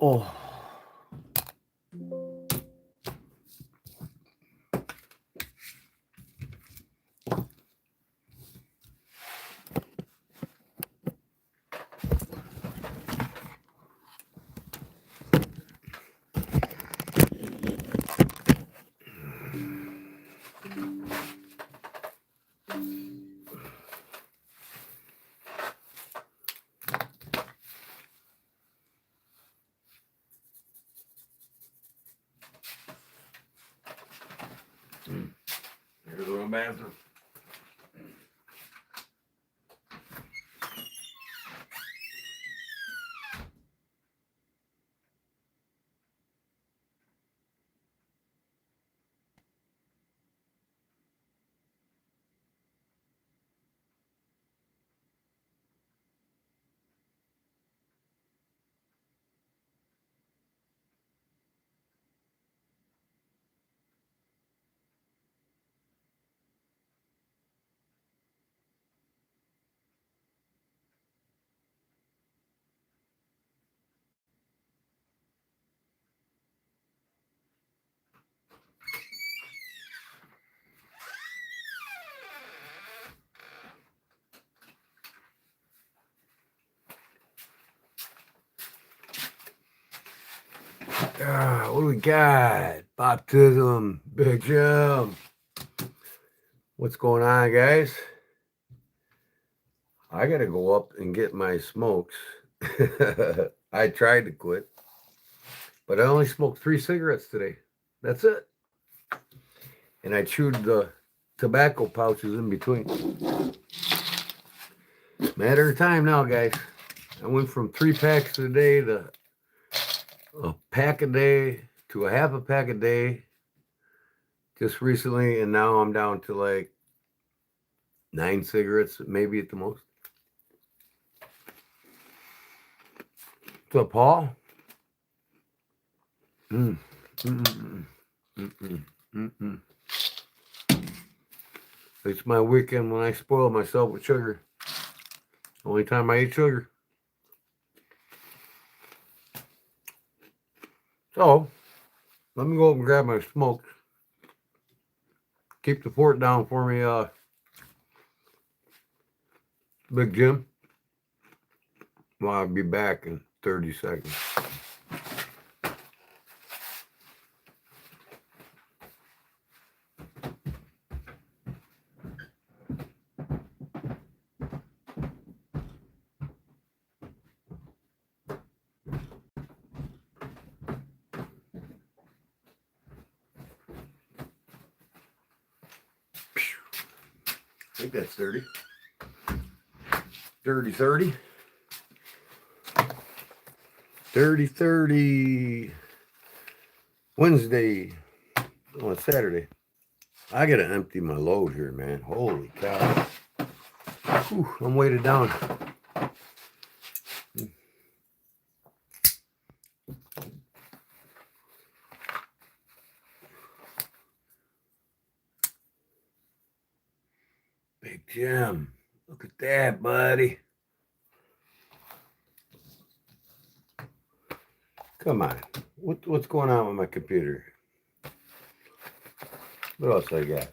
Oh. Here's the little bathroom. What do we got? Baptism, Big Jim. What's going on, guys? I got to go up and get my smokes. I tried to quit, but I only smoked 3 cigarettes today. That's it. And I chewed the tobacco pouches in between. Matter of time now, guys. I went from 3 packs a day to a pack a day to a half a pack a day just recently, and now I'm down to like 9 cigarettes, maybe at the most. What's up, Paul? It's my weekend when I spoil myself with sugar. Only time I eat sugar. So, let me go up and grab my smokes. Keep the fort down for me, Big Jim. Well, I'll be back in 30 seconds. I think that's 30. 30, 30. 30, 30. Wednesday. Oh, it's Saturday. I got to empty my load here, man. Holy cow. Whew, I'm weighted down. Big Jim. Look at that, buddy. Come on. What's going on with my computer? What else I got?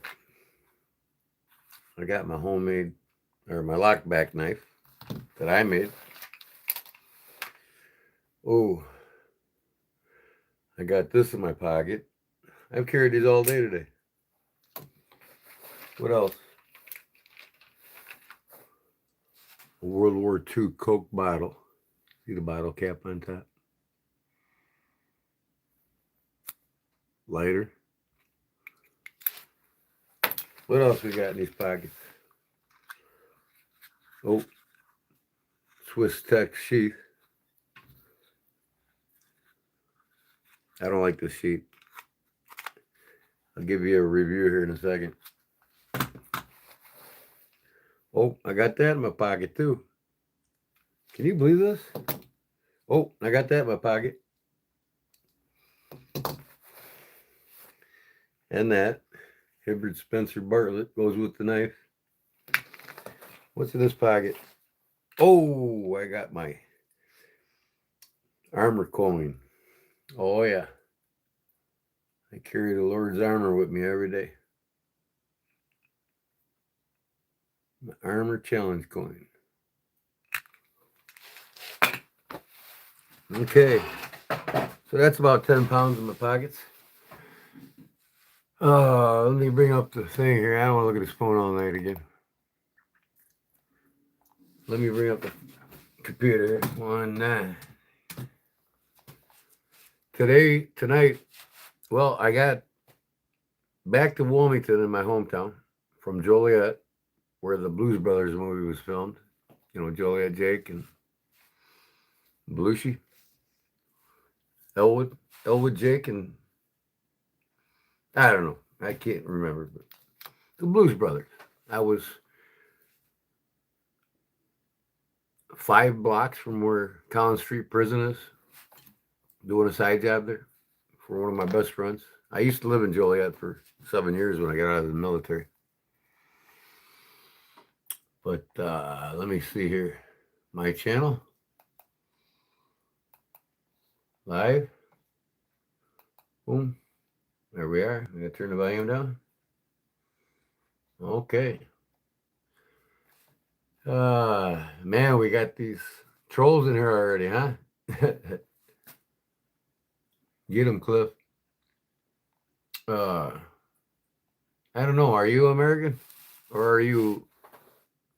I got my homemade, or my lockback knife that I made. Oh, I got this in my pocket. I've carried these all day today. What else? A World War II Coke bottle. See the bottle cap on top? Lighter. What else we got in these pockets? Oh, Swiss Tech sheath. I don't like this sheet. I'll give you a review here in a second. Oh, I got that in my pocket too. Can you believe this? Oh, I got that in my pocket. And that. Hibbert Spencer Bartlett goes with the knife. What's in this pocket? Oh, I got my armor coin. Oh, yeah. I carry the Lord's armor with me every day. My armor challenge coin. Okay. So that's about 10 pounds in my pockets. Let me bring up the thing here. I don't want to look at this phone all night again. Let me bring up the computer. 1-9. Tonight, well, I got back to Wilmington in my hometown from Joliet, where the Blues Brothers movie was filmed. You know, Joliet Jake and Belushi, Elwood Jake, and I don't know. I can't remember, but the Blues Brothers. I was 5 blocks from where Collins Street Prison is, doing a side job there for one of my best friends. I used to live in Joliet for 7 years when I got out of the military. But let me see here. My channel. Live. Boom. There we are. I'm going to turn the volume down. Okay. Man, we got these trolls in here already, huh? Get them, Cliff. I don't know. Are you American? Or are you...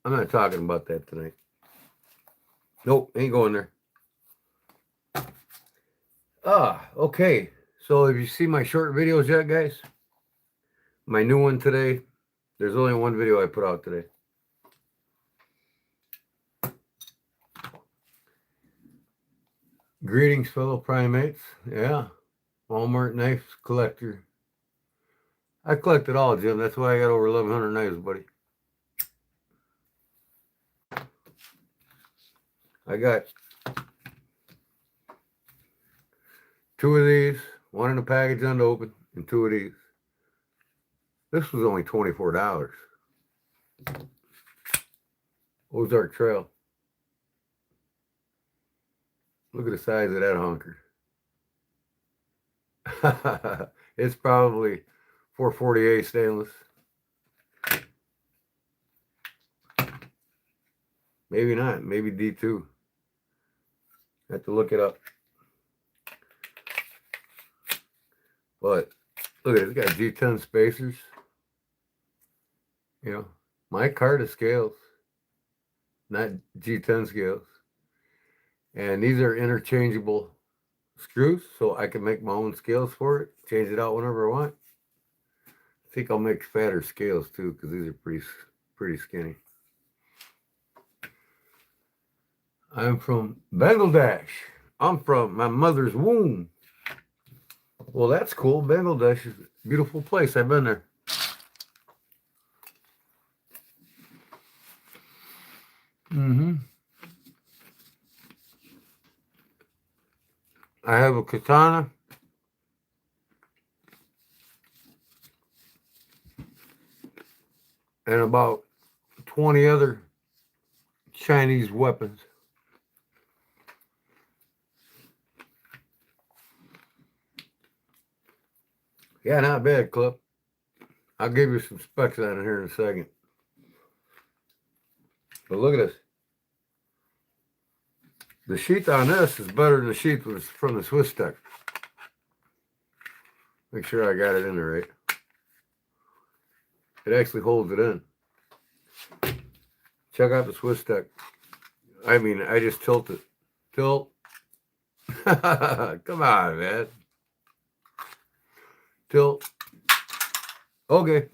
I'm not talking about that tonight. Nope, ain't going there. Okay. So have you seen my short videos yet, guys? My new one today. There's only one video I put out today. Greetings, fellow primates. Yeah. Walmart knife collector. I collect it all, Jim. That's why I got over 1,100 knives, buddy. I got 2 of these, 1 in a package unopened, and 2 of these. This was only $24. Ozark Trail. Look at the size of that honker. It's probably 448 stainless. Maybe not. Maybe D2. Have to look it up. But look at it. It's got G10 spacers. You know, my cart is scales, not G10 scales. And these are interchangeable screws, so I can make my own scales for it. Change it out whenever I want. I think I'll make fatter scales too, because these are pretty skinny. I'm from Bangladesh. I'm from my mother's womb. Well, that's cool. Bangladesh is a beautiful place. I've been there. I have a katana. And about 20 other Chinese weapons. Yeah, not bad, Clip. I'll give you some specs on it here in a second. But look at this. The sheath on this is better than the sheath from the Swiss Tech. Make sure I got it in there right. It actually holds it in. Check out the Swiss Tech. I mean, I just tilt it. Tilt. Come on, man. Tilt. Okay.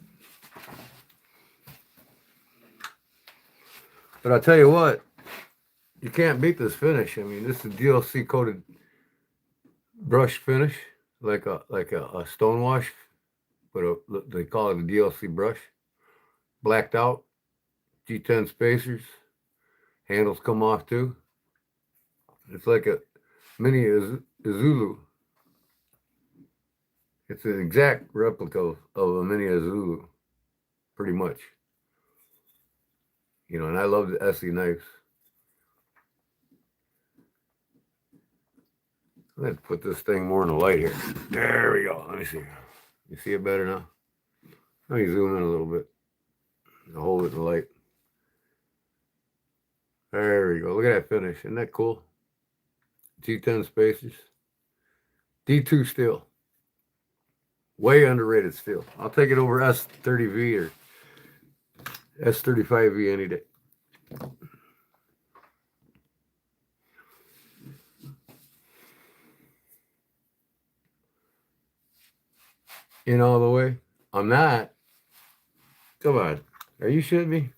But I'll tell you what, you can't beat this finish. I mean, this is DLC coated brush finish, like a stone wash, but they call it a DLC brush. Blacked out, G10 spacers, handles come off too. It's like a mini Izulu. It's an exact replica of a mini Izulu, pretty much. You know, and I love the Essie knives. Let's put this thing more in the light here. There we go. Let me see. You see it better now? Let me zoom in a little bit. I'll hold it in the light. There we go. Look at that finish. Isn't that cool? G10 spacers. D2 steel. Way underrated steel. I'll take it over S30V or S35V any day. In all the way? I'm not. Come on. Are you shitting me?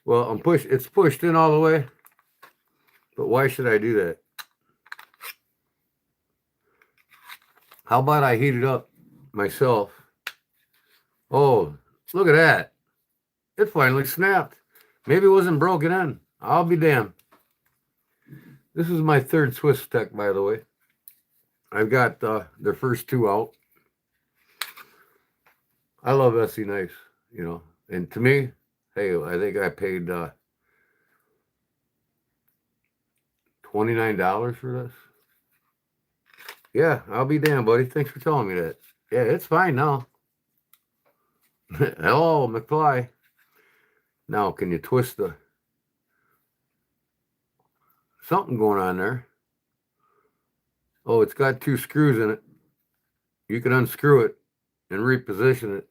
Well, it's pushed in all the way. But why should I do that? How about I heat it up myself? Oh, look at that. It finally snapped. Maybe it wasn't broken in. I'll be damned. This is my third Swiss Tech, by the way. I've got their first two out. I love Essie knives, you know. And to me, hey, I think I paid $29 for this. Yeah, I'll be damned, buddy. Thanks for telling me that. Yeah, it's fine now. Hello, McFly. Now, can you twist the... Something going on there. Oh, it's got two screws in it. You can unscrew it and reposition it.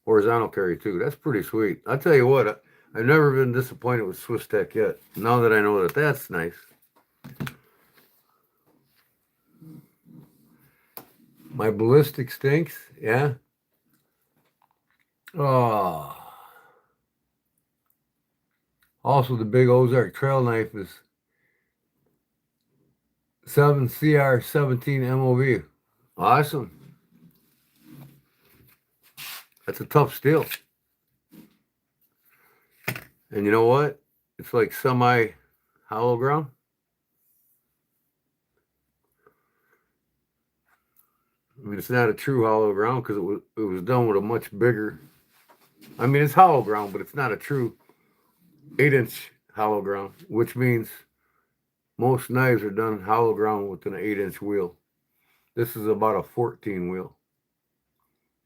Horizontal carry too. That's pretty sweet. I'll tell you what, I've never been disappointed with Swiss Tech yet. Now that I know that that's nice. My ballistic stinks, yeah. Oh. Also, the big Ozark trail knife is 7CR17 MOV. Awesome. That's a tough steel. And you know what? It's like semi hollow ground. I mean, it's not a true hollow ground because it was done with a much bigger. I mean, it's hollow ground, but it's not a true 8-inch hollow ground, which means most knives are done hollow ground with an 8-inch wheel. This is about a 14 wheel,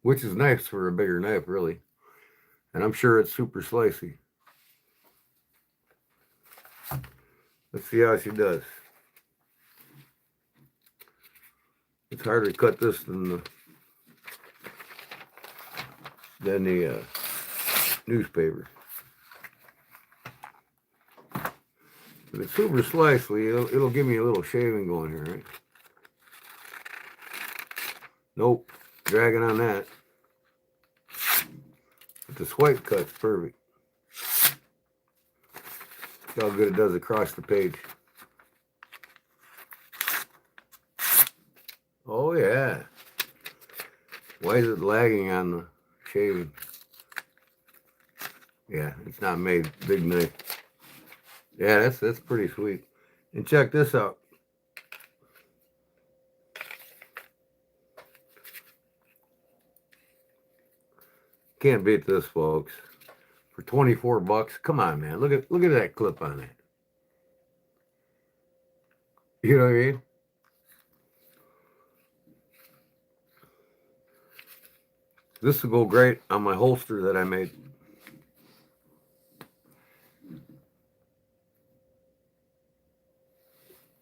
which is nice for a bigger knife, really. And I'm sure it's super slicey. Let's see how she does. It's harder to cut this than the newspaper. But it's super slicey. It'll give me a little shaving going here, right? Nope. Dragging on that. But the swipe cut's perfect. See how good it does across the page. Oh, yeah. Why is it lagging on the shaving? Yeah, it's not made big knife. Yeah, that's pretty sweet. And check this out. Can't beat this, folks. For 24 bucks. Come on, man. Look at that clip on that. You know what I mean? This will go great on my holster that I made.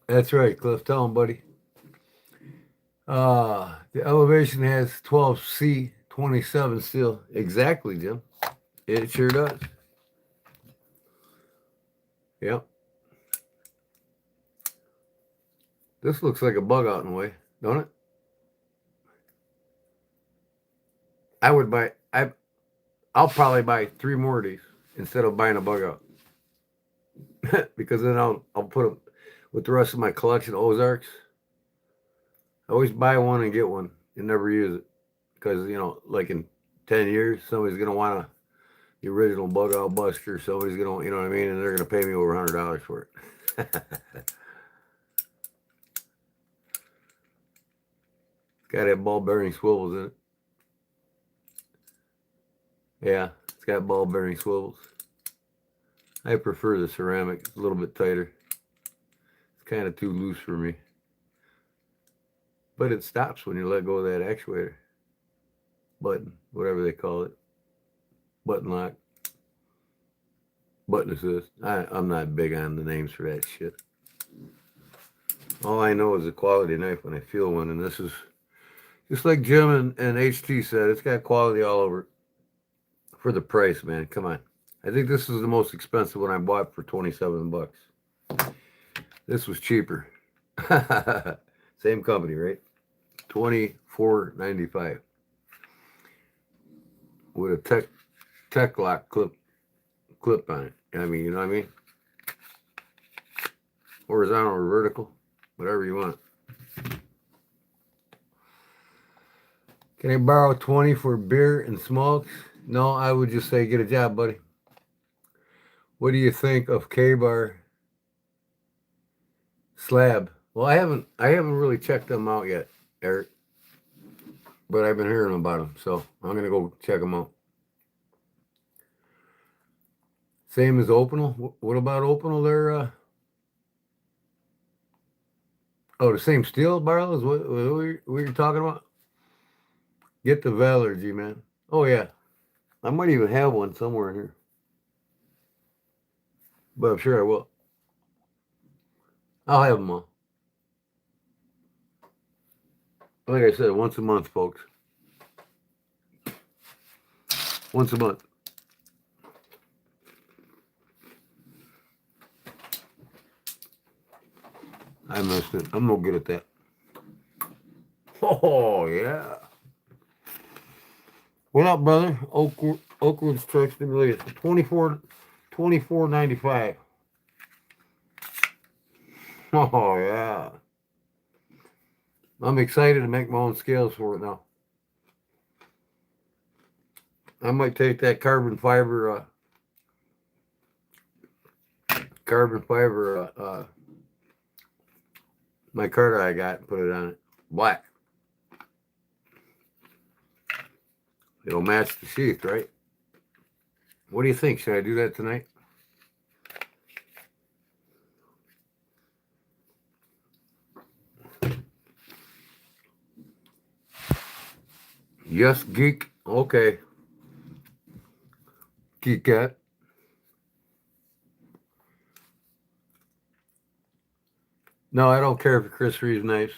That's right, Cliff. Tell him, buddy. The elevation has 12C 27 steel. Exactly, Jim. It sure does. Yep. This looks like a bug out in the way, don't it? I'll probably buy 3 more of these instead of buying a bug out. Because then I'll put them with the rest of my collection of Ozarks. I always buy one and get one and never use it. Because, you know, like in 10 years, somebody's going to want the original bug out buster. Somebody's going to, you know what I mean? And they're going to pay me over $100 for it. It's got that ball bearing swivels in it. Yeah, it's got ball bearing swivels. I prefer the ceramic. It's a little bit tighter. It's kind of too loose for me. But it stops when you let go of that actuator. Button, whatever they call it. Button lock. Button assist. I'm not big on the names for that shit. All I know is a quality knife when I feel one, and this is just like Jim and HT said, it's got quality all over it. For the price, man. Come on. I think this is the most expensive one I bought for 27 bucks. This was cheaper. Same company, right? $24.95 with a tech lock clip on it. I mean, you know what I mean? Horizontal or vertical, whatever you want. Can I borrow 20 for beer and smokes? No, I would just say get a job, buddy. What do you think of K-Bar Slab? Well, I haven't really checked them out yet, Eric. But I've been hearing about them, so I'm gonna go check them out. Same as Opinel. What about Opinel? They're oh, the same steel barrel is what you're talking about. Get the Valergy, man. Oh yeah, I might even have one somewhere in here, but I'm sure I will. I'll have them all. Like I said, once a month, folks. Once a month. I missed it. I'm no good at that. Oh yeah. What up, brother? Oakwood's truck stimulator. $24.95. Oh yeah. I'm excited to make my own scales for it now. I might take that carbon fiber my Carter I got and put it on it. Black. It'll match the sheath, right? What do you think? Should I do that tonight? Yes, geek. Okay. Geek cat. No, I don't care for Chris Reeves knives.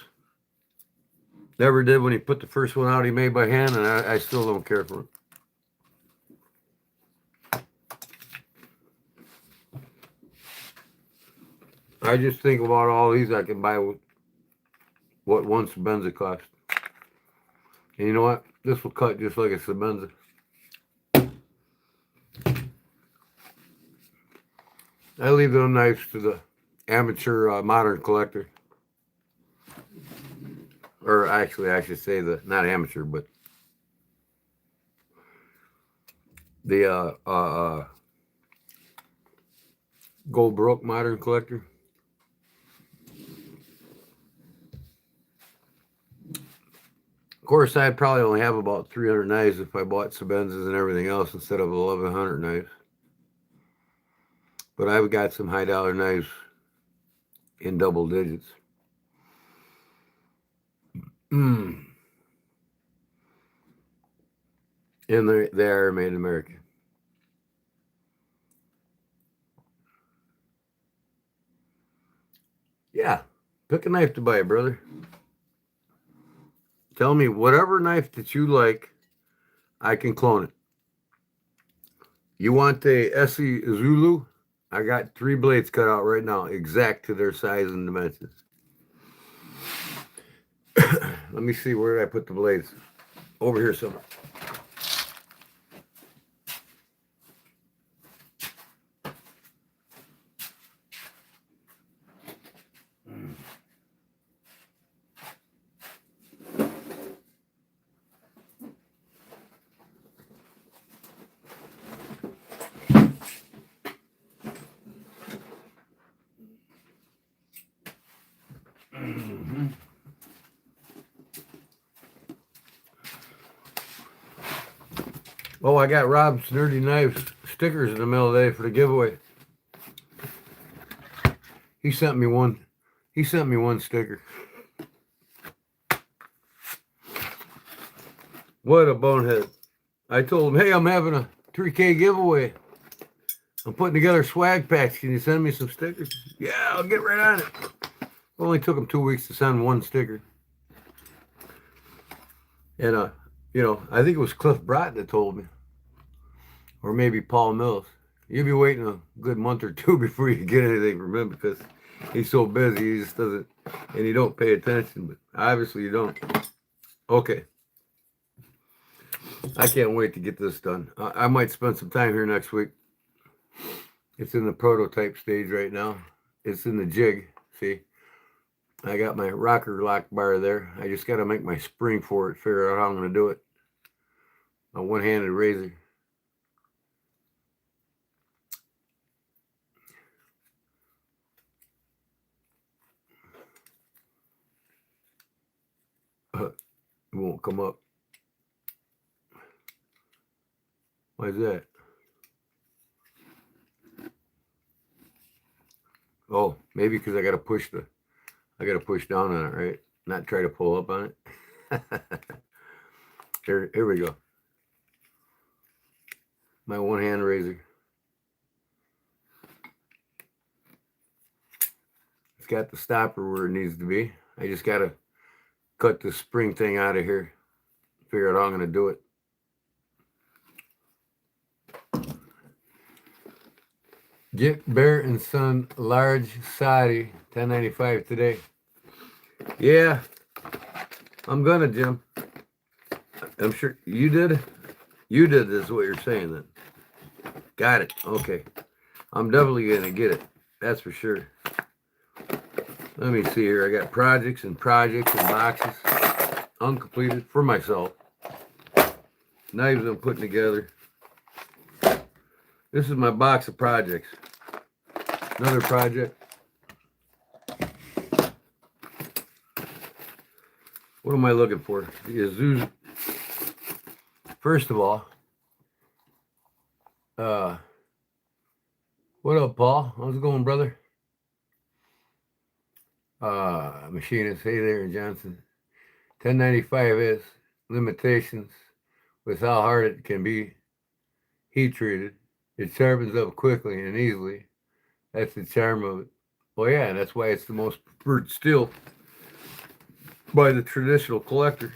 Never did when he put the first one out he made by hand, and I still don't care for it. I just think about all these I can buy with what one Sebenza cost. And you know what? This will cut just like a Sebenza. I leave those knives to the amateur modern collector. Or actually, I should say not amateur, but the go broke modern collector. Of course, I'd probably only have about 300 knives if I bought Sebenzas and everything else instead of 1,100 knives. But I've got some high dollar knives in double digits. And they are made in America. Yeah, pick a knife to buy, brother. Tell me whatever knife that you like, I can clone it. You want a Essie Zulu? I got 3 blades cut out right now, exact to their size and dimensions. Let me see, where did I put the blades? Over here somewhere. Oh, I got Rob's Nerdy Knives stickers in the mail today for the giveaway. He sent me one. He sent me one sticker. What a bonehead. I told him, hey, I'm having a 3K giveaway. I'm putting together swag packs. Can you send me some stickers? Yeah, I'll get right on it. Only took him 2 weeks to send one sticker. And, I think it was Cliff Bratton that told me. Or maybe Paul Mills. You'll be waiting a good month or two before you get anything from him because he's so busy. He just doesn't, and you don't pay attention. But obviously you don't. Okay. I can't wait to get this done. I might spend some time here next week. It's in the prototype stage right now. It's in the jig. See, I got my rocker lock bar there. I just got to make my spring for it, figure out how I'm going to do it. A one-handed razor. It won't come up. Why is that? Oh, maybe because I got to push down on it, right? Not try to pull up on it. Here we go. My one-hand razor. It's got the stopper where it needs to be. I just got to cut the spring thing out of here. Figure out how I'm going to do it. Get Bear and Son large Saudi $10.95 today. Yeah, I'm gonna, Jim. I'm sure you did. You did this. Is what you're saying then? Got it. Okay, I'm definitely gonna get it. That's for sure. Let me see here. I got projects and boxes, uncompleted for myself. Knives I'm putting together. This is my box of projects. Another project. What am I looking for? The Azusa. First of all, what up, Paul? How's it going, brother? Machinist. Hey there, Johnson. 1095 is limitations with how hard it can be heat treated. It sharpens up quickly and easily. That's the charm of it. Well, yeah, that's why it's the most preferred steel by the traditional collector.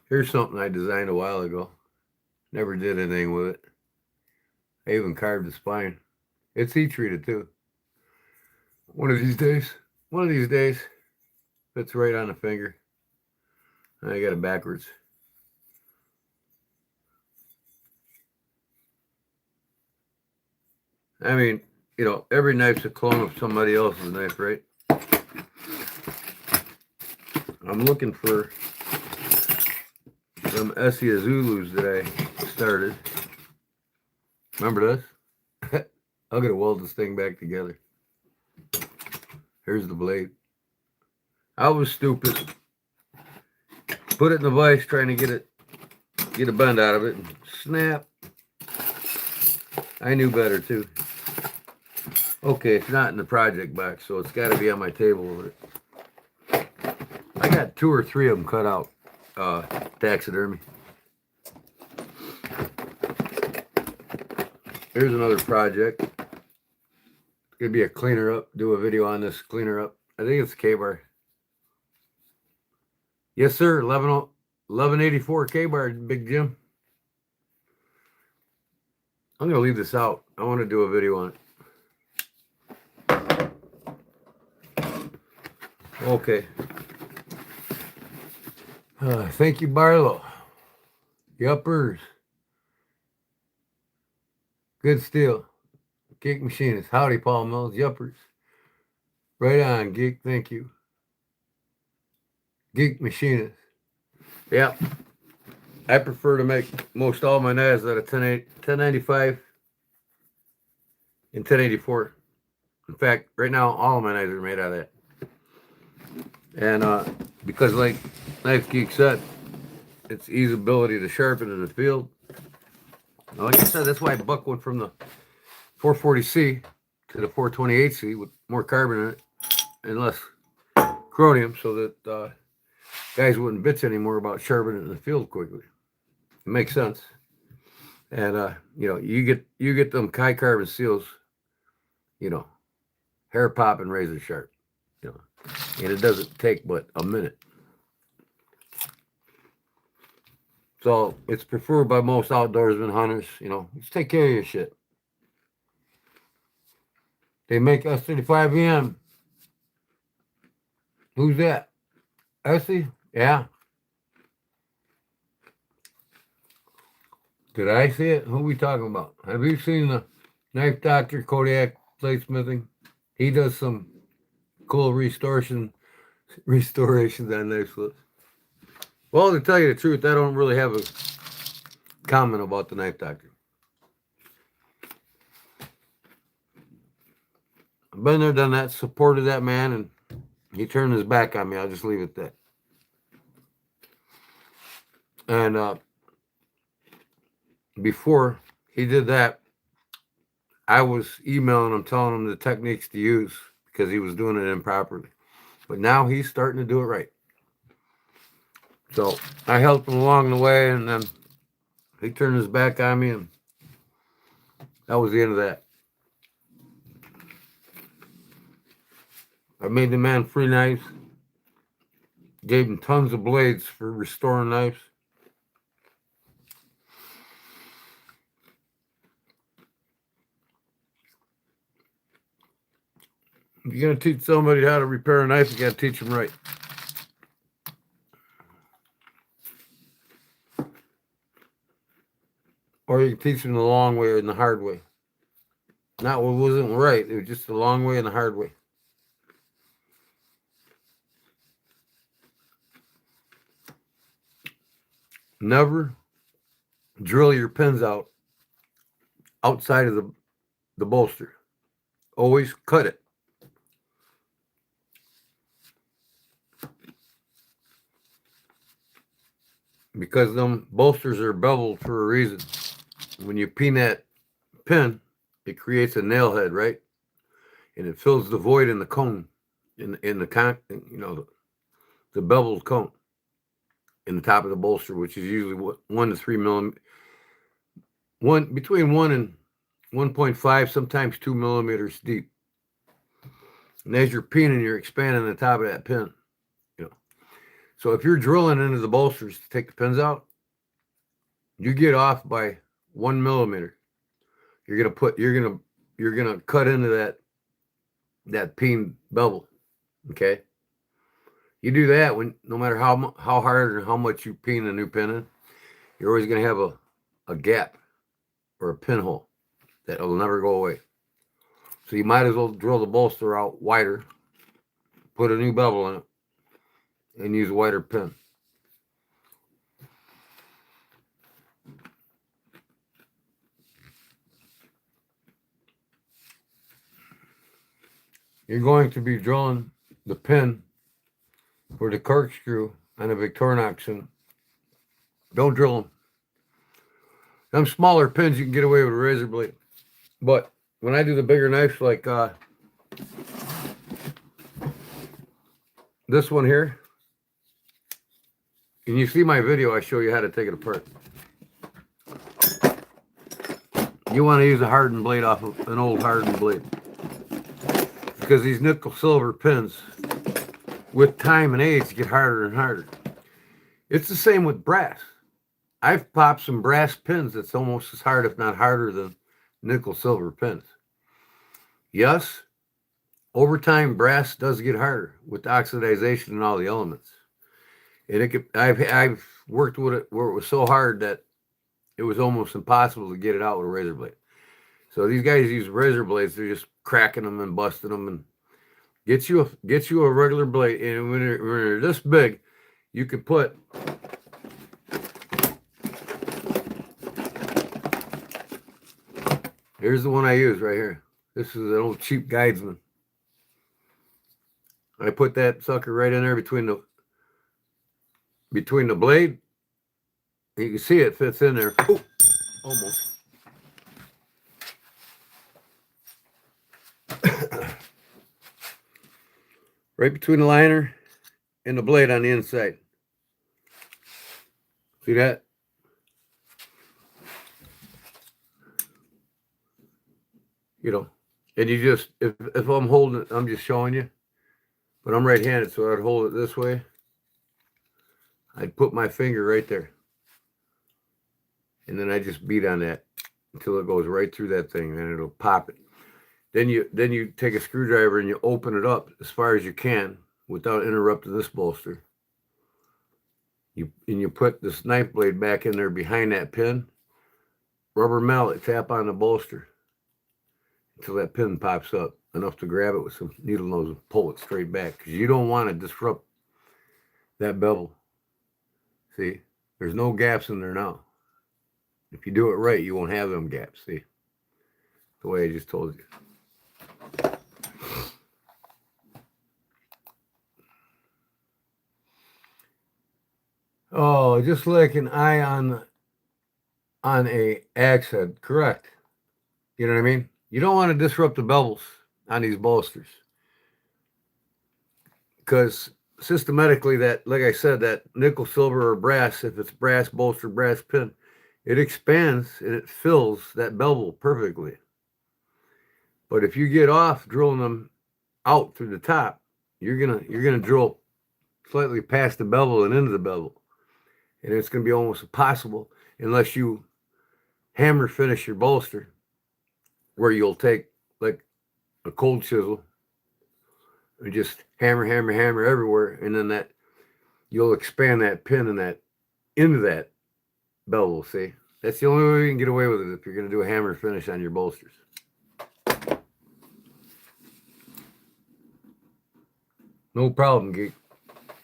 Here's something I designed a while ago. Never did anything with it. I even carved the spine. It's heat treated too. One of these days, fits right on the finger. I got it backwards. I mean, every knife's a clone of somebody else's knife, right? I'm looking for some Essie Zulus that I started. Remember this? I'm going to weld this thing back together. Here's the blade. I was stupid. Put it in the vise trying to get a bend out of it, and snap. I knew better too. Okay, it's not in the project box, so it's got to be on my table with it. I got 2 or 3 of them cut out, taxidermy. Here's another project. It's going to be a cleaner up. Do a video on this cleaner up. I think it's a K-bar. Yes, sir. 1184 K-bar, Big Jim. I'm going to leave this out. I want to do a video on it. Okay. Thank you, Barlow. Yuppers. Good steel. Geek Machinist. Howdy, Paul Mills. Yuppers. Right on, Geek. Thank you. Geek Machinist. Yeah. I prefer to make most all my knives out of 1095 and 1084. In fact, right now, all of my knives are made out of that. And because like Knife Geek said, its easy ability to sharpen in the field. Like I said, that's why Buck went from the 440C to the 428C with more carbon in it and less chromium, so that guys wouldn't bitch anymore about sharpening in the field quickly. It makes sense. And you get them high carbon seals, hair popping, razor sharp, and it doesn't take but a minute. So it's preferred by most outdoorsmen, hunters. Just take care of your shit. They make S35EM. Who's that? Essie? Yeah. Did I see it? Who are we talking about? Have you seen the Knife Doctor Kodiak Bladesmithing? He does some cool restorations on knife slips. Well, to tell you the truth, I don't really have a comment about the Knife Doctor. I've been there, done that, supported that man, and he turned his back on me. I'll just leave it at that. And before he did that, I was emailing him, telling him the techniques to use because he was doing it improperly. But now he's starting to do it right. So I helped him along the way, and then he turned his back on me, and that was the end of that. I made the man free knives, gave him tons of blades for restoring knives. If you're going to teach somebody how to repair a knife, you got to teach them right. Or you can teach them the long way or the hard way. Not what wasn't right, it was just the long way and the hard way. Never drill your pins out outside of the bolster. Always cut it. Because them bolsters are beveled for a reason. When you pin that pin, it creates a nail head, right? And it fills the void in the cone, in the beveled cone in the top of the bolster, which is usually 1 to 3 millimeters, between 1 and 1.5, sometimes 2 millimeters deep. And as you're pinning, you're expanding the top of that pin. So if you're drilling into the bolsters to take the pins out, you get off by 1 millimeter. You're gonna cut into that peen bevel. Okay. You do that no matter how hard or how much you pin a new pin in, you're always gonna have a gap or a pinhole that will never go away. So you might as well drill the bolster out wider, put a new bevel in it, and use a wider pin. You're going to be drilling the pin for the corkscrew on a Victorinox, and don't drill them. Them smaller pins you can get away with a razor blade, but when I do the bigger knives like this one here, and you see my video, I show you how to take it apart. You want to use a hardened blade off of an old hardened blade, because these nickel silver pins with time and age get harder and harder. It's the same with brass. I've popped some brass pins that's almost as hard, if not harder, than nickel silver pins. Yes, over time, brass does get harder with oxidization and all the elements. And I've worked with it where it was so hard that it was almost impossible to get it out with a razor blade. So these guys use razor blades; they're just cracking them and busting them, and get you a regular blade. And when they're this big, you can put here's the one I use right here. This is an old cheap guidesman. I put that sucker right in there between the blade You can see it fits in there. Ooh, almost. Right between the liner and the blade on the inside. See that? You know, and you just, if I'm holding it, I'm just showing you, but I'm right-handed, so I'd hold it this way. I'd put my finger right there, and then I just beat on that until it goes right through that thing, and it'll pop it. Then you take a screwdriver and you open it up as far as you can without interrupting this bolster. You put this knife blade back in there behind that pin. Rubber mallet, tap on the bolster until that pin pops up enough to grab it with some needle nose and pull it straight back, because you don't want to disrupt that bevel. See, there's no gaps in there now. If you do it right, you won't have them gaps. See, the way I just told you. Oh, just like an eye on a axe head. Correct. You know what I mean? You don't want to disrupt the bevels on these bolsters, because systematically, that, like I said, that nickel, silver, or brass, if it's brass bolster, brass pin, it expands and it fills that bevel perfectly. But if you get off drilling them out through the top, you're gonna drill slightly past the bevel and into the bevel, and it's gonna be almost impossible unless you hammer finish your bolster, where you'll take like a cold chisel and just hammer everywhere, and then that you'll expand that pin and that into that bevel. See, that's the only way you can get away with it if you're going to do a hammer finish on your bolsters. No problem, geek.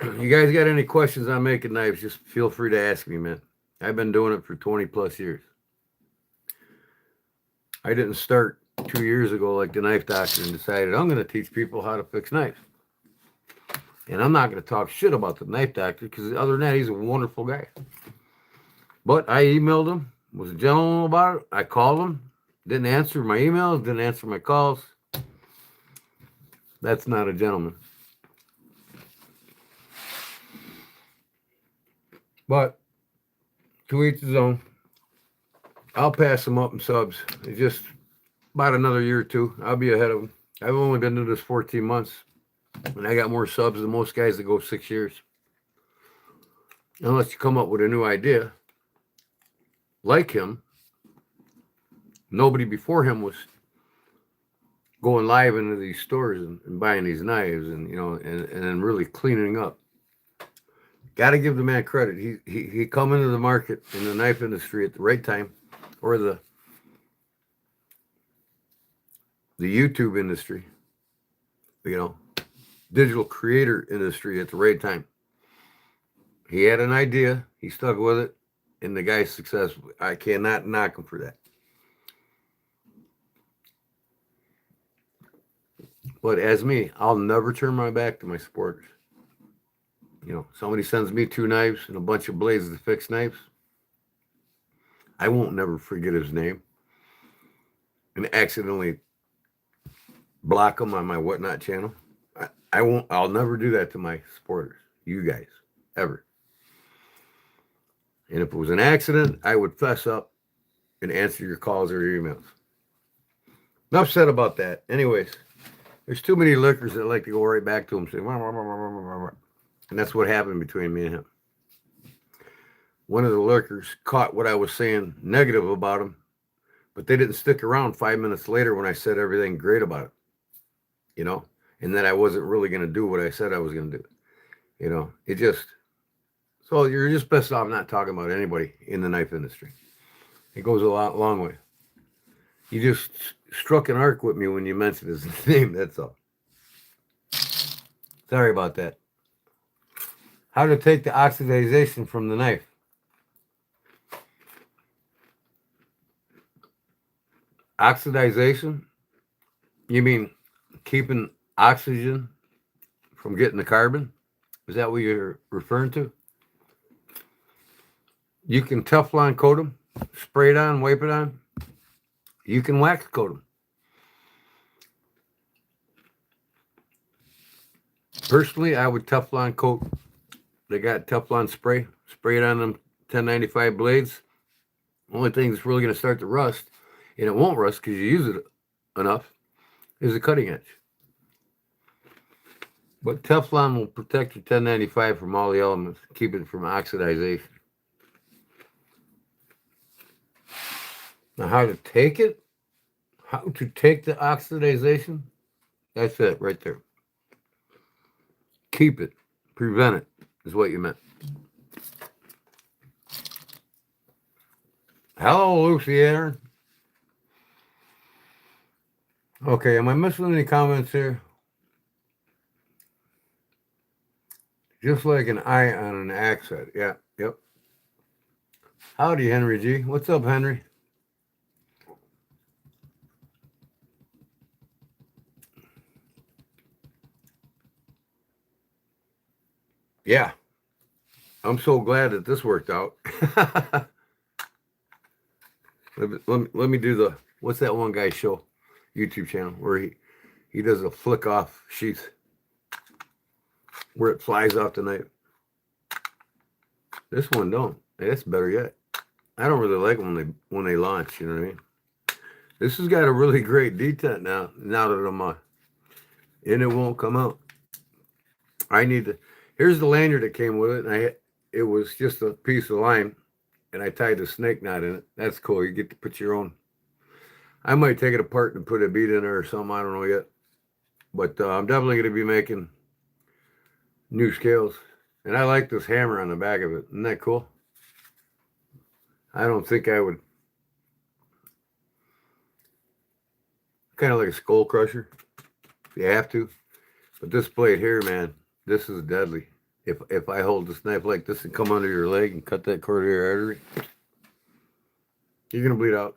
You guys got any questions on making knives, just feel free to ask me, man. I've been doing it for 20 plus years. I didn't start 2 years ago like the knife doctor and decided I'm going to teach people how to fix knives. And I'm not going to talk shit about the knife doctor, because other than that, he's a wonderful guy. But I emailed him, was a gentleman about it. I called him, didn't answer my emails, didn't answer my calls. That's not a gentleman. But to each his own. I'll pass them up in subs. It's just about another year or two. I'll be ahead of them. I've only been doing this 14 months, and I got more subs than most guys that go 6 years. Unless you come up with a new idea. Like him, nobody before him was going live into these stores and buying these knives, and then really cleaning up. Got to give the man credit. He come into the market in the knife industry at the right time, or the YouTube industry, digital creator industry at the right time. He had an idea, he stuck with it, and the guy's successful. I cannot knock him for that. But as me, I'll never turn my back to my supporters. Somebody sends me 2 knives and a bunch of blades to fix knives, I won't never forget his name and accidentally block him on my Whatnot channel. I'll never do that to my supporters, you guys, ever. And if it was an accident, I would fess up and answer your calls or your emails. Enough said about that. Anyways, there's too many lickers that like to go right back to him, saying, and that's what happened between me and him. One of the lurkers caught what I was saying negative about him, but they didn't stick around 5 minutes later when I said everything great about it, and that I wasn't really going to do what I said I was going to do. So you're just best off not talking about anybody in the knife industry. It goes a long way. You just struck an arc with me when you mentioned his name, that's all. Sorry about that. How to take the oxidization from the knife. Oxidization? You mean keeping oxygen from getting the carbon? Is that what you're referring to? You can Teflon coat them, spray it on, wipe it on. You can wax coat them. Personally, I would Teflon coat. They got Teflon spray. Spray it on them 1095 blades. Only thing that's really going to start to rust, and it won't rust because you use it enough, is the cutting edge. But Teflon will protect your 1095 from all the elements, keep it from oxidization. Now, how to take it? How to take the oxidization? That's it right there. Keep it. Prevent it is what you meant. Hello, Lucy Aaron. Okay, am I missing any comments here? Just like an eye on an accent. Yeah, yep. Howdy, Henry G. What's up, Henry? Yeah. I'm so glad that this worked out. let me do the, what's that one guy show? YouTube channel where he does a flick off sheath where it flies off the knife. This one don't. That's better yet. I don't really like them when they launch, you know what I mean? This has got a really great detent now that I'm and it won't come out. I need to, here's the lanyard that came with it, and it was just a piece of line, and I tied a snake knot in it. That's cool. You get to put your own. I might take it apart and put a bead in there or something. I don't know yet. But I'm definitely going to be making new scales. And I like this hammer on the back of it. Isn't that cool? I don't think I would. Kind of like a skull crusher. If you have to. But this blade here, man, this is deadly. If I hold this knife like this and come under your leg and cut that coronary artery, you're going to bleed out.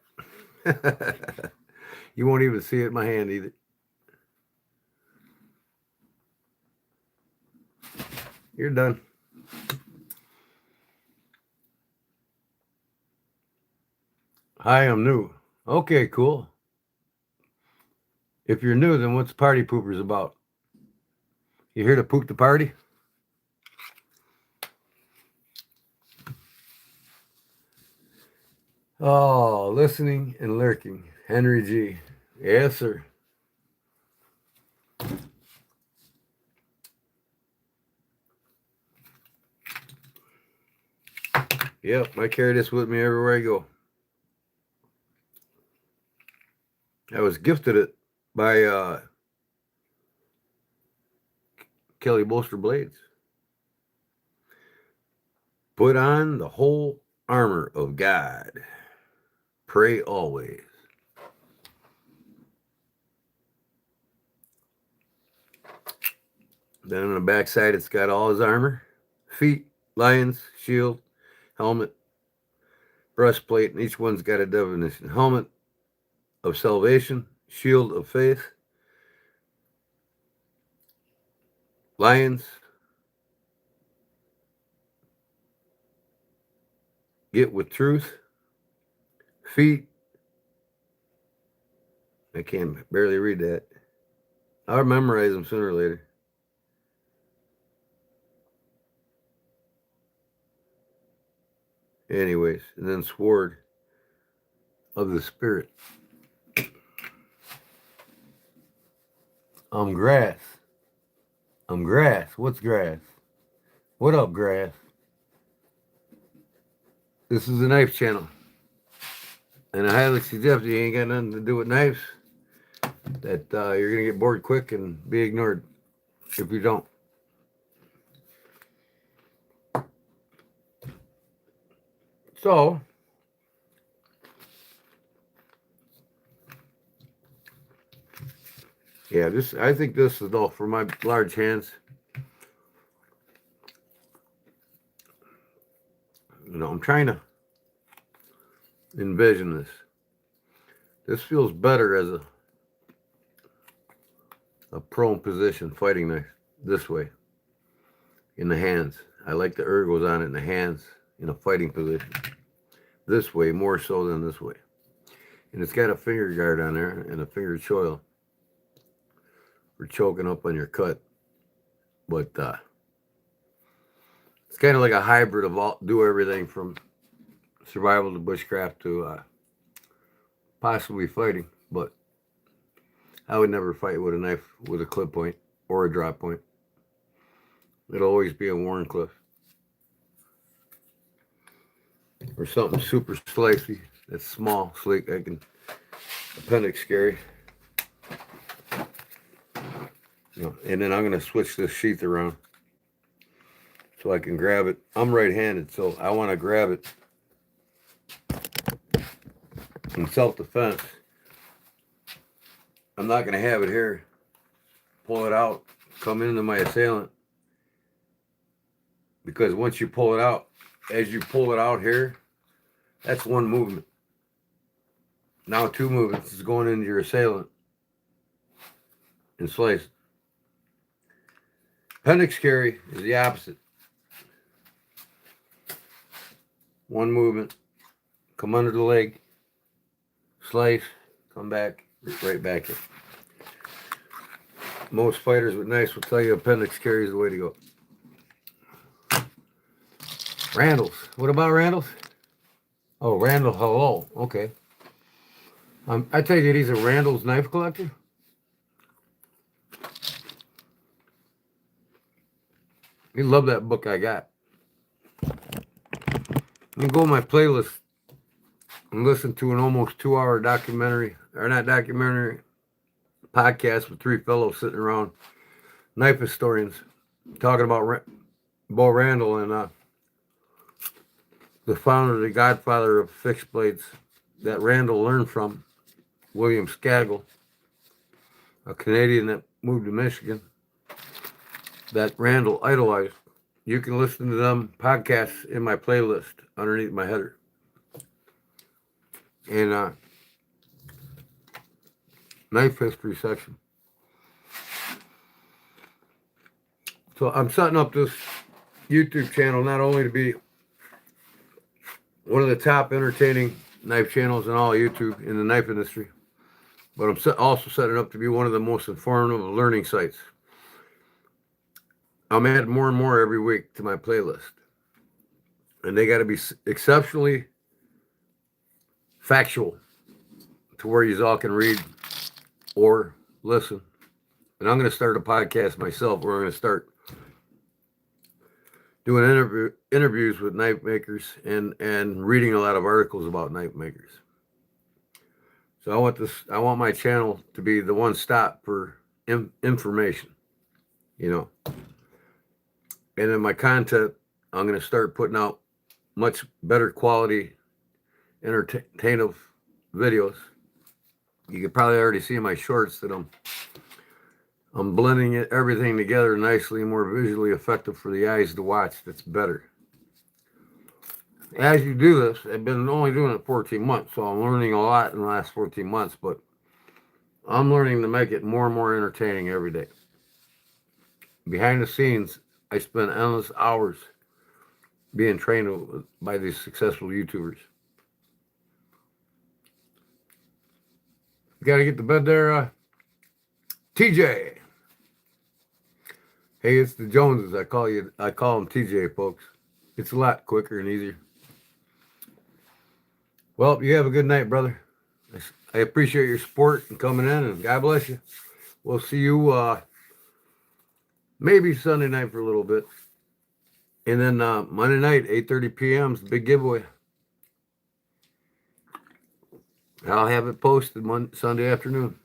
You won't even see it in my hand either. You're done. Hi, I'm new. Okay, cool. If you're new, then what's Party Poopers about? You here to poop the party? Oh, listening and lurking. Henry G. Yes, sir. Yep, I carry this with me everywhere I go. I was gifted it by Kelly Bolster Blades. Put on the whole armor of God. Pray always. Then on the backside, it's got all his armor. Feet, lions, shield, helmet, breastplate, and each one's got a definition. Helmet of salvation, shield of faith, lions, get with truth, feet, I can barely read that. I'll memorize them sooner or later. Anyways, and then sword of the spirit. I'm grass. I'm grass. What's grass? What up, grass? This is a knife channel. And I highly suggest you ain't got nothing to do with knives, that you're going to get bored quick and be ignored if you don't. So, yeah, I think this is all for my large hands. You know, I'm trying to envision this. This feels better as a prone position fighting knife this way in the hands. I like the ergos on it in the hands. in a fighting position. This way, more so than this way. And it's got a finger guard on there and a finger choil for choking up on your cut. But it's kind of like a hybrid of all, do everything from survival to bushcraft to possibly fighting. But I would never fight with a knife with a clip point or a drop point. It'll always be a Warncliffe or something super slicey that's small, sleek. I can appendix carry. And then I'm going to switch this sheath around so I can grab it. I'm right-handed, so I want to grab it in self-defense. I'm not going to have it here. Pull it out, come into my assailant. Because once you pull it out, as you pull it out here, that's one movement. Now 2 movements is going into your assailant and slice. Appendix carry is the opposite. 1 movement, come under the leg, slice, come back, right back in. Most fighters with knives will tell you appendix carry is the way to go. Randall's. What about Randall's? Oh, Randall, hello. Okay. I take it he's a Randall's knife collector? You love that book I got. You can go to my playlist and listen to an almost 2-hour documentary, or not documentary, podcast with 3 fellows sitting around, knife historians, talking about Bo Randall and the founder, the godfather of fixed blades that Randall learned from, William Skagel, a Canadian that moved to Michigan, that Randall idolized. You can listen to them podcasts in my playlist underneath my header. And knife history section. So I'm setting up this YouTube channel not only to be one of the top entertaining knife channels in all YouTube in the knife industry, but I'm also setting up to be one of the most informative learning sites. I'm adding more and more every week to my playlist. And they got to be exceptionally factual to where you all can read or listen. And I'm going to start a podcast myself where I'm going to start doing interviews with knife makers and reading a lot of articles about knife makers. So I want my channel to be the one stop for information, you know. And in my content, I'm going to start putting out much better quality, entertainment videos. You can probably already see in my shorts that I'm blending everything together nicely, more visually effective for the eyes to watch. That's better. As you do this, I've been only doing it 14 months, so I'm learning a lot in the last 14 months, but I'm learning to make it more and more entertaining every day. Behind the scenes, I spend endless hours being trained by these successful YouTubers. You got to get to bed there, TJ. Hey, it's the Joneses. I call them TJ, folks. It's a lot quicker and easier. Well, you have a good night, brother. I appreciate your support and coming in, and God bless you. We'll see you maybe Sunday night for a little bit. And then Monday night, 8:30 p.m. is the big giveaway. I'll have it posted Sunday afternoon.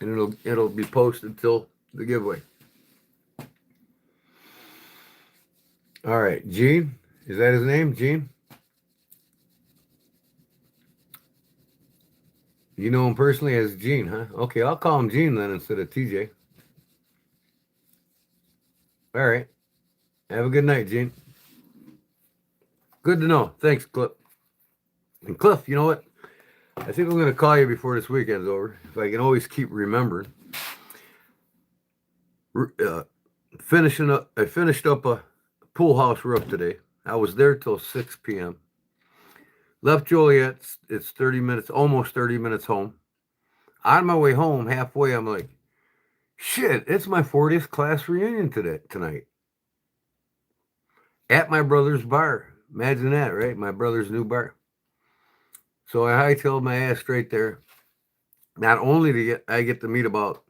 And it'll be posted till the giveaway. All right, Gene. Is that his name, Gene? You know him personally as Gene, huh? Okay, I'll call him Gene then instead of TJ. All right. Have a good night, Gene. Good to know. Thanks, Cliff. And Cliff, you know what? I think I'm going to call you before this weekend's over, if I can always keep remembering. I finished up a pool house roof today. I was there till 6 p.m. Left Joliet. It's 30 minutes, almost 30 minutes home. On my way home, halfway, I'm like, shit, it's my 40th class reunion tonight. At my brother's bar. Imagine that, right? My brother's new bar. So I hightailed my ass straight there. Not only I get to meet about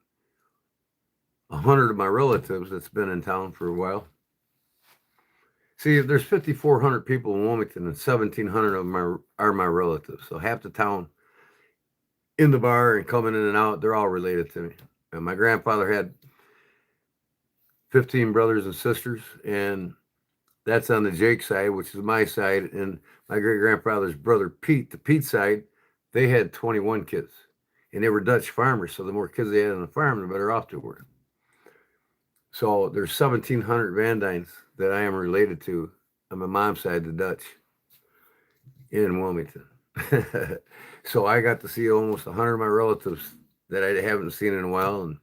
100 of my relatives that's been in town for a while. See, there's 5,400 people in Wilmington, and 1,700 of them are my relatives. So half the town in the bar and coming in and out, they're all related to me. And my grandfather had 15 brothers and sisters, and that's on the Jake side, which is my side. And my great-grandfather's brother, Pete, the Pete side, they had 21 kids. And they were Dutch farmers, so the more kids they had on the farm, the better off they were. So there's 1,700 Van Dynes that I am related to on my mom's side, the Dutch, in Wilmington. So I got to see almost 100 of my relatives that I haven't seen in a while. And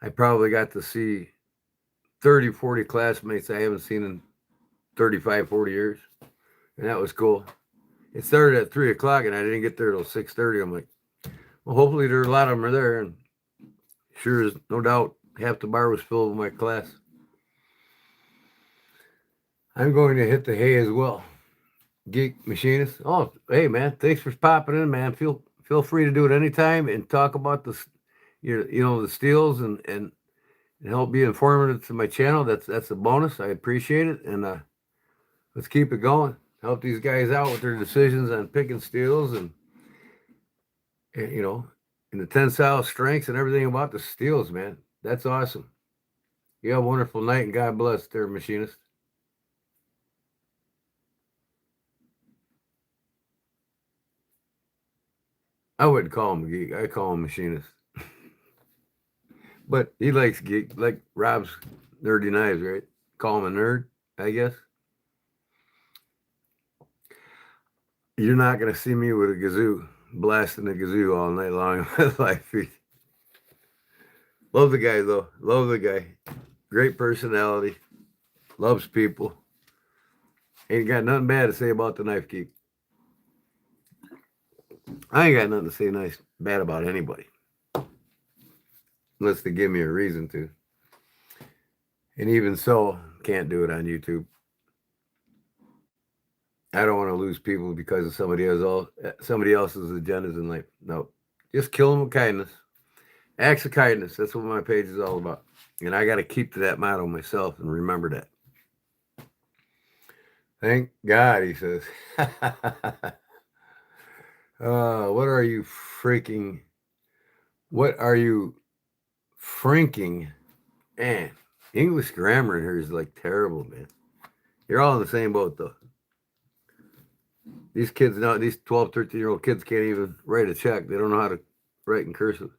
I probably got to see 30, 40 classmates I haven't seen in 35, 40 years. And that was cool. It started at 3 o'clock and I didn't get there till 6:30. I'm like, well, hopefully there are a lot of them are there. And sure is no doubt half the bar was filled with my class. I'm going to hit the hay as well. Geek Machinist. Oh, hey man, thanks for popping in, man. Feel free to do it anytime and talk about the the steels and help be informative to my channel. That's a bonus. I appreciate it. And let's keep it going. Help these guys out with their decisions on picking steels and and the tensile strengths and everything about the steels, man. That's awesome. You have a wonderful night and God bless there, Machinist. I wouldn't call him a geek. I call him Machinist. But he likes geek, like Rob's Nerdy Knives, right? Call him a nerd, I guess. You're not going to see me with a kazoo, blasting a kazoo all night long on my live feed. Love the guy, though. Love the guy. Great personality. Loves people. Ain't got nothing bad to say about the Knife Geek. I ain't got nothing to say bad about anybody. Unless they give me a reason to. And even so, can't do it on YouTube. I don't want to lose people because of somebody else's agendas in life. No. Just kill them with kindness. Acts of kindness. That's what my page is all about. And I got to keep to that motto myself and remember that. Thank God, he says. What are you franking? Man, English grammar in here is like terrible, man. You're all in the same boat, though. These kids now, these 12, 13-year-old kids can't even write a check. They don't know how to write in cursive.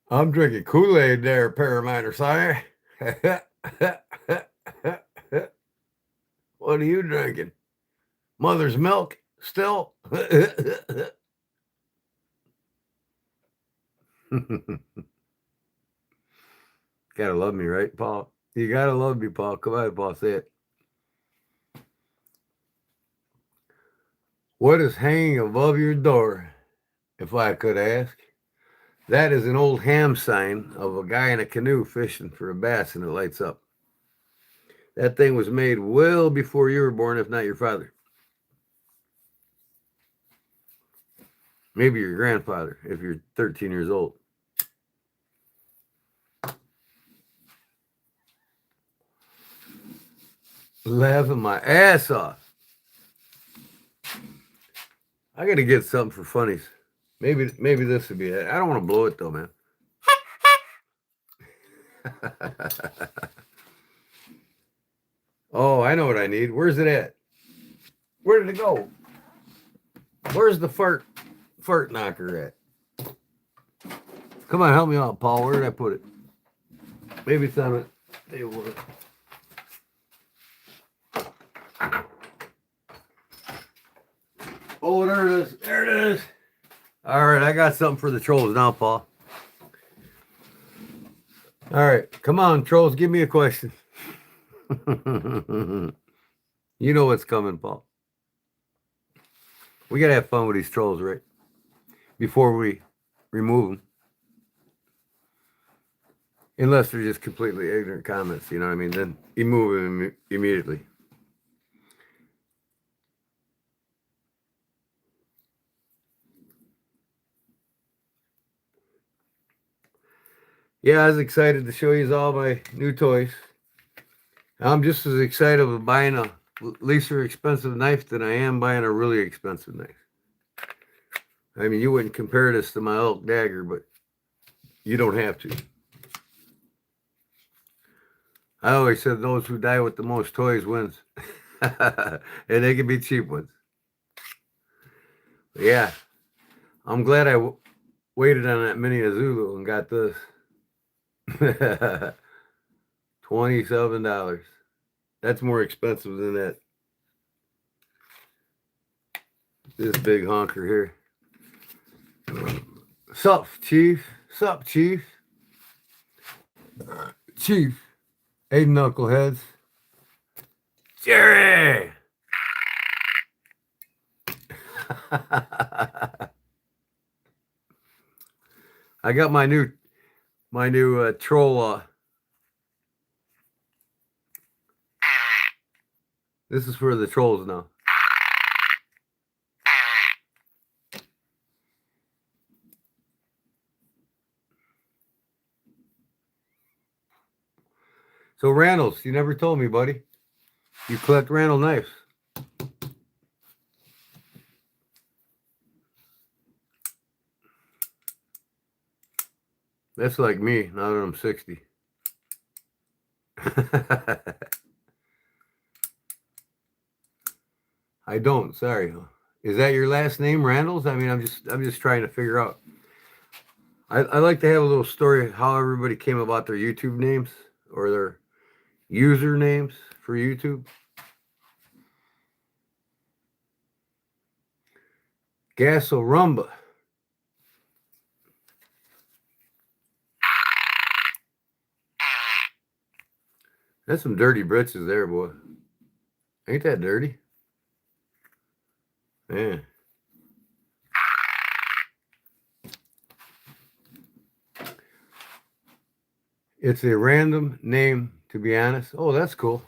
I'm drinking Kool-Aid there, Paramount, sorry. What are you drinking? Mother's milk still? Gotta love me, right, Paul? You gotta love me, Paul. Come on, Paul, say it. What is hanging above your door, if I could ask? That is an old ham sign of a guy in a canoe fishing for a bass, and it lights up. That thing was made well before you were born, if not your father. Maybe your grandfather, if you're 13 years old. Laughing my ass off. I got to get something for funnies. Maybe this would be it. I don't want to blow it, though, man. Oh, I know what I need. Where's it at? Where did it go? Where's the fart knocker at? Come on, help me out, Paul. Where did I put it? Maybe it's on a table. Oh, there it is. There it is. All right, I got something for the trolls now, Paul. All right, come on, trolls, give me a question. You know what's coming, Paul. We gotta have fun with these trolls, right? Before we remove them, unless they're just completely ignorant comments. You know what I mean? Then you move them immediately. Yeah, I was excited to show you all my new toys. I'm just as excited about buying a lesser expensive knife than I am buying a really expensive knife. I mean, you wouldn't compare this to my elk dagger, but you don't have to. I always said those who die with the most toys wins. And they can be cheap ones. But yeah, I'm glad I waited on that mini Azulu and got this. $27. That's more expensive than that. This big honker here. Sup, Chief? Sup, Chief? Chief. Hey, knuckleheads. Jerry! I got my new troll. This is for the trolls now. So Randall's, you never told me, buddy. You collect Randall knives. That's like me, now that I'm 60. I don't, sorry. Is that your last name, Randall's? I mean, I'm just trying to figure out. I like to have a little story how everybody came about their YouTube names or their usernames for YouTube. Gasorumba. That's some dirty britches there, boy. Ain't that dirty? Man. It's a random name, to be honest. Oh, that's cool.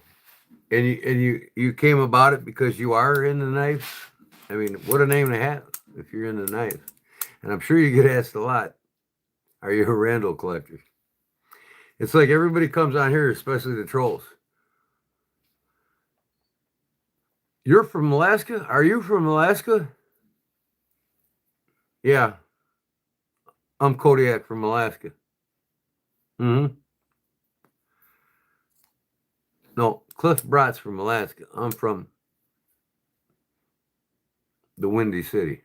And you came about it because you are in the knives. I mean, what a name to have if you're in the knives. And I'm sure you get asked a lot. Are you a Randall collector? It's like everybody comes on here, especially the trolls. You're from Alaska? Are you from Alaska? Yeah, I'm Kodiak from Alaska. Mm-hmm. No, Cliff Brott's from Alaska. I'm from the Windy City.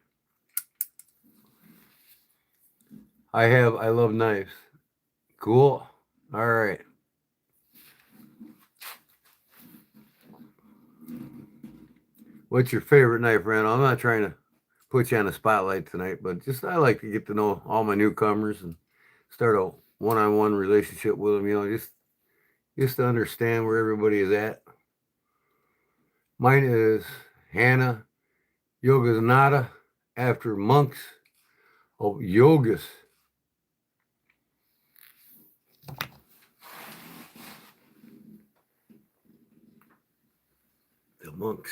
I love knives. Cool. All right. What's your favorite knife, Randall? I'm not trying to put you on the spotlight tonight, but just I like to get to know all my newcomers and start a one-on-one relationship with them. You know, just to understand where everybody is at. Mine is Hannah Yogananda after monks of yogas. The monks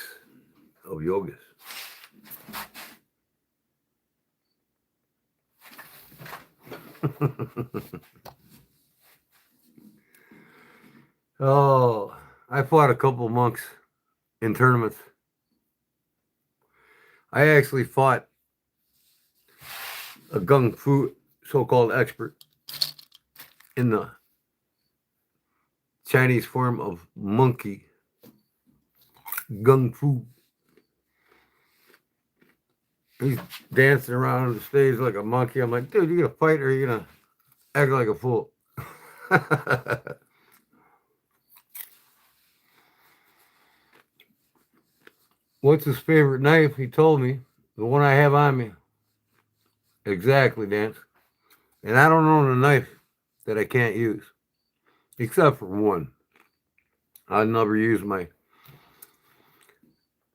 of yogas. Oh, I fought a couple monks in tournaments. I actually fought a gung fu so-called expert in the Chinese form of monkey gung fu. He's dancing around on the stage like a monkey. I'm like, dude, you gonna fight or are you gonna act like a fool? What's his favorite knife? He told me the one I have on me. Exactly, Dan. And I don't own a knife that I can't use. except for one. I never use my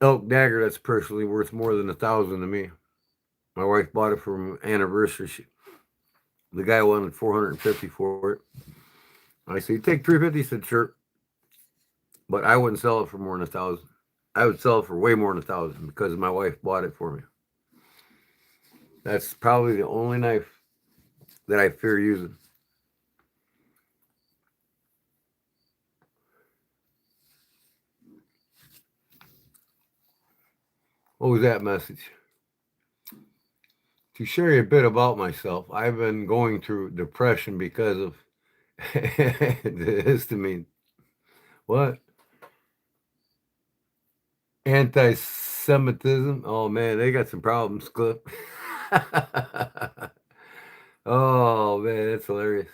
elk dagger. That's personally worth more than 1,000 to me. My wife bought it for an anniversary. The guy wanted 450 for it. I said, "You take 350." He said, "Sure," but I wouldn't sell it for more than 1,000. I would sell it for way more than 1,000 because my wife bought it for me. That's probably the only knife that I fear using. What was that message? To share a bit about myself, I've been going through depression because of the histamine. What? Anti-Semitism? Oh man, they got some problems, Cliff. Oh man, that's hilarious.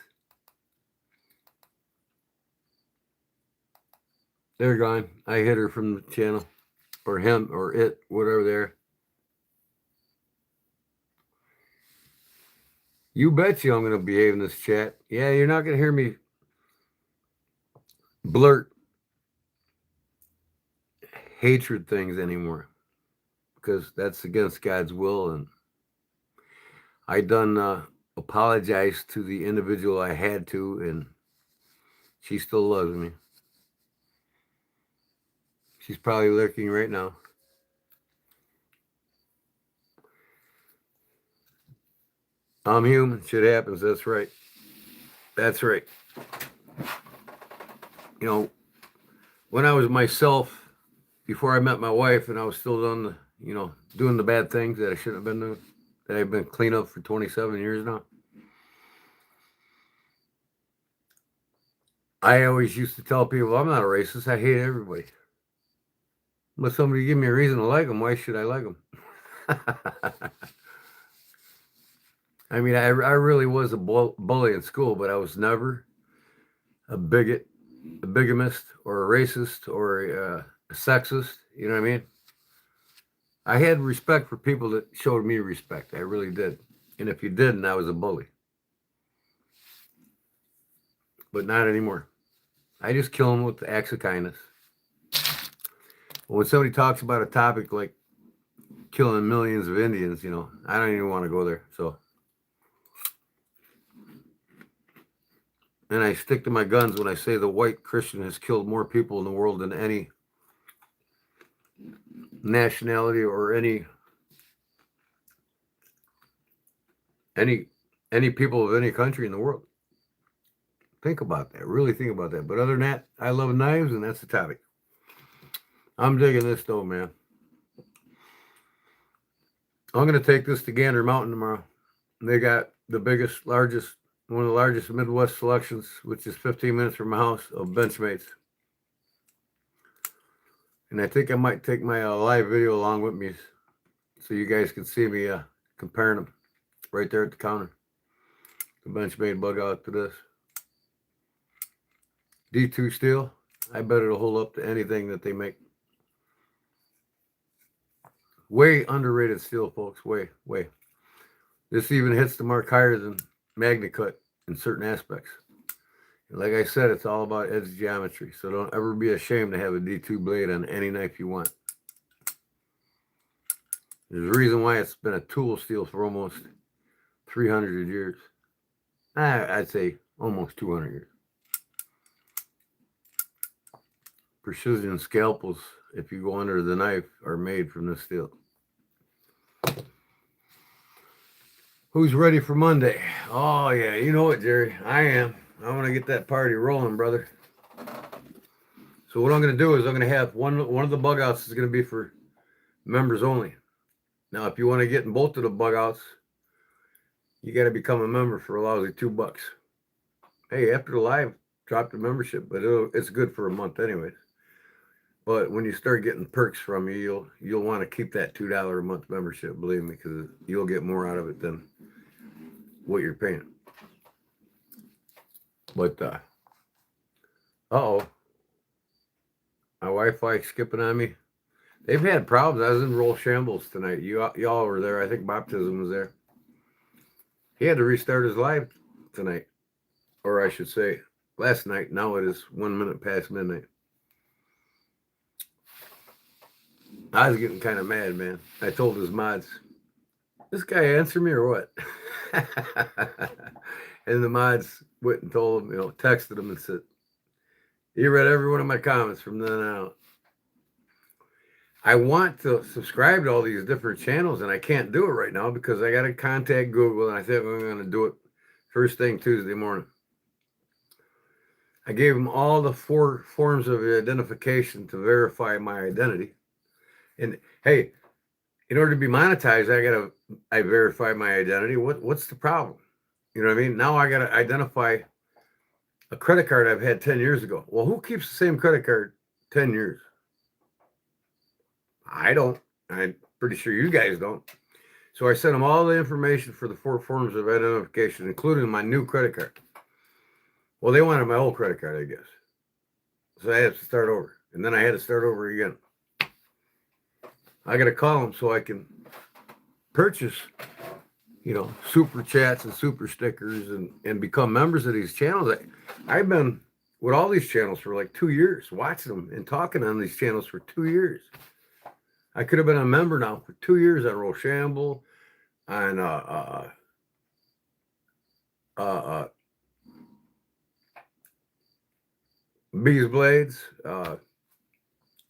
They're gone. I hit her from the channel, or him, or it, whatever they're. You bet you I'm going to behave in this chat. Yeah, you're not going to hear me blurt hatred things anymore because that's against God's will. And I done apologize to the individual I had to, and she still loves me. She's probably lurking right now. I'm human. Shit happens. That's right. That's right. You know, when I was myself, before I met my wife, and I was still doing the bad things that I shouldn't have been doing, that I've been clean up for 27 years now. I always used to tell people, I'm not a racist. I hate everybody. But somebody give me a reason to like them. Why should I like them? I mean, I really was a bully in school, but I was never a bigot, a bigamist, or a racist, or a sexist. You know what I mean? I had respect for people that showed me respect. I really did. And if you didn't, I was a bully. But not anymore. I just kill them with acts of kindness. When somebody talks about a topic like killing millions of Indians, I don't even want to go there. So, and I stick to my guns when I say the white Christian has killed more people in the world than any nationality or any people of any country in the world. Think about that. Really think about that. But other than that, I love knives, and that's the topic. I'm digging this though, man. I'm going to take this to Gander Mountain tomorrow. They got the one of the largest Midwest selections, which is 15 minutes from my house, of Benchmates. And I think I might take my live video along with me so you guys can see me comparing them right there at the counter. The Benchmade bug out to this. D2 steel. I bet it'll hold up to anything that they make. Way underrated steel, folks. Way. This even hits the mark higher than MagnaCut in certain aspects. And like I said, it's all about edge geometry. So don't ever be ashamed to have a D2 blade on any knife you want. There's a reason why it's been a tool steel for almost 300 years. I'd say almost 200 years. Precision scalpels, if you go under the knife, are made from this steel. Who's ready for Monday? Oh, yeah, you know it, Jerry. I am. I want to get that party rolling, brother. So what I'm going to do is I'm going to have one of the bug outs is going to be for members only. Now, if you want to get in both of the bug outs, you got to become a member for a lousy $2. Hey, after the live, drop the membership, but it's good for a month anyways. But when you start getting perks from me, you'll want to keep that $2 a month membership, believe me, because you'll get more out of it than what you're paying. But my Wi-Fi skipping on me. They've had problems. I was in Roll Shambles tonight. Y'all were there. I think Baptism was there. He had to restart his live tonight, or I should say, last night. Now it is 1 minute past midnight. I was getting kind of mad, man. I told his mods, this guy answer me or what? And the mods went and told him, texted him and said, he read every one of my comments from then on out. I want to subscribe to all these different channels, and I can't do it right now because I got to contact Google, and I think I'm going to do it first thing Tuesday morning. I gave them all the 4 forms of identification to verify my identity. And hey, in order to be monetized, I verify my identity. What's the problem? You know what I mean? Now I got to identify a credit card I've had 10 years ago. Well, who keeps the same credit card 10 years? I don't. I'm pretty sure you guys don't. So I sent them all the information for the 4 forms of identification, including my new credit card. Well, they wanted my old credit card, I guess. So I had to start over. And then I had to start over again. I got to call them so I can purchase, super chats and super stickers and become members of these channels. I've been with all these channels for like 2 years, watching them and talking on these channels for 2 years. I could have been a member now for 2 years on Rochambeau, on Bees Blades, a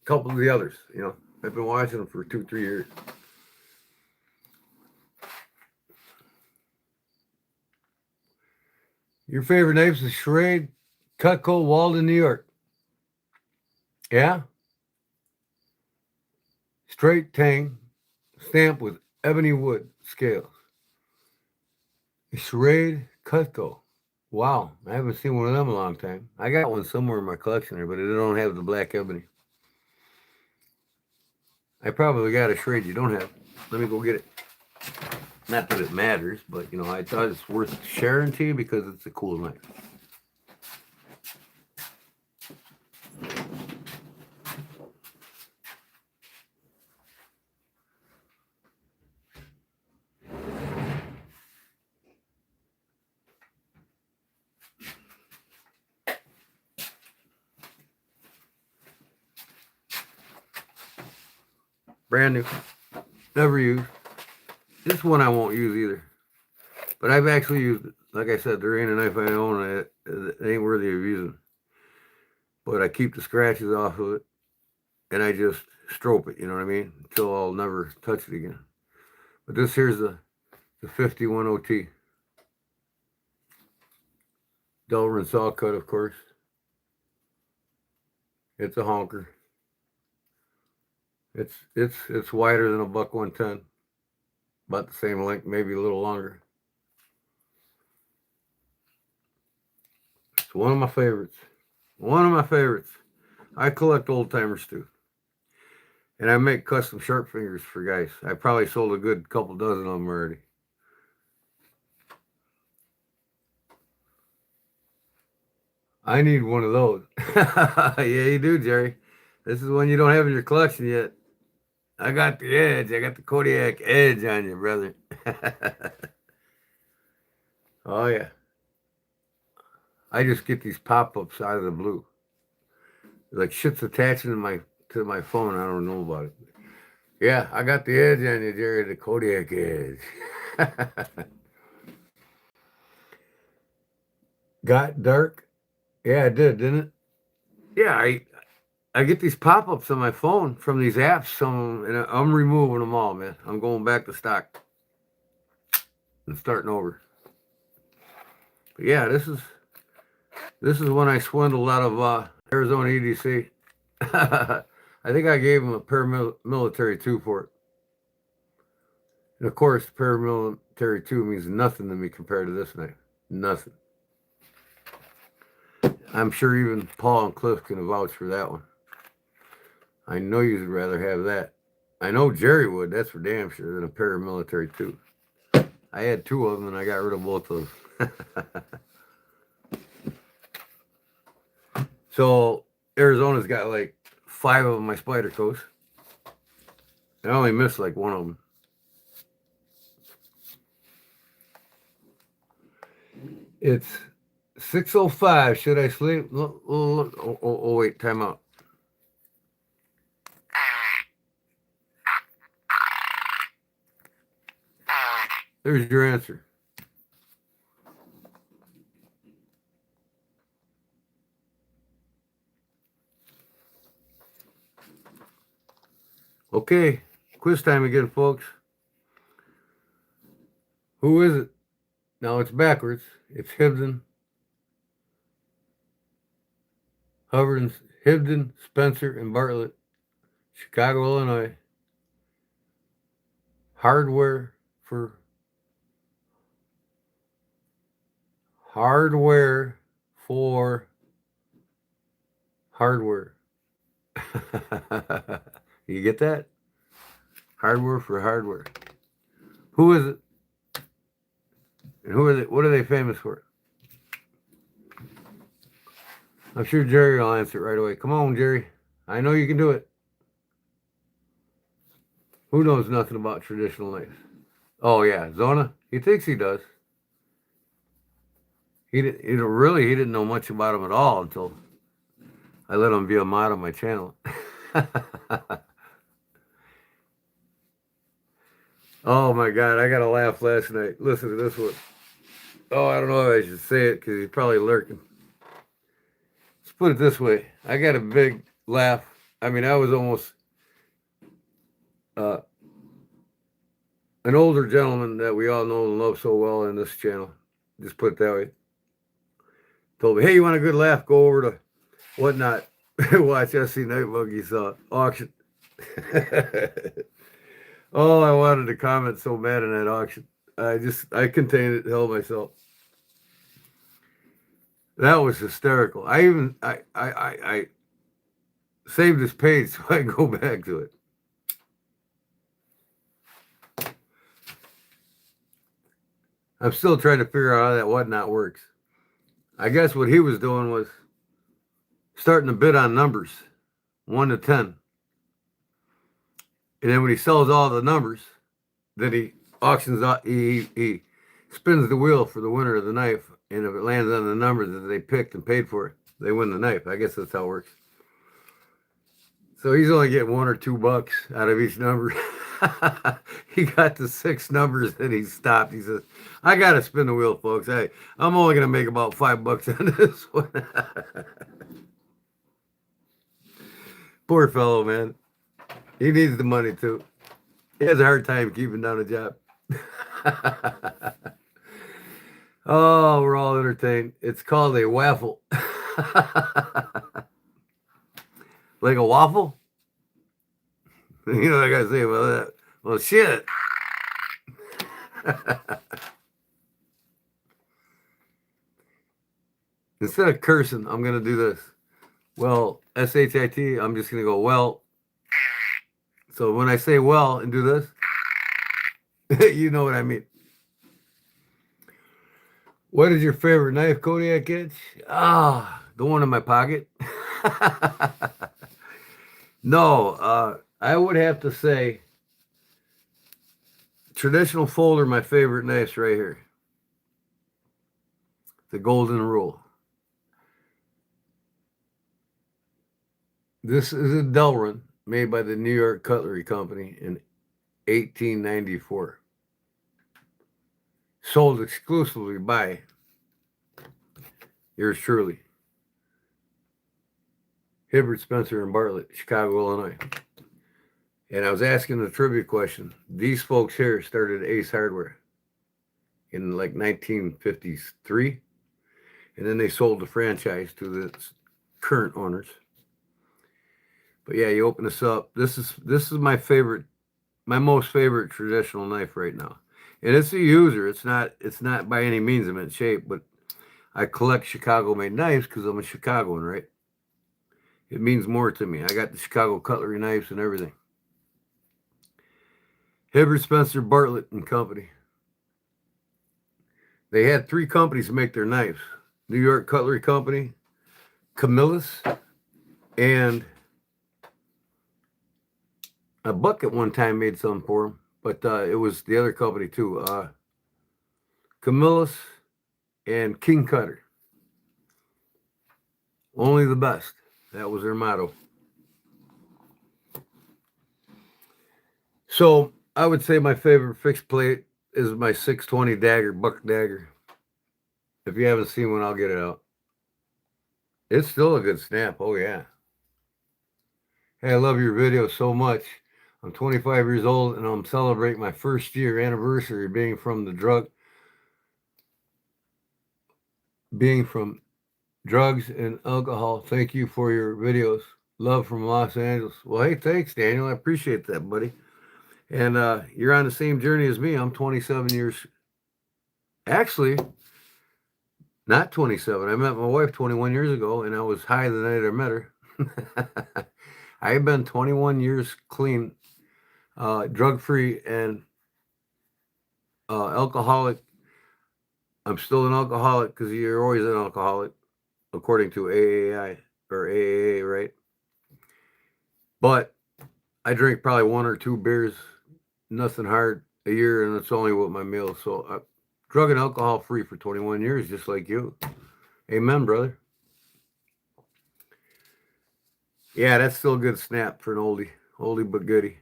couple of the others. I've been watching them for 2-3 years. Your favorite names is Sherade, Cutco, Walden, New York. Yeah? Straight tang, stamped with ebony wood scales. Sherade, Cutco. Wow, I haven't seen one of them in a long time. I got one somewhere in my collection there, but it don't have the black ebony. I probably got a Sherade you don't have. Let me go get it. Not that it matters, but I thought it's worth sharing to you because it's a cool knife. Brand new. Never used. This one I won't use either. But I've actually used it. Like I said, there ain't a knife I own that ain't worthy of using. But I keep the scratches off of it. And I just stroke it, you know what I mean? Until I'll never touch it again. But this here's the 51 OT. Delrin saw cut, of course. It's a honker. It's wider than a buck 110. About the same length, maybe a little longer. It's one of my favorites. One of my favorites. I collect old timers too. And I make custom sharp fingers for guys. I probably sold a good couple dozen of them already. I need one of those. Yeah, you do, Jerry. This is one you don't have in your collection yet. I got the edge. I got the Kodiak edge on you, brother. Oh, yeah. I just get these pop-ups out of the blue. Like shit's attaching to my phone. I don't know about it. Yeah, I got the edge on you, Jerry. The Kodiak edge. Got dark? Yeah, it did, didn't it? Yeah, I get these pop-ups on my phone from these apps, and I'm removing them all, man. I'm going back to stock and starting over. But yeah, this is when I swindled out of Arizona EDC. I think I gave him a paramilitary 2 for it. And of course, paramilitary 2 means nothing to me compared to this knife. Nothing. I'm sure even Paul and Cliff can vouch for that one. I know you'd rather have that. I know Jerry would, that's for damn sure, than a paramilitary 2. I had 2 of them and I got rid of both of them. So Arizona's got like 5 of my spider coats. I only missed like 1 of them. It's 6:05. Should I sleep? Oh, wait, time out. There's your answer. Okay, quiz time again, folks. Who is it? Now it's backwards. It's Hibden, Hibden, Spencer, and Bartlett, Chicago, Illinois. Hardware for hardware. You get that? Hardware for hardware. Who is it? And who are they? What are they famous for? I'm sure Jerry will answer it right away. Come on, Jerry. I know you can do it. Who knows nothing about traditional knives? Oh yeah, Zona. He thinks he does. He didn't know much about them at all until I let him be a mod on my channel. Oh my God, I got a laugh last night. Listen to this one. Oh, I don't know if I should say it because he's probably lurking. Let's put it this way. I got a big laugh. I mean, I was almost an older gentleman that we all know and love so well in this channel. Just put it that way. Told me, hey, you want a good laugh? Go over to Whatnot. Watch SC Night Monkey's auction. Oh, I wanted to comment so bad in that auction. I contained it, held myself. That was hysterical. I saved his page so I can go back to it. I'm still trying to figure out how that Whatnot works. I guess what he was doing was starting to bid on numbers, 1 to 10. And then when he sells all the numbers, then he auctions out, he spins the wheel for the winner of the knife. And if it lands on the number that they picked and paid for, they win the knife. I guess that's how it works. So he's only getting $1 or $2 out of each number. He got the 6 numbers and he stopped. He says, I got to spin the wheel, folks. Hey, I'm only going to make about $5 on this one. Poor fellow, man. He needs the money too. He has a hard time keeping down a job. Oh, we're all entertained. It's called a waffle. Like a waffle? You know what I gotta say about that? Well, shit. Instead of cursing, I'm gonna do this. Well, S-H-I-T, I'm just gonna go, well. So when I say well and do this, you know what I mean. What is your favorite knife, Kodiak Edge? Ah, the one in my pocket. No, I would have to say traditional folder, my favorite knives right here. The Golden Rule. This is a Delrin made by the New York Cutlery Company in 1894. Sold exclusively by yours truly, Hibbert, Spencer, and Bartlett, Chicago, Illinois. And I was asking the trivia question. These folks here started Ace Hardware in like 1953. And then they sold the franchise to the current owners. But yeah, you open this up. This is my favorite, my most favorite traditional knife right now. And it's a user. It's not by any means in its shape, but I collect Chicago-made knives because I'm a Chicagoan, right? It means more to me. I got the Chicago cutlery knives and everything. Hibbert, Spencer, Bartlett and Company. They had 3 companies make their knives. New York Cutlery Company, Camillus, and a Buck at one time made some for them, but it was the other company too. Camillus and King Cutter. Only the best. That was their motto. So I would say my favorite fixed plate is my 620 dagger, buck dagger. If you haven't seen one, I'll get it out. It's still a good snap. Oh, yeah. Hey, I love your video so much. I'm 25 years old and I'm celebrating my first year anniversary being from drugs and alcohol. Thank you for your videos. Love from Los Angeles. Well, hey, thanks, Daniel. I appreciate that, buddy. And you're on the same journey as me. I'm 27 years. Actually, not 27. I met my wife 21 years ago, and I was high the night I met her. I've been 21 years clean, drug-free, and alcoholic. I'm still an alcoholic because you're always an alcoholic, according to AAI or AAA, right? But I drink probably 1 or 2 beers, nothing hard, a year, and it's only with my meals. So drug and alcohol free for 21 years, just like you. Amen, brother. Yeah, that's still a good snap for an oldie but goodie.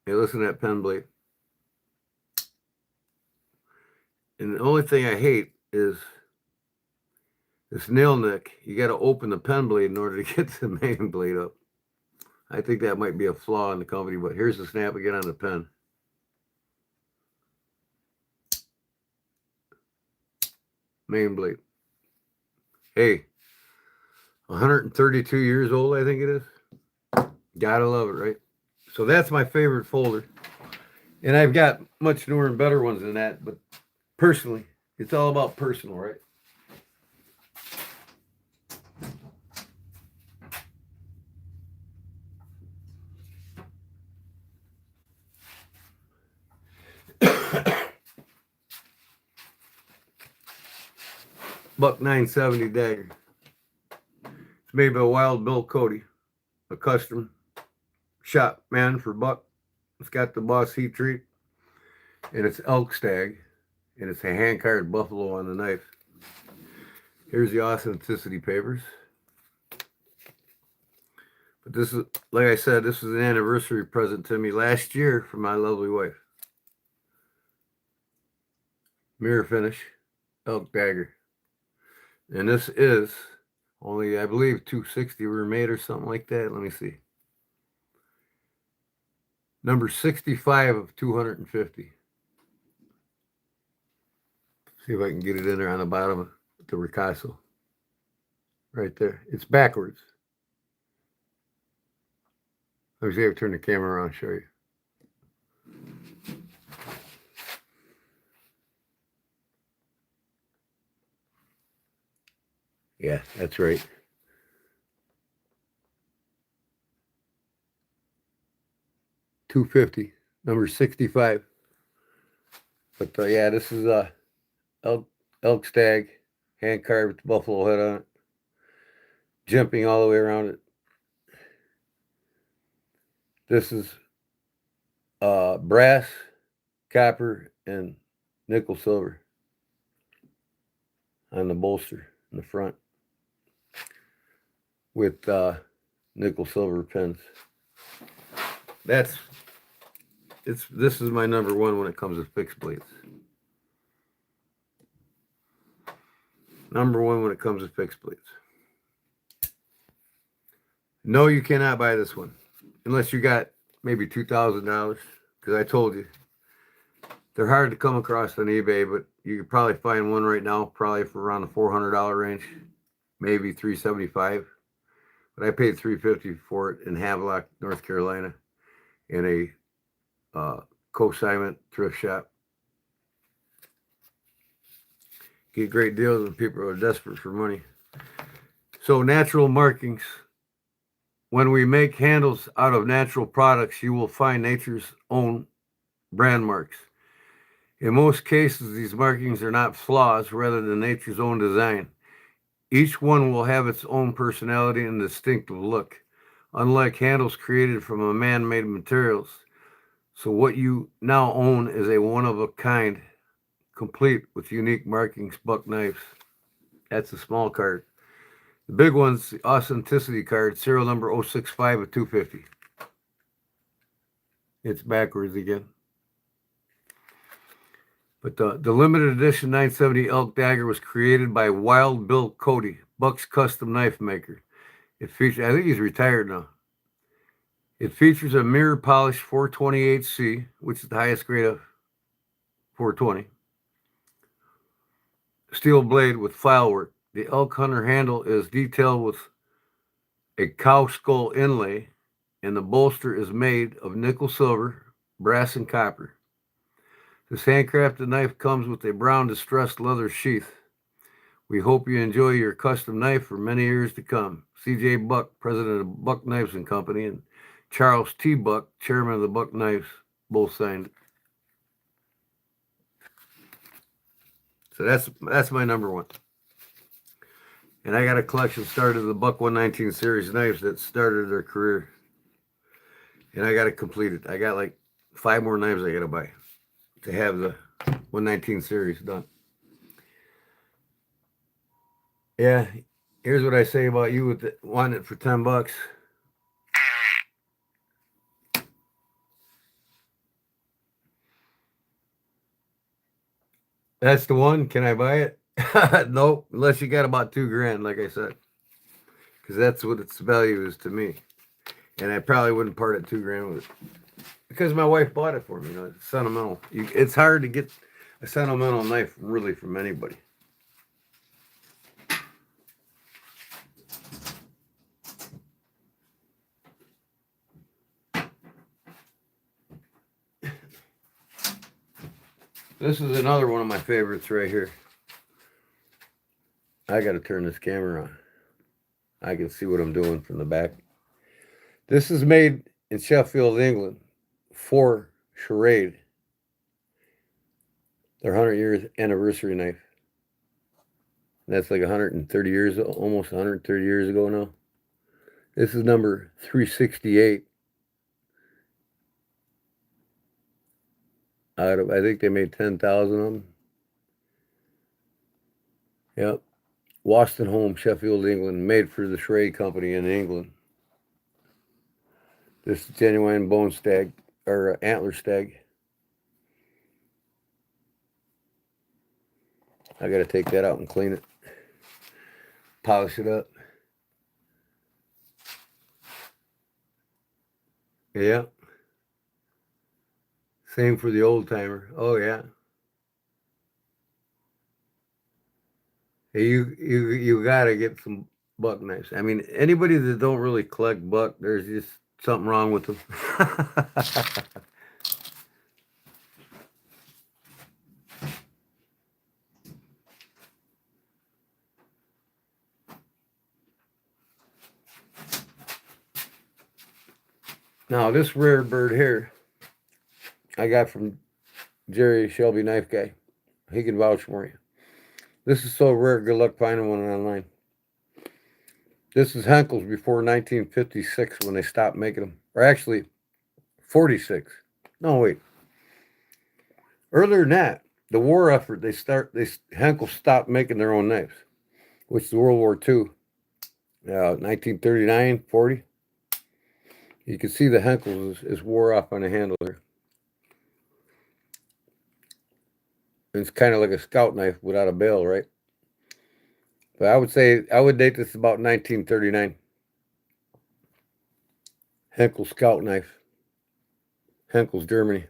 Hey, listen to that pen blade. And the only thing I hate is this nail nick. You got to open the pen blade in order to get the main blade up. I think that might be a flaw in the company, but here's the snap again on the pen. Main blade. Hey, 132 years old, I think it is. Gotta love it, right? So that's my favorite folder. And I've got much newer and better ones than that, but personally, it's all about personal, right? Buck 970 dagger. It's made by Wild Bill Cody, a custom shop man for Buck. It's got the boss heat treat, and it's elk stag, and it's a hand-carved buffalo on the knife. Here's the authenticity papers. But this is, like I said, this was an anniversary present to me last year from my lovely wife. Mirror finish, elk dagger. And this is only, I believe, 260 were made or something like that. Let me see. Number 65 of 250. See if I can get it in there on the bottom of the ricasso. Right there. It's backwards. Let me see if I turn the camera around and show you. Yeah, that's right. $250, number 65. But yeah, this is a elk stag, hand carved buffalo head on it, jumping all the way around it. This is brass, copper, and nickel silver on the bolster in the front with nickel silver pins. This is my number one when it comes to fixed blades. Number one when it comes to fixed blades. No, you cannot buy this one unless you got maybe $2,000, because I told you they're hard to come across on eBay, but you could probably find one right now, probably for around the $400 range, maybe $375. But I paid $350 for it in Havelock, North Carolina, in a consignment thrift shop. Get great deals when people are desperate for money. So natural markings. When we make handles out of natural products, you will find nature's own brand marks. In most cases, these markings are not flaws, rather than nature's own design. Each one will have its own personality and distinctive look, unlike handles created from man-made materials. So what you now own is a one-of-a-kind complete with unique markings, buck knives. That's a small card. The big one's the authenticity card, serial number 065 of 250. It's backwards again. But the limited edition 970 elk dagger was created by Wild Bill Cody, Buck's custom knife maker. It features, I think he's retired now. It features a mirror polished 428C, which is the highest grade of 420. Steel blade with file work. The elk hunter handle is detailed with a cow skull inlay, and the bolster is made of nickel silver, brass, and copper. This handcrafted knife comes with a brown distressed leather sheath. We hope you enjoy your custom knife for many years to come. C.J. Buck, president of Buck Knives and Company, and Charles T. Buck, chairman of the Buck Knives, both signed it. So that's my number one. And I got a collection started of the Buck 119 series knives that started their career. And I got to complete it. I got like 5 more knives I got to buy to have the 119 series done. Yeah, here's what I say about you with wanting it for $10. That's the one. Can I buy it? Nope, unless you got about $2,000, like I said, because that's what its value is to me. And I probably wouldn't part at $2,000 with it because my wife bought it for me. You know, it's sentimental. It's hard to get a sentimental knife really from anybody. This is another one of my favorites right here. I got to turn this camera on. I can see what I'm doing from the back. This is made in Sheffield, England for Charade. Their 100-year anniversary knife. That's like 130 years, almost 130 years ago now. This is number 368. I think they made 10,000 of them. Yep. Wolstenholme, Sheffield, England, made for the Charade Company in England. This is genuine bone stag, or antler stag. I got to take that out and clean it. Polish it up. Yeah. Same for the old timer. Oh yeah. Hey, you gotta get some buck knives. I mean, anybody that don't really collect buck, there's just something wrong with them. Now this rare bird here, I got from Jerry Shelby Knife Guy. He can vouch for you. This is so rare. Good luck finding one online. This is Henkel's before 1956 when they stopped making them. Or actually, 46. No, wait. Earlier than that, the war effort, Henkel stopped making their own knives, which is World War II. 1939, 40. You can see the Henkel is wore off on the handle there. It's kind of like a scout knife without a bail, right? But I would date this about 1939. Henkel scout knife. Henkel's Germany.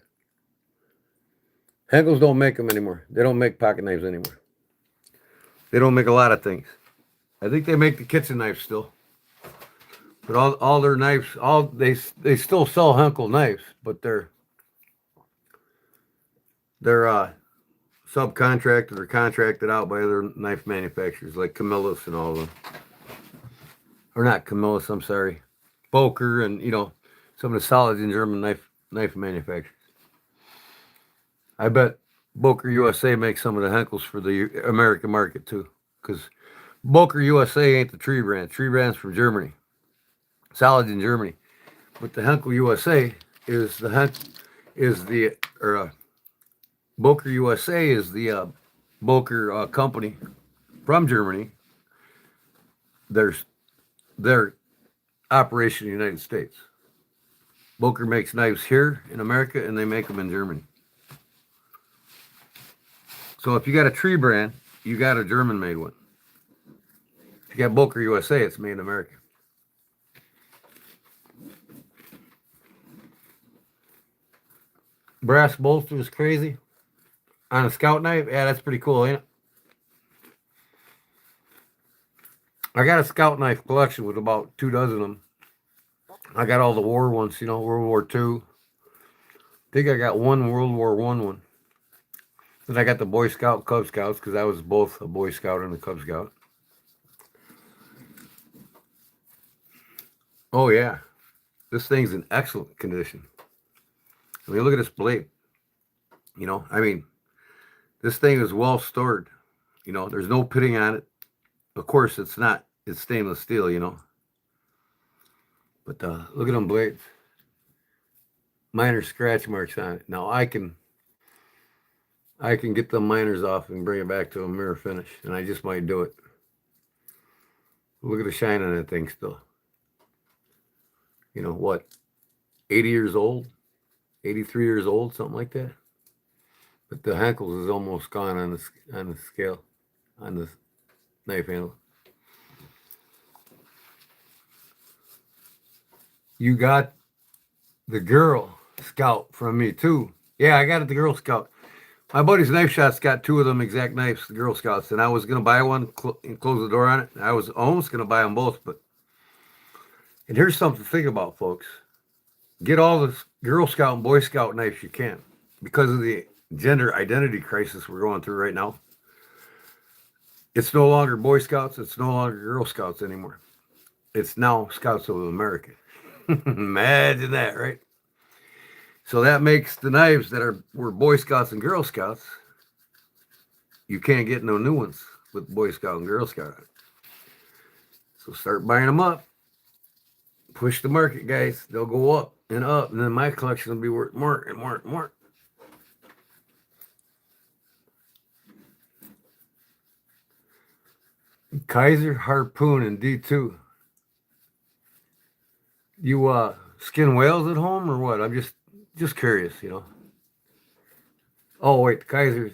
Henkel's don't make them anymore. They don't make pocket knives anymore. They don't make a lot of things. I think they make the kitchen knives still. But all their knives, they still sell Henkel knives, but they're subcontracted or contracted out by other knife manufacturers like Camillus and all of them. Or not Camillus, I'm sorry. Boker and, some of the solid in German knife manufacturers. I bet Boker USA makes some of the Henkels for the American market too. Because Boker USA ain't the tree brand. Tree brand's from Germany. Solid in Germany. But the Henkel USA is Boker USA is the Boker company from Germany. There's their operation in the United States. Boker makes knives here in America, and they make them in Germany. So if you got a tree brand, you got a German-made one. If you got Boker USA, it's made in America. Brass bolster is crazy. On a scout knife, yeah, that's pretty cool, ain't it? I got a scout knife collection with about 2 dozen of them. I got all the war ones, World War II. I think I got one World War one. Then I got the Boy Scout, Cub Scouts, because I was both a Boy Scout and a Cub Scout. Oh, yeah. This thing's in excellent condition. I mean, look at this blade. This thing is well stored. There's no pitting on it. Of course, it's stainless steel, But look at them blades. Minor scratch marks on it. Now I can get the miners off and bring it back to a mirror finish, and I just might do it. Look at the shine on that thing still. What? 80 years old? 83 years old, something like that. But the hankles is almost gone on the scale, on the knife handle. You got the Girl Scout from me too. Yeah, I got it, the Girl Scout. My buddy's knife shop's got 2 of them exact knives, the Girl Scouts, and I was gonna buy one and close the door on it. I was almost gonna buy them both, and here's something to think about, folks. Get all the Girl Scout and Boy Scout knives you can, because of the gender identity crisis we're going through right now. It's no longer Boy Scouts. It's no longer Girl Scouts anymore. It's now Scouts of America. Imagine that, right? So that makes the knives that were Boy Scouts and Girl Scouts, you can't get no new ones with Boy Scout and Girl Scout on it. So start buying them up. Push the market, guys. They'll go up, and then my collection will be worth more and more and more. Kaiser Harpoon and D2. You skin whales at home or what? I'm just curious, Oh wait, the Kaiser,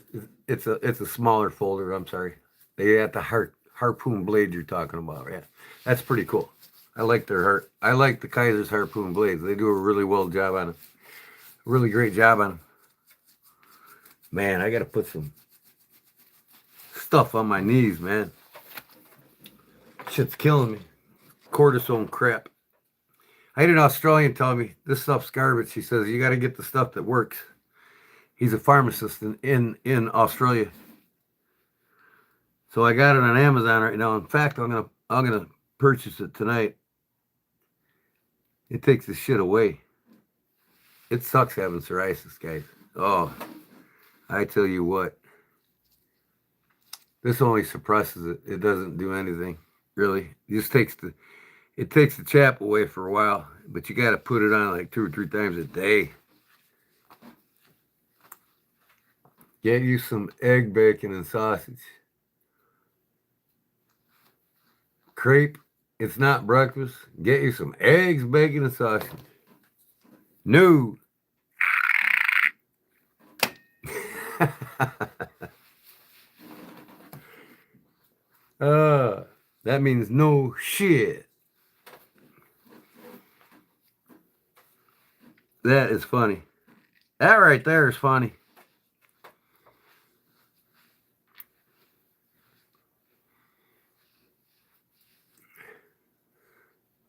it's a smaller folder. I'm sorry. They got the harpoon blade you're talking about. Yeah, that's pretty cool. I like the Kaiser's harpoon blades. They do a really well job on them. Really great job on them. Man, I got to put some stuff on my knees, man. Shit's killing me. Cortisone crap. I had an Australian tell me this stuff's garbage. He says you got to get the stuff that works. He's a pharmacist in Australia. So I got it on Amazon right now. In fact, I'm gonna purchase it tonight. It takes the shit away. It sucks having psoriasis, guys. Oh, I tell you what. This only suppresses it. It doesn't do anything, really. It just takes the chap away for a while, but you got to put it on like 2 or 3 times a day. Get you some egg, bacon, and sausage. Crepe, it's not breakfast. Get you some eggs, bacon, and sausage. No. That means no shit. That is funny. That right there is funny.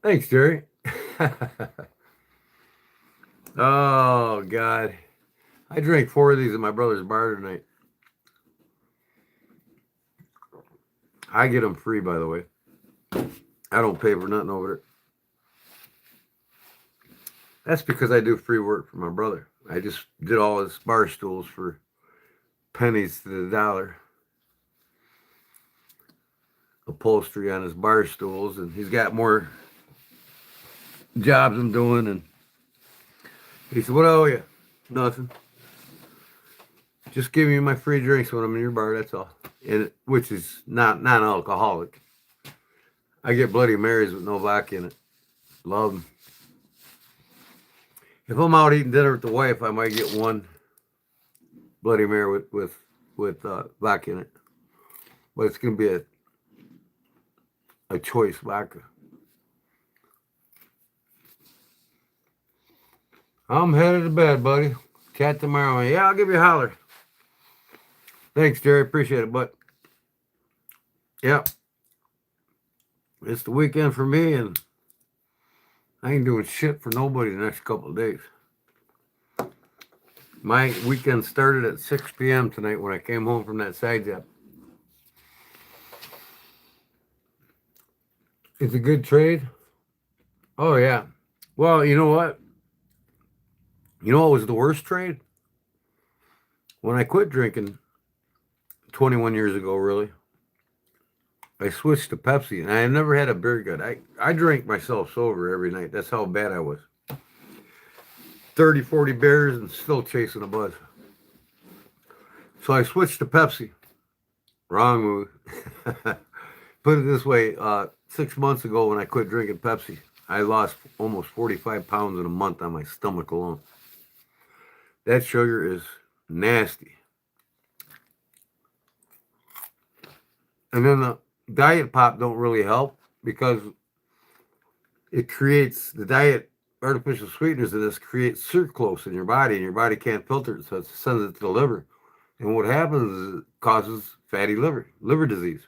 Thanks, Jerry. Oh, God. I drank 4 of these at my brother's bar tonight. I get them free, by the way. I don't pay for nothing over it. That's because I do free work for my brother. I just did all his bar stools for pennies to the dollar. Upholstery on his bar stools, and he's got more jobs I'm doing. And he said, "What owe you?" Nothing. Just give me my free drinks when I'm in your bar. That's all. And which is not non-alcoholic. I get Bloody Marys with no vodka in it. Love them. If I'm out eating dinner with the wife, I might get one Bloody Mary with vodka in it. But it's gonna be a choice vodka. I'm headed to bed, buddy. Cat tomorrow. Yeah, I'll give you a holler. Thanks, Jerry. Appreciate it. But yeah, it's the weekend for me, and I ain't doing shit for nobody the next couple of days. My weekend started at 6 p.m. tonight when I came home from that side job. It's a good trade. Oh, yeah. Well, you know what? You know what was the worst trade? When I quit drinking 21 years ago, really, I switched to Pepsi, and I never had a beer gut. I drank myself sober every night. That's how bad I was. 30, 40 beers and still chasing a buzz. So I switched to Pepsi. Wrong move. Put it this way, 6 months ago when I quit drinking Pepsi, I lost almost 45 pounds in a month on my stomach alone. That sugar is nasty. And then the diet pop don't really help because it creates the diet artificial sweeteners in this create sucrose in your body, and your body can't filter it, so it sends it to the liver. And what happens is it causes fatty liver disease.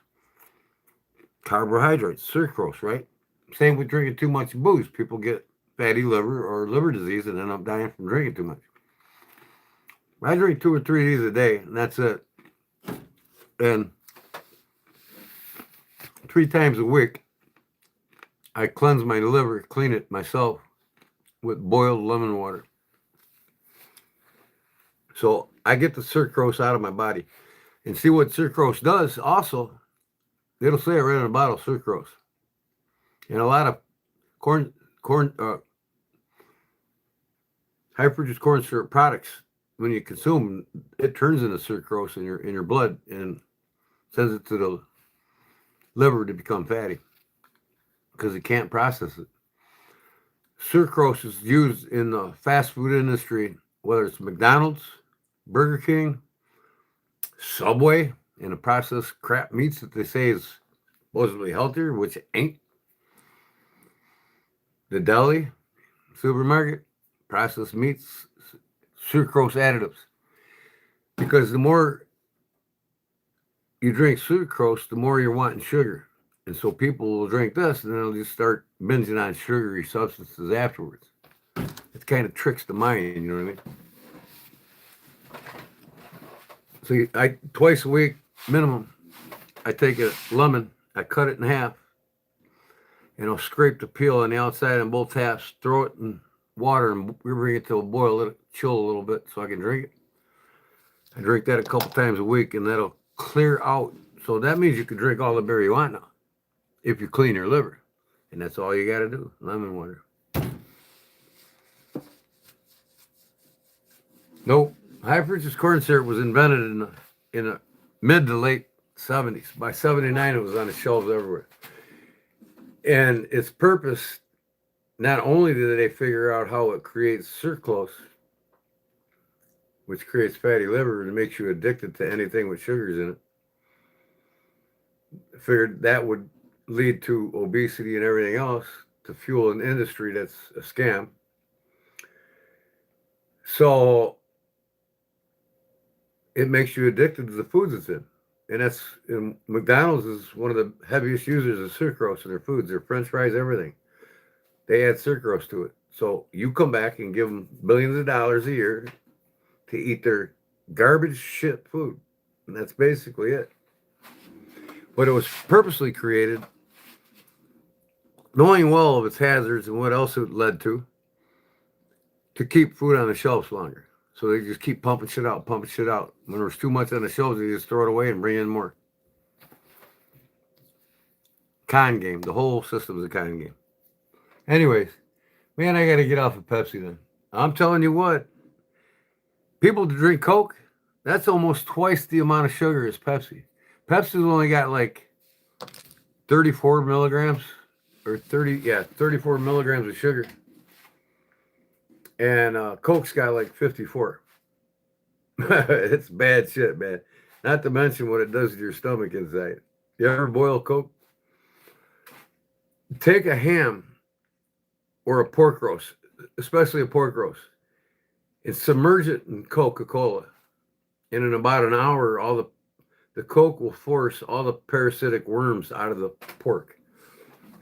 Carbohydrates, sucrose, right? Same with drinking too much booze. People get fatty liver or liver disease and end up dying from drinking too much. I drink 2 or 3 of these a day, and that's it. And 3 times a week, I cleanse my liver, clean it myself with boiled lemon water. So I get the sucrose out of my body. And see what sucrose does also, it'll say it right on the bottle, sucrose. And a lot of high fructose corn syrup products, when you consume, it turns into sucrose in your blood and sends it to the liver to become fatty because it can't process it. Sucrose is used in the fast food industry, whether it's McDonald's, Burger King, Subway, and the processed crap meats that they say is supposedly healthier, which it ain't. The deli, supermarket, processed meats, sucrose additives. Because the more you drink sucrose, the more you're wanting sugar. And so people will drink this and then they'll just start binging on sugary substances afterwards. It kind of tricks the mind, you know what I mean? So I twice a week minimum, I take a lemon, I cut it in half, and I'll scrape the peel on the outside on both halves, throw it in water and bring it to a boil, let it chill a little bit so I can drink it. I drink that a couple times a week and that'll clear out. So that means you can drink all the beer you want now if you clean your liver. And that's all you got to do, lemon water. Nope. High fructose corn syrup was invented in the mid to late 70s. By 79, it was on the shelves everywhere. And its purpose, not only did they figure out how it creates sucrose, which creates fatty liver and makes you addicted to anything with sugars in it, figured that would lead to obesity and everything else to fuel an industry that's a scam. So it makes you addicted to the foods it's in. And McDonald's is one of the heaviest users of sucrose in their foods, their French fries, everything. They add sucrose to it. So you come back and give them billions of dollars a year to eat their garbage shit food. And that's basically it. But it was purposely created, knowing well of its hazards and what else it led to keep food on the shelves longer. So they just keep pumping shit out. When there's too much on the shelves, they just throw it away and bring in more. Con game. The whole system is a con game. Anyways, man, I got to get off of Pepsi then. I'm telling you what, people that drink Coke, That's almost twice the amount of sugar as Pepsi. Pepsi's only got like 34 milligrams or 34 milligrams of sugar. And Coke's got like 54. It's bad shit, man. Not to mention what it does to your stomach inside. You ever boil Coke? Take a ham or a pork roast, especially a pork roast, and submerge it in Coca-Cola. And in about an hour, all the Coke will force all the parasitic worms out of the pork.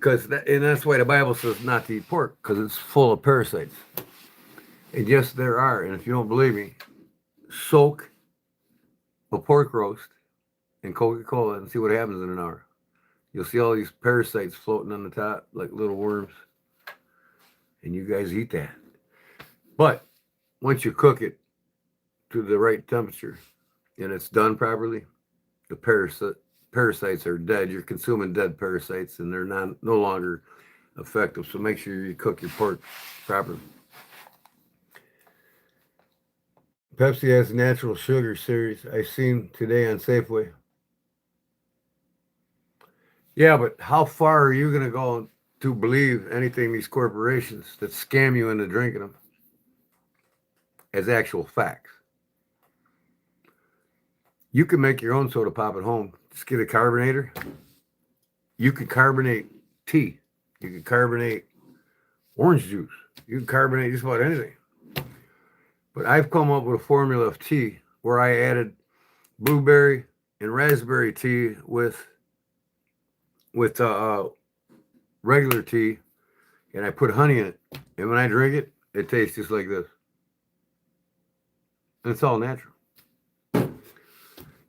And that's why the Bible says not to eat pork, because it's full of parasites. And yes, there are. And if you don't believe me, soak a pork roast in Coca-Cola and see what happens in an hour. You'll see all these parasites floating on the top like little worms. And you guys eat that. But once you cook it to the right temperature and it's done properly, the parasites are dead. You're consuming dead parasites and they're no longer effective. So make sure you cook your pork properly. Pepsi has natural sugar series I seen today on Safeway. Yeah, but how far are you going to go to believe anything these corporations that scam you into drinking them as actual facts? You can make your own soda pop at home. Just get a carbonator. You can carbonate tea. You can carbonate orange juice. You can carbonate just about anything. But I've come up with a formula of tea where I added blueberry and raspberry tea with regular tea, and I put honey in it. And when I drink it, it tastes just like this. And it's all natural.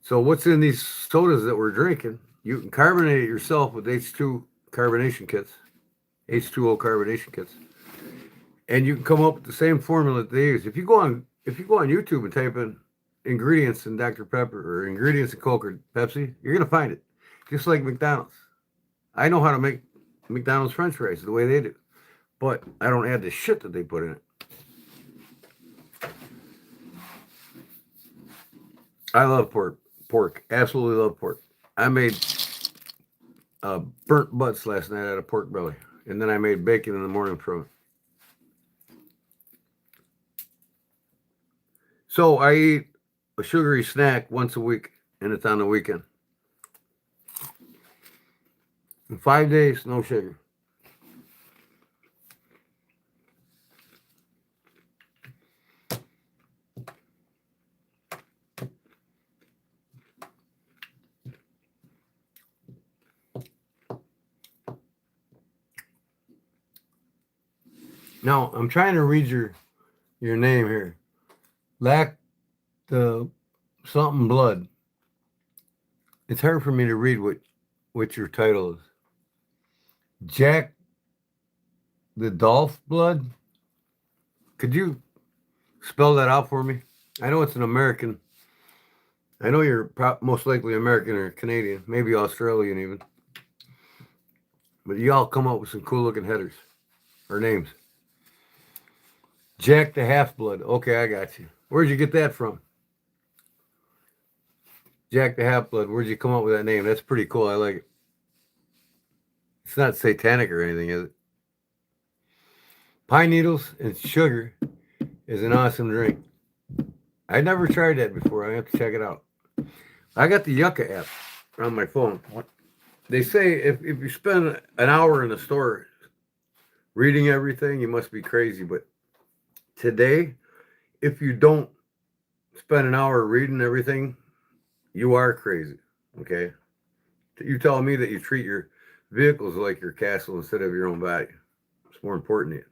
So what's in these sodas that we're drinking, you can carbonate it yourself with H2 carbonation kits, H2O carbonation kits. And you can come up with the same formula that they use. If you go on YouTube and type in ingredients in Dr. Pepper or ingredients in Coke or Pepsi, you're going to find it. Just like McDonald's. I know how to make McDonald's French fries the way they do. But I don't add the shit that they put in it. I love pork. Absolutely love pork. I made burnt butts last night out of pork belly. And then I made bacon in the morning from it. So I eat a sugary snack once a week, and it's on the weekend. In 5 days, no sugar. Now, I'm trying to read your name here. Lack the something blood. It's hard for me to read what your title is. Jack the Dolph blood. Could you spell that out for me? I know it's an American. I know you're most likely American or Canadian, maybe Australian even. But y'all come up with some cool looking headers or names. Jack the Half-Blood. Okay, I got you. Where'd you get that from? Jack the Half-Blood. Where'd you come up with that name? That's pretty cool. I like it. It's not satanic or anything, is it? Pine needles and sugar is an awesome drink. I never tried that before. I have to check it out. I got the Yucca app on my phone. They say if you spend an hour in the store reading everything, you must be crazy. But today, if you don't spend an hour reading everything, you are crazy. Okay? You telling me that you treat your vehicles like your castle instead of your own body. It's more important to you.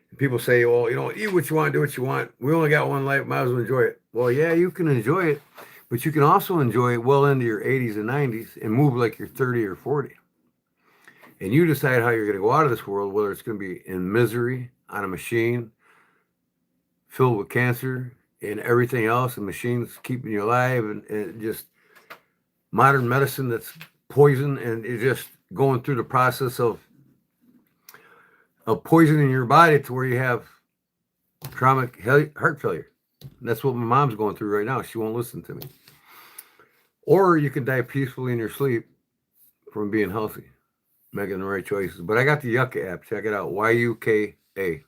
And people say, well, eat what you want, do what you want. We only got one life, might as well enjoy it. Well, yeah, you can enjoy it, but you can also enjoy it well into your 80s and 90s and move like you're 30 or 40. And you decide how you're going to go out of this world, whether it's going to be in misery on a machine filled with cancer and everything else, and machines keeping you alive, and just modern medicine that's poison, and you're just going through the process of poisoning your body to where you have chronic heart failure. And that's what my mom's going through right now. She won't listen to me. Or you can die peacefully in your sleep from being healthy, making the right choices. But I got the Yucca app. Check it out. YUKA.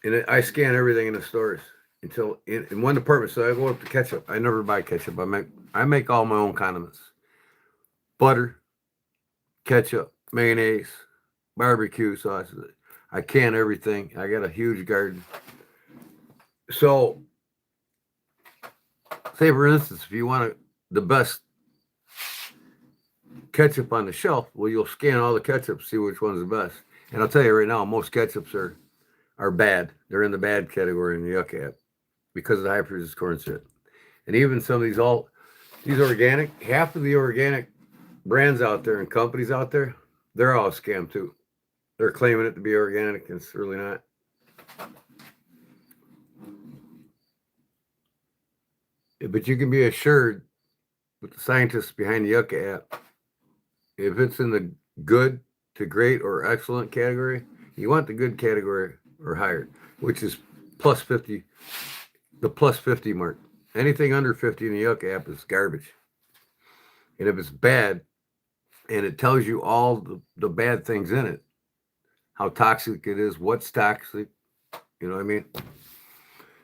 And I scan everything in the stores until in one department. So I go up to ketchup. I never buy ketchup. I make all my own condiments. Butter, ketchup, mayonnaise, barbecue sauce. I can everything. I got a huge garden. So, say for instance, if you want the best ketchup on the shelf, well, you'll scan all the ketchup, see which one's the best. And I'll tell you right now, most ketchups are bad. They're in the bad category in the Yuck app because of the high fructose corn syrup. And even some of these organic, half of the organic brands out there and companies out there, they're all a scam too. They're claiming it to be organic, and it's really not. But you can be assured with the scientists behind the Yucca app, if it's in the good to great or excellent category, you want the good category or higher, which is plus 50, the plus 50 mark. Anything under 50 in the Yucca app is garbage. And if it's bad and it tells you all the bad things in it, how toxic it is, what's toxic, you know what I mean?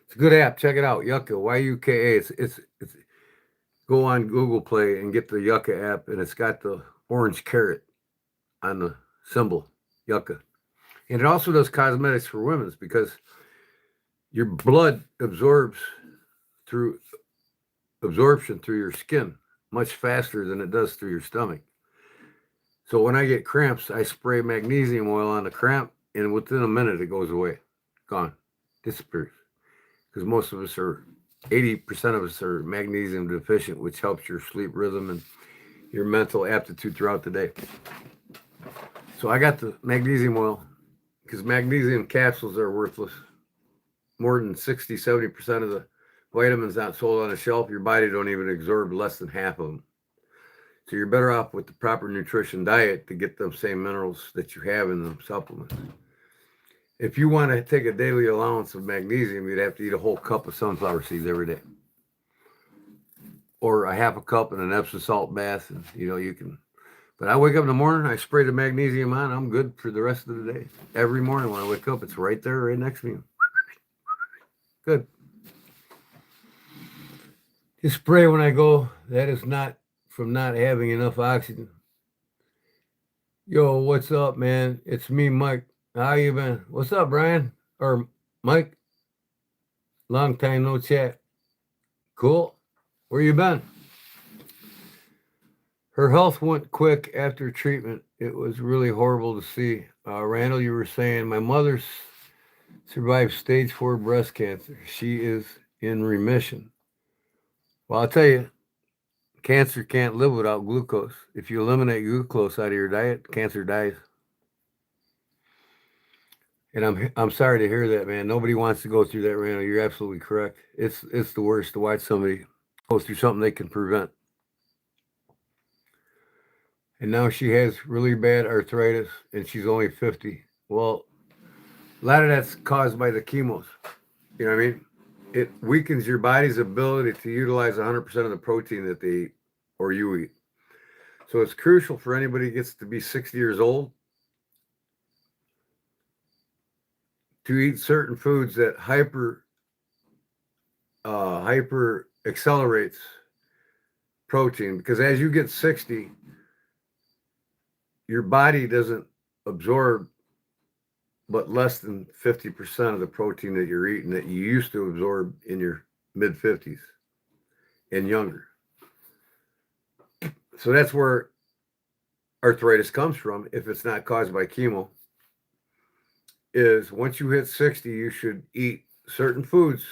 It's a good app. Check it out. Yucca, YUKA. It's go on Google Play and get the Yucca app, and it's got the orange carrot on the symbol, Yucca. And it also does cosmetics for women's because your blood through absorption through your skin much faster than it does through your stomach. So when I get cramps, I spray magnesium oil on the cramp, and within a minute it goes away, gone, disappears. Because most of us are 80% of us are magnesium deficient, which helps your sleep rhythm and your mental aptitude throughout the day. So I got the magnesium oil because magnesium capsules are worthless. More than 60, 70% of the vitamins not sold on the shelf, your body don't even absorb less than half of them. So you're better off with the proper nutrition diet to get those same minerals that you have in the supplements. If you want to take a daily allowance of magnesium, you'd have to eat a whole cup of sunflower seeds every day. Or a half a cup in an Epsom salt bath. And, you can. But I wake up in the morning, I spray the magnesium on, I'm good for the rest of the day. Every morning when I wake up, it's right there, right next to me. Good. You spray when I go, that is not from not having enough oxygen. Yo, what's up, man? It's me, Mike. How you been? What's up, Brian? Or Mike? Long time no chat. Cool. Where you been? Her health went quick after treatment. It was really horrible to see. Randall, you were saying my mother survived stage 4 breast cancer. She is in remission. Well, I'll tell you, cancer can't live without glucose. If you eliminate glucose out of your diet, cancer dies. And I'm sorry to hear that, man. Nobody wants to go through that, Randall. You're absolutely correct. It's the worst to watch somebody go through something they can prevent. And now she has really bad arthritis, and she's only 50. Well, a lot of that's caused by the chemos. You know what I mean? It weakens your body's ability to utilize 100% of the protein that they eat or you eat. So it's crucial for anybody who gets to be 60 years old to eat certain foods that hyper accelerates protein, because as you get 60, your body doesn't absorb but less than 50% of the protein that you're eating that you used to absorb in your mid 50s and younger. So that's where arthritis comes from, if it's not caused by chemo, is once you hit 60, you should eat certain foods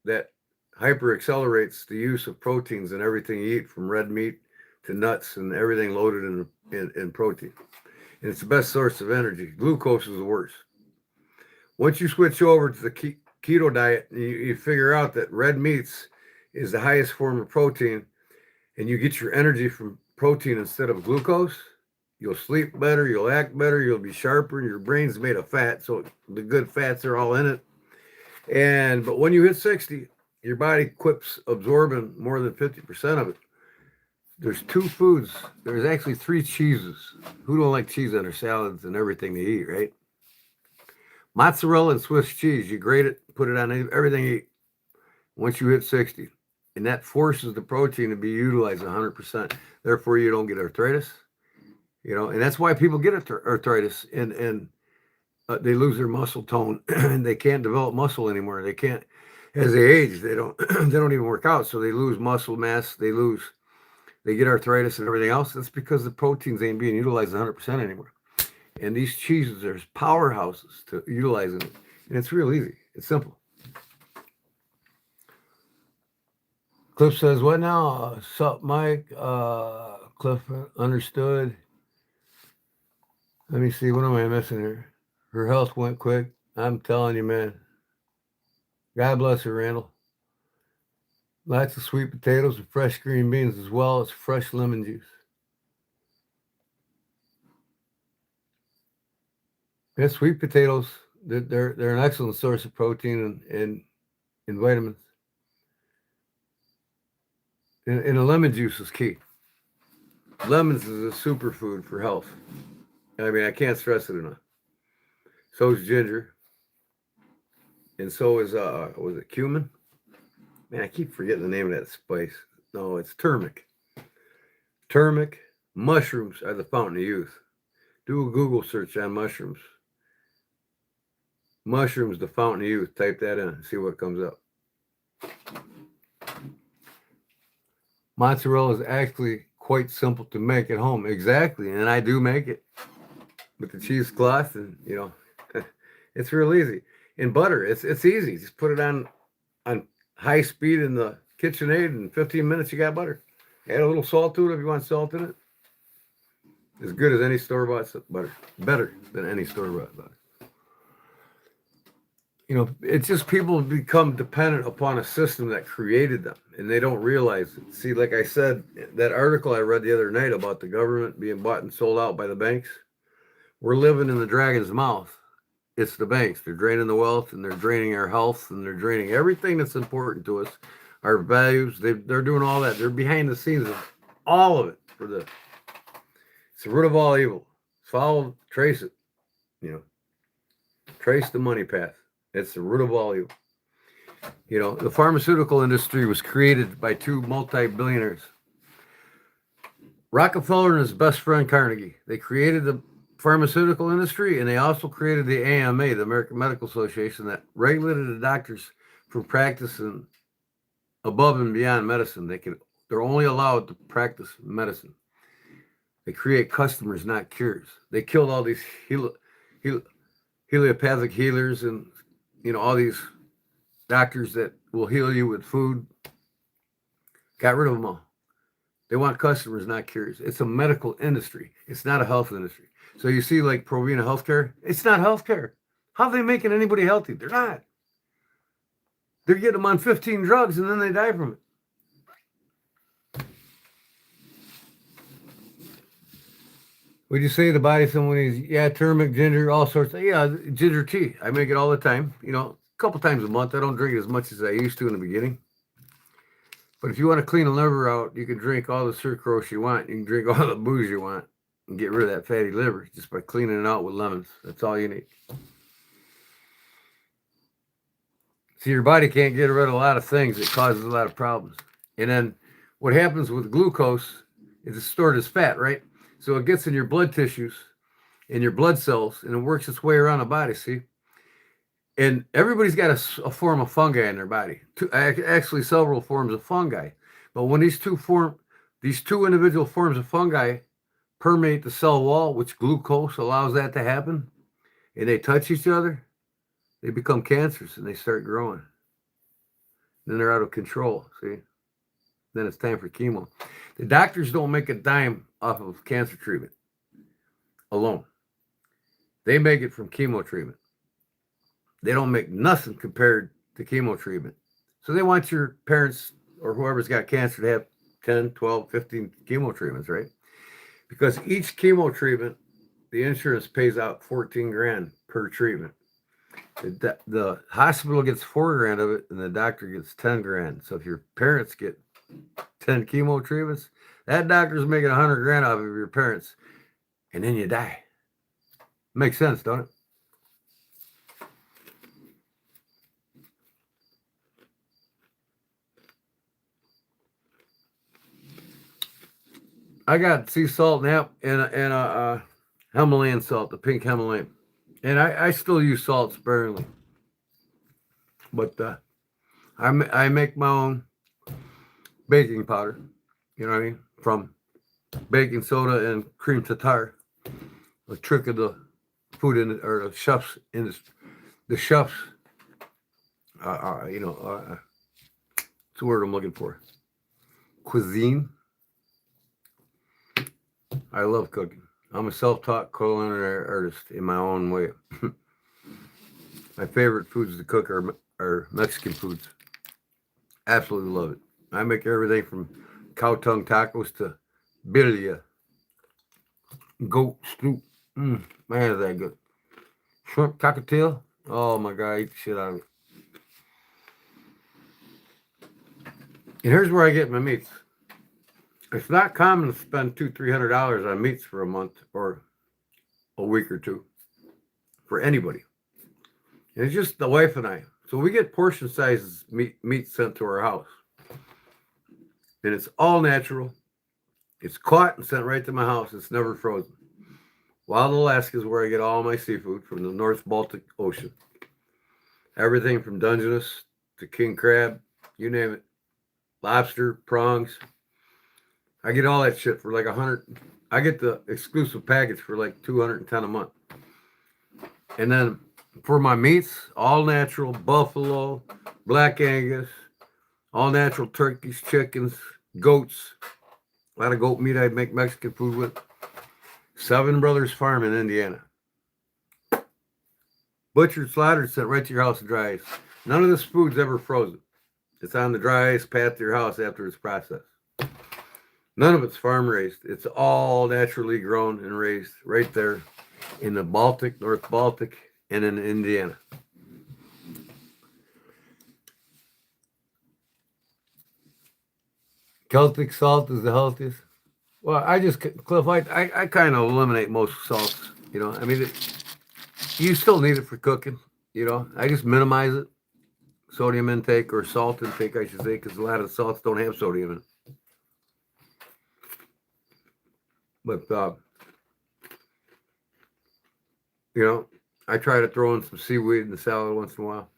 that hyper accelerates the use of proteins in everything you eat, from red meat to nuts and everything loaded in protein. And it's the best source of energy. Glucose is the worst. Once you switch over to the keto diet, you figure out that red meats is the highest form of protein, and you get your energy from protein instead of glucose, you'll sleep better, you'll act better, you'll be sharper, and your brain's made of fat, so the good fats are all in it. But when you hit 60, your body quits absorbing more than 50% of it. There's two foods. There's actually three cheeses. Who don't like cheese on their salads and everything they eat, right? Mozzarella and Swiss cheese. You grate it, put it on everything you eat once you hit 60. And that forces the protein to be utilized 100%. Therefore, you don't get arthritis. And that's why people get arthritis and they lose their muscle tone and they can't develop muscle anymore. They can't, as they age, they don't they don't even work out. So they lose muscle mass. They get arthritis and everything else. That's because the proteins ain't being utilized 100% anymore. And these cheeses, there's powerhouses to utilizing it. And it's real easy. It's simple. Cliff says, what now? Sup, Mike? Cliff understood. Let me see. What am I missing here? Her health went quick. I'm telling you, man. God bless her, Randall. Lots of sweet potatoes and fresh green beans as well as fresh lemon juice. Yeah, sweet potatoes, they're an excellent source of protein and vitamins. And the lemon juice is key. Lemons is a superfood for health. I mean, I can't stress it enough. So is ginger. And so is, was it cumin? Man, I keep forgetting the name of that spice. No, it's turmeric. Turmeric, mushrooms are the fountain of youth. Do a Google search on mushrooms. Mushrooms, the fountain of youth. Type that in and see what comes up. Mozzarella is actually quite simple to make at home. Exactly. And I do make it with the cheesecloth and, it's real easy. And butter, it's easy. Just put it on high speed in the KitchenAid and in 15 minutes you got butter. Add a little salt to it if you want salt in it. As good as any store-bought butter. Better than any store-bought butter. It's just people become dependent upon a system that created them, and they don't realize it. See, like I said, that article I read the other night about the government being bought and sold out by the banks, we're living in the dragon's mouth. It's the banks. They're draining the wealth, and they're draining our health, and they're draining everything that's important to us, our values. They're doing all that. They're behind the scenes of all of it for this. It's the root of all evil. Follow, trace it. Trace the money path. It's the root of all evil. The pharmaceutical industry was created by two multi-billionaires, Rockefeller and his best friend Carnegie. They created the pharmaceutical industry, and they also created the AMA, the American Medical Association, that regulated the doctors from practicing above and beyond medicine. They're only allowed to practice medicine. They create customers, not cures. They killed all these helopathic healers and all these doctors that will heal you with food. Got rid of them all. They want customers, not cures. It's a medical industry. It's not a health industry. So you see, like Provena Healthcare, it's not healthcare. How are they making anybody healthy? They're not. They're getting them on 15 drugs and then they die from it. Would you say the body somebody's, turmeric, ginger, all sorts of, ginger tea. I make it all the time, a couple times a month. I don't drink it as much as I used to in the beginning. But if you want to clean a liver out, you can drink all the sucrose you want. You can drink all the booze you want and get rid of that fatty liver just by cleaning it out with lemons. That's all you need. See, your body can't get rid of a lot of things. It causes a lot of problems. And then what happens with glucose is it's stored as fat, right? So it gets in your blood tissues and your blood cells, and it works its way around the body, see? And everybody's got a form of fungi in their body. Actually, several forms of fungi. But when these two individual forms of fungi permeate the cell wall, which glucose allows that to happen, and they touch each other, they become cancerous and they start growing. Then they're out of control, see? Then it's time for chemo. The doctors don't make a dime off of cancer treatment alone. They make it from chemo treatment. They don't make nothing compared to chemo treatment. So they want your parents or whoever's got cancer to have 10, 12, 15 chemo treatments, right? Because each chemo treatment, the insurance pays out $14,000 per treatment. The hospital gets $4 grand of it, and the doctor gets 10 grand. So if your parents get 10 chemo treatments, that doctor's making 100 grand off of your parents, and then you die. Makes sense, don't it? I got sea salt and a Himalayan salt, the pink Himalayan, and I still use salt sparingly, but I make my own baking powder. You know what I mean? From baking soda and cream tartar. The trick of the food in or the chefs in the chefs. It's the word I'm looking for. Cuisine. I love cooking. I'm a self-taught culinary artist in my own way. My favorite foods to cook are Mexican foods. Absolutely love it. I make everything from cow tongue tacos to birria, goat stew. Man, is that good. Shrimp cocktail. Oh my God, I eat the shit out of it. And here's where I get my meats. It's not common to spend $200-300 on meats for a month or a week or two for anybody. And it's just the wife and I. So we get portion sizes meat sent to our house. And it's all natural. It's caught and sent right to my house. It's never frozen. Wild Alaska is where I get all my seafood from the North Baltic Ocean. Everything from Dungeness to king crab, you name it. Lobster, prongs. I get all that shit for like 100. I get the exclusive package for like 210 a month. And then for my meats, all natural buffalo, black Angus, all natural turkeys, chickens, goats. A lot of goat meat I make Mexican food with. Seven Brothers Farm in Indiana. Butchered, slaughtered, sent right to your house to dry ice. None of this food's ever frozen. It's on the dry ice path to your house after it's processed. None of it's farm raised. It's all naturally grown and raised right there in the Baltic, North Baltic, and in Indiana. Celtic salt is the healthiest. Well, Cliff, I kind of eliminate most salts. I mean, you still need it for cooking. I just minimize it. Sodium intake or salt intake, I should say, because a lot of salts don't have sodium in it. But, I try to throw in some seaweed in the salad once in a while.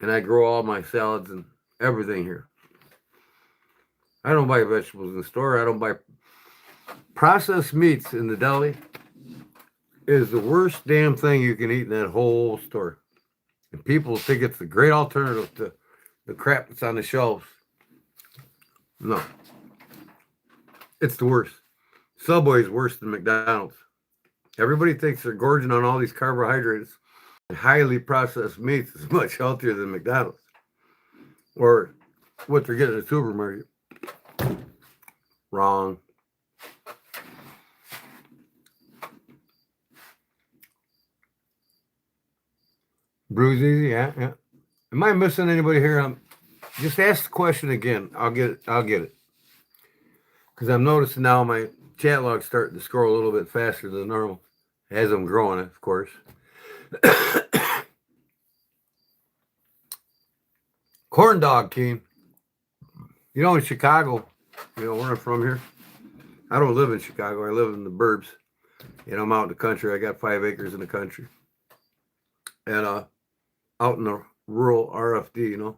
And I grow all my salads and everything here. I don't buy vegetables in the store. I don't buy processed meats in the deli. Is the worst damn thing you can eat in that whole store. And people think it's a great alternative to the crap that's on the shelves. No. It's the worst. Subway's worse than McDonald's. Everybody thinks they're gorging on all these carbohydrates. And highly processed meats is much healthier than McDonald's. Or what they're getting at the supermarket. Wrong. Bruise easy, yeah. Am I missing anybody here? Just ask the question again. I'll get it. Because I'm noticing now my chat log's starting to scroll a little bit faster than normal. As I'm growing it, of course. Corn dog, Keen. In Chicago, where I'm from here. I don't live in Chicago. I live in the burbs. I'm out in the country. I got 5 acres in the country. And out in the rural RFD,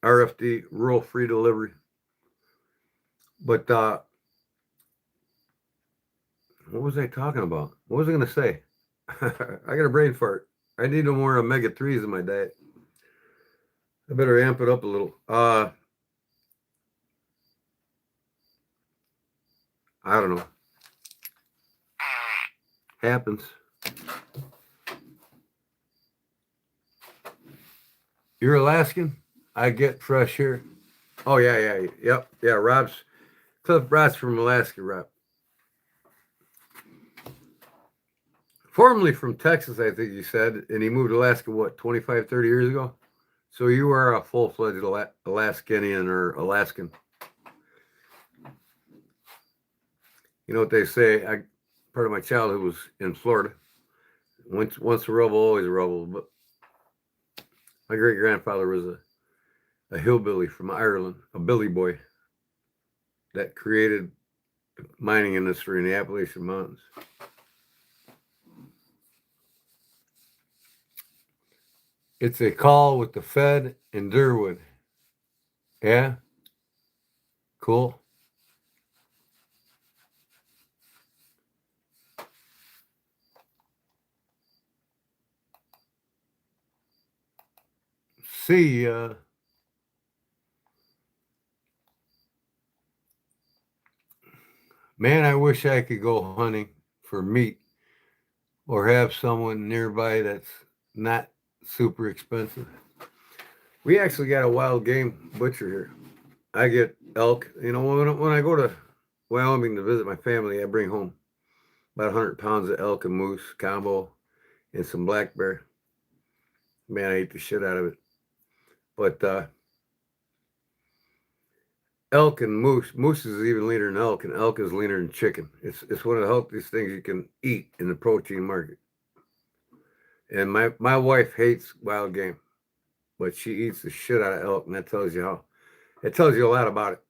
RFD, rural free delivery. But what was I talking about? What was I going to say? I got a brain fart. I need no more omega-3s in my diet. I better amp it up a little. I don't know. Happens. You're Alaskan? I get fresh here. Oh, yeah. Yep. Yeah, Cliff Brott's from Alaska, Rob. formerly from Texas, I think you said, and he moved to Alaska, what, 25, 30 years ago? So you are a full-fledged Alaskanian or Alaskan. You know what they say? Part of my childhood was in Florida. Once a rebel, always a rebel. But my great-grandfather was a hillbilly from Ireland, a billy boy that created the mining industry in the Appalachian Mountains. It's a call with the Fed in Durwood. Yeah? Cool. See ya. Man, I wish I could go hunting for meat or have someone nearby that's not super expensive. We actually got a wild game butcher here. I get elk. You know, when I go to Wyoming to visit my family, I bring home about 100 pounds of elk and moose combo and some black bear. Man, I ate the shit out of it. But elk and moose is even leaner than elk, and elk is leaner than chicken. It's one of the healthiest things you can eat in the protein market. And my wife hates wild game, but she eats the shit out of elk, and that tells you how. It tells you a lot about it.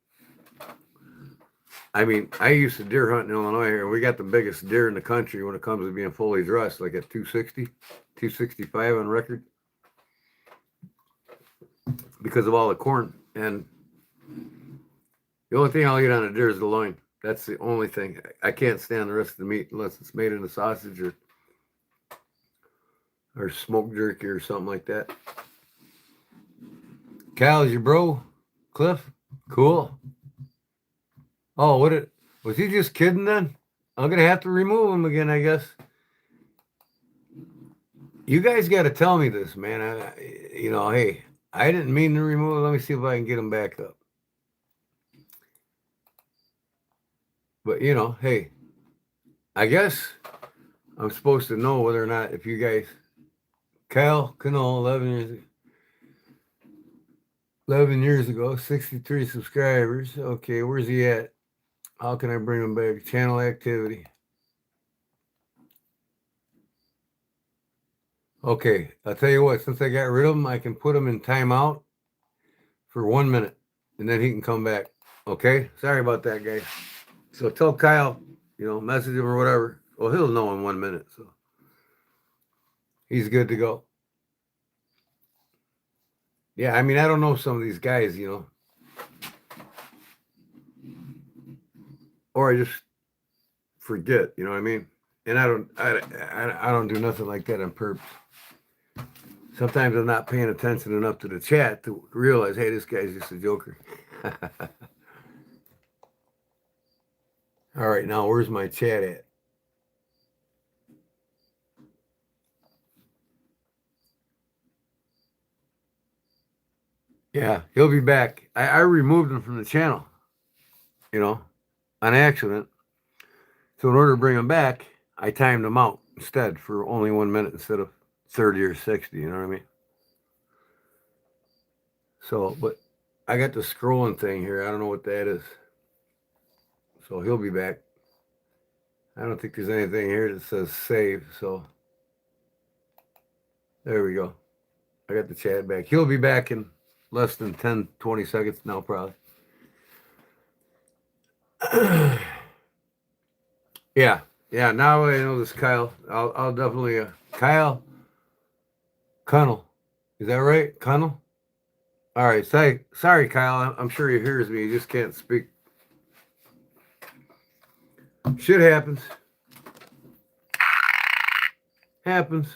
I mean, I used to deer hunt in Illinois here. We got the biggest deer in the country when it comes to being fully dressed, like at 260, 265 on record, because of all the corn. And the only thing I'll eat on a deer is the loin. That's the only thing. I can't stand the rest of the meat unless it's made into sausage or smoked jerky or something like that. Cal, is your bro? Cliff? Cool. Oh, was he just kidding then? I'm gonna have to remove him again, I guess. You guys got to tell me this, man. Hey, I didn't mean to remove him. Let me see if I can get him back up. But hey, I guess I'm supposed to know whether or not if you guys, Cal Cano, 11 years ago, 63 subscribers. Okay, where's he at? How can I bring him back? Channel activity. Okay, I'll tell you what, since I got rid of him, I can put him in timeout for 1 minute, and then he can come back. Okay? Sorry about that, guys. So tell Kyle, message him or whatever. Well, he'll know in 1 minute, so he's good to go. Yeah, I mean, I don't know some of these guys, or I just forget, you know what I mean? And I don't do nothing like that on purpose. Sometimes I'm not paying attention enough to the chat to realize, hey, this guy's just a joker. All right, now where's my chat at? Yeah, he'll be back. I removed him from the channel, on accident. So in order to bring him back, I timed him out instead for only 1 minute instead of 30 or 60, you know what I mean? So, but I got the scrolling thing here. I don't know what that is. So he'll be back. I don't think there's anything here that says save. So there we go. I got the chat back. He'll be back in less than 10, 20 seconds now, probably. Yeah. Now I know this Kyle. I'll definitely Kyle Cunnell. Is that right, Cunnell? All right. Sorry, Kyle. I'm sure he hears me. He just can't speak. Shit happens. Happens.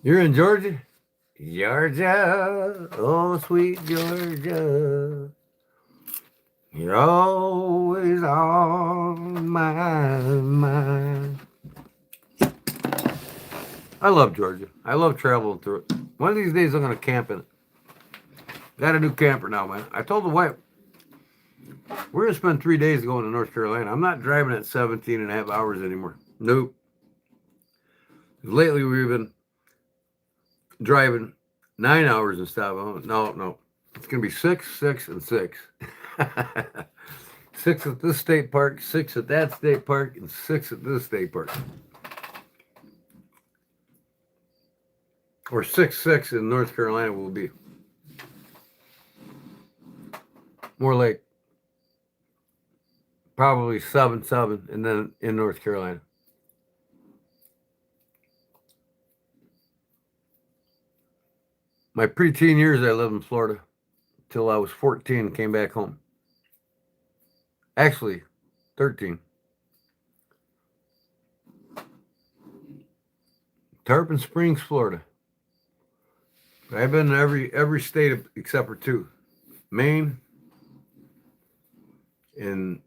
You're in Georgia? Georgia, oh sweet Georgia, you're always on my mind. I love Georgia. I love traveling through it. One of these days I'm going to camp in it. Got a new camper now, man. I told the wife, We're going to spend 3 days going to North Carolina. I'm not driving at 17 and a half hours anymore. Nope. Lately, we've been driving 9 hours and stopping. No. It's going to be 6, 6, and 6. 6 at this state park, 6 at that state park, and 6 at this state park. Or 6, 6 in North Carolina will be. More like probably 7, 7, and then in North Carolina. My preteen years, I lived in Florida till I was 14 and came back home. Actually, 13. Tarpon Springs, Florida. I've been in every state except for 2. Maine and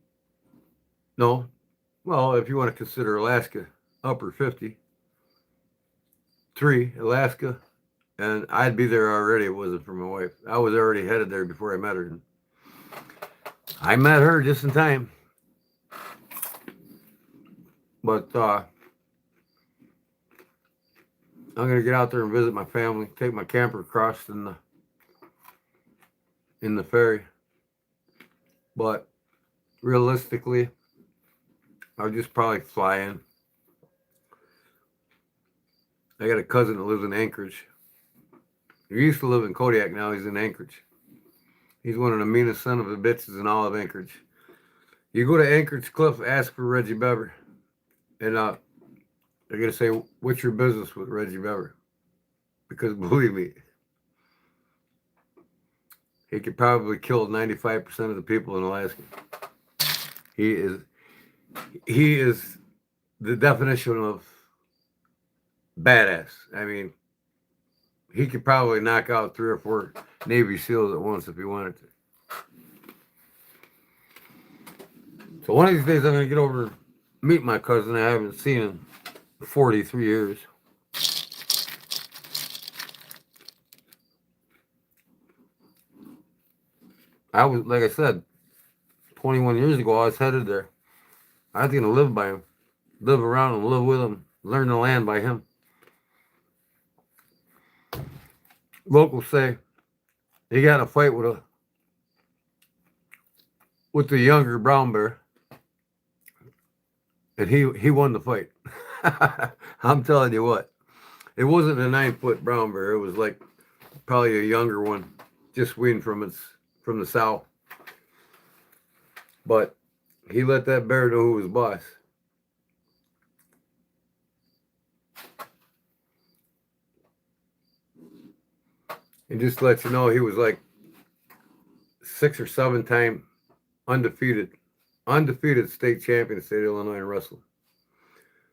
no, well, if you want to consider Alaska, upper 50. 3, Alaska, and I'd be there already if it wasn't for my wife. I was already headed there before I met her. I met her just in time. But I'm going to get out there and visit my family, take my camper across in the ferry. But realistically, I'll just probably fly in. I got a cousin that lives in Anchorage. He used to live in Kodiak, now he's in Anchorage. He's one of the meanest son of a bitches in all of Anchorage. You go to Anchorage Cliff, ask for Reggie Bever. And they're going to say, what's your business with Reggie Bever? Because believe me, he could probably kill 95% of the people in Alaska. He is the definition of badass. I mean, he could probably knock out 3 or 4 Navy SEALs at once if he wanted to. So one of these days I'm going to get over and meet my cousin. I haven't seen him in 43 years. I was, like I said, 21 years ago, I was headed there. I was going to live by him, live around him, live with him, learn the land by him. Locals say he got in a fight with the younger brown bear, and he won the fight. I'm telling you what, it wasn't a 9-foot brown bear. It was like probably a younger one, just weaned from the sow. But he let that bear know who was boss. And just to let you know, he was like 6 or 7 time undefeated state champion of the state of Illinois in wrestling.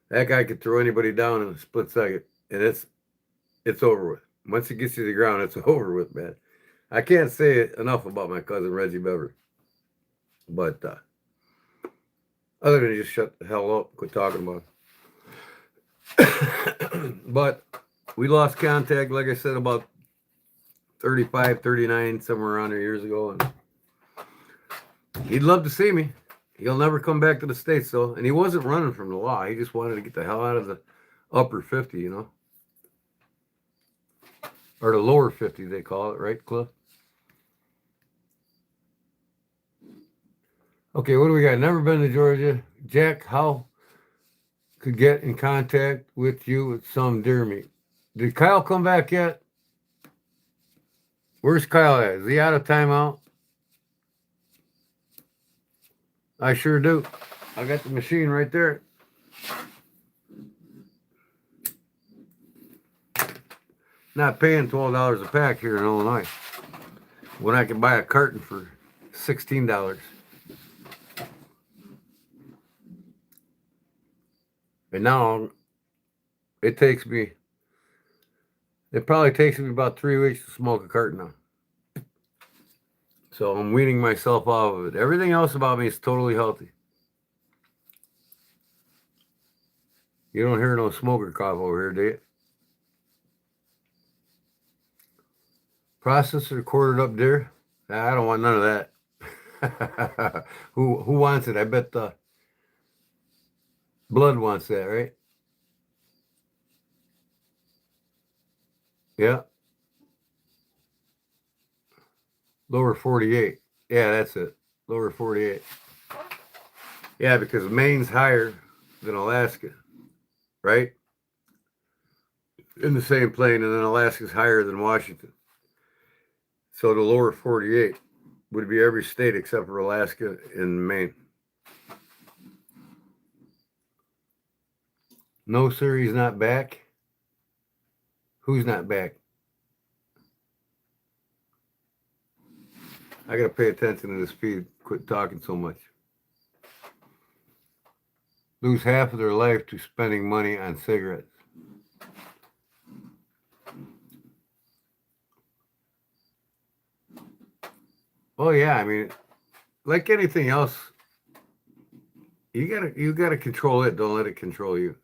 That guy could throw anybody down in a split second, and it's over with. Once he gets you to the ground, it's over with, man. I can't say enough about my cousin Reggie Bever. But other than just shut the hell up, quit talking about it. But we lost contact, like I said, about 35, 39, somewhere around there years ago. And he'd love to see me. He'll never come back to the States, though. And he wasn't running from the law. He just wanted to get the hell out of the upper 50, you know. Or the lower 50, they call it, right, Cliff? Okay, what do we got? Never been to Georgia. Jack, how could get in contact with you with some deer meat? Did Kyle come back yet? Where's Kyle at? Is he out of timeout? I sure do. I got the machine right there. Not paying $12 a pack here in Illinois when I can buy a carton for $16. And now it probably takes me about 3 weeks to smoke a carton now. So I'm weaning myself off of it. Everything else about me is totally healthy. You don't hear no smoker cough over here, do you? Processed or quartered up deer? I don't want none of that. Who wants it? I bet the blood wants that, right? Yeah, lower 48. Yeah, that's it. Lower 48. Yeah, because Maine's higher than Alaska, right? In the same plane, and then Alaska's higher than Washington. So the lower 48 would be every state except for Alaska and Maine. No, sir, he's not back. Who's not back? I got to pay attention to the speed. Quit talking so much. Lose half of their life to spending money on cigarettes. Oh yeah, I mean, like anything else, you gotta control it. Don't let it control you.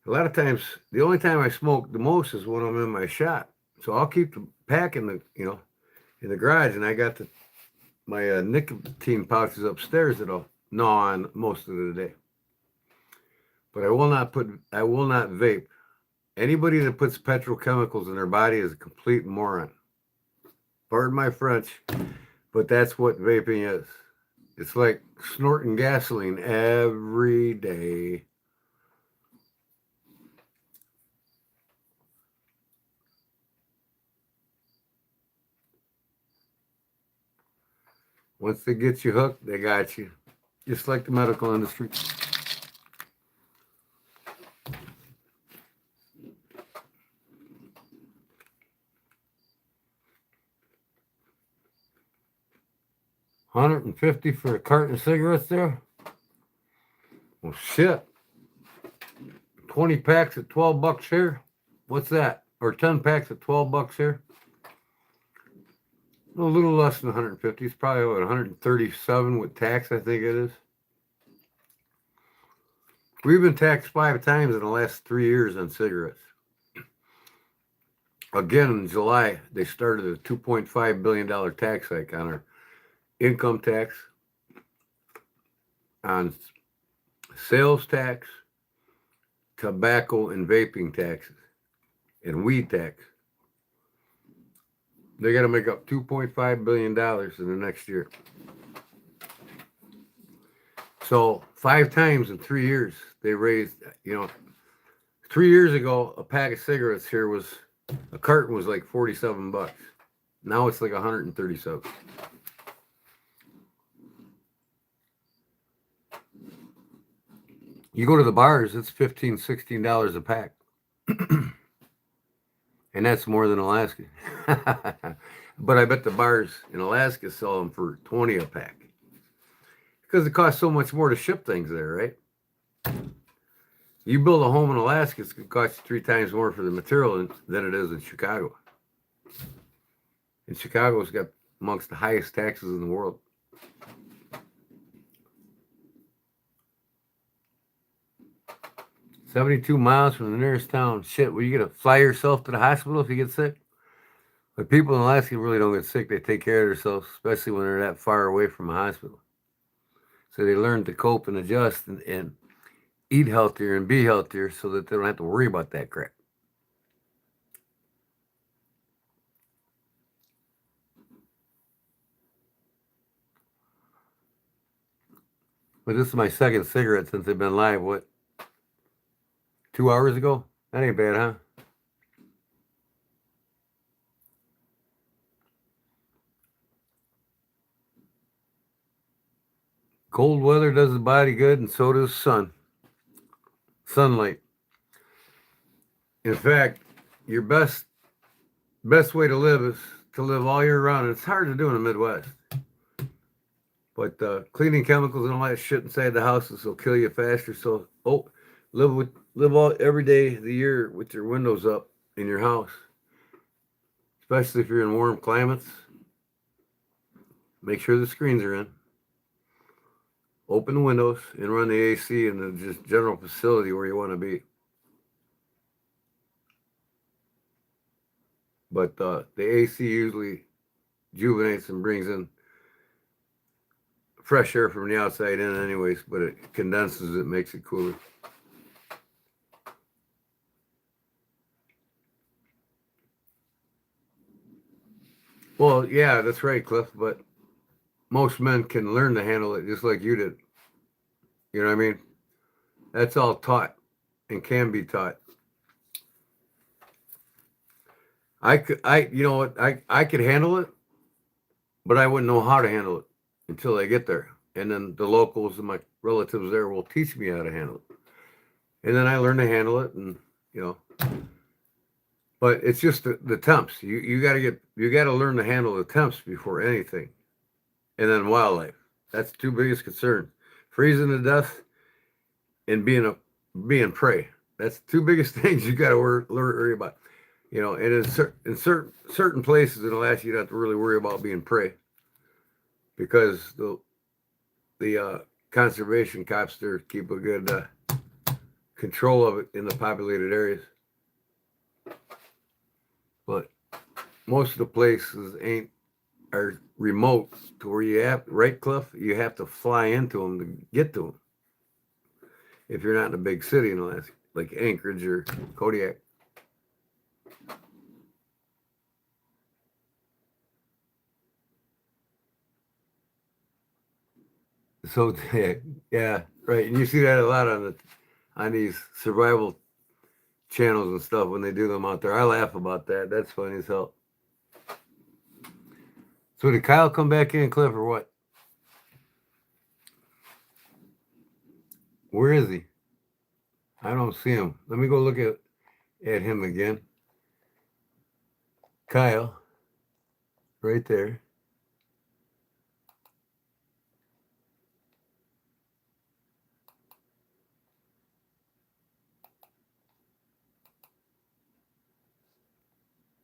A lot of times, the only time I smoke the most is when I'm in my shop. So I'll keep the pack in the in the garage, and I got my nicotine pouches upstairs that I'll gnaw on most of the day. But I will not vape. Anybody that puts petrochemicals in their body is a complete moron. Pardon my French, but that's what vaping is. It's like snorting gasoline every day. Once they get you hooked, they got you. Just like the medical industry. 150 for a carton of cigarettes there? Well, shit. 20 packs at 12 bucks here? What's that? Or 10 packs at 12 bucks here? A little less than 150. It's probably what, 137 with tax, I think it is. We've been taxed 5 times in the last 3 years on cigarettes. Again, in July, they started a $2.5 billion tax hike on our income tax, on sales tax, tobacco and vaping taxes, and weed tax. They got to make up $2.5 billion in the next year. So 5 times in 3 years, they raised, 3 years ago, a pack of cigarettes here a carton was like 47 bucks. Now it's like 137. You go to the bars, it's $15, $16 a pack. And that's more than Alaska. But I bet the bars in Alaska sell them for 20 a pack. Because it costs so much more to ship things there, right? You build a home in Alaska, it's going to cost you 3 times more for the material than it is in Chicago. And Chicago's got amongst the highest taxes in the world. "72 miles from the nearest town." Shit, well, you gonna fly yourself to the hospital if you get sick? But people in Alaska really don't get sick. They take care of themselves, especially when they're that far away from a hospital. So they learn to cope and adjust and eat healthier and be healthier so that they don't have to worry about that crap. But this is my second cigarette since I've been live. What, 2 hours ago? That ain't bad, huh? Cold weather does the body good, and so does sunlight. In fact, your best way to live is to live all year round. And it's hard to do in the Midwest. But cleaning chemicals and all that shit inside the houses will kill you faster. So, live all every day of the year with your windows up in your house, especially if you're in warm climates. Make sure the screens are in. Open the windows and run the AC in the just general facility where you want to be. But the AC usually rejuvenates and brings in fresh air from the outside in anyways, but it condenses it, makes it cooler. Well, yeah, that's right, Cliff, but most men can learn to handle it just like you did. You know what I mean? That's all taught and can be taught. You know what, I could handle it, but I wouldn't know how to handle it until I get there. And then the locals and my relatives there will teach me how to handle it. And then I learn to handle it, and you know, but it's just the temps. You got to learn to handle the temps before anything, and then wildlife. That's the two biggest concerns: freezing to death and being prey. That's the two biggest things you got to worry about. You know, and in certain places in Alaska, you don't have to really worry about being prey because the conservation cops there keep a good control of it in the populated areas. But most of the places are remote to where you have, right, Cliff? You have to fly into them to get to them. If you're not in a big city in Alaska, like Anchorage or Kodiak. So yeah, right. And you see that a lot on these survival channels and stuff when they do them out there. I laugh about that. That's funny as hell. So did Kyle come back in, Cliff, or what? Where is he? I don't see him. Let me go look at him again. Kyle, right there.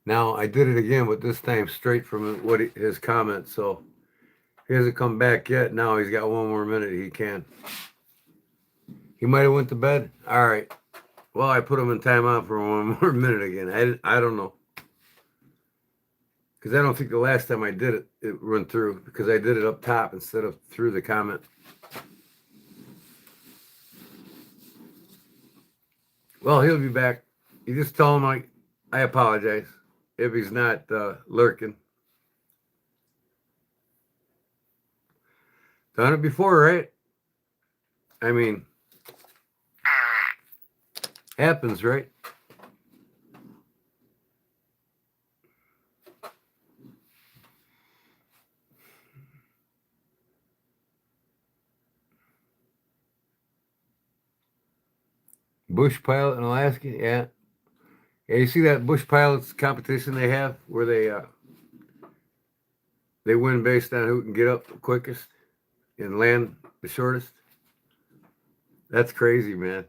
Now I did it again, but this time straight from his comments. So he hasn't come back yet. Now he's got one more minute. He can. He might have went to bed. All right. Well, I put him in timeout for one more minute again. I don't know, because I don't think the last time I did it, it went through, because I did it up top instead of through the comment. Well, he'll be back. You just tell him I apologize if he's not lurking. Done it before, right? I mean, happens, right? Bush pilot in Alaska, yeah. Yeah, you see that bush pilots competition they have where they win based on who can get up the quickest and land the shortest. That's crazy, man.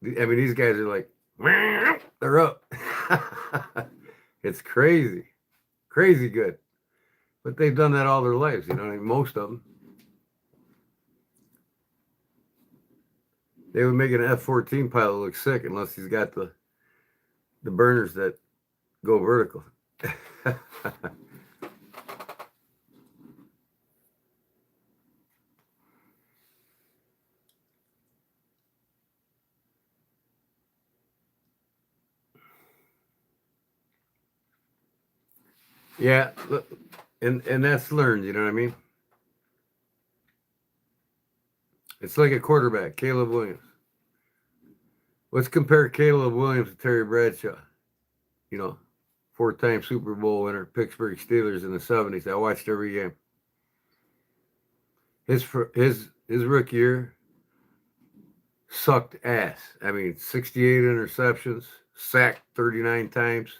I mean, these guys are like, they're up. It's crazy, crazy good. But they've done that all their lives, you know. I mean, most of them. They would make an F-14 pilot look sick unless he's got the burners that go vertical. Yeah, and that's learned. You know what I mean? It's like a quarterback, Caleb Williams. Let's compare Caleb Williams to Terry Bradshaw. You know, four-time Super Bowl winner, Pittsburgh Steelers in the '70s. I watched every game. His rookie year sucked ass. I mean, 68 interceptions, sacked 39 times,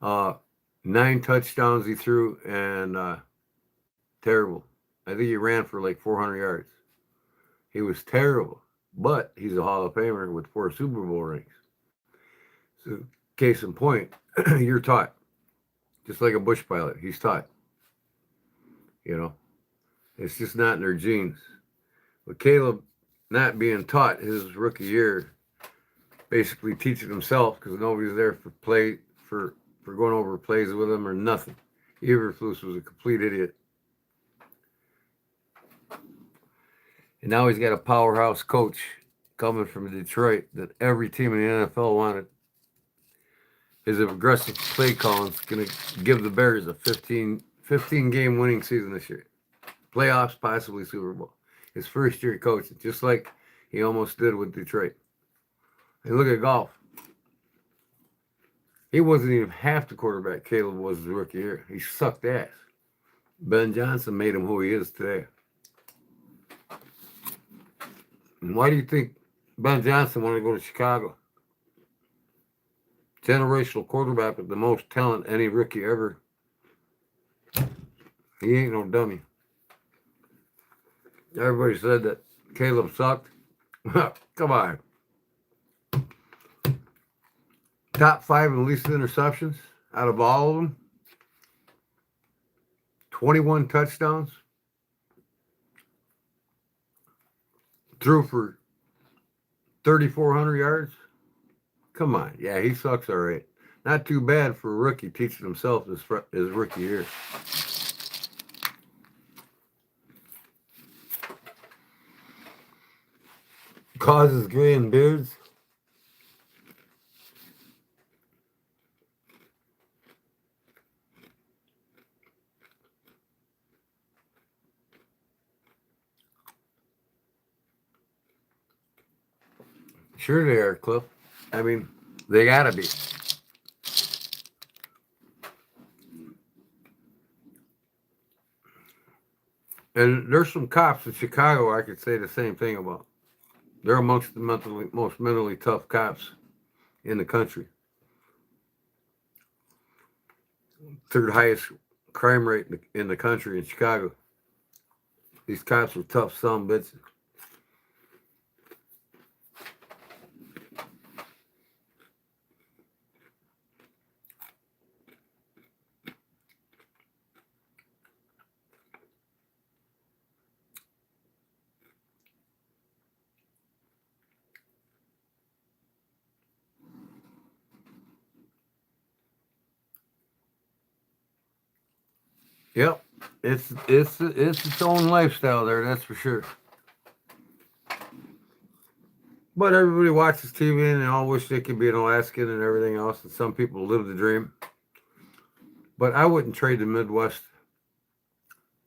uh, 9 touchdowns he threw, and terrible. I think he ran for like 400 yards. He was terrible, but he's a Hall of Famer with 4 Super Bowl rings. So, case in point, you're taught, just like a bush pilot. He's taught. You know, it's just not in their genes. But Caleb, not being taught his rookie year, basically teaching himself because nobody's there for going over plays with him or nothing. Eberflus was a complete idiot. And now he's got a powerhouse coach coming from Detroit that every team in the NFL wanted. His aggressive play calling is going to give the Bears a 15 game winning season this year. Playoffs, possibly Super Bowl. His first year coaching, just like he almost did with Detroit. And look at golf. He wasn't even half the quarterback Caleb was his rookie year. He sucked ass. Ben Johnson made him who he is today. And why do you think Ben Johnson wanted to go to Chicago? Generational quarterback with the most talent any rookie ever. He ain't no dummy. Everybody said that Caleb sucked. Come on. Top 5 in least interceptions out of all of them. 21 touchdowns. Threw for 3,400 yards. Come on. Yeah, he sucks all right. Not too bad for a rookie teaching himself his rookie year. Causes gray and beards. Sure they are, Cliff. I mean, they gotta be. And there's some cops in Chicago I could say the same thing about. They're amongst the most mentally tough cops in the country. Third highest crime rate in the country in Chicago. These cops are tough son bitches. Yep, it's its own lifestyle there, that's for sure. But everybody watches TV and they all wish they could be an Alaskan and everything else, and some people live the dream. But I wouldn't trade the Midwest,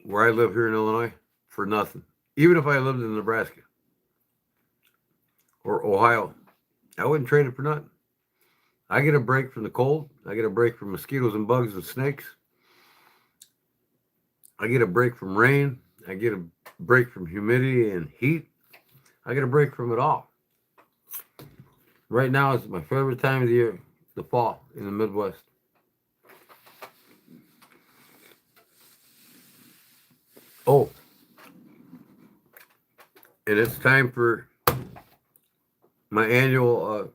where I live here in Illinois, for nothing. Even if I lived in Nebraska or Ohio, I wouldn't trade it for nothing. I get a break from the cold. I get a break from mosquitoes and bugs and snakes. I get a break from rain. I get a break from humidity and heat. I get a break from it all. Right now, it's my favorite time of the year, the fall in the Midwest. Oh, and it's time for my annual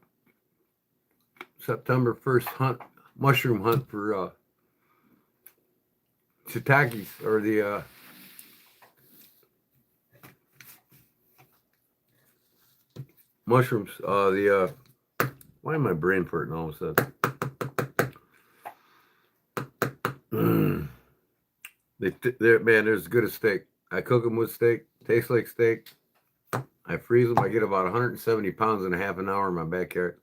September 1st mushroom hunt for shiitakes, or the mushrooms. Why am I brain farting all of a sudden? Man, they're as good as steak. I cook them with steak. Tastes like steak. I freeze them. I get about 170 pounds in a half an hour in my backyard.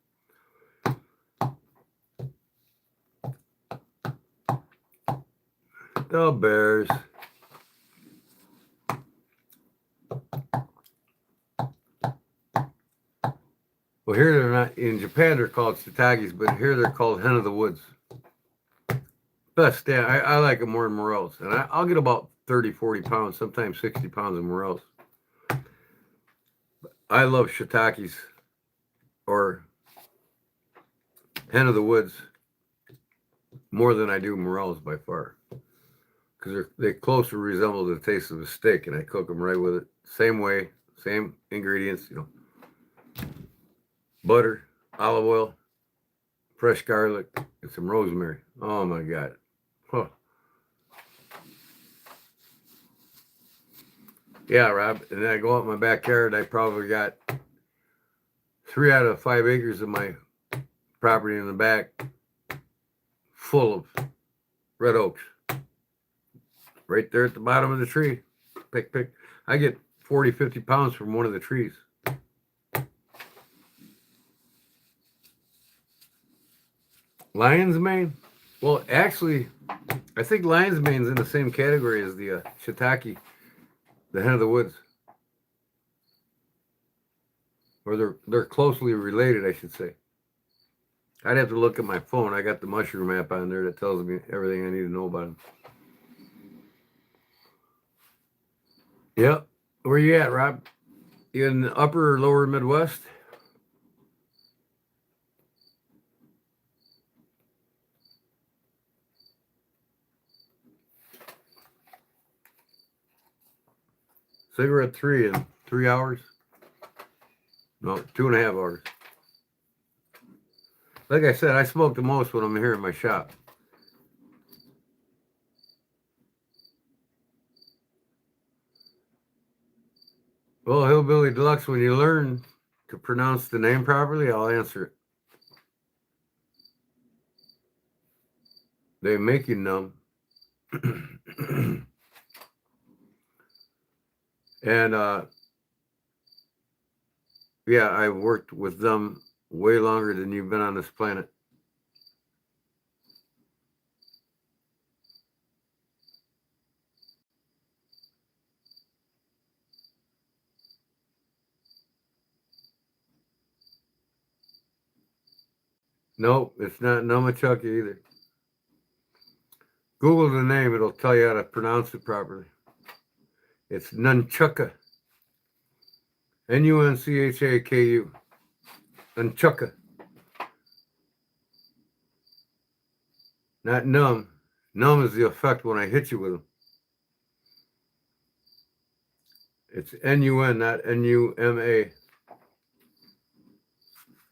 The Bears. Well, here they're not. In Japan, they're called shiitakes, but here they're called hen of the woods. Best, yeah, I like them more than morels. And I'll get about 30, 40 pounds, sometimes 60 pounds of morels. I love shiitakes or hen of the woods more than I do morels by far, because they closely resemble the taste of a steak, and I cook them right with it. Same way, same ingredients, butter, olive oil, fresh garlic, and some rosemary. Oh my God. Huh. Yeah, Rob. And then I go out in my backyard. I probably got 3 out of 5 acres of my property in the back full of red oaks. Right there at the bottom of the tree. Pick. I get 40, 50 pounds from one of the trees. Lion's mane? Well, actually, I think lion's mane's in the same category as the shiitake, the hen of the woods. Or they're closely related, I should say. I'd have to look at my phone. I got the mushroom app on there that tells me everything I need to know about them. Yep. Where you at, Rob? You in the upper or lower Midwest? Cigarette 3 in 3 hours? No, 2.5 hours. Like I said, I smoke the most when I'm here in my shop. Well, Hillbilly Deluxe, when you learn to pronounce the name properly, I'll answer it. They make you numb. And yeah, I've worked with them way longer than you've been on this planet. Nope, it's not Namachuck either. Google the name, it'll tell you how to pronounce it properly. It's Nunchucka. Nunchaku. Nunchucka. Not numb. Numb is the effect when I hit you with them. It's N-U-N, not N-U-M-A.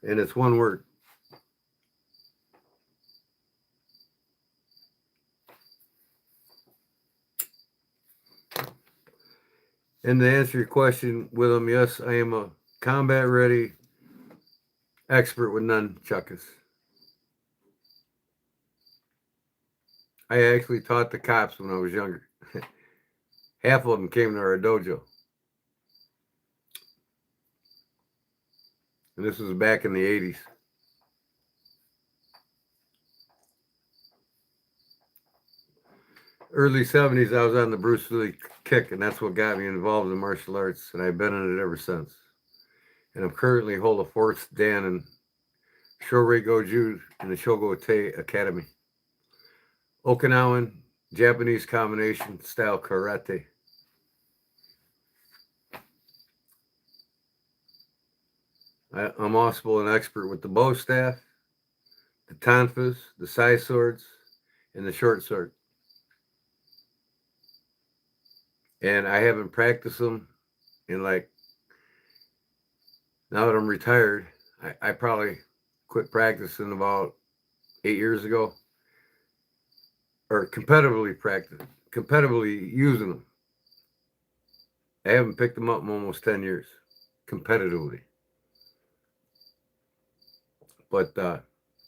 And it's one word. And to answer your question with them, yes, I am a combat ready expert with nunchucks. I actually taught the cops when I was younger. Half of them came to our dojo. And this was back in the 80s. Early 70s, I was on the Bruce Lee kick, and that's what got me involved in martial arts, and I've been in it ever since. And I'm currently hold a 4th Dan in Shorei Goju in the Shogo-Te Academy. Okinawan, Japanese combination style karate. I'm also an expert with the bow staff, the tonfas, the side swords, and the short sword. And I haven't practiced them in now that I'm retired, I probably quit practicing about 8 years ago. Or competitively using them. I haven't picked them up in almost 10 years, competitively. But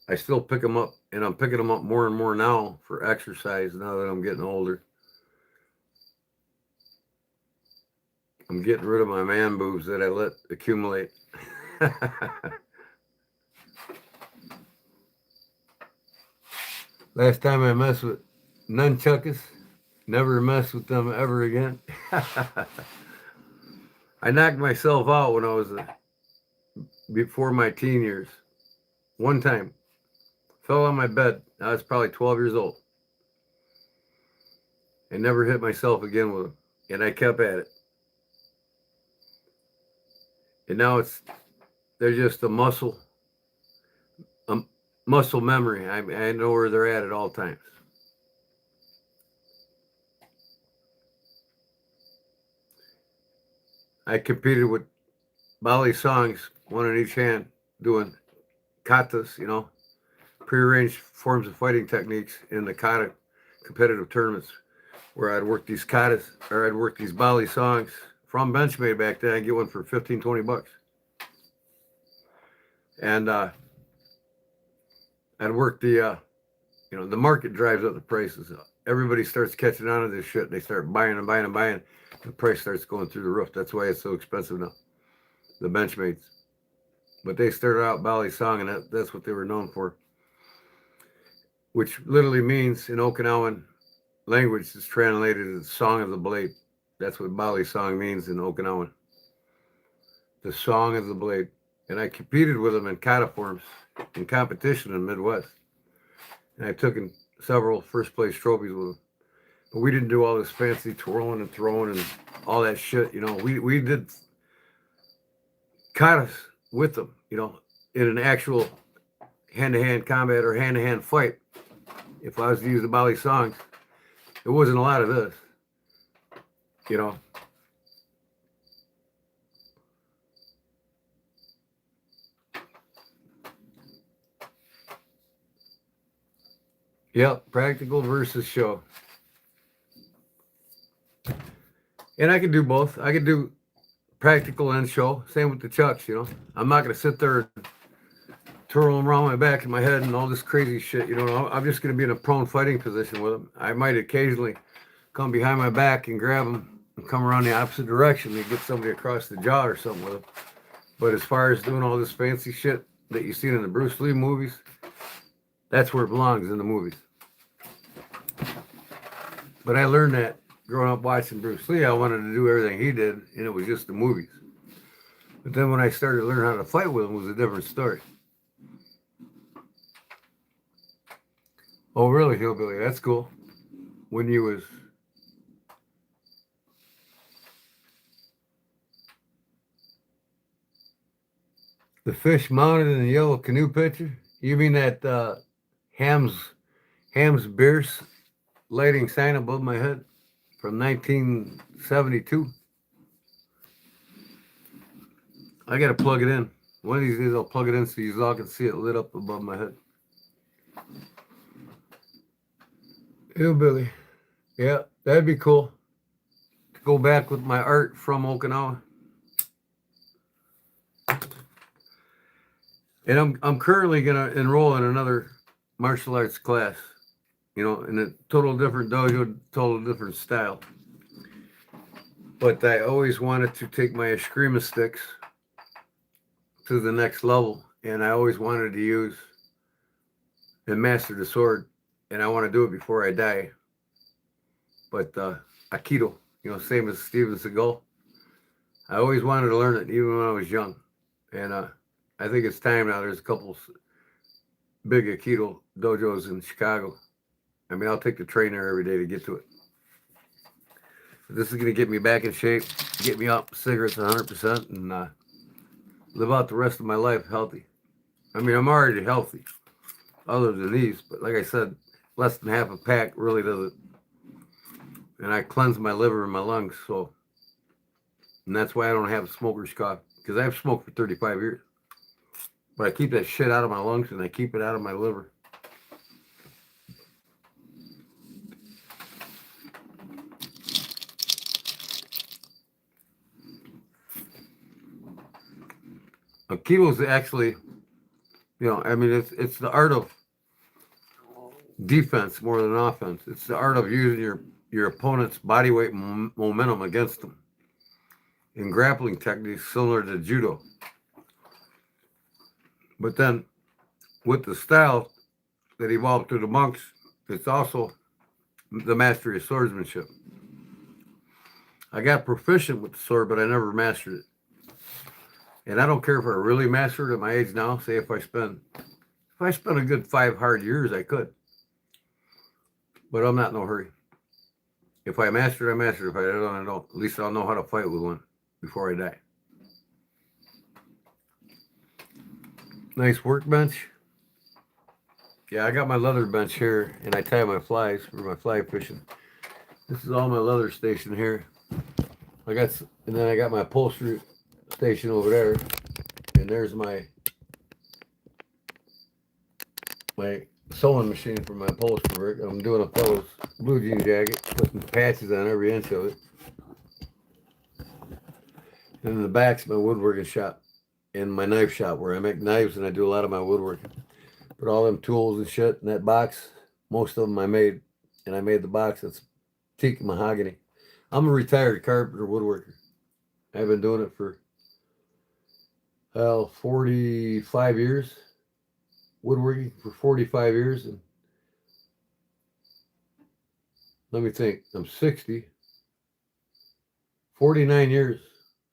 I still pick them up, and I'm picking them up more and more now for exercise now that I'm getting older. I'm getting rid of my man boobs that I let accumulate. Last time I messed with nunchucks, never mess with them ever again. I knocked myself out when I was before my teen years. One time, fell on my bed. I was probably 12 years old. I never hit myself again with them, and I kept at it. And now they're just a muscle memory. I know where they're at all times. I competed with Bali songs, one in each hand, doing katas, prearranged forms of fighting techniques in the kata competitive tournaments, where I'd work these katas, or I'd work these Bali songs from Benchmade back then. I'd get one for 15, 20 bucks. And I'd work the The market drives up the prices. Everybody starts catching on to this shit. They start buying and buying and buying. The price starts going through the roof. That's why it's so expensive now. The Benchmates. But they started out Bali Song, and that's what they were known for. Which literally means in Okinawan language, it's translated as Song of the Blade. That's what Bali Song means in Okinawan. The Song of the Blade. And I competed with them in kata forms in competition in the Midwest. And I took in several first place trophies with them. But we didn't do all this fancy twirling and throwing and all that shit. We did katas with them, in an actual hand-to-hand combat or hand-to-hand fight. If I was to use the Bali songs, it wasn't a lot of this, Yep, practical versus show. And I could do both. I could do practical and show. Same with the chucks, I'm not going to sit there and twirl them around my back and my head and all this crazy shit, I'm just going to be in a prone fighting position with them. I might occasionally come behind my back and grab them and come around the opposite direction and get somebody across the jaw or something with them. But as far as doing all this fancy shit that you see in the Bruce Lee movies, that's where it belongs, in the movies. But I learned that growing up watching Bruce Lee. I wanted to do everything he did, and it was just the movies. But then when I started to learn how to fight with him, it was a different story. Oh, really, Hillbilly? That's cool. When you was... The fish mounted in the yellow canoe picture? You mean that Ham's beer lighting sign above my head from 1972? I got to plug it in. One of these days I'll plug it in so you all can see it lit up above my head. Hillbilly. Yeah, that'd be cool. To go back with my art from Okinawa. And I'm currently gonna enroll in another martial arts class, in a total different dojo, total different style. But I always wanted to take my eskrima sticks to the next level, and I always wanted to use and master the sword, and I want to do it before I die. But Aikido, same as Steven Seagal, I always wanted to learn it, even when I was young, and I think it's time now. There's a couple big Aikido dojos in Chicago. I mean, I'll take the train there every day to get to it. But this is going to get me back in shape, get me up cigarettes 100%, and live out the rest of my life healthy. I mean, I'm already healthy, other than these. But like I said, less than half a pack really does it. And I cleanse my liver and my lungs, and that's why I don't have a smoker's cough, because I've smoked for 35 years. But I keep that shit out of my lungs and I keep it out of my liver. Aikido is actually, it's the art of defense more than offense. It's the art of using your opponent's body weight momentum against them. In grappling techniques similar to judo. But then, with the style that evolved through the monks, it's also the mastery of swordsmanship. I got proficient with the sword, but I never mastered it. And I don't care if I really mastered it at my age now. Say if I spend a good 5 hard years, I could. But I'm not in no hurry. If I master it, I master it. If I don't, I don't. At least I'll know how to fight with one before I die. Nice workbench. Yeah, I got my leather bench here, and I tie my flies for my fly fishing. This is all my leather station here. And then I got my upholstery station over there, and there's my sewing machine for my upholstery work. I'm doing a fellow's blue jean jacket, putting patches on every inch of it. And in the back's my woodworking shop and my knife shop where I make knives and I do a lot of my woodworking. Put all them tools and shit in that box. Most of them I made, and I made the box that's teak mahogany. I'm a retired carpenter woodworker. I've been doing it for 45 years, woodworking for 45 years. And let me think, I'm 60, 49 years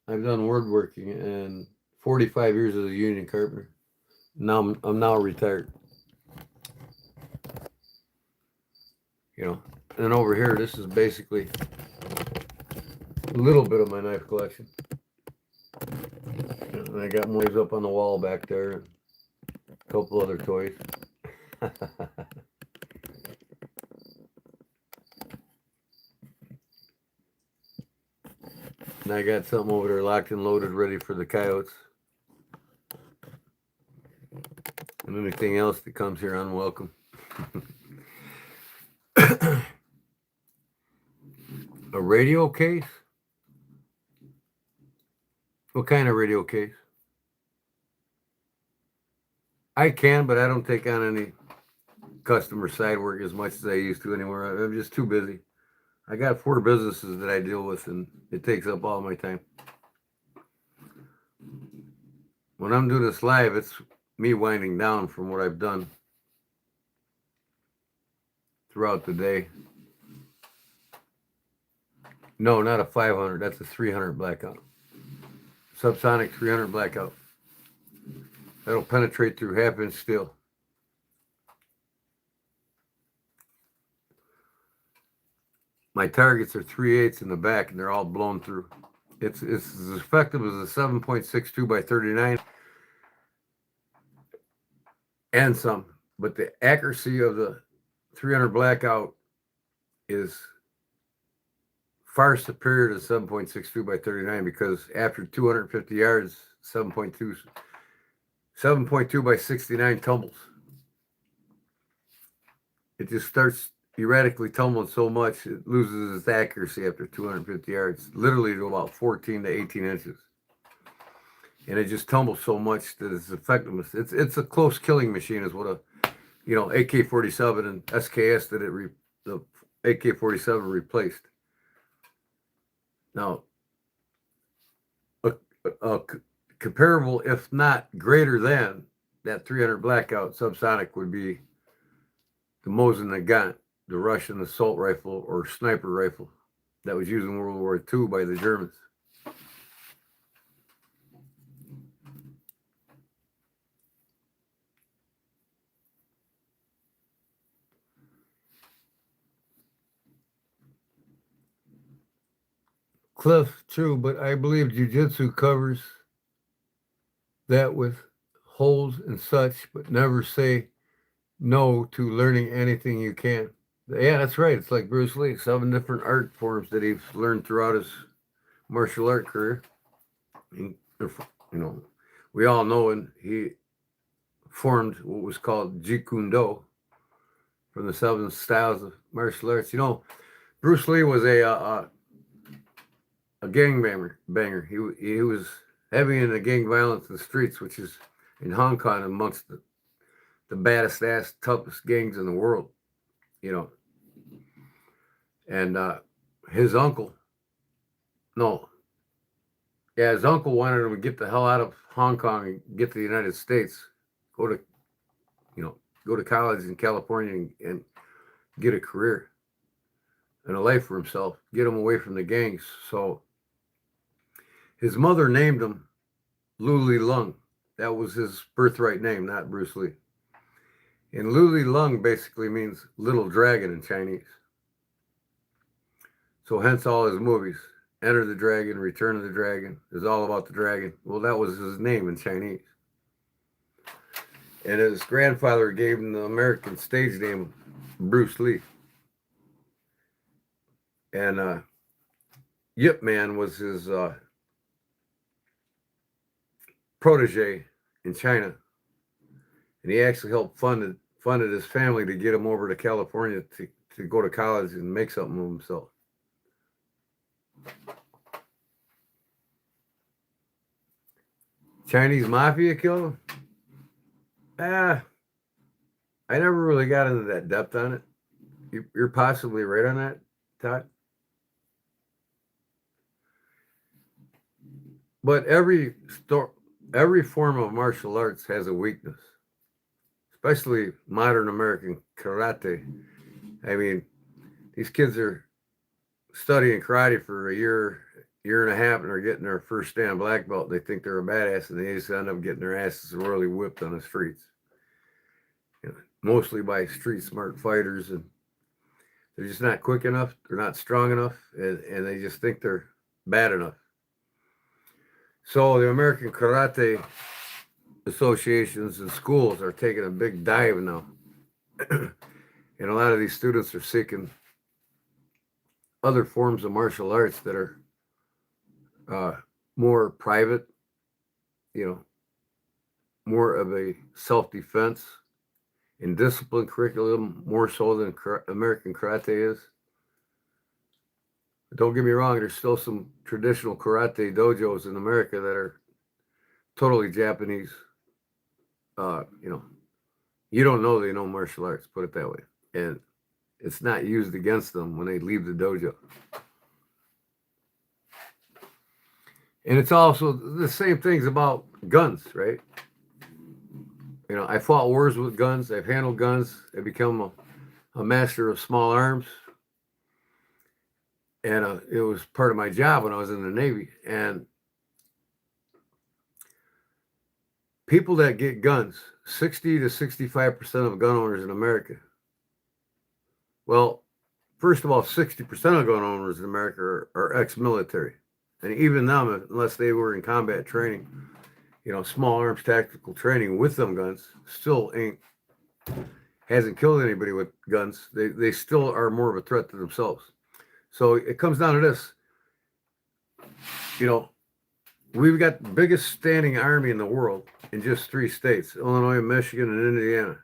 I've done woodworking, and 45 years as a union carpenter. Now I'm now retired. You know, and over here, this is basically a little bit of my knife collection. And I got more up on the wall back there, and a couple other toys. And I got something over there locked and loaded, ready for the coyotes. And anything else that comes here unwelcome. A radio case? What kind of radio case? I can, but I don't take on any customer side work as much as I used to anymore. I'm just too busy. I got 4 businesses that I deal with, and it takes up all my time. When I'm doing this live, it's me winding down from what I've done throughout the day. No, not a 500. That's a 300 blackout. Subsonic 300 blackout. That'll penetrate through half-inch steel. My targets are 3/8 in the back, and they're all blown through. It's as effective as a 7.62 by 39 and some. But the accuracy of the 300 blackout is far superior to 7.62 by 39, because after 250 yards, 7.2 by 69 tumbles. It just starts erratically tumbling so much it loses its accuracy after 250 yards, literally to about 14 to 18 inches. And it just tumbles so much that its effectiveness, it's a close killing machine, is what a AK-47 and SKS that the AK-47 replaced. Now, a comparable, if not greater than that 300 blackout subsonic, would be the Mosin Nagant, the Russian assault rifle or sniper rifle that was used in World War II by the Germans. Cliff, true, but I believe jiu-jitsu covers that with holds and such, but never say no to learning anything you can. Yeah, that's right. It's like Bruce Lee, 7 different art forms that he's learned throughout his martial art career. And, we all know, and he formed what was called Jeet Kune Do from the 7 styles of martial arts. Bruce Lee was a banger. He was heavy into gang violence in the streets, which is in Hong Kong amongst the baddest ass, toughest gangs in the world. And his uncle wanted him to get the hell out of Hong Kong and get to the United States, go to college in California and get a career and a life for himself, get him away from the gangs. So his mother named him Lu Li Lung. That was his birthright name, not Bruce Lee. And Lu Li Lung basically means little dragon in Chinese. So hence all his movies. Enter the Dragon, Return of the Dragon, is all about the dragon. Well, that was his name in Chinese. And his grandfather gave him the American stage name, Bruce Lee. And Yip Man was his protege in China. And he actually helped funded his family to get him over to California to go to college and make something of himself. Chinese mafia killed him? I never really got into that depth on it. You're possibly right on that, Todd. But every form of martial arts has a weakness, especially modern American karate. I mean, these kids are studying karate for a year and a half, and they're getting their first stand black belt. They think they're a badass, and they just end up getting their asses royally whipped on the streets, mostly by street smart fighters, and they're just not quick enough. They're not strong enough, and they just think they're bad enough. So the American Karate associations and schools are taking a big dive now, and a lot of these students are seeking other forms of martial arts that are more private, you know, more of a self defense and discipline curriculum, more so than American karate is. But don't get me wrong, there's still some traditional karate dojos in America that are totally Japanese. You know, you don't know they know martial arts, put it that way. And it's not used against them when they leave the dojo. And it's also the same things about guns, right? You know, I fought wars with guns. I've handled guns. I've become a master of small arms. And it was part of my job when I was in the Navy. And people that get guns, 60 to 65% of gun owners in America. Well, first of all, 60% of gun owners in America are ex-military. And even them, unless they were in combat training, you know, small arms tactical training with them guns, still hasn't killed anybody with guns. They still are more of a threat to themselves. So it comes down to this. You know, we've got the biggest standing army in the world in just 3 states: Illinois, Michigan, and Indiana.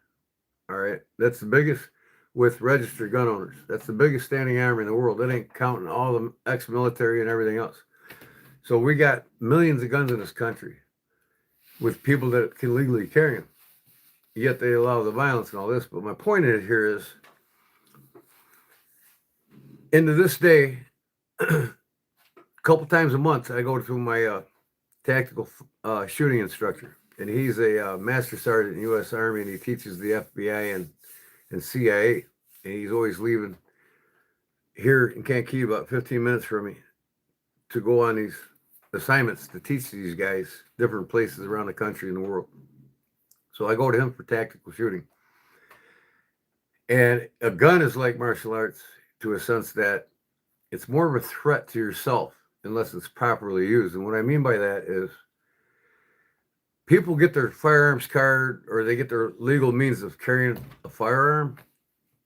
All right. That's the biggest with registered gun owners. That's the biggest standing army in the world. That ain't counting all the ex-military and everything else. So we got millions of guns in this country with people that can legally carry them. Yet they allow the violence and all this. But my point here is, into this day, a couple times a month, I go to my tactical shooting instructor. And he's a master sergeant in the U.S. Army, and he teaches the FBI and CIA. And he's always leaving here in Kankakee about 15 minutes from me to go on these assignments to teach these guys different places around the country and the world. So I go to him for tactical shooting. And a gun is like martial arts to a sense that it's more of a threat to yourself unless it's properly used. And what I mean by that is people get their firearms card or they get their legal means of carrying a firearm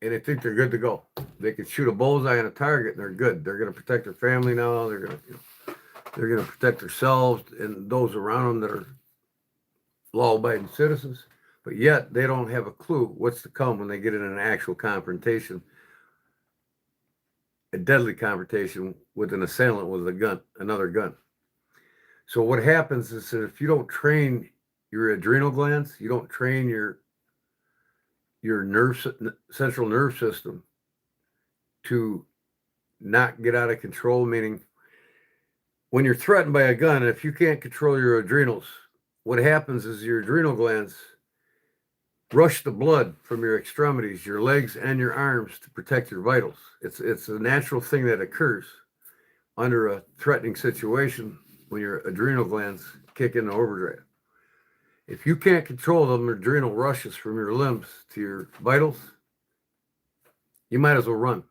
and they think they're good to go. They can shoot a bullseye on a target and they're good. They're going to protect their family now. They're going to protect themselves and those around them that are law-abiding citizens. But yet they don't have a clue what's to come when they get in an actual confrontation, a deadly confrontation with an assailant with a gun, another gun. So what happens is that if you don't train your adrenal glands, you don't train your central nerve system to not get out of control, meaning when you're threatened by a gun, if you can't control your adrenals, what happens is your adrenal glands rush the blood from your extremities, your legs and your arms to protect your vitals. It's a natural thing that occurs under a threatening situation when your adrenal glands kick into overdrive. If you can't control them adrenal rushes from your limbs to your vitals, you might as well run.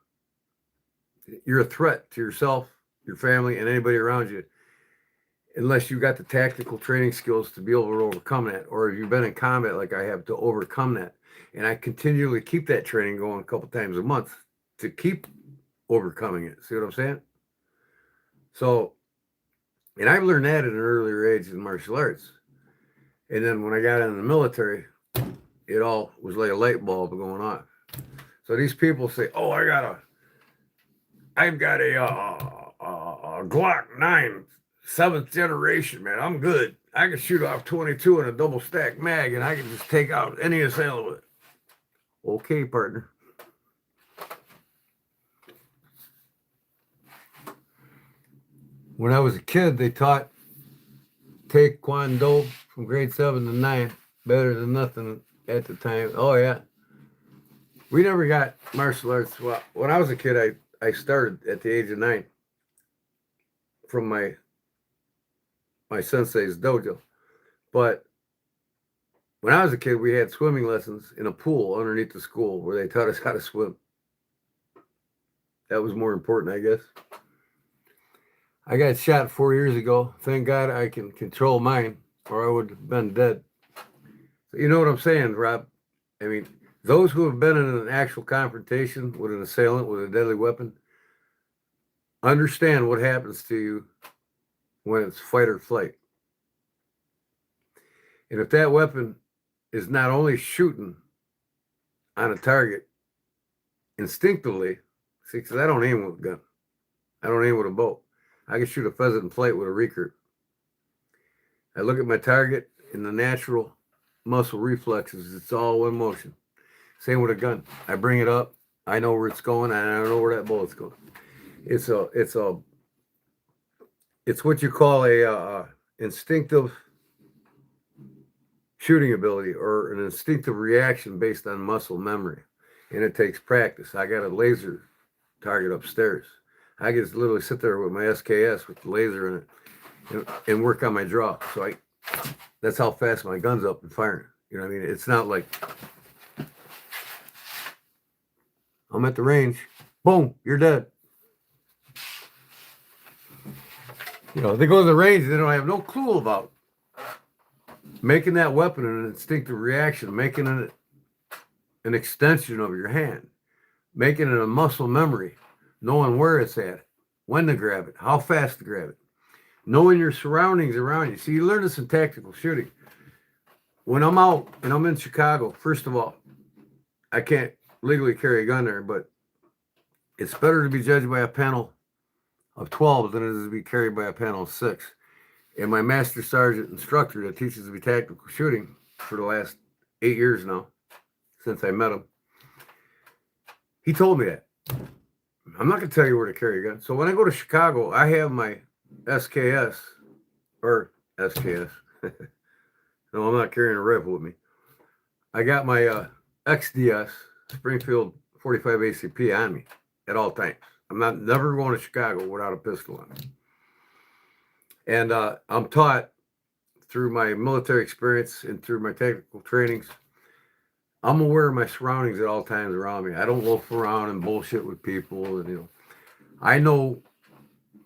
You're a threat to yourself, your family, and anybody around you, unless you got the tactical training skills to be able to overcome that, or if you've been in combat like I have to overcome that. And I continually keep that training going a couple times a month to keep overcoming it. See what I'm saying? So, and I've learned that at an earlier age in martial arts. And then when I got in the military, it all was like a light bulb going off. So these people say, "Oh, I've got a Glock 9, 7th generation, man. I'm good. I can shoot off 22 in a double stack mag, and I can just take out any assailant with it." Okay, partner. When I was a kid, they taught Taekwondo from grade 7 to 9. Better than nothing at the time. Oh, yeah. We never got martial arts. Well, when I was a kid, I started at the age of 9 from my sensei's dojo. But when I was a kid, we had swimming lessons in a pool underneath the school where they taught us how to swim. That was more important, I guess. I got shot 4 years ago. Thank God I can control mine, or I would have been dead. So you know what I'm saying, Rob? I mean, those who have been in an actual confrontation with an assailant with a deadly weapon understand what happens to you when it's fight or flight. And if that weapon is not only shooting on a target instinctively, see, because I don't aim with a gun, I don't aim with a bow. I can shoot a pheasant in flight with a recurve. I look at my target and the natural muscle reflexes, it's all one motion. Same with a gun. I bring it up, I know where it's going, and I know where that bullet's going. It's what you call a instinctive shooting ability or an instinctive reaction based on muscle memory, and it takes practice. I got a laser target upstairs. I can just literally sit there with my SKS with the laser in it and work on my draw. So that's how fast my gun's up and firing. You know what I mean? It's not like I'm at the range, boom, you're dead. You know, they go to the range, they don't have no clue about making that weapon an instinctive reaction, making it an extension of your hand, making it a muscle memory, knowing where it's at, when to grab it, how fast to grab it, knowing your surroundings around you. See, you learn this in tactical shooting. When I'm out and I'm in Chicago, first of all, I can't legally carry a gun there, but it's better to be judged by a panel of 12 than it is to be carried by a panel of 6. And my master sergeant instructor that teaches me tactical shooting for the last 8 years now, since I met him, he told me that. I'm not going to tell you where to carry a gun. So when I go to Chicago, I have my SKS, or SKS. No, I'm not carrying a rifle with me. I got my XDS, Springfield 45 ACP on me at all times. I'm never going to Chicago without a pistol on me. And I'm taught through my military experience and through my technical trainings, I'm aware of my surroundings at all times around me. I don't loaf around and bullshit with people. And, I know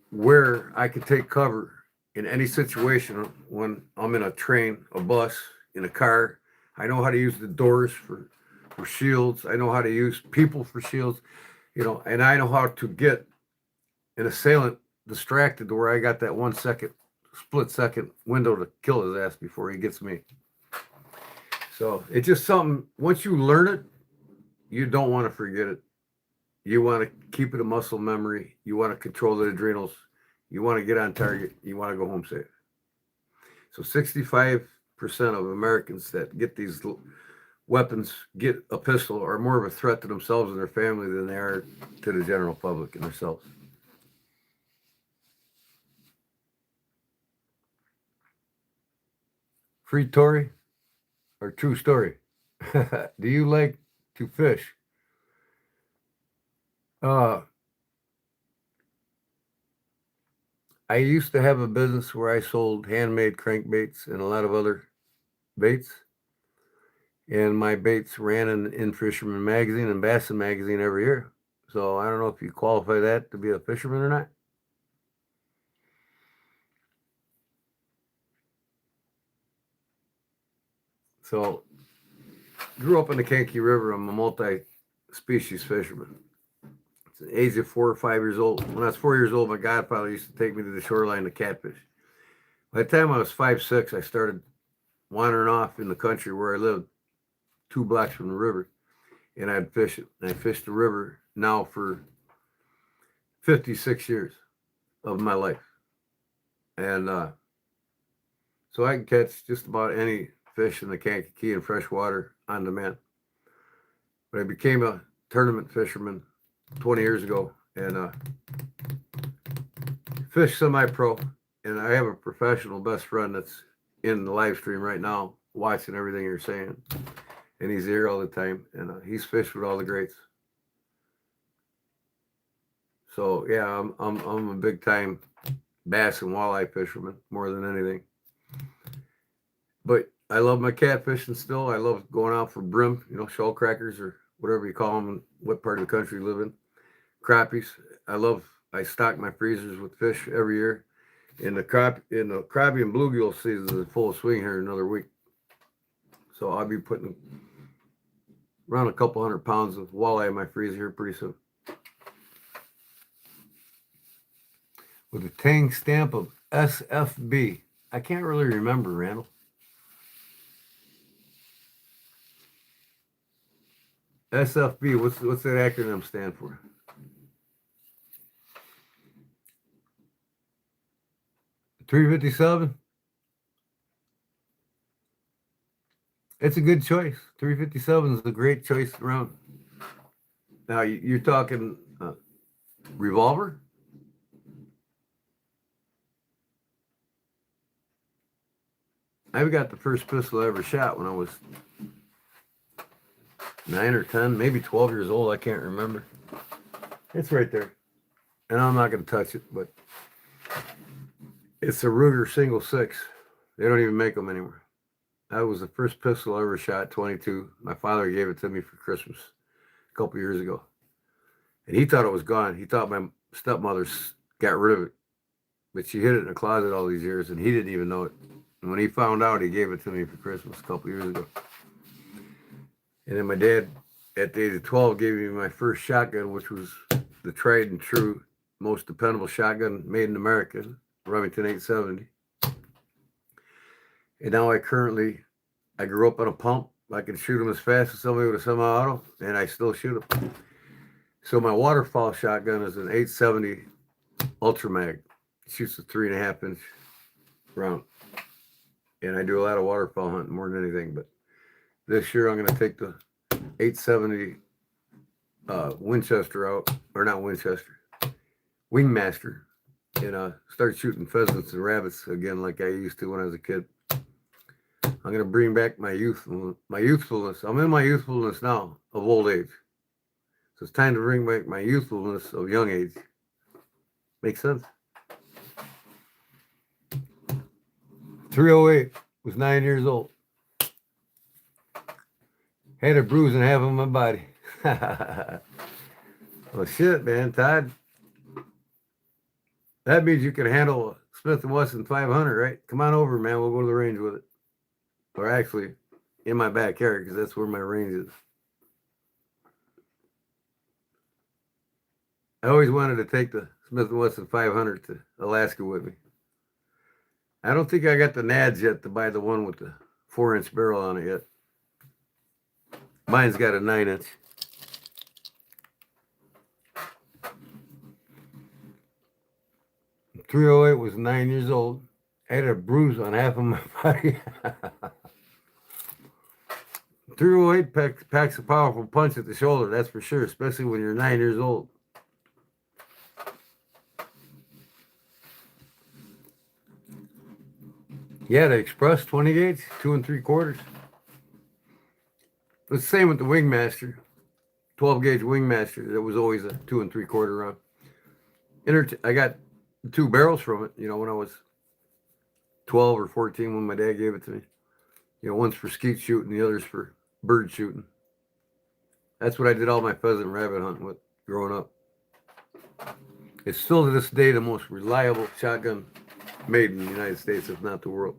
where I can take cover in any situation when I'm in a train, a bus, in a car. I know how to use the doors for shields. I know how to use people for shields, and I know how to get an assailant distracted to where I got that 1 second, split second window to kill his ass before he gets me. So it's just something, once you learn it, you don't want to forget it. You want to keep it a muscle memory. You want to control the adrenals. You want to get on target. You want to go home safe. So 65% of Americans that get these weapons, get a pistol, are more of a threat to themselves and their family than they are to the general public and themselves. Free Tory or true story? Do you like to fish? I used to have a business where I sold handmade crankbaits and a lot of other baits. And my baits ran in Fisherman Magazine and Bassin Magazine every year. So I don't know if you qualify that to be a fisherman or not. So grew up in the Kankakee River. I'm a multi-species fisherman. At the age of 4 or 5 years old. When I was 4 years old, my godfather used to take me to the shoreline to catfish. By the time I was 5, 6, I started wandering off in the country where I lived, 2 blocks from the river, and I'd fish it. And I fished the river now for 56 years of my life. And so I can catch just about any fish in the Kankakee and freshwater on demand. But I became a tournament fisherman 20 years ago and fish semi-pro. And I have a professional best friend that's in the live stream right now, watching everything you're saying, and he's here all the time, and he's fished with all the greats. So yeah, I'm a big time bass and walleye fisherman more than anything. But I love my catfishing still. I love going out for brim, shell crackers or whatever you call them, what part of the country you live in. Crappies. I stock my freezers with fish every year. In the crappie and bluegill season is in full swing here in another week. So I'll be putting around a couple 100 pounds of walleye in my freezer here pretty soon. With a tang stamp of SFB. I can't really remember, Randall. SFB, what's that acronym stand for? $357? It's a good choice. $357 is a great choice around. Now you're talking revolver? I've got the first pistol I ever shot when I was 9 or 10, maybe 12 years old. I can't remember. It's right there. And I'm not going to touch it, but it's a Ruger single 6. They don't even make them anymore. That was the first pistol I ever shot, 22. My father gave it to me for Christmas a couple years ago. And he thought it was gone. He thought my stepmother got rid of it. But she hid it in a closet all these years, and he didn't even know it. And when he found out, he gave it to me for Christmas a couple years ago. And then my dad, at the age of 12, gave me my first shotgun, which was the tried and true, most dependable shotgun made in America, Remington 870. And now I grew up on a pump. I can shoot them as fast as somebody with a semi-auto, and I still shoot them. So my waterfowl shotgun is an 870 Ultra Mag. It shoots a 3.5-inch round. And I do a lot of waterfowl hunting more than anything. But this year I'm going to take the 870 Winchester out, or not Winchester, Wingmaster, and start shooting pheasants and rabbits again like I used to when I was a kid. I'm going to bring back my youthfulness. I'm in my youthfulness now of old age. So it's time to bring back my youthfulness of young age. Makes sense? 308, was 9 years old. Had a bruise in half of my body. Well, shit, man, Todd. That means you can handle a Smith & Wesson 500, right? Come on over, man. We'll go to the range with it. Or actually, in my backyard, because that's where my range is. I always wanted to take the Smith & Wesson 500 to Alaska with me. I don't think I got the nads yet to buy the one with the 4-inch barrel on it yet. Mine's got a 9-inch. .308 was 9 years old. I had a bruise on half of my body. .308 packs a powerful punch at the shoulder, that's for sure, especially when you're 9 years old. Yeah, the Express 20 gauge, 2 3/4. It's the same with the Wingmaster, 12 gauge Wingmaster. That was always a 2 3/4 round. I got 2 barrels from it, when I was 12 or 14 when my dad gave it to me. One's for skeet shooting, the other's for bird shooting. That's what I did all my pheasant and rabbit hunting with growing up. It's still to this day the most reliable shotgun made in the United States, if not the world.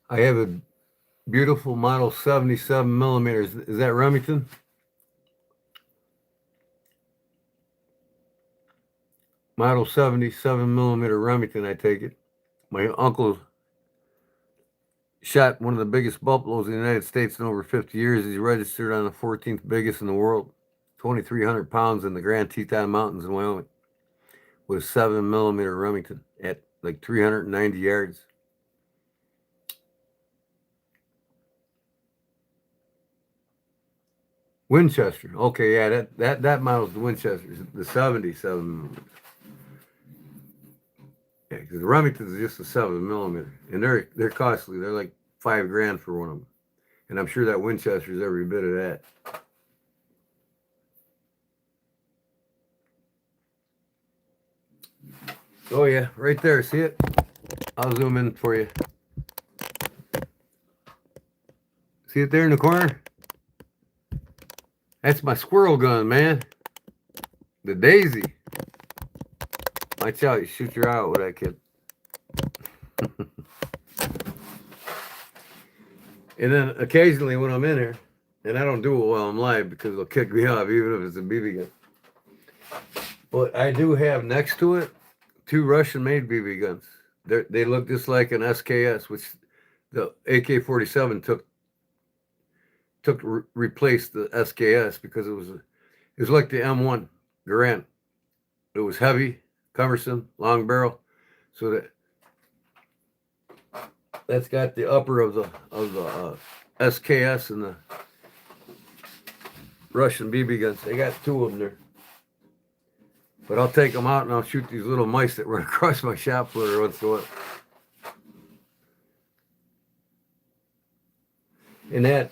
I have a beautiful model 77 millimeters. Is that Remington? Model 77 millimeter Remington, I take it. My uncle shot one of the biggest buffaloes in the United States in over 50 years. He's registered on the 14th biggest in the world. 2,300 pounds in the Grand Teton Mountains in Wyoming with 7mm Remington at like 390 yards. Winchester. Okay, yeah, that model's the Winchester, the 77mm. Yeah, because the Remington's just a 7mm, and they're costly. They're like $5,000 for one of them, and I'm sure that Winchester's every bit of that. Oh yeah, right there. See it? I'll zoom in for you. See it there in the corner? That's my squirrel gun, man. The Daisy. Watch out, you shoot your eye out with that kid. And then occasionally when I'm in here, and I don't do it while I'm live because they'll kick me off, even if it's a BB gun. But I do have next to it 2 Russian-made BB guns. They look just like an SKS, which the AK-47 replaced the SKS because it was like the M1 Garand. It was heavy, cumbersome, long barrel, so that's got the upper of the SKS and the Russian BB guns. They got 2 of them there. But I'll take them out and I'll shoot these little mice that run across my shop floor once in a while. And that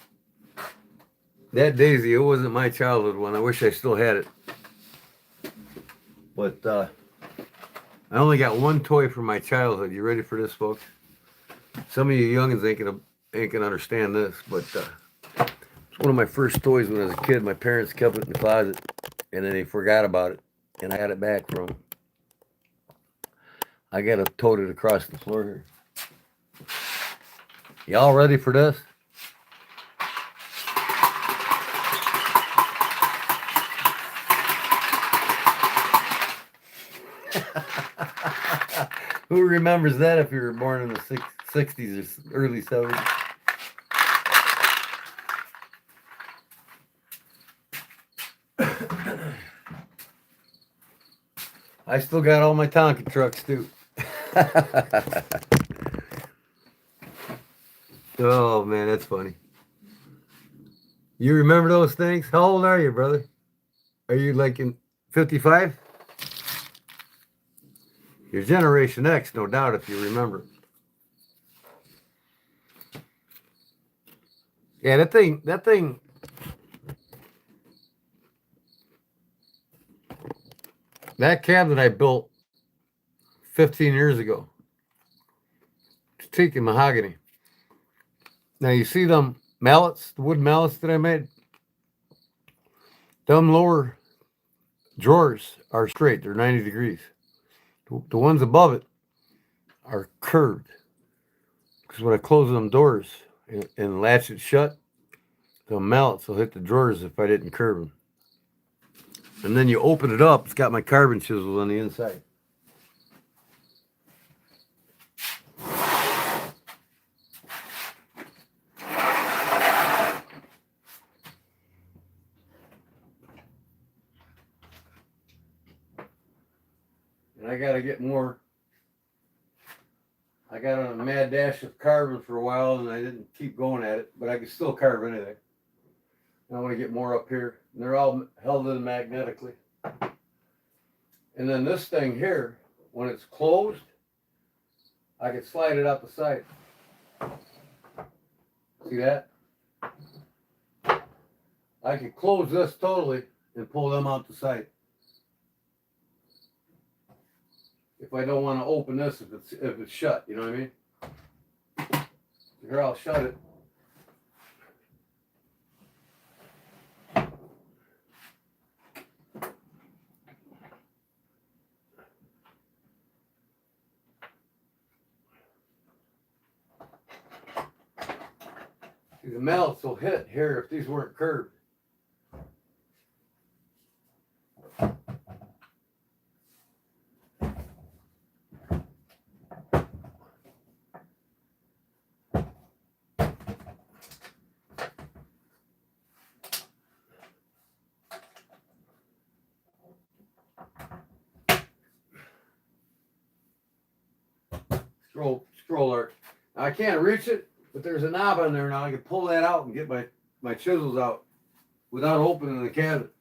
Daisy, it wasn't my childhood one. I wish I still had it. But I only got one toy from my childhood. You ready for this, folks? Some of you youngins ain't gonna understand this, but it's one of my first toys when I was a kid. My parents kept it in the closet, and then they forgot about it, and I had it back from them. I gotta tote it across the floor here. Y'all ready for this? Who remembers that if you were born in the 60s or early 70s? I still got all my Tonka trucks too. Oh man, that's funny. You remember those things? How old are you, brother? Are you like in 55? You're Generation X, no doubt, if you remember. Yeah, that thing, that cabinet I built 15 years ago. It's teak and mahogany. Now you see them mallets, the wood mallets that I made? Them lower drawers are straight, they're 90 degrees. The ones above it are curved. Because when I close them doors and latch it shut, the mallets will hit the drawers if I didn't curve them. And then you open it up, it's got my carbon chisels on the inside. And I got to get more. I got on a mad dash of carving for a while and I didn't keep going at it, but I can still carve anything. And I want to get more up here. And they're all held in magnetically. And then this thing here, when it's closed, I can slide it out the side. See that? I can close this totally and pull them out the side. If I don't want to open this, if it's shut, you know what I mean? Here, I'll shut it. See, the mallets will hit here if these weren't curved. scroll arch. I can't reach it, but there's a knob on there now. I can pull that out and get my chisels out without opening the cabinet.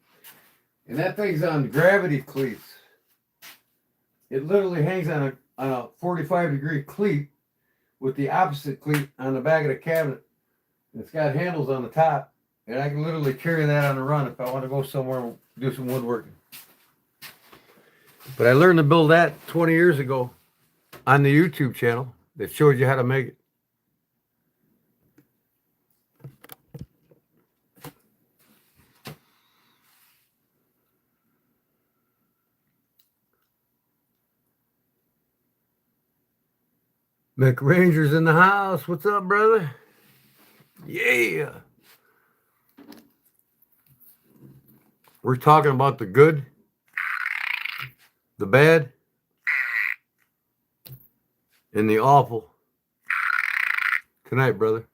And that thing's on gravity cleats. It literally hangs on a 45-degree cleat with the opposite cleat on the back of the cabinet. And it's got handles on the top. And I can literally carry that on the run if I want to go somewhere and do some woodworking. But I learned to build that 20 years ago on the YouTube channel that showed you how to make it. McRanger's in the house. What's up, brother? Yeah. We're talking about the good, the bad, and the awful tonight, brother.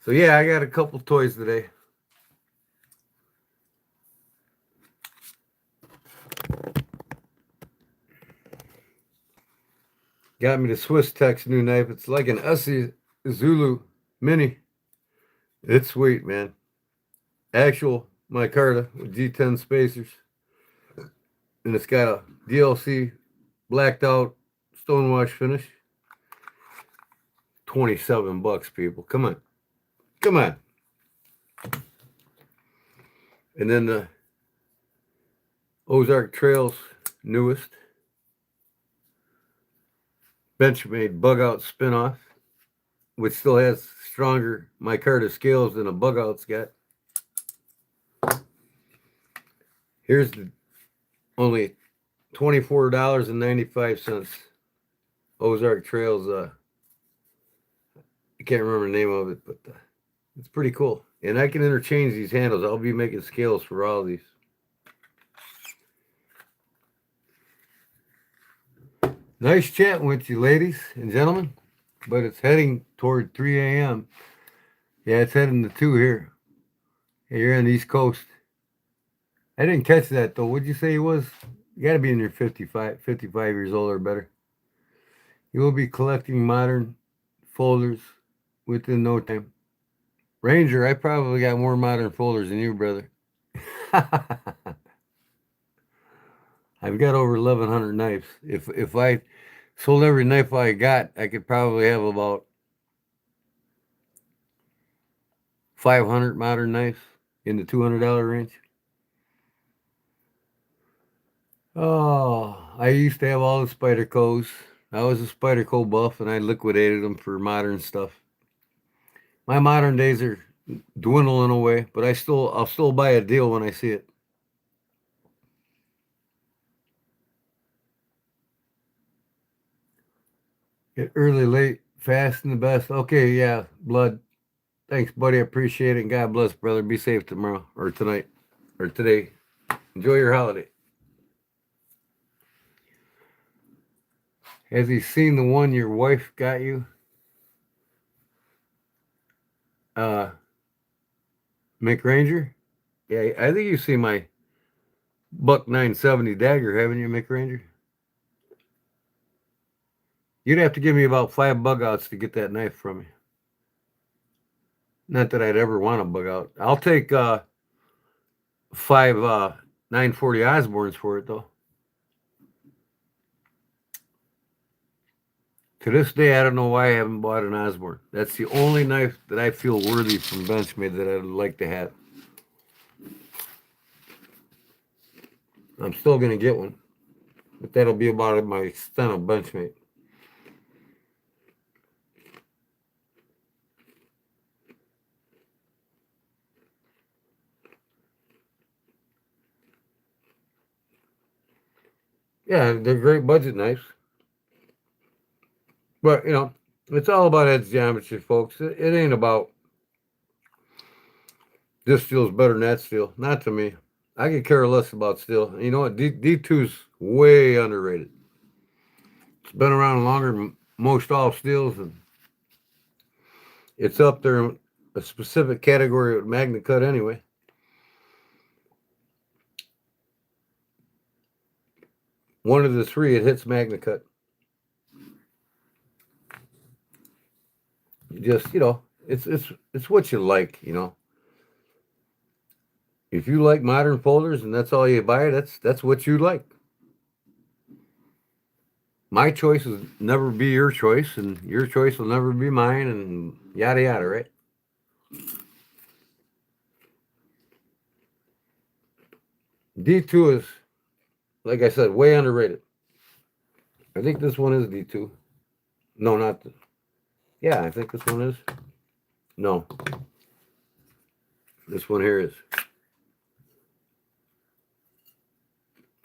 So yeah, I got a couple toys today. Got me the Swiss Tech's new knife. It's like an Ussie Zulu Mini. It's sweet, man. Actual micarta with G10 spacers. And it's got a DLC blacked out stonewash finish. $27, people. Come on. Come on. And then the Ozark Trails newest Benchmade bug out spinoff, which still has stronger micarta scales than a bug out's got. Here's the only $24.95 Ozark Trails. I can't remember the name of it, but it's pretty cool. And I can interchange these handles. I'll be making scales for all of these. Nice chatting with you, ladies and gentlemen. But it's heading toward 3 a.m. Yeah, it's heading to 2 here. Hey, you're on the East Coast. I didn't catch that, though. What'd you say he was? You got to be in your 55 years old or better. You will be collecting modern folders within no time. Ranger, I probably got more modern folders than you, brother. I've got over 1,100 knives. If I sold every knife I got, I could probably have about 500 modern knives in the $200 range. Oh, I used to have all the Spydercos. I was a Spyderco buff, and I liquidated them for modern stuff. My modern days are dwindling away, but I'll still buy a deal when I see it. Get early, late, fast, and the best. Okay, yeah, Blood. Thanks, buddy. I appreciate it. And God bless, brother. Be safe tomorrow or tonight or today. Enjoy your holiday. Has he seen the one your wife got you? McRanger? Yeah, I think you see my Buck 970 dagger, haven't you, McRanger? You'd have to give me about 5 bug outs to get that knife from me. Not that I'd ever want a bug out. I'll take 5 940 Osbornes for it, though. To this day, I don't know why I haven't bought an Osborne. That's the only knife that I feel worthy from Benchmade that I'd like to have. I'm still going to get one, but that'll be about my extent of Benchmade. Yeah, they're great budget knives. But, it's all about edge geometry, folks. It ain't about this steel's better than that steel. Not to me. I could care less about steel. You know what? D2's way underrated. It's been around longer than most all steels, and it's up there in a specific category with Magna Cut anyway. one of the three, it hits MagnaCut. Just, it's what you like, If you like modern folders and that's all you buy, that's what you like. My choice will never be your choice, and your choice will never be mine, and yada yada, right? D2 is, like I said, way underrated. I think this one is D2. No, not the, yeah, I think this one is. No. This one here is.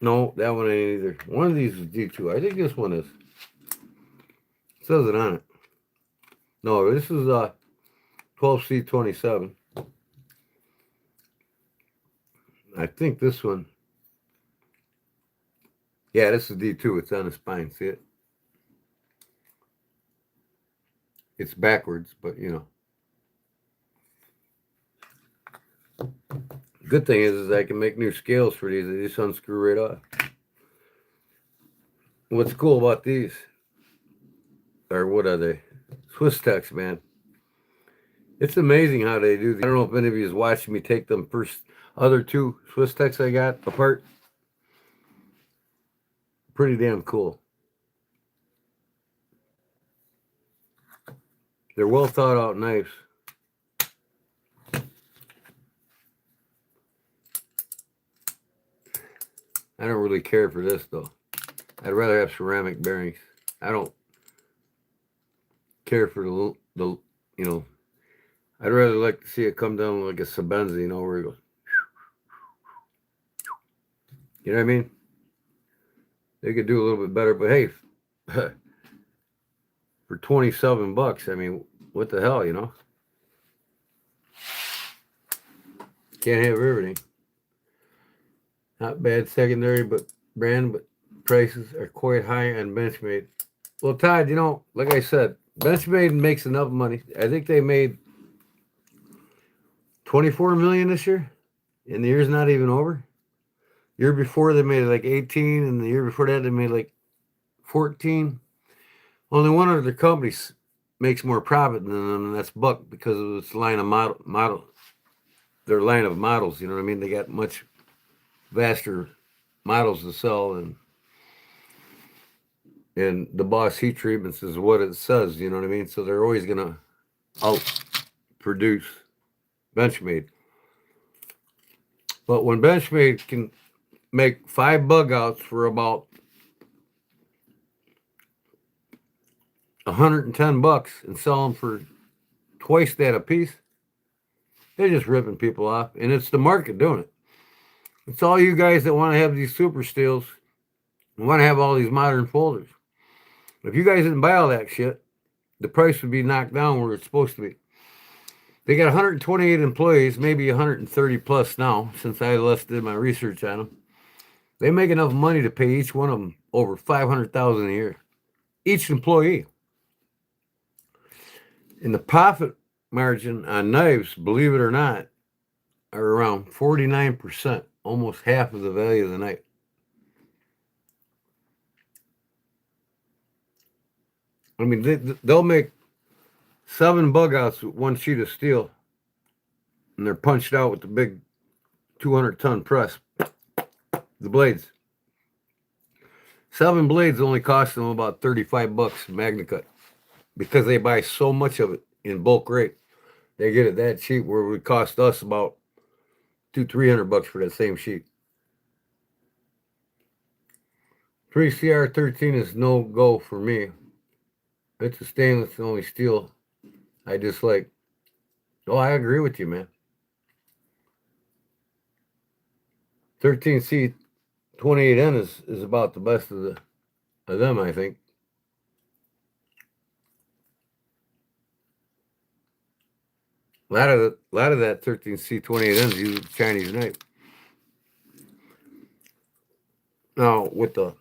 No, that one ain't either. One of these is D2. I think this one is. It says it on it. No, this is 12C27. I think this one. Yeah, this is D2. It's on the spine. See it? It's backwards, but Good thing is I can make new scales for these. They just unscrew right off. What's cool about these, or what are they? Swiss Techs, man. It's amazing how they do. I don't know if any of you is watching me take them first, other two Swiss Techs I got apart. Pretty damn cool. They're well thought out knives. I don't really care for this though. I'd rather have ceramic bearings. I don't care for the I'd rather like to see it come down like a Sabenza, where it goes. You know what I mean? They could do a little bit better, but hey, for $27, I mean, what the hell, Can't have everything. Not bad secondary, but prices are quite high on Benchmade. Well, Todd, like I said, Benchmade makes enough money. I think they made $24 million this year, and the year's not even over. Year before they made like 18, and the year before that they made like 14. Only one of their companies makes more profit than them, and that's Buck, because of its line of model. Their line of models, you know what I mean? They got much vaster models to sell, and the Boss heat treatments is what it says, you know what I mean? So they're always gonna outproduce Benchmade. But when Benchmade can make 5 bug outs for about $110 and sell them for twice that a piece, they're just ripping people off, and it's the market doing it. It's all you guys that want to have these super steels and want to have all these modern folders. If you guys didn't buy all that shit, the price would be knocked down where it's supposed to be. They got 128 employees, maybe 130 plus now, since I last did my research on them. They make enough money to pay each one of them over $500,000 a year, each employee. And the profit margin on knives, believe it or not, are around 49%, almost half of the value of the knife. I mean, they'll make 7 bug outs with 1 sheet of steel, and they're punched out with the big 200-ton press. The blades. 7 blades only cost them about $35 MagnaCut, because they buy so much of it in bulk rate. They get it that cheap, where it would cost us about $200-300 for that same sheet. 3CR13 is no go for me. It's a stainless only steel I dislike. Oh, I agree with you, man. 13C 28N is about the best of them, I think. A lot of that 13C 28N is used Chinese knife. Now with the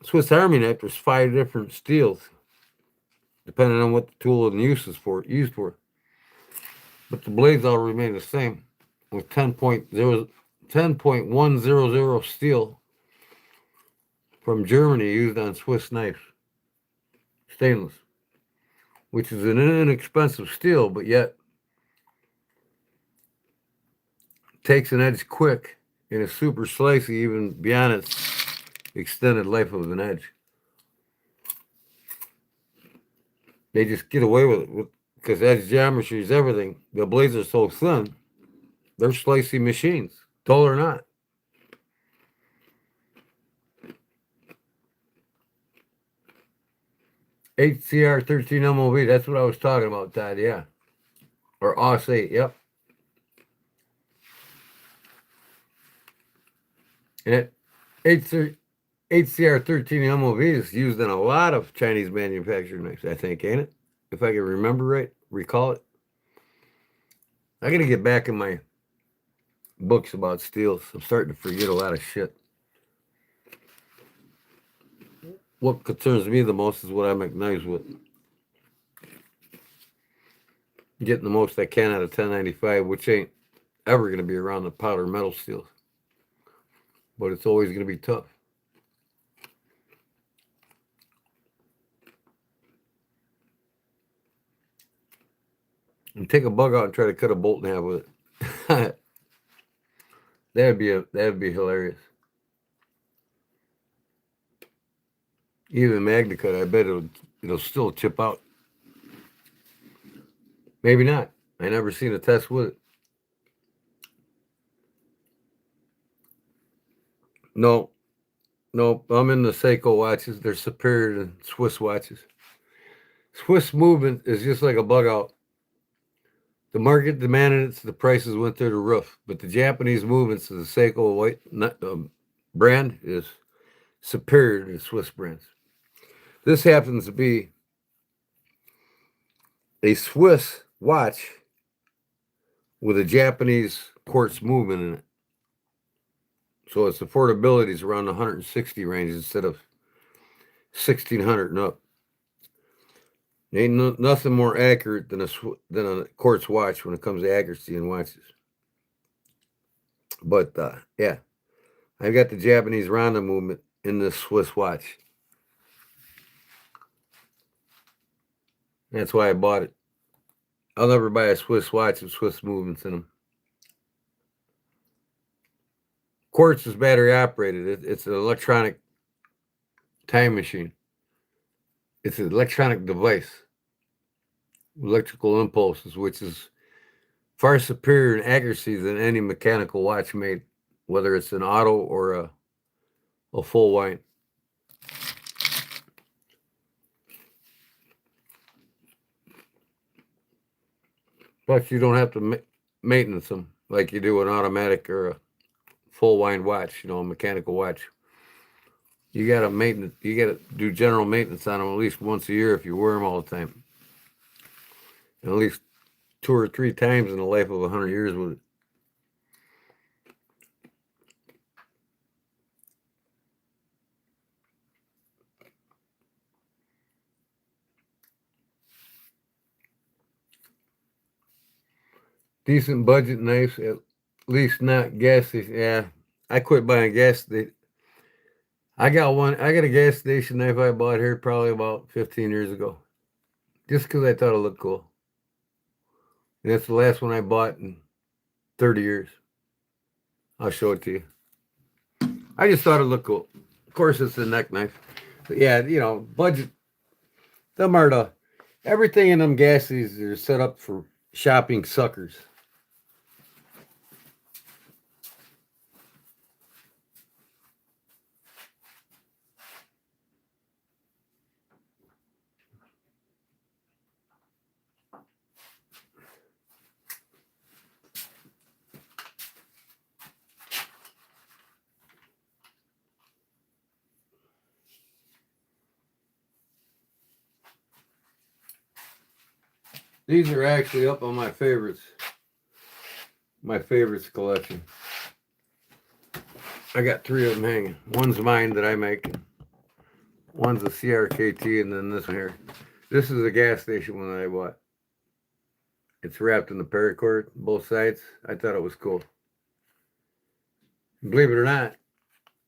Swiss Army knife, there's 5 different steels, depending on what the tool and used for. But the blades all remain the same, with 10.100 steel from Germany used on Swiss knives, stainless, which is an inexpensive steel, but yet takes an edge quick and is super slicey even beyond its extended life of an edge. They just get away with it because edge geometry is everything. The blades are so thin, they're slicey machines, dull or not. HCR 13 MOV, that's what I was talking about, Todd, yeah. Or OS 8, yep. And HCR 13 MOV is used in a lot of Chinese manufactured knives, I think, ain't it? If I can remember right, recall it. I gotta get back in my books about steels. I'm starting to forget a lot of shit. What concerns me the most is what I make knives with. Getting the most I can out of 1095, which ain't ever going to be around the powder metal steels. But it's always going to be tough. And take a bug out and try to cut a bolt in half with it. that'd be hilarious. Even Magna Cut, I bet it'll still chip out. Maybe not. I never seen a test with it. No, I'm in the Seiko watches. They're superior to Swiss watches. Swiss movement is just like a bug out. The market demanded it, so the prices went through the roof. But the Japanese movements of the Seiko white brand is superior to Swiss brands. This happens to be a Swiss watch with a Japanese quartz movement in it. So its affordability is around the 160 range instead of 1600 and up. Ain't nothing more accurate than a quartz watch when it comes to accuracy in watches. But yeah, I've got the Japanese Ronda movement in this Swiss watch. That's why I bought it. I'll never buy a Swiss watch with Swiss movements in them. Quartz is battery operated. It's an electronic time machine. It's an electronic device, electrical impulses, which is far superior in accuracy than any mechanical watch made, whether it's an auto or a full wind. Plus, you don't have to maintenance them like you do an automatic or a full wind watch, a mechanical watch. You got to do general maintenance on them at least once a year if you wear them all the time. And at least 2 or 3 times in the life of 100 years with it. Decent budget knives, at least not gas station. Yeah, I quit buying gas. I got a gas station knife I bought here probably about 15 years ago. Just because I thought it looked cool. And that's the last one I bought in 30 years. I'll show it to you. I just thought it looked cool. Of course, it's a neck knife. But yeah, budget. Them are everything in them gas stations are set up for shopping suckers. These are actually up on my favorites. My favorites collection. I got 3 of them hanging. One's mine that I make. One's a CRKT, and then this one here. This is a gas station one that I bought. It's wrapped in the paracord, both sides. I thought it was cool. Believe it or not,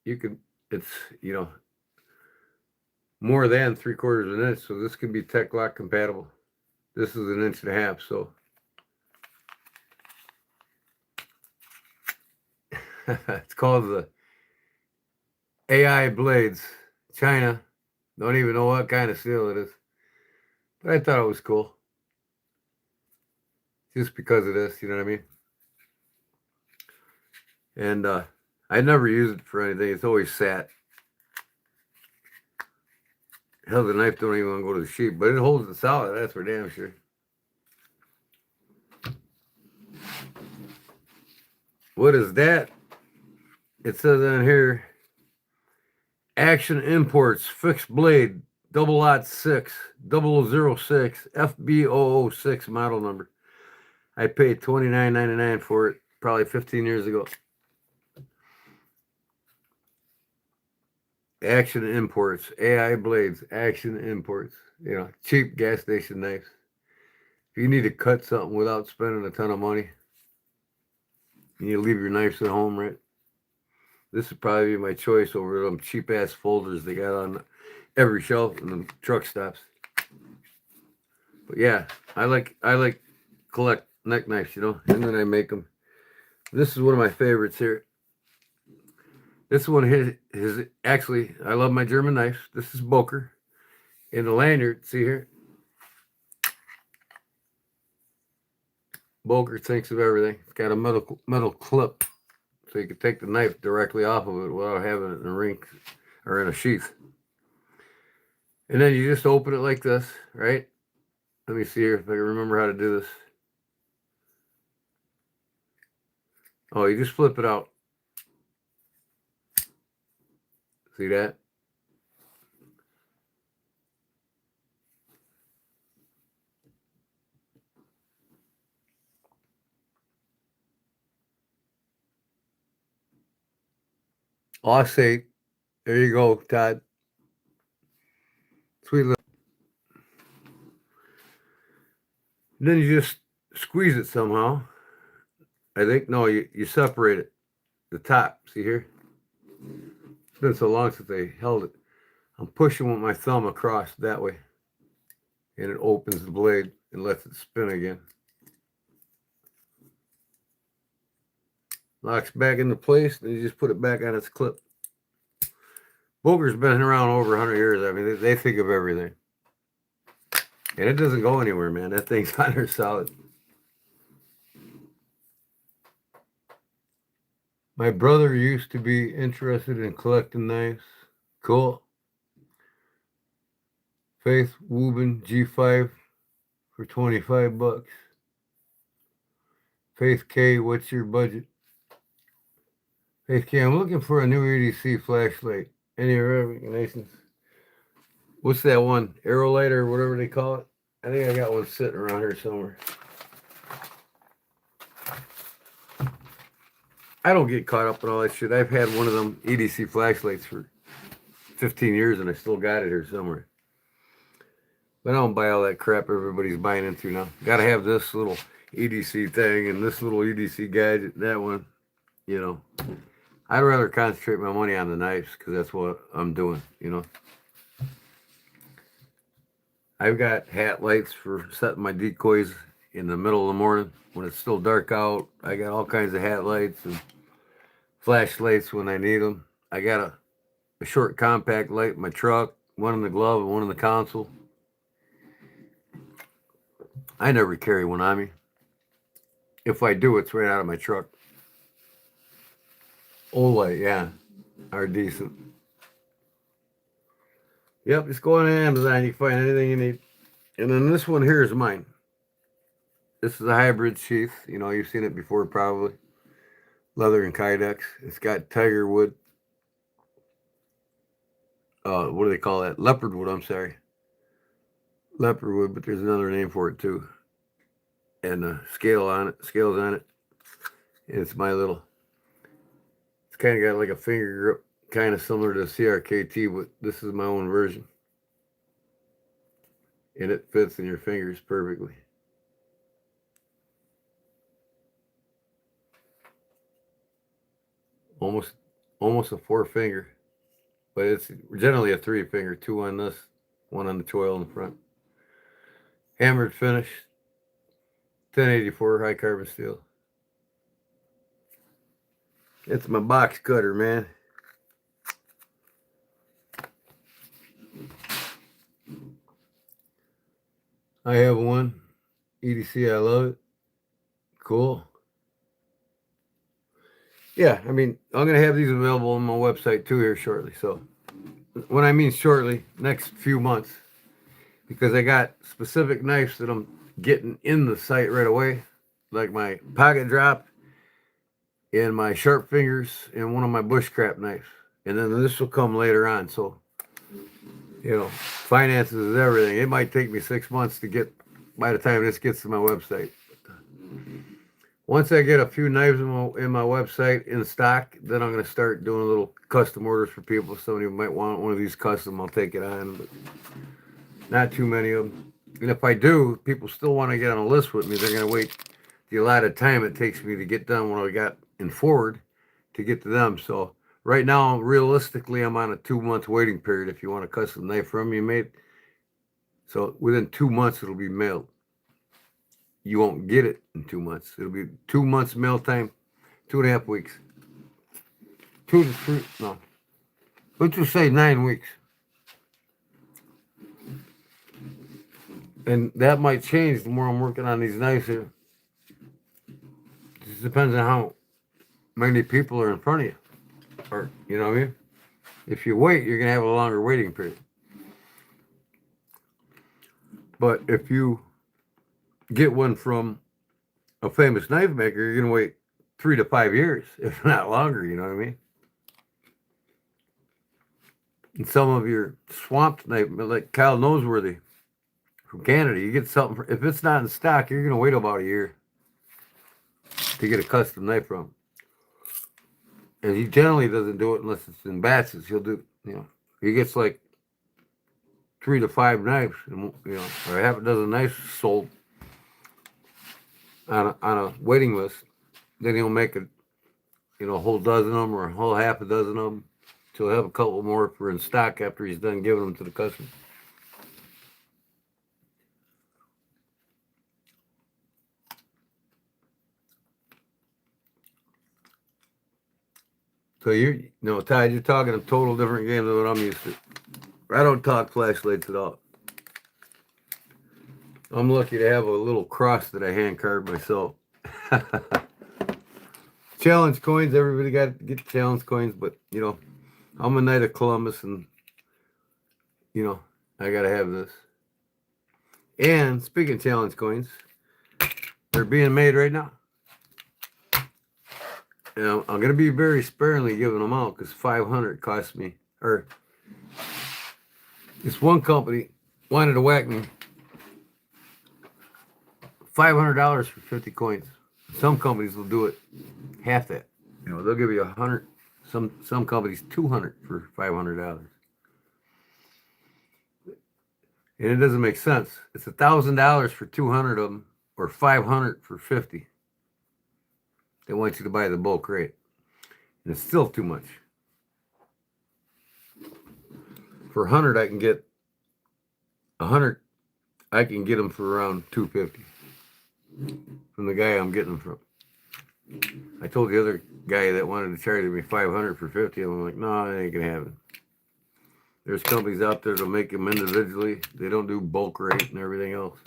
it's more than 3/4 of an inch, so this can be tech lock compatible. This is 1.5 inches, so it's called the AI blades. China. Don't even know what kind of steel it is. But I thought it was cool. Just because of this, you know what I mean? And I never use it for anything. It's always sat. Hell, the knife don't even want to go to the sheep, but it holds it solid. That's for damn sure. What is that? It says on here, Action Imports Fixed Blade Double Lot 6 006 FB006 model number. I paid $29.99 for it probably 15 years ago. Action Imports, AI blades, Action Imports. You know, cheap gas station knives. If you need to cut something without spending a ton of money, and you leave your knives at home, right? This would probably be my choice over them cheap ass folders they got on every shelf in the truck stops. But yeah, I like collect neck knives, you know, and then I make them. This is one of my favorites here. This one is actually, I love my German knives. This is Boker. In the lanyard, see here? Boker thinks of everything. It's got a metal clip, so you can take the knife directly off of it without having it in a ring or in a sheath. And then you just open it like this, right? Let me see here if I can remember how to do this. Oh, you just flip it out. See that? Osate. There you go, Todd. Sweet little. Then you just squeeze it somehow. I think, no, you separate it. The top, see here? It's been so long since I held it. I'm pushing with my thumb across that way. And it opens the blade and lets it spin again. Locks back into place, then you just put it back on its clip. Boger's been around over 100 years. I mean, they think of everything. And it doesn't go anywhere, man. That thing's on there solid. My brother used to be interested in collecting knives. Cool. Faith Wubin G5 for 25 bucks. Faith K, what's your budget? Faith K, I'm looking for a new EDC flashlight. Any recommendations? What's that one? Aerolite or whatever they call it? I think I got one sitting around here somewhere. I don't get caught up in all that shit. I've had one of them EDC flashlights for 15 years and I still got it here somewhere. But I don't buy all that crap everybody's buying into now. Gotta have this little EDC thing and this little EDC gadget, that one. You know, I'd rather concentrate my money on the knives because that's what I'm doing, you know. I've got hat lights for setting my decoys in the middle of the morning when it's still dark out. I got all kinds of hat lights and flashlights when I need them. I got a short compact light in my truck, one in the glove and one in the console. I never carry one on me. If I do, it's right out of my truck. Old light, yeah, are decent. Yep, just go on Amazon. You can find anything you need. And then this one here is mine. This is a hybrid sheath. You know, you've seen it before probably. Leather and Kydex. It's got tiger wood. What do they call that? Leopard wood, I'm sorry. Leopard wood, but there's another name for it too. And scales on it. And it's my little, it's kind of got like a finger grip, kind of similar to CRKT, but this is my own version. And it fits in your fingers perfectly. Almost a 4 finger. but it's generally a 3-finger, 2 on this, 1 on the choil in the front. Hammered finish, 1084 high carbon steel. It's my box cutter, man. I have one. EDC, I love it. Cool. Yeah, I mean, I'm going to have these available on my website too here shortly. So, when I mean shortly, next few months, because I got specific knives that I'm getting in the site right away, like my pocket drop and my sharp fingers and one of my bushcraft knives. And then this will come later on. So, finances is everything. It might take me 6 months to get by the time this gets to my website. Once I get a few knives in my website in stock, then I'm going to start doing little custom orders for people. If somebody might want one of these custom, I'll take it on, but not too many of them. And if I do, people still want to get on a list with me. They're going to wait the allotted time it takes me to get done what I got in forward to get to them. So right now, realistically, I'm on a 2-month waiting period if you want a custom knife from me made. So within 2 months, it'll be mailed. You won't get it in 2 months. It'll be 2 months mail time, 2.5 weeks. 2 to 3, no. Let's just say 9 weeks. And that might change the more I'm working on these knives here. It just depends on how many people are in front of you. Or, you know what I mean? If you wait, you're going to have a longer waiting period. But if you get one from a famous knife maker, you're going to wait 3 to 5 years, if not longer, you know what I mean? And some of your swamped knife, like Kyle Noseworthy from Canada, you get something, if it's not in stock, you're going to wait about a year to get a custom knife from. And he generally doesn't do it unless it's in batches. He'll do, he gets like 3 to 5 knives, and, or half a dozen knives sold on a waiting list. Then he'll make a whole dozen of them or a whole half a dozen of them. So he'll have a couple more for in stock after he's done giving them to the customer. So Todd, you're talking a total different game than what I'm used to. I don't talk flashlights at all. I'm lucky to have a little cross that I hand carved myself. Challenge coins, everybody got to get challenge coins, but I'm a Knight of Columbus, and I gotta have this. And speaking of challenge coins, they're being made right now. I'm gonna be very sparingly giving them out because 500 cost me, or this one company wanted to whack me $500 for 50 coins. Some companies will do it half that. They'll give you 100. Some companies 200 for $500. And it doesn't make sense. It's $1,000 for 200 of them, or 500 for 50. They want you to buy the bulk rate, and it's still too much. For 100, I can get 100. I can get them for around $250 from the guy I'm getting them from. I told the other guy that wanted to charge me 500 for 50. I'm like, no, that ain't gonna happen. There's companies out there that'll make them individually. They don't do bulk rate and everything else.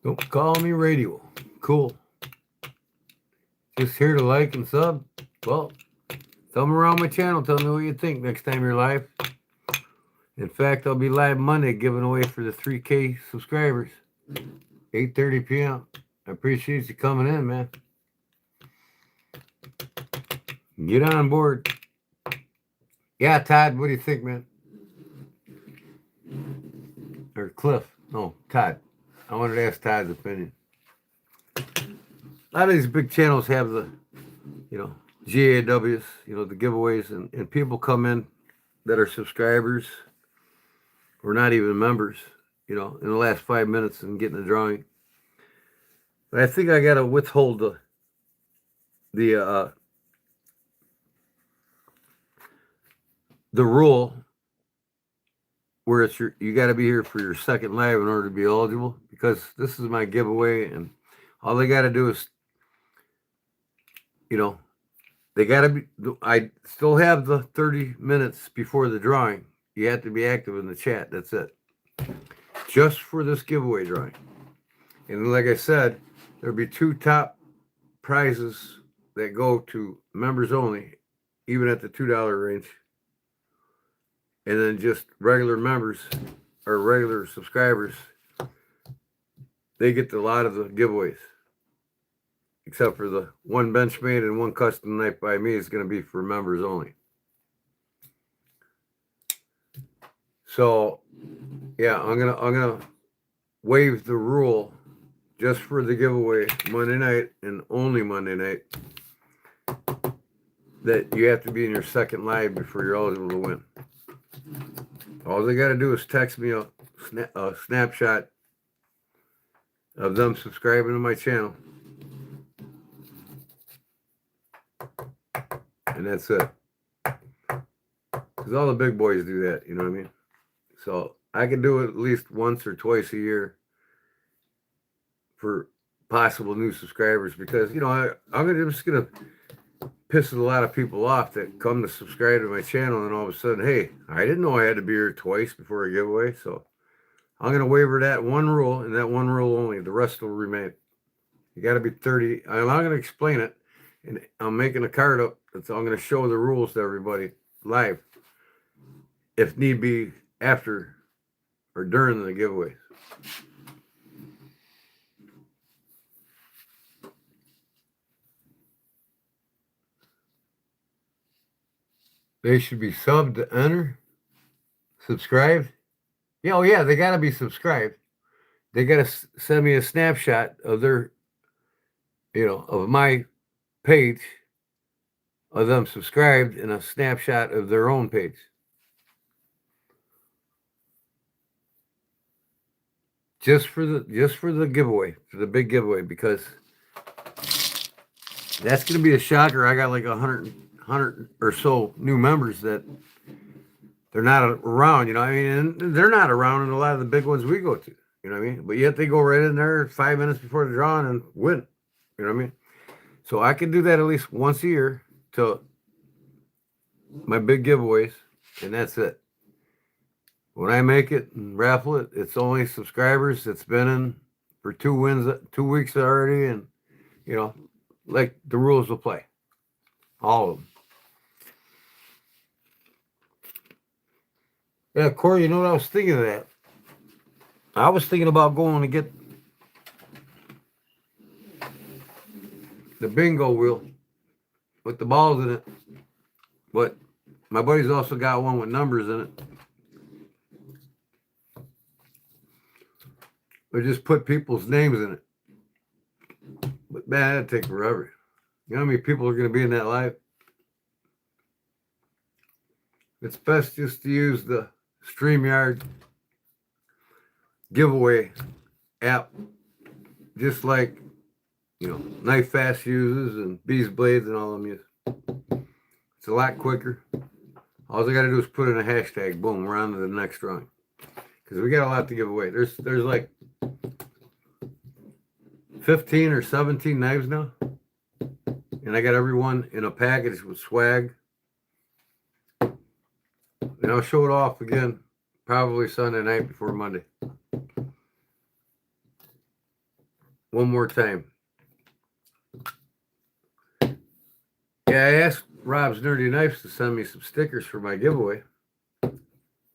Don't call me radio. Cool. Just here to like and sub. Well, come around my channel. Tell me what you think next time you're live. In fact, I'll be live Monday giving away for the 3K subscribers. 8:30 p.m. I appreciate you coming in, man. Get on board. Yeah, Todd, what do you think, man? Or Cliff. No, Todd. I wanted to ask Todd's opinion. A lot of these big channels have the, GAWs, the giveaways, and people come in that are subscribers or not even members, in the last 5 minutes and getting a drawing. But I think I got to withhold the rule where it's you got to be here for your second live in order to be eligible, because this is my giveaway, and all they got to do is, you know, they got to be. I still have the 30 minutes before the drawing. You have to be active in the chat. That's it. Just for this giveaway drawing. And like I said, there'll be 2 top prizes that go to members only, even at the $2 range. And then just regular members or regular subscribers, they get a lot of the giveaways. Except for the 1 Benchmade and 1 custom knife by me is going to be for members only. So, yeah, I'm gonna waive the rule just for the giveaway Monday night and only Monday night, that you have to be in your second live before you're eligible to win. All they got to do is text me a snapshot of them subscribing to my channel, and that's it. Because all the big boys do that, you know what I mean? So I can do it at least once or twice a year for possible new subscribers, because, you know, I'm just going to piss a lot of people off that come to subscribe to my channel, and all of a sudden, hey, I didn't know I had to be here twice before a giveaway. So I'm going to waiver that one rule, and that one rule only. The rest will remain. You got to be 30. I'm not going to explain it, and I'm making a card up. I'm going to show the rules to everybody live, if need be, after or during the giveaways. They should be subbed to enter, subscribed. Yeah, oh yeah, they got to be subscribed. They got to send me a snapshot of their, of my page, of them subscribed, and a snapshot of their own page. Just for the giveaway, for the big giveaway, because that's going to be a shocker. I got like 100 or so new members that they're not around, I mean, and they're not around in a lot of the big ones we go to, you know what I mean? But yet they go right in there 5 minutes before the drawing and win, you know what I mean? So I can do that at least once a year to my big giveaways, and that's it. When I make it and raffle it, it's only subscribers that's been in for 2 weeks already, and, like the rules will play. All of them. Yeah, Corey, you know what I was thinking of that? I was thinking about going to get the bingo wheel with the balls in it. But my buddy's also got one with numbers in it. But just put people's names in it. But man, that'd take forever. You know how many people are going to be in that live? It's best just to use the StreamYard giveaway app, just like, Knife Fast uses and Bees Blades and all of them use. It's a lot quicker. All I got to do is put in a hashtag. Boom, we're on to the next drawing. Because we got a lot to give away. There's like 15 or 17 knives now. And I got everyone in a package with swag. And I'll show it off again probably Sunday night before Monday. One more time. Yeah, I asked Rob's Nerdy Knives to send me some stickers for my giveaway.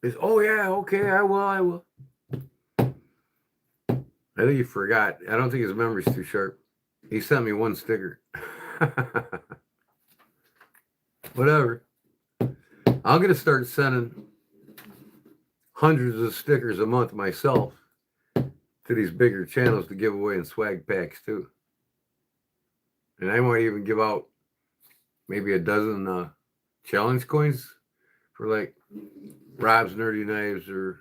He's, oh yeah, okay, I will. I think he forgot. I don't think his memory's too sharp. He sent me 1 sticker. Whatever. I'm going to start sending hundreds of stickers a month myself to these bigger channels to give away in swag packs too. And I might even give out maybe a dozen challenge coins for like Rob's Nerdy Knives or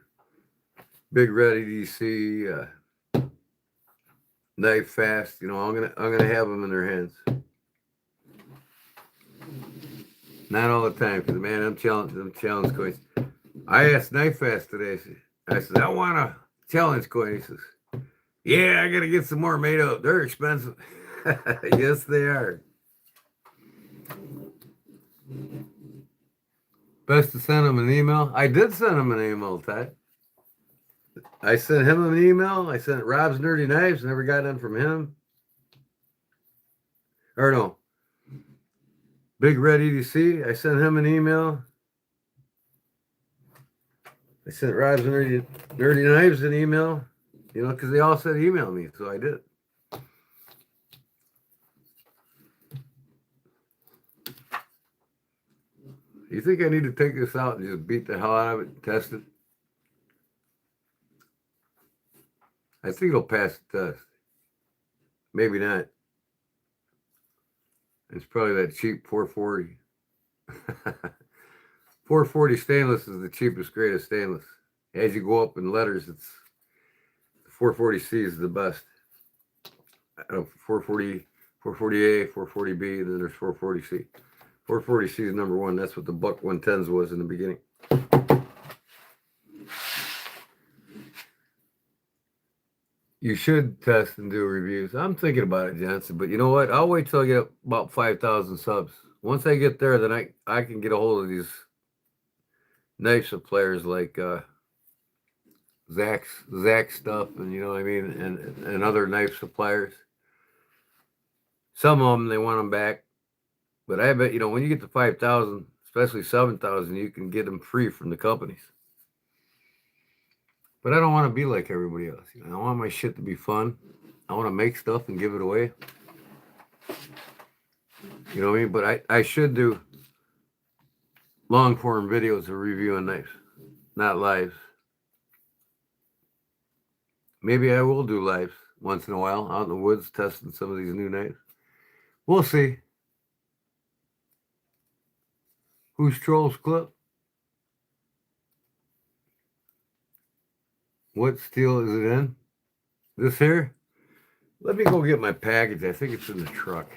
Big Red EDC, Knife Fast. I'm gonna have them in their hands. Not all the time, because man, them challenge coins. I asked Knife Fast today. I said, I want a challenge coin. He says, yeah, I gotta get some more made up. They're expensive. Yes, they are. Best to send him an email. I did send him an email, Ty. I sent him an email. I sent Rob's Nerdy Knives. Never got none from him. Or no, Big Red EDC. I sent him an email. I sent Rob's Nerdy Knives an email. You know, because they all said email me, so I did. You think I need to take this out and just beat the hell out of it and test it? I think it'll pass the test. Maybe not. It's probably that cheap 440. 440 stainless is the cheapest grade of stainless. As you go up in letters, it's 440C is the best. 440, 440A, 440B, and then there's 440C. 440C is number one. That's what the Buck 110s was in the beginning. You should test and do reviews. I'm thinking about it, Johnson, but you know what? I'll wait till I get about 5,000 subs. Once I get there, then I can get a hold of these knife suppliers like Zach stuff, and you know what I mean, and other knife suppliers. Some of them they want them back, but I bet when you get to 5,000, especially 7,000, you can get them free from the companies. But I don't want to be like everybody else. I want my shit to be fun. I want to make stuff and give it away. You know what I mean? But I should do long form videos of reviewing knives, not lives. Maybe I will do lives once in a while out in the woods testing some of these new knives. We'll see. Who's Troll's clip? What steel is it in? This here? Let me go get my package. I think it's in the truck.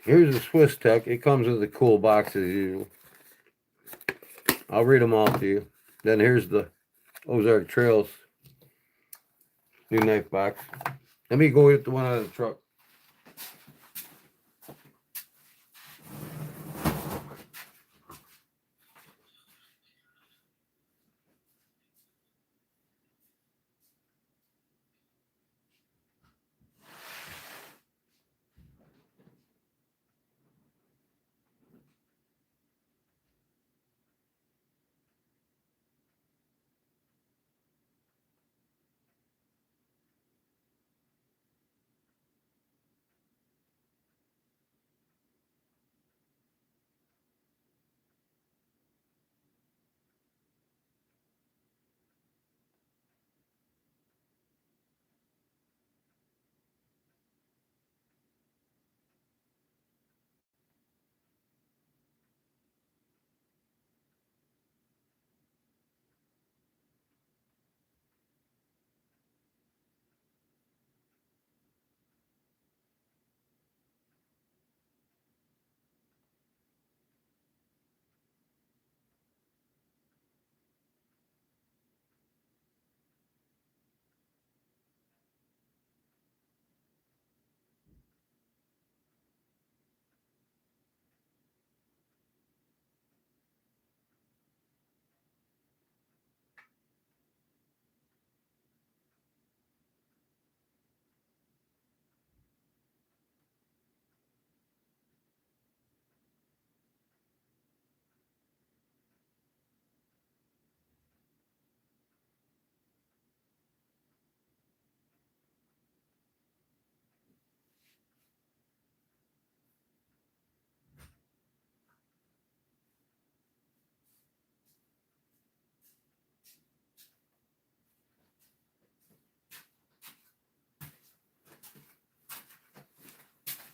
Here's the Swiss Tech. It comes with the cool box as usual. I'll read them all to you. Then here's the Ozark Trails new knife box. Let me go get the one out of the truck.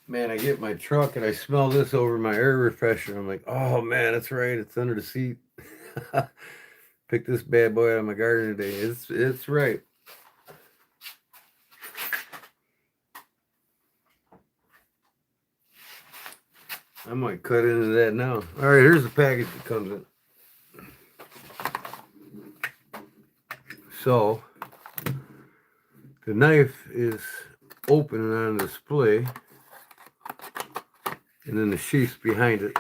Man, I get my truck and I smell this over my air refresher. I'm like, oh man, that's right. It's under the seat. Picked this bad boy out of my garden today. It's right. I might cut into that now. All right, here's the package that comes in. So, the knife is open and on display, and then the sheath's behind it.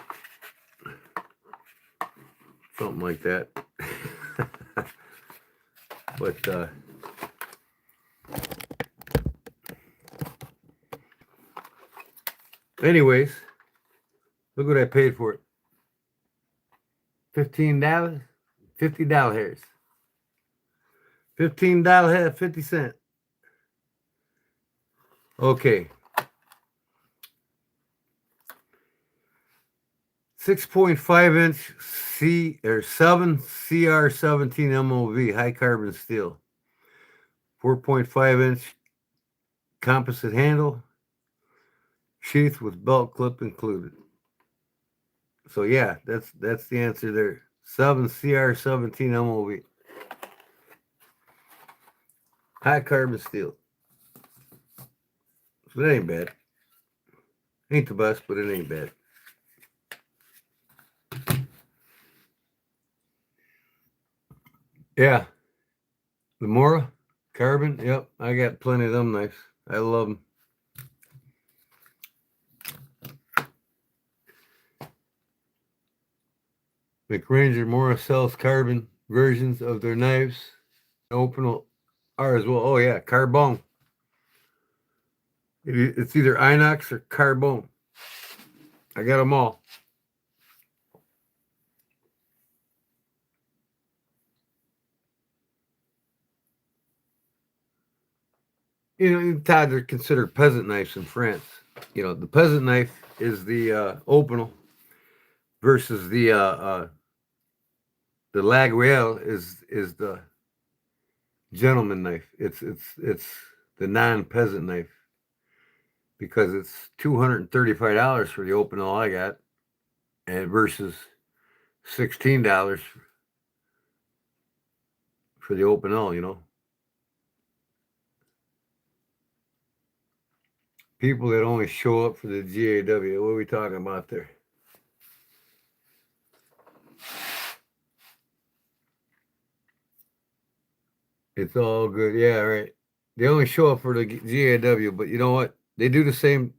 Something like that. But, anyways, look what I paid for it. $15, $50. $15, 50 cents. Okay. 6.5-inch C or 7 CR17 MOV high carbon steel. 4.5-inch composite handle. Sheath with belt clip included. So yeah, that's the answer there. 7 CR17 MOV. High carbon steel. So that ain't bad. Ain't the best, but it ain't bad. Yeah. The Mora carbon. Yep, I got plenty of them knives. I love them. McRanger Mora sells carbon versions of their knives. Open are as well. Oh yeah, carbone. It's either inox or carbone. I got them all. You know, Todd, they're considered peasant knives in France. You know, the peasant knife is the opinel versus the Laguerre is the gentleman knife. It's the non-peasant knife because it's $235 for the opinel I got, and versus $16 for the opinel. You know, people that only show up for the GAW. What are we talking about there? It's all good. Yeah, right. They only show up for the GAW, but you know what? They do the same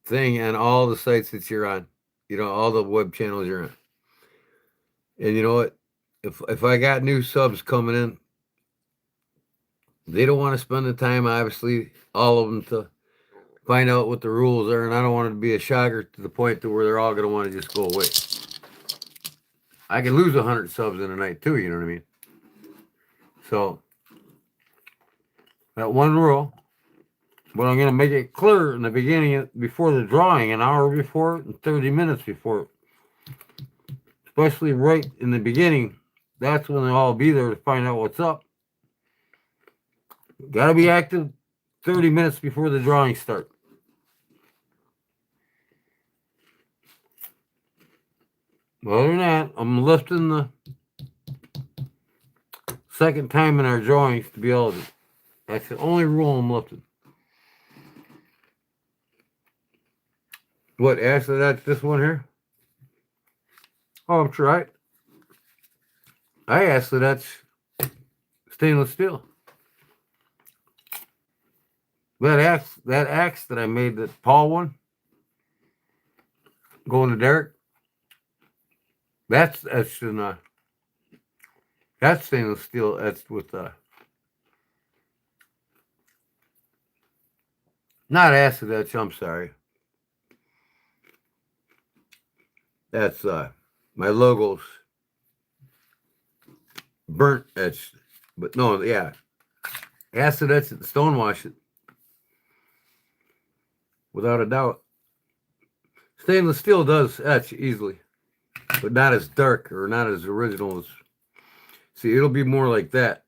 thing on all the sites that you're on. You know, all the web channels you're on. And you know what? If I got new subs coming in, they don't want to spend the time, obviously, all of them to find out what the rules are, and I don't want it to be a shocker to the point to where they're all going to want to just go away. I can lose 100 subs in a night too, you know what I mean? So, that one rule, but I'm going to make it clear in the beginning, before the drawing, an hour before and 30 minutes before. Especially right in the beginning, that's when they'll all be there to find out what's up. Got to be active 30 minutes before the drawing start. Other than that, I'm lifting the second time in our drawings to be eligible. That's the only rule I'm lifting. What, Ashley, that's this one here? Oh, I'm sure I asked that that's stainless steel. That axe that I made, that Paul one, going to Derek, that's stainless steel. That's with not acid etch. I'm sorry. That's my logo's burnt etched, but no, yeah, acid etch it, stonewash it, without a doubt. Stainless steel does etch easily, but not as dark or not as original as. See, it'll be more like that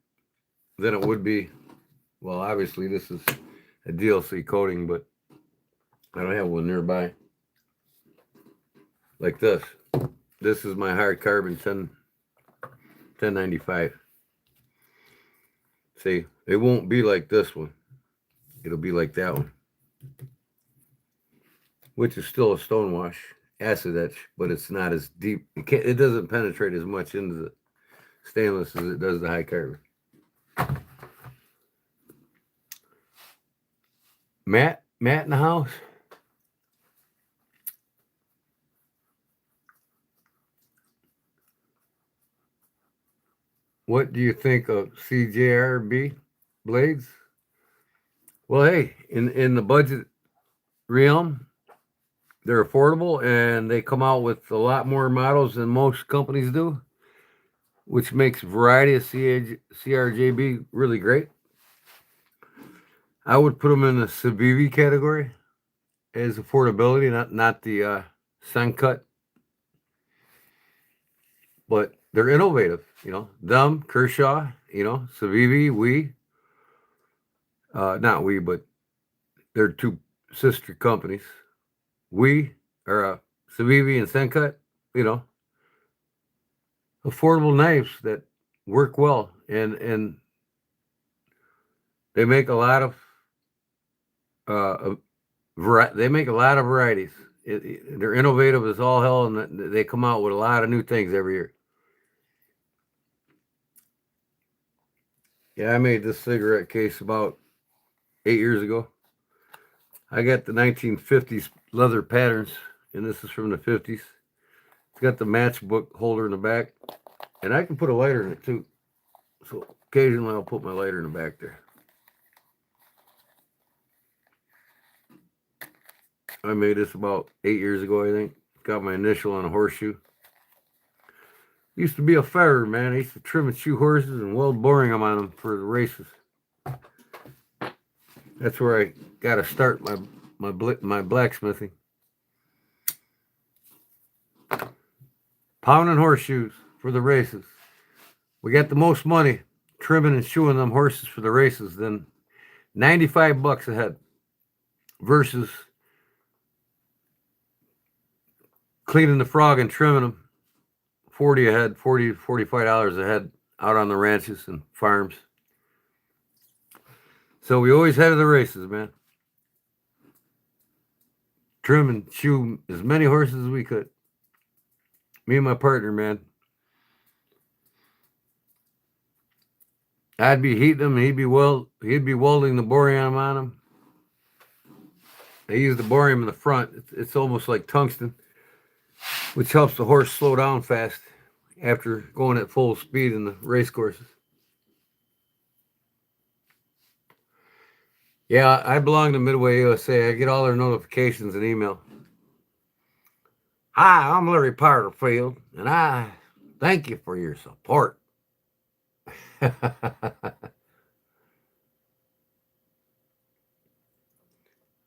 than it would be. Well, obviously this is a DLC coating, but I don't have one nearby. Like this. This is my hard carbon 10 $10.95. See, it won't be like this one. It'll be like that one, which is still a stone wash, acid etch, but it's not as deep. It doesn't penetrate as much into the stainless as it does the high carbon. Matt in the house. What do you think of CJRB blades? Well, hey, in the budget realm, they're affordable and they come out with a lot more models than most companies do, which makes variety of CRJB really great. I would put them in the Civivi category as affordability, not the Suncut, but they're innovative. You know, them, Kershaw, you know, Civivi, not we, but they're two sister companies. We are Civivi and Suncut, you know, affordable knives that work well, and they make a lot of they make a lot of varieties. They're innovative as all hell, and they come out with a lot of new things every year. Yeah, I made this cigarette case about 8 years ago. I got the 1950s leather patterns, and this is from the 50s. It's got the matchbook holder in the back, and I can put a lighter in it too. So occasionally I'll put my lighter in the back there. I made this about 8 years ago, I think. Got my initial on a horseshoe. Used to be a ferrer, man. I used to trim and shoe horses and weld boring them on them for the races. That's where I got to start my blacksmithing. Pounding horseshoes for the races. We got the most money trimming and shoeing them horses for the races than $95 a head versus cleaning the frog and trimming them 40 a head, $40 to $45 a head out on the ranches and farms. So we always headed the races, man. Trim and shoe as many horses as we could. Me and my partner, man. I'd be heating them, and he'd be welding the borium on them. They use the borium in the front. It's almost like tungsten, which helps the horse slow down fast after going at full speed in the race courses. Yeah, I belong to Midway USA. I get all their notifications and email. Hi, I'm Larry Potterfield, and I thank you for your support. I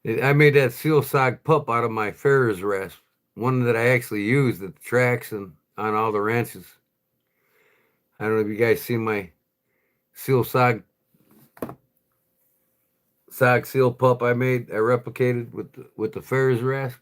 made that seal sock pup out of my Ferrer's rasp, one that I actually used at the tracks and on all the ranches. I don't know if you guys seen my seal sock seal pup I made. I replicated with the Ferrer's rasp.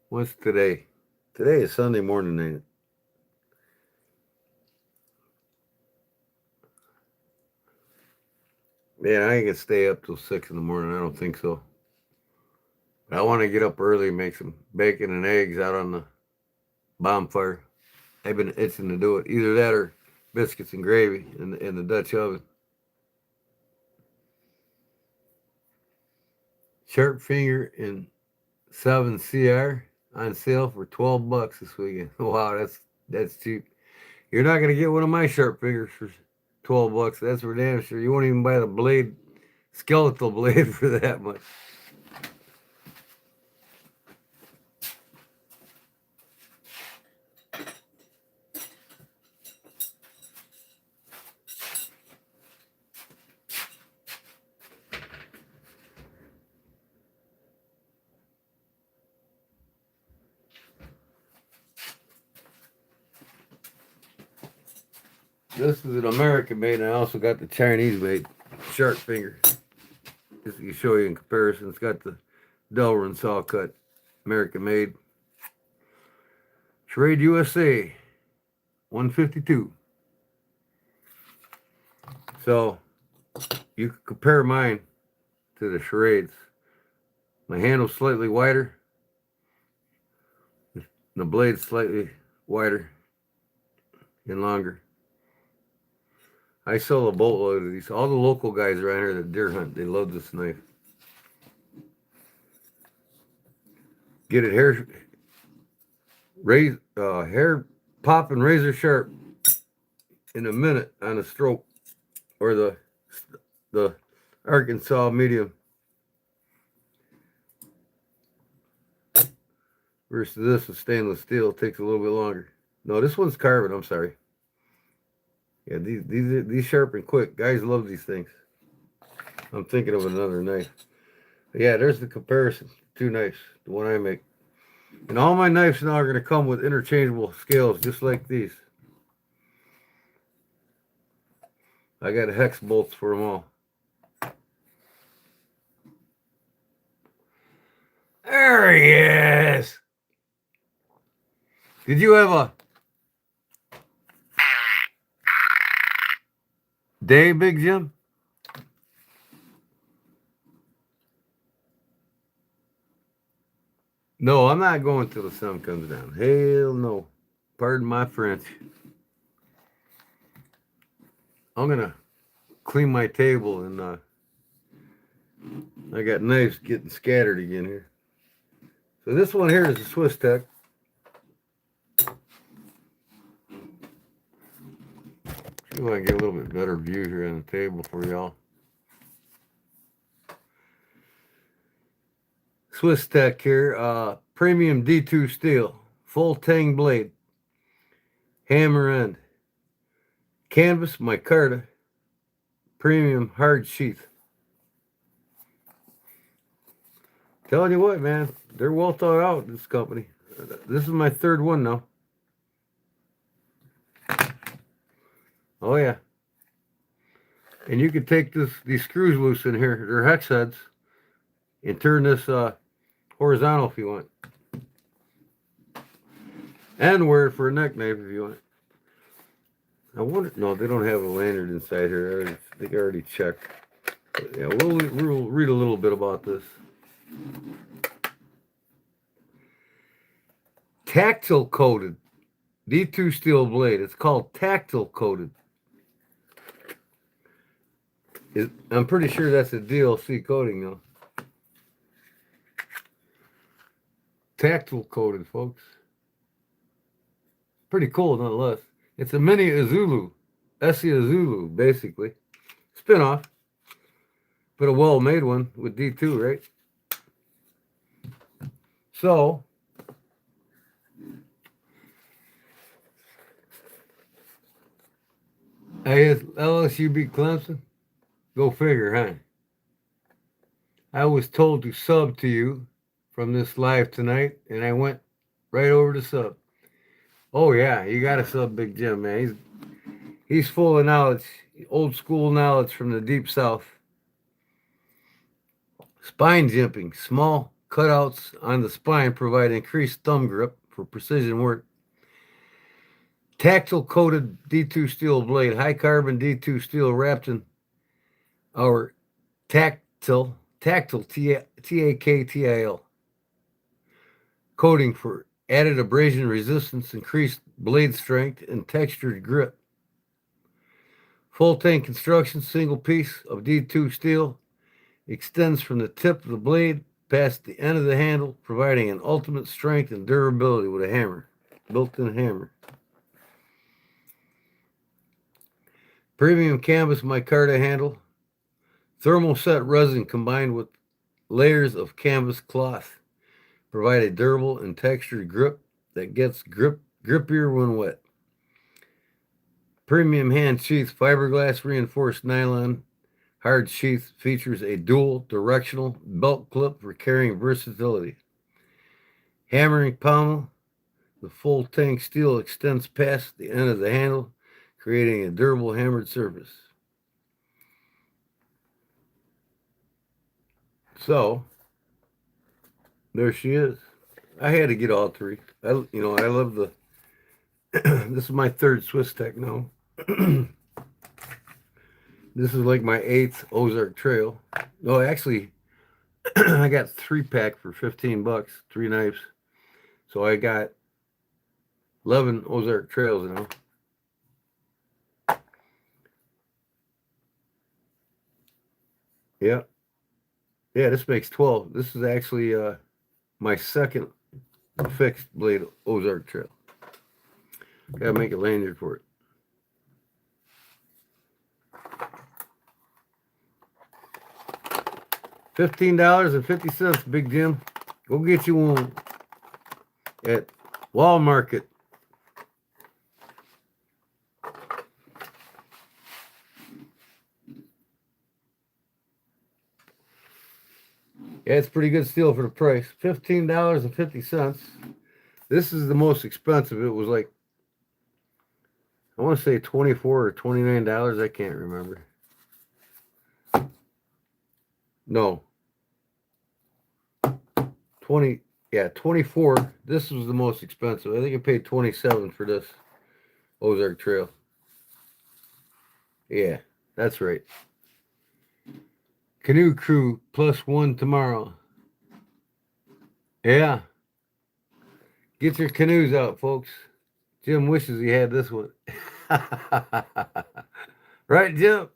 What's today? Today is Sunday morning, ain't it? Man, I ain't gonna stay up till 6 in the morning. I don't think so. But I want to get up early and make some bacon and eggs out on the bonfire. I've been itching to do it. Either that or biscuits and gravy in the Dutch oven. Sharp Finger in 7CR on sale for $12 this weekend. Wow, that's cheap. You're not gonna get one of my Sharp Fingers for $12. That's for damn sure. You won't even buy the blade, skeletal blade for that much. This is an American made, and I also got the Chinese made sharp finger. Just to show you in comparison. It's got the Delrin saw cut, American made. Trade USA, 152. So you can compare mine to the charades. My handle's slightly wider. The blade's slightly wider and longer. I sell a boatload of these. All the local guys around here that deer hunt, they love this knife. Get it hair popping razor sharp in a minute on a stroke, or the Arkansas medium. Versus this with stainless steel, it takes a little bit longer. No, this one's carbon. I'm sorry. Yeah, these sharpen quick. Guys love these things. I'm thinking of another knife. But yeah, there's the comparison. Two knives, the one I make. And all my knives now are going to come with interchangeable scales, just like these. I got hex bolts for them all. There he is. Did you have a day, Big Jim? No, I'm not going till the sun comes down. Hell no. Pardon my French. I'm going to clean my table, and I got knives getting scattered again here. So this one here is a Swiss Tech. See if I can get a little bit better view here on the table for y'all. Swiss Tech here, premium D2 steel, full tang blade, hammer end, canvas micarta, premium hard sheath. Telling you what, man, they're well thought out, this company. This is my third one now. Oh yeah. And you can take these screws loose in here, they're hex heads, and turn this horizontal if you want. And wear it for a neck knife if you want. I wonder, no, they don't have a lanyard inside here. I think I already checked. But yeah, we'll read a little bit about this. Tactile coated D2 steel blade. It's called tactile coated. I'm pretty sure that's a DLC coating though. Tactile coated, folks. Pretty cool, nonetheless. It's a mini Izulu, Essie Izulu, basically. Spin-off, but a well-made one with D2, right? So, I guess LSU beat Clemson. Go figure, huh? I was told to sub to you from this live tonight, and I went right over to sub. Oh yeah, you got to sub Big Jim, man. He's full of knowledge, old school knowledge from the deep south. Spine jimping, small cutouts on the spine provide increased thumb grip for precision work. Tactile coated D2 steel blade, high carbon D2 steel wrapped in our tactile TAKTIL coating for added abrasion resistance, increased blade strength, and textured grip. Full tank construction, single piece of D2 steel extends from the tip of the blade past the end of the handle, providing an ultimate strength and durability with a hammer, built-in hammer. Premium canvas micarta handle, thermoset resin combined with layers of canvas cloth provide a durable and textured grip that gets grippier when wet. Premium hand sheath, fiberglass reinforced nylon hard sheath, features a dual directional belt clip for carrying versatility. Hammering pommel, the full tank steel extends past the end of the handle, creating a durable hammered surface. So there she is. I had to get all three. I love the. This is my third Swiss Tech now. This is like my eighth Ozark Trail. No, actually, I got 3-pack for $15, 3 knives. So I got 11 Ozark Trails now. Yeah. Yeah, this makes 12. This is actually my second fixed blade Ozark Trail. Gotta make a lanyard for it. $15.50, Big Jim. Go get you one at Walmart. Yeah, it's pretty good steal for the price. $15.50. This is the most expensive. It was like, I want to say $24 or $29. I can't remember. No. 20, yeah, 24. This was the most expensive. I think I paid 27 for this Ozark Trail. Yeah, that's right. Canoe crew +1 tomorrow. Yeah. Get your canoes out, folks. Jim wishes he had this one. Right, Jim?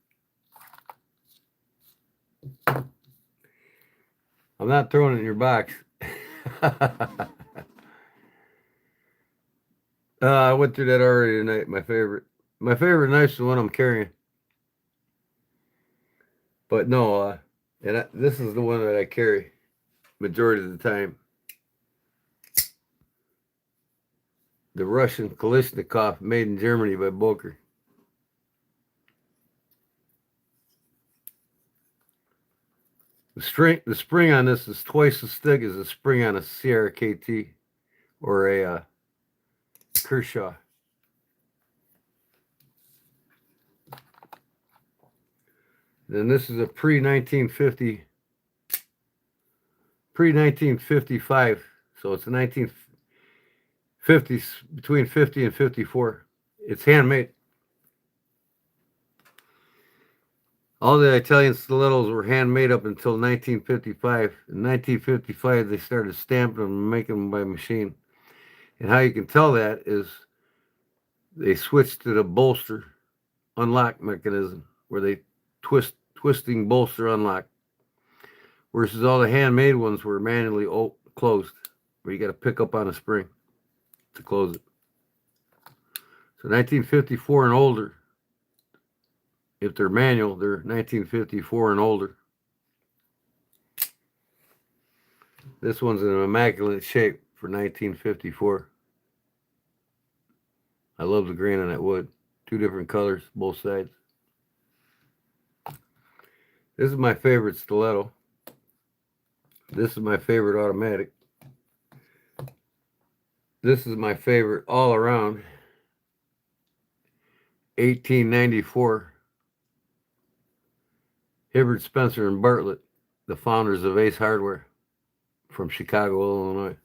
I'm not throwing it in your box. I went through that already tonight. My favorite knife's the one I'm carrying. But no, this is the one that I carry majority of the time. The Russian Kalashnikov, made in Germany by Boker. The spring on this is twice as thick as the spring on a CRKT or a Kershaw. Then this is a pre-1955, so it's a 1950s, between 50 and 54. It's handmade. All the Italian stilettos were handmade up until 1955. In 1955, they started stamping them and making them by machine. And how you can tell that is they switched to the bolster unlock mechanism, where they twisting bolster unlock, versus all the handmade ones were manually closed, where you got to pick up on a spring to close it. So 1954 and older, if they're manual, they're 1954 and older. This one's in an immaculate shape for 1954. I love the grain on that wood. 2 different colors, both sides. This is my favorite stiletto. This is my favorite automatic. This is my favorite all around. 1894. Hibbert, Spencer, and Bartlett, the founders of Ace Hardware from Chicago, Illinois.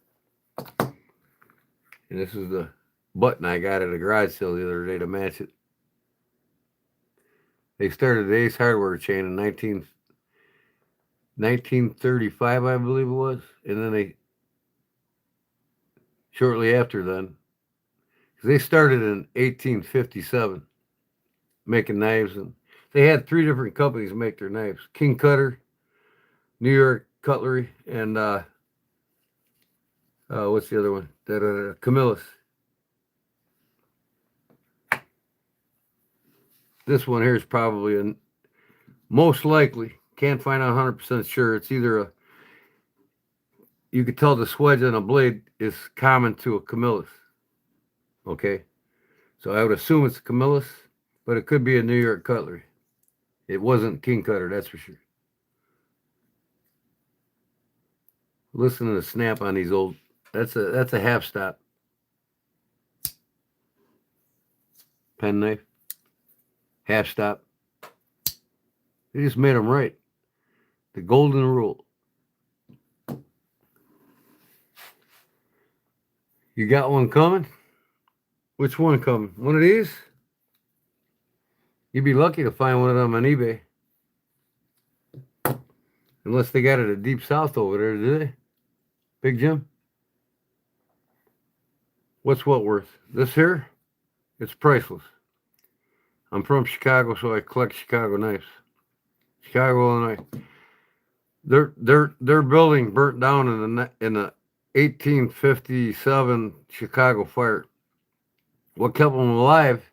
And this is the button I got at a garage sale the other day to match it. They started the Ace Hardware chain in 1935, I believe it was. And then they, shortly after then, because they started in 1857 making knives. And they had 3 different companies make their knives. King Cutter, New York Cutlery, and what's the other one? Camillus. This one here is probably most likely, can't find out 100% sure. It's either you could tell the swedge on a blade is common to a Camillus. Okay? So I would assume it's a Camillus, but it could be a New York Cutlery. It wasn't King Cutter, that's for sure. Listen to the snap on these old. That's a half stop pen knife. half stop. They just made them right. The golden rule. You got one coming? Which one coming? One of these? You'd be lucky to find one of them on eBay. Unless they got it at Deep South over there, do they? Big Jim? What's what worth? This here? It's priceless. I'm from Chicago, so I collect Chicago knives. Chicago, Illinois. Their building burnt down in the 1857 Chicago fire. What kept them alive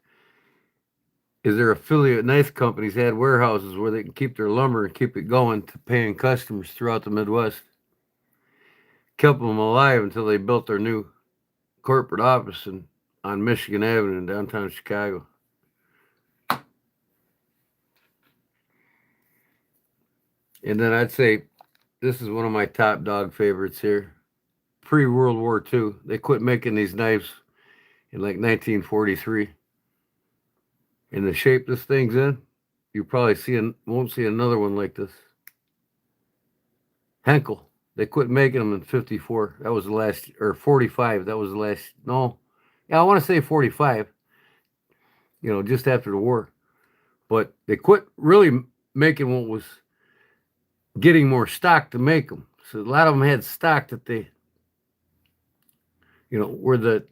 is their affiliate knife companies had warehouses where they can keep their lumber and keep it going to paying customers throughout the Midwest. Kept them alive until they built their new corporate office on Michigan Avenue in downtown Chicago. And then I'd say this is one of my top dog favorites here. Pre-World War II, they quit making these knives in like 1943. And the shape this thing's in, you probably won't see another one like this. Henkel. They quit making them in 54. That was the last, or 45. That was the last, no. Yeah, I want to say 45, just after the war. But they quit really making what was getting more stock to make them. So a lot of them had stock that they, where the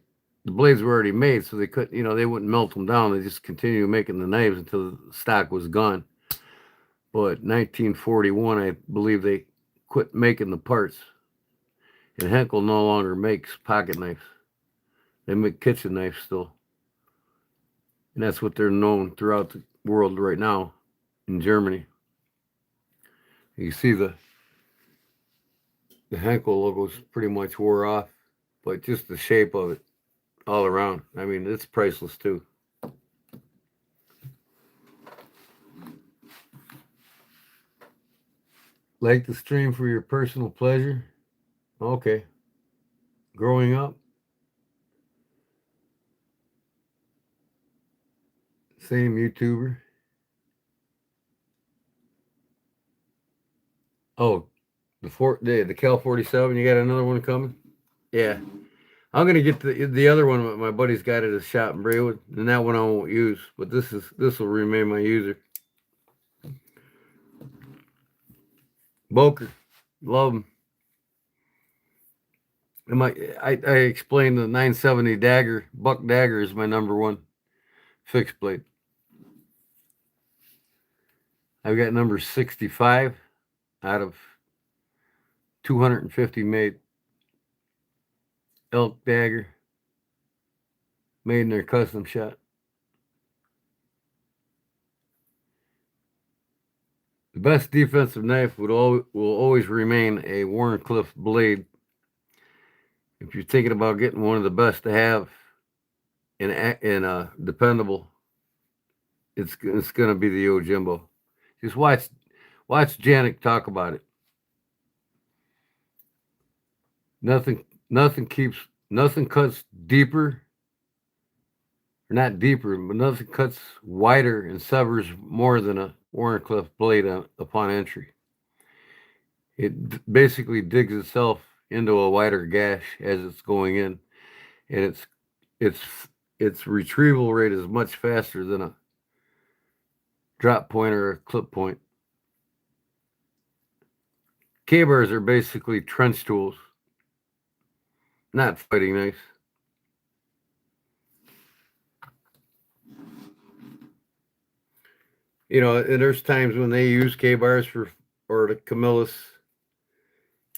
blades were already made, so they couldn't, they wouldn't melt them down. They just continued making the knives until the stock was gone. But 1941, I believe they quit making the parts. And Henkel no longer makes pocket knives. They make kitchen knives still. And that's what they're known throughout the world right now in Germany. You see the Henkel logo's pretty much wore off, but just the shape of it all around. I mean, it's priceless too. Like the stream for your personal pleasure? Okay. Growing up? Same YouTuber. Oh, the Cal 47. You got another one coming? Yeah. I'm gonna get the other one. My buddy's got at his shop in Braywood, and that one I won't use. But this will remain my user. Boker, love him. And I explained the 970 dagger, buck dagger is my number one fixed blade. I've got number 65 out of 250 made. Elk dagger, made in their custom shop. The best defensive knife will always remain a Wharncliffe blade. If you're thinking about getting one of the best to have and dependable, it's going to be the Yojimbo. Just watch Janik talk about it. Nothing cuts deeper, or not deeper, but nothing cuts wider and severs more than a Wharncliffe blade upon entry. It basically digs itself into a wider gash as it's going in, and its retrieval rate is much faster than a drop point or a clip point. K-bars are basically trench tools, not fighting knives. And there's times when they use K-bars or the Camillus,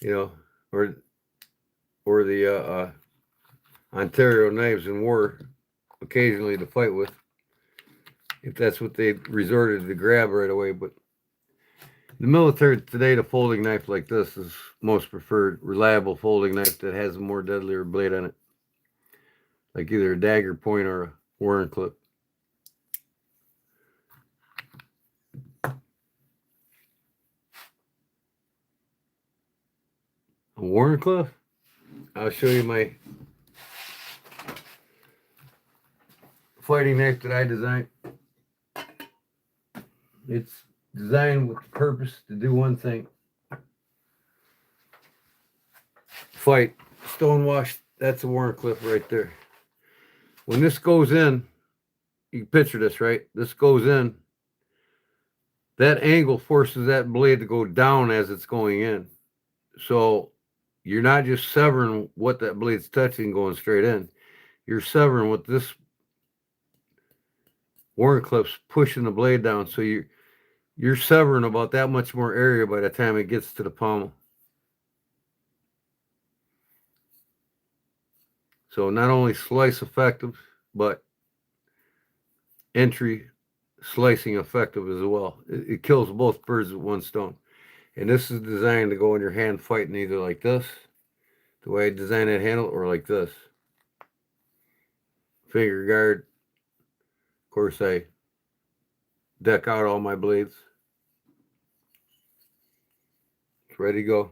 or the Ontario knives in war occasionally to fight with, if that's what they resorted to grab right away. But the military today, the folding knife like this is most preferred, reliable folding knife that has a more deadlier blade on it, like either a dagger point or a Wharncliffe. A Wharncliffe? I'll show you my fighting knife that I designed. It's designed with the purpose to do one thing. Fight. Stonewash, that's a Warncliffe right there. When this goes in, you can picture this, right? This goes in. That angle forces that blade to go down as it's going in. So you're not just severing what that blade's touching going straight in. You're severing what this Warncliffe's pushing the blade down. So you're severing about that much more area by the time it gets to the pommel. So not only slice effective, but entry slicing effective as well. It kills both birds with one stone. And this is designed to go in your hand fighting either like this, the way I designed that handle, or like this. Finger guard. Of course, I deck out all my blades. It's ready to go.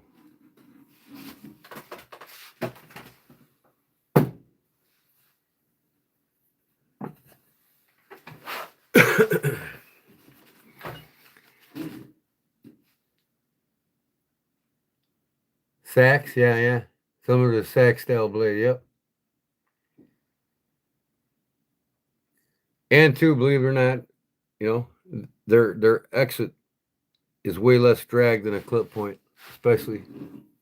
Sacks, yeah. Similar to sack style blade, yep. And two, believe it or not, their exit is way less drag than a clip point, especially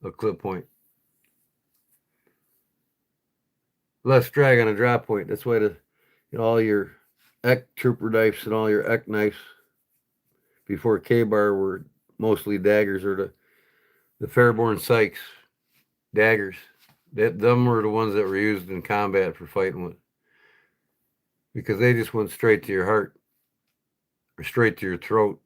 a clip point. Less drag on a drop point. That's why all your Eck trooper knives and all your Eck knives before K-bar were mostly daggers, or the Fairborn Sykes daggers. Them were the ones that were used in combat for fighting with, because they just went straight to your heart or straight to your throat.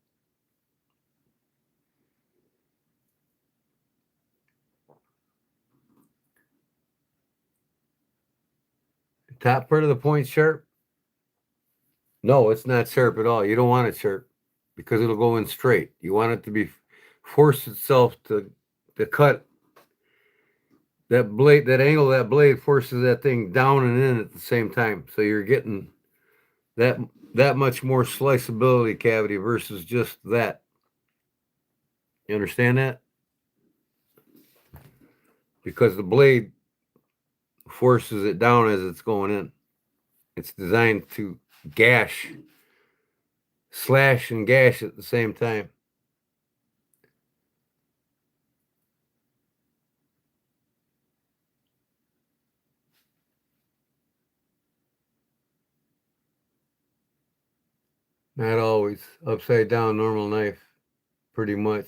Top part of the point sharp? No, it's not sharp at all. You don't want it sharp because it'll go in straight. You want it to be force itself to cut that blade. That angle of that blade forces that thing down and in at the same time. So you're getting that much more sliceability cavity versus just that. You understand that? Because the blade forces it down as it's going in. It's designed to slash and gash at the same time. Not always. Upside down normal knife, pretty much.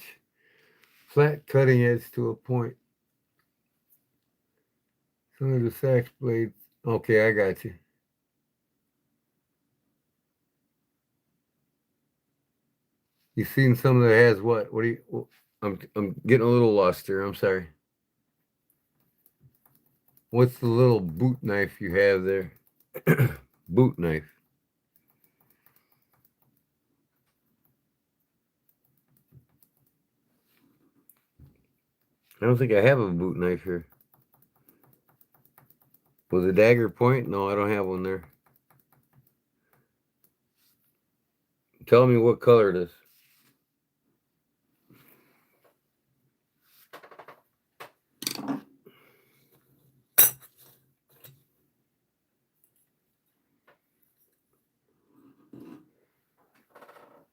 Flat cutting edge to a point. Some of the sax blades. Okay, I got you. You seen some that has what? What do you? I'm getting a little lost here. I'm sorry. What's the little boot knife you have there? Boot knife. I don't think I have a boot knife here. With a dagger point? No, I don't have one there. Tell me what color it is.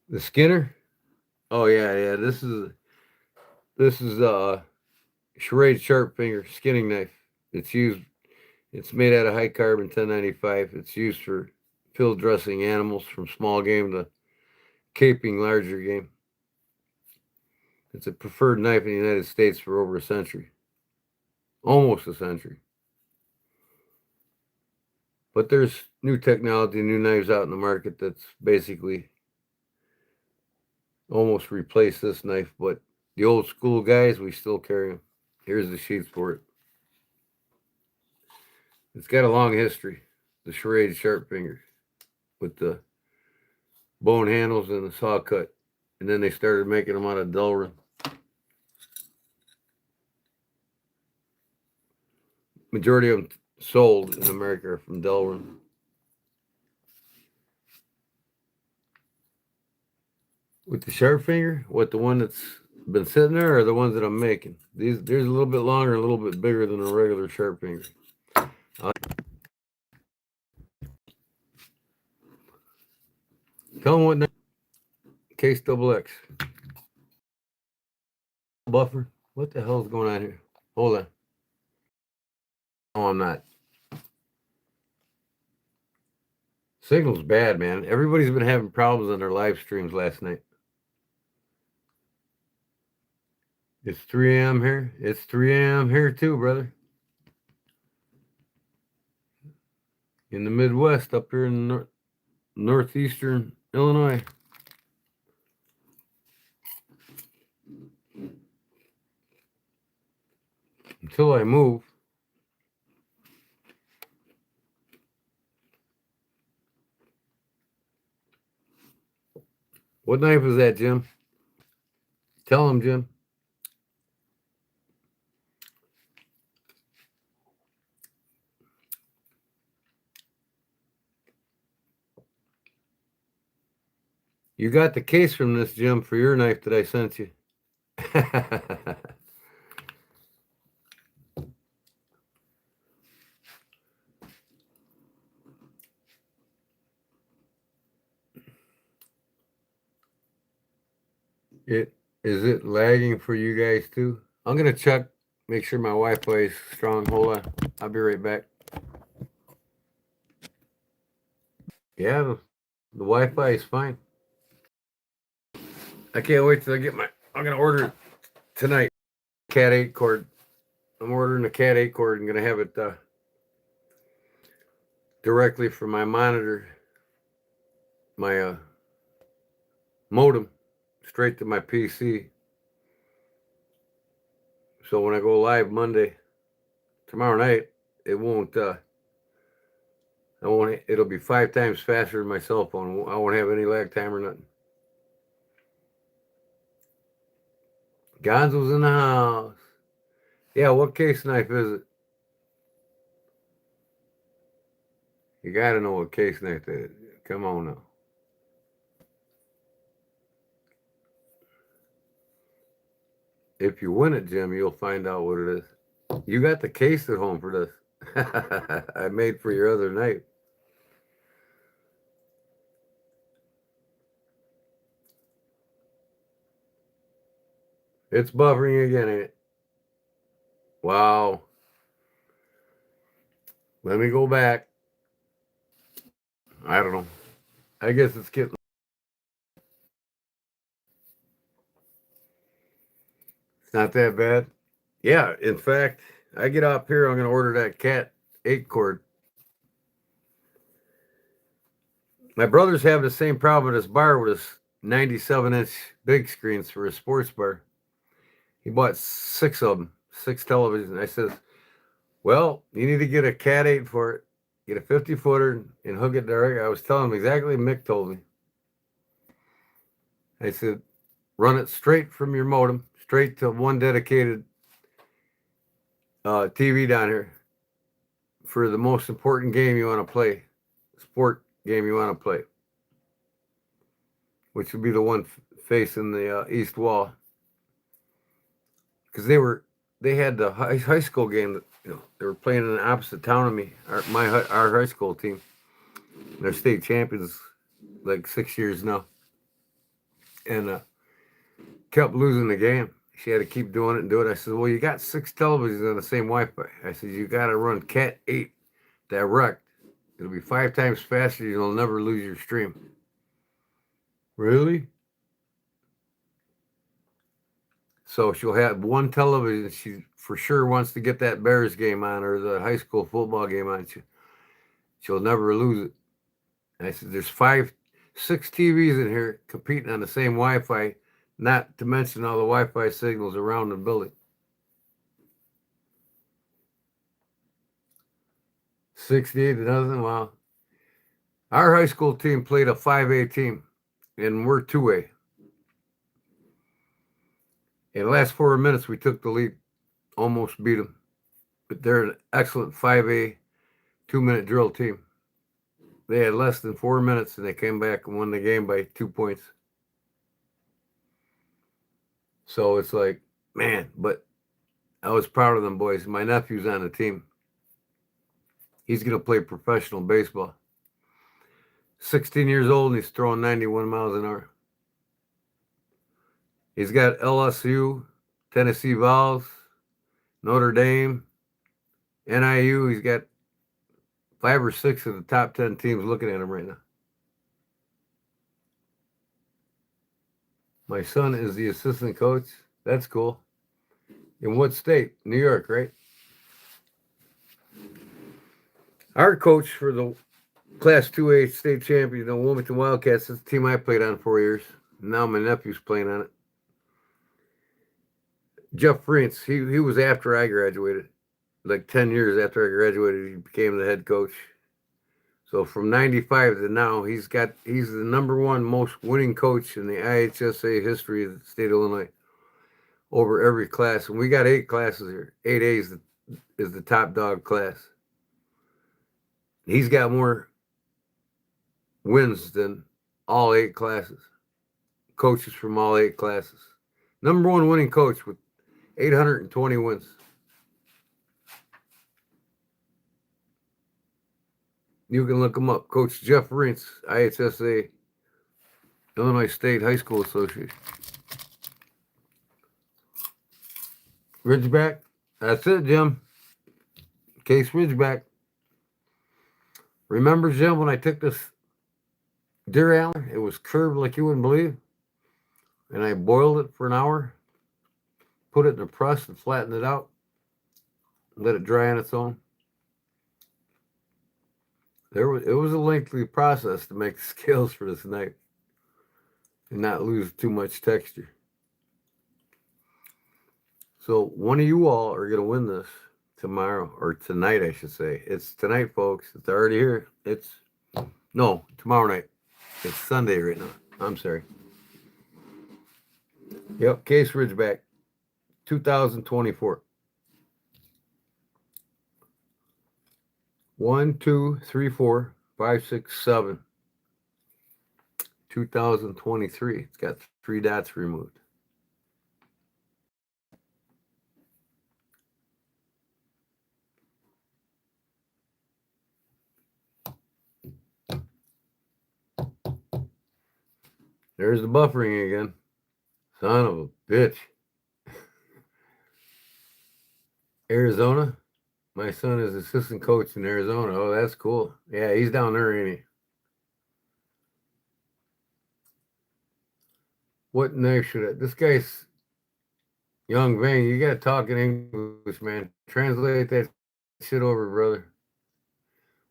The Skinner? Oh yeah. This is Charade sharp finger skinning knife. It's made out of high carbon 1095. It's used for field dressing animals from small game to caping larger game. It's a preferred knife in the United States for over a century. Almost a century. But there's new technology, new knives out in the market that's basically almost replaced this knife. But the old school guys, we still carry them. Here's the sheaths for it. It's got a long history. The Charade sharp finger with the bone handles and the saw cut. And then they started making them out of Delrin. Majority of them sold in America are from Delrin. With the sharp finger? What, the one that's been sitting there, or the ones that I'm making? There's a little bit longer, a little bit bigger than a regular sharp finger. Tell them what case double X. Buffer. What the hell's going on here? Hold on. Oh, I'm not. Signal's bad, man. Everybody's been having problems on their live streams last night. It's 3 a.m. here. It's 3 a.m. here too, brother. In the Midwest, up here in northeastern Illinois. Until I move. What knife is that, Jim? Tell him, Jim. You got the case from this, Jim, for your knife that I sent you. Is it lagging for you guys too? I'm gonna check, make sure my Wi-Fi is strong. Hold on, I'll be right back. Yeah, the Wi-Fi is fine. I can't wait till I get I'm gonna order it tonight. Cat 8 cord. I'm ordering a Cat 8 cord and gonna have it directly from my monitor, my modem, straight to my PC. So when I go live Monday, tomorrow night, it'll be 5 times faster than my cell phone. I won't have any lag time or nothing. Gonzo's in the house. Yeah, what case knife is it? You gotta know what case knife that is. Come on now. If you win it, Jim, you'll find out what it is. You got the case at home for this. I made for your other night. It's buffering again, ain't it? Wow. Let me go back. I don't know. I guess it's getting. It's not that bad. Yeah, in fact, I get up here, I'm going to order that Cat 8 cord. My brother's having the same problem at his bar with his 97-inch big screens for his sports bar. He bought 6 of them, 6 televisions. I says, well, you need to get a Cat 8 for it. Get a 50-footer and hook it direct. I was telling him exactly what Mick told me. I said, run it straight from your modem, straight to one dedicated TV down here for the most important game you want to play, sport game you want to play, which would be the one facing the east wall. Because they had the high school game that they were playing in the opposite town of me, our high school team. They're state champions like 6 years now, and kept losing the game. She had to keep doing it and do it. I said, well, you got 6 televisions on the same Wi-Fi. I said, you got to run Cat 8 direct. It'll be 5 times faster. You'll never lose your stream. Really? So she'll have one television. She for sure wants to get that Bears game on or the high school football game on. She'll never lose it. And I said, there's 6 TVs in here competing on the same Wi-Fi, not to mention all the Wi-Fi signals around the building. 68-0. Wow. Our high school team played a 5A team, and we're 2A. In the last 4 minutes, we took the lead, almost beat them. But they're an excellent 5A 2-minute drill team. They had less than 4 minutes, and they came back and won the game by 2 points. So it's like, man, but I was proud of them boys. My nephew's on the team. He's going to play professional baseball. 16 years old and he's throwing 91 miles an hour. He's got LSU, Tennessee Vols, Notre Dame, NIU. He's got 5 or 6 of the top 10 teams looking at him right now. My son is the assistant coach. That's cool. In what state? New York, right? Our coach for the Class 2A state champion, the Wilmington Wildcats, is the team I played on 4 years. Now my nephew's playing on it. Jeff Freentz, he was after I graduated. Like 10 years after I graduated, he became the head coach. So from 95 to now, he's the number one most winning coach in the IHSA history of the state of Illinois over every class. And we got 8 classes here. 8A is the top dog class. He's got more wins than all 8 classes. Coaches from all 8 classes. Number one winning coach with 820 wins. You can look him up. Coach Jeff Rintz, IHSA, Illinois State High School Association. Ridgeback. That's it, Jim. Case Ridgeback. Remember, Jim, when I took this deer antler? It was curved like you wouldn't believe. And I boiled it for an hour, put it in a press and flattened it out, let it dry on its own. It was a lengthy process to make the scales for this knife and not lose too much texture. So one of you all are going to win this tomorrow, or tonight, I should say. It's tonight, folks. It's already here. No, tomorrow night. It's Sunday right now. I'm sorry. Yep, Case Ridgeback, 2024. 1, 2, 3, 4, 5, 6, 7. 2023. It's got 3 dots removed. There's the buffering again. Son of a bitch. Arizona. My son is assistant coach in Arizona. Oh, that's cool. Yeah, he's down there, ain't he? What knife should I? This guy's Young Vang. You got to talk in English, man. Translate that shit over, brother.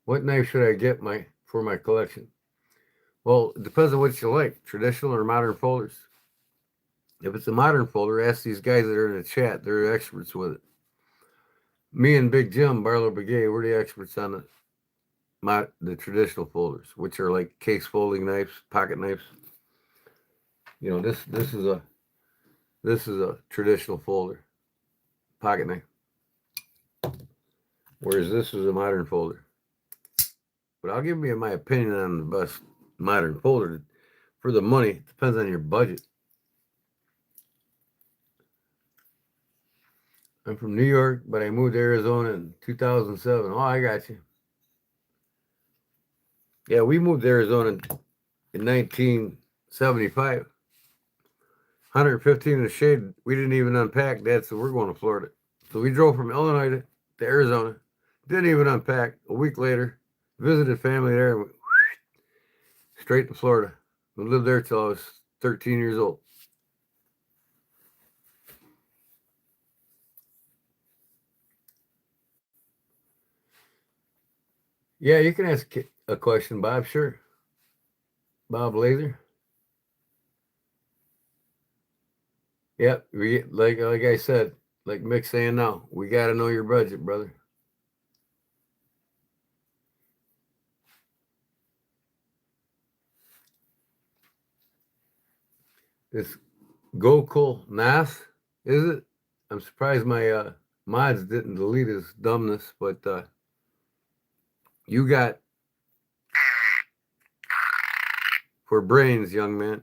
What knife should I get for my collection? Well, it depends on what you like, traditional or modern folders. If it's a modern folder, ask these guys that are in the chat. They're experts with it. Me and Big Jim, Barlow Brigade, we're the experts on the traditional folders, which are like case folding knives, pocket knives. You know, this is a traditional folder, pocket knife. Whereas this is a modern folder. But I'll give you my opinion on the best modern folder. For the money, it depends on your budget. I'm from New York, but I moved to Arizona in 2007. Oh, I got you. Yeah, we moved to Arizona in 1975. 115 in the shade. We didn't even unpack, Dad said, we're going to Florida. So we drove from Illinois to Arizona. Didn't even unpack. A week later, visited family there, and went straight to Florida. We lived there till I was 13 years old. Yeah, you can ask a question, Bob. Sure. Bob Laser. Yep. Like I said, like Mick's saying now, we got to know your budget, brother. This Gokul Nath, is it? I'm surprised my mods didn't delete his dumbness, but you got for brains, young man.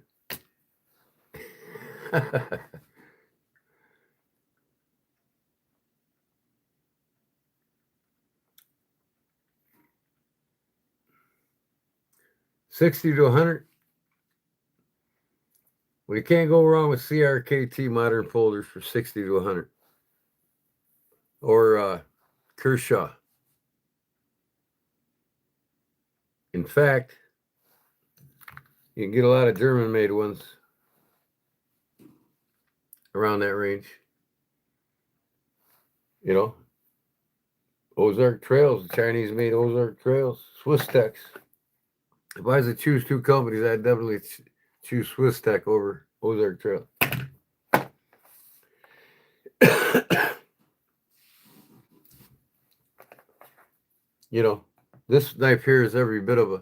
60 to 100. Well, you can't go wrong with CRKT modern folders for 60 to 100. Or Kershaw. In fact, you can get a lot of German-made ones around that range. You know, Ozark Trails, the Chinese-made Ozark Trails, Swiss Techs. If I was to choose two companies, I'd definitely choose Swiss Tech over Ozark Trail. You know, this knife here is every bit of a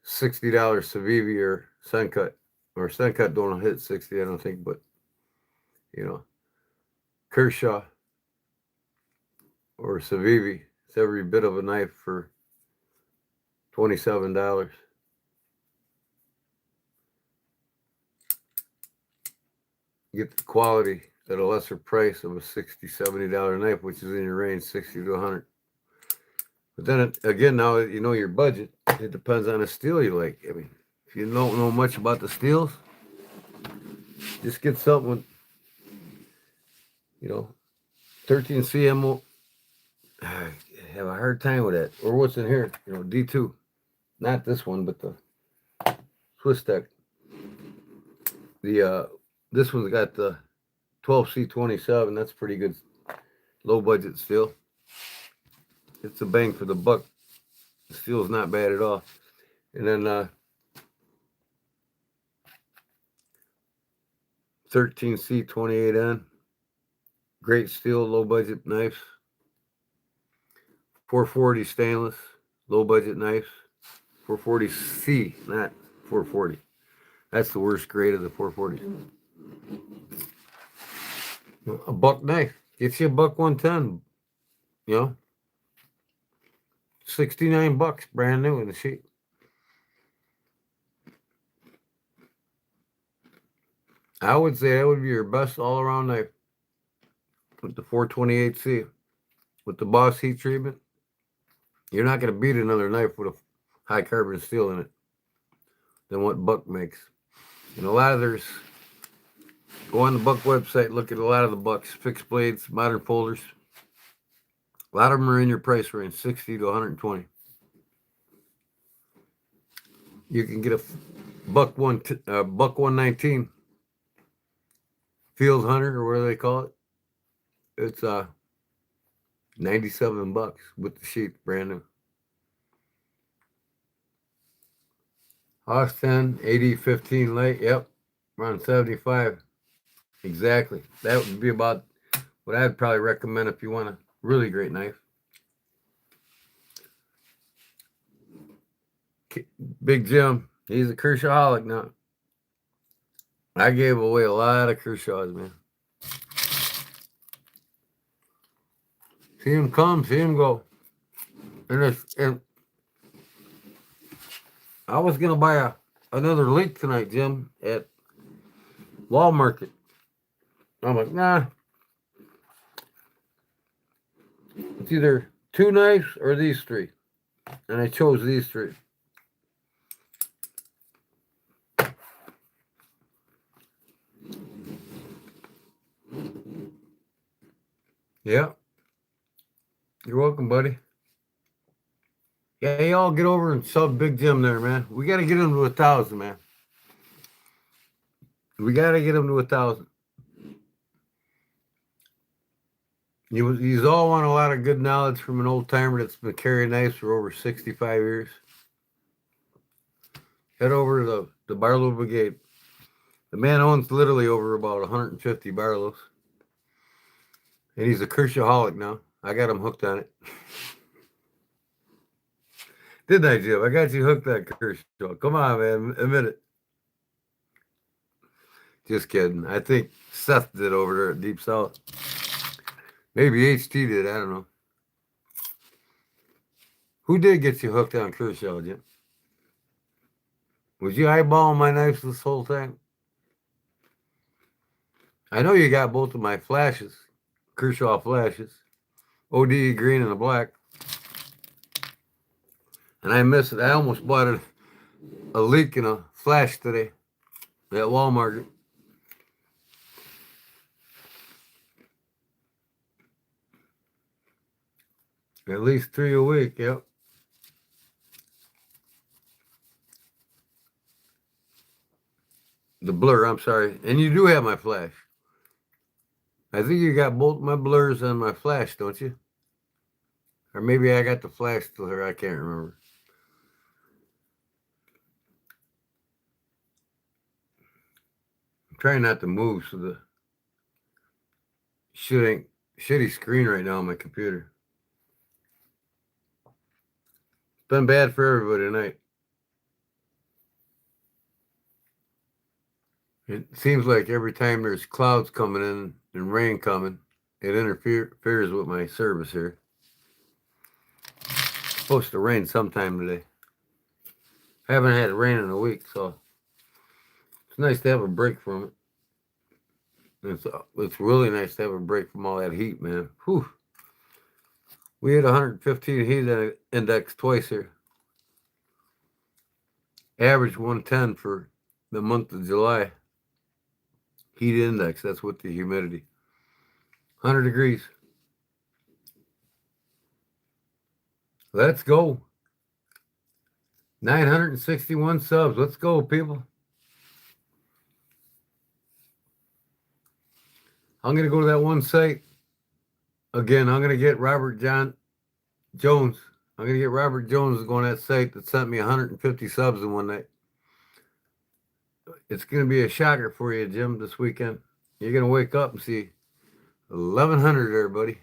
$60 Civivi or Sencut. Or Sencut don't hit 60, I don't think, but, you know, Kershaw or Civivi, it's every bit of a knife for $27. You get the quality at a lesser price of a $60, $70 knife, which is in your range, 60 to 100. But then again, now that you know your budget, it depends on the steel you like. I mean, if you don't know much about the steels, just get something with, you know, 13 CM. I have a hard time with that. Or what's in here? You know, D2. Not this one, but the Swiss Tech. This one's got the 12C27. That's pretty good, low budget steel. It's a bang for the buck. The steel's not bad at all. And then 13C28N. Great steel, low budget knives. 440 stainless, low budget knives. 440C, not 440. That's the worst grade of the 440. A buck knife. Gets you a buck 110. You know? 69 bucks, brand new in the sheet. I would say that would be your best all-around knife with the 428C. With the Boss heat treatment, you're not going to beat another knife with a high carbon steel in it than what Buck makes. And a lot of theirs, go on the Buck website, look at a lot of the Bucks, fixed blades, modern folders. A lot of them are in your price range, 60 to 120. You can get a Buck 119 Field Hunter, or whatever they call it. It's 97 bucks with the sheet, brand new. Hoss 10, 80, 15 late, yep, around 75. Exactly. That would be about what I'd probably recommend if you want a really great knife. Big Jim, he's a Kershawholic now. I gave away a lot of Kershaws, man. See him come, see him go. And I was gonna buy another link tonight, Jim, at Wall Market. I'm like, nah. It's either two knives or these three. And I chose these three. Yeah. You're welcome, buddy. Yeah, y'all get over and sub Big Jim there, man. We got to get him to 1,000, man. We got to get him to 1,000. He's all on a lot of good knowledge from an old timer that's been carrying knives for over 65 years. Head over to the Barlow Brigade. The man owns literally over about 150 Barlows. And he's a Kershawholic now. I got him hooked on it. Didn't I, Jim? I got you hooked on Kershaw. Come on, man. Admit it. Just kidding. I think Seth did over there at Deep South. Maybe HT did. I don't know. Who did get you hooked on Kershaw, Jim? Was you eyeballing my knives this whole time? I know you got both of my flashes. Kershaw flashes. OD green and the black. And I missed it. I almost bought it. a leak in a flash today at Walmart. At least 3 a week, yep. The blur, I'm sorry. And you do have my flash. I think you got both my blurs on my flash, don't you? Or maybe I got the flash still here. I can't remember. I'm trying not to move so the shitty screen right now on my computer. It's been bad for everybody tonight. It seems like every time there's clouds coming in and rain coming, it interferes with my service here. It's supposed to rain sometime today. I haven't had rain in a week, so it's nice to have a break from it. It's really nice to have a break from all that heat, man. Whew. We hit 115 heat index twice here. Average 110 for the month of July. Heat index, that's with the humidity. 100 degrees. Let's go. 961 subs. Let's go, people. I'm going to go to that one site. Again, I'm going to get Robert Jones. I'm going to get Robert Jones going to that site that sent me 150 subs in one night. It's going to be a shocker for you, Jim, this weekend. You're going to wake up and see 1,100 there, buddy.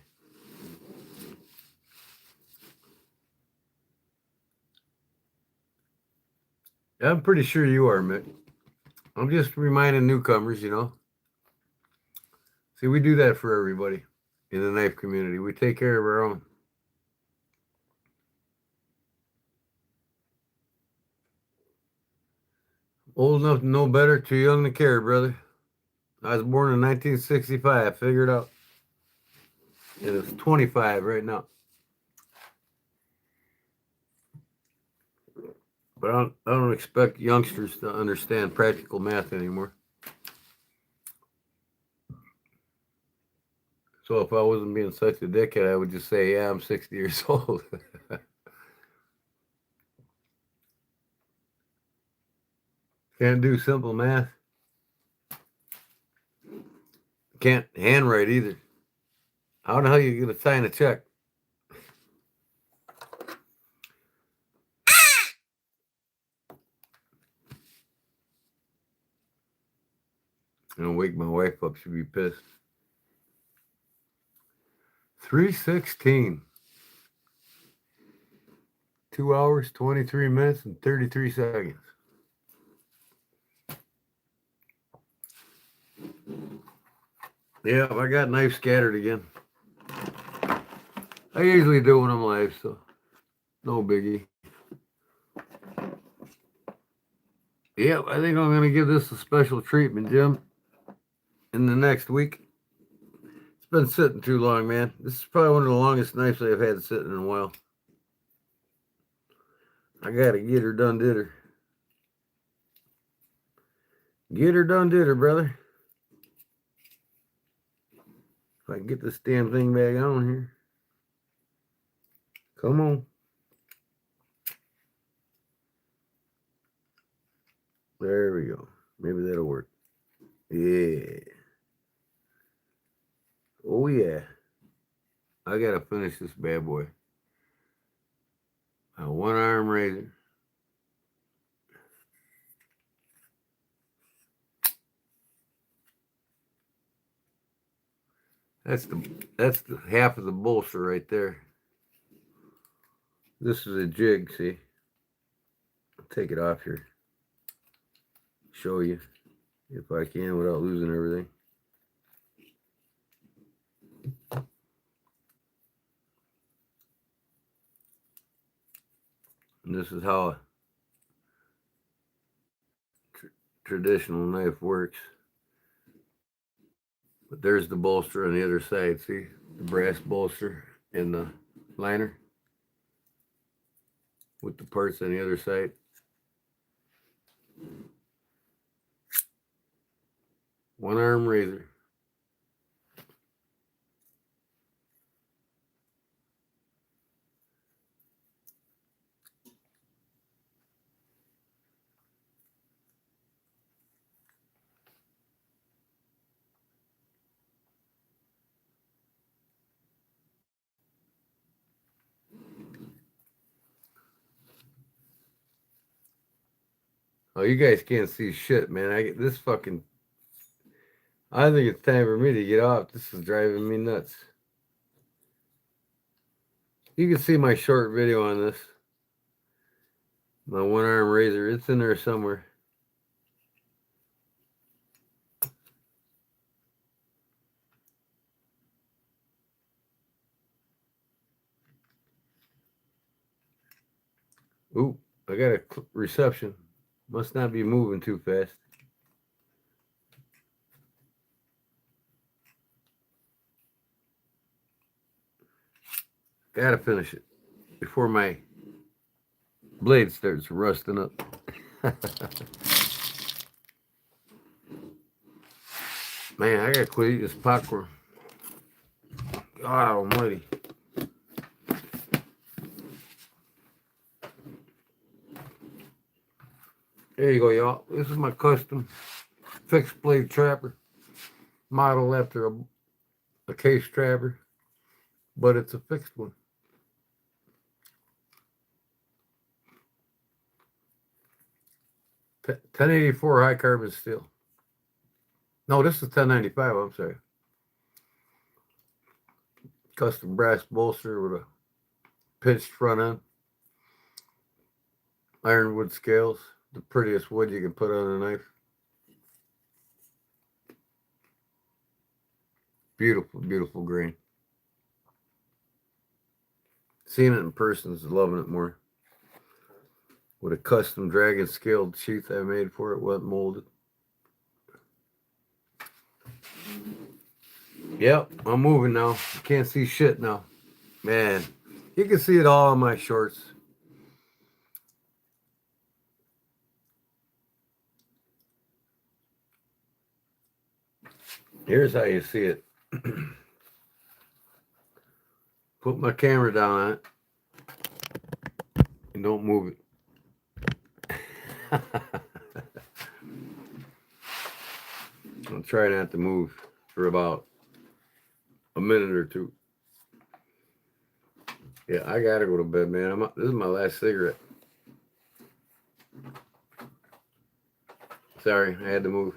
I'm pretty sure you are, Mick. I'm just reminding newcomers, you know. See, we do that for everybody in the knife community. We take care of our own. Old enough to know better, too young to care, brother. I was born in 1965. Figure it out. And it's 25 right now. But I don't expect youngsters to understand practical math anymore. So if I wasn't being such a dickhead, I would just say, yeah, I'm 60 years old. Can't do simple math. Can't handwrite either. How the hell are you going to sign a check? I'm going to wake my wife up. She'll be pissed. 3:16. 2 hours, 23 minutes, and 33 seconds. Yeah, I got knife scattered again. I usually do when I'm live, so no biggie. Yeah, I think I'm going to give this a special treatment, Jim, in the next week. It's been sitting too long, man. This is probably one of the longest knives I've had sitting in a while. I got to get her done, did her. Get her done, did her, brother. If I can get this damn thing back on here. Come on. There we go. Maybe that'll work. Yeah. Oh, yeah. I got to finish this bad boy. A one-arm razor. That's the half of the bolster right there. This is a jig, see? I'll take it off here. Show you if I can without losing everything. And this is how a traditional knife works. But there's the bolster on the other side, see? The brass bolster and the liner with the parts on the other side. One arm razor. Oh, you guys can't see shit, man. I get this fucking. I think it's time for me to get off. This is driving me nuts. You can see my short video on this. My one arm razor. It's in there somewhere. Ooh, I got a reception. Must not be moving too fast. Gotta finish it before my blade starts rusting up. Man, I gotta quit eating this popcorn. God almighty. There you go, y'all. This is my custom fixed blade trapper. Modeled after a case trapper, but it's a fixed one. 1084 high carbon steel. No, this is 1095. I'm sorry. Custom brass bolster with a pinched front end. Ironwood scales. The prettiest wood you can put on a knife. Beautiful, beautiful grain. Seeing it in person is loving it more. With a custom dragon scaled sheath I made for it, wasn't molded. Yep, I'm moving now. You can't see shit now. Man, you can see it all on my shorts. Here's how you see it. Put my camera down on it and don't move it. I'll try not to move for about a minute or two. Yeah, I gotta go to bed, man. This is my last cigarette. Sorry, I had to move.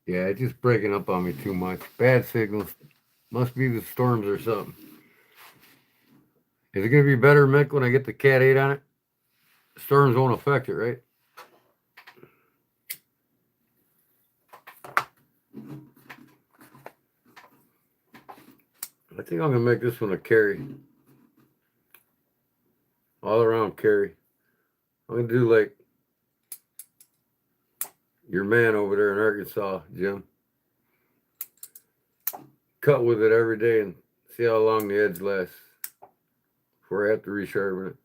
Yeah, it's just breaking up on me too much. Bad signals. Must be the storms or something. Is it going to be better, Mick, when I get the Cat 8 on it? Storms won't affect it, right? I think I'm going to make this one a carry. All around carry. I'm going to do like your man over there in Arkansas, Jim. Cut with it every day and see how long the edge lasts before I have to resharpen it.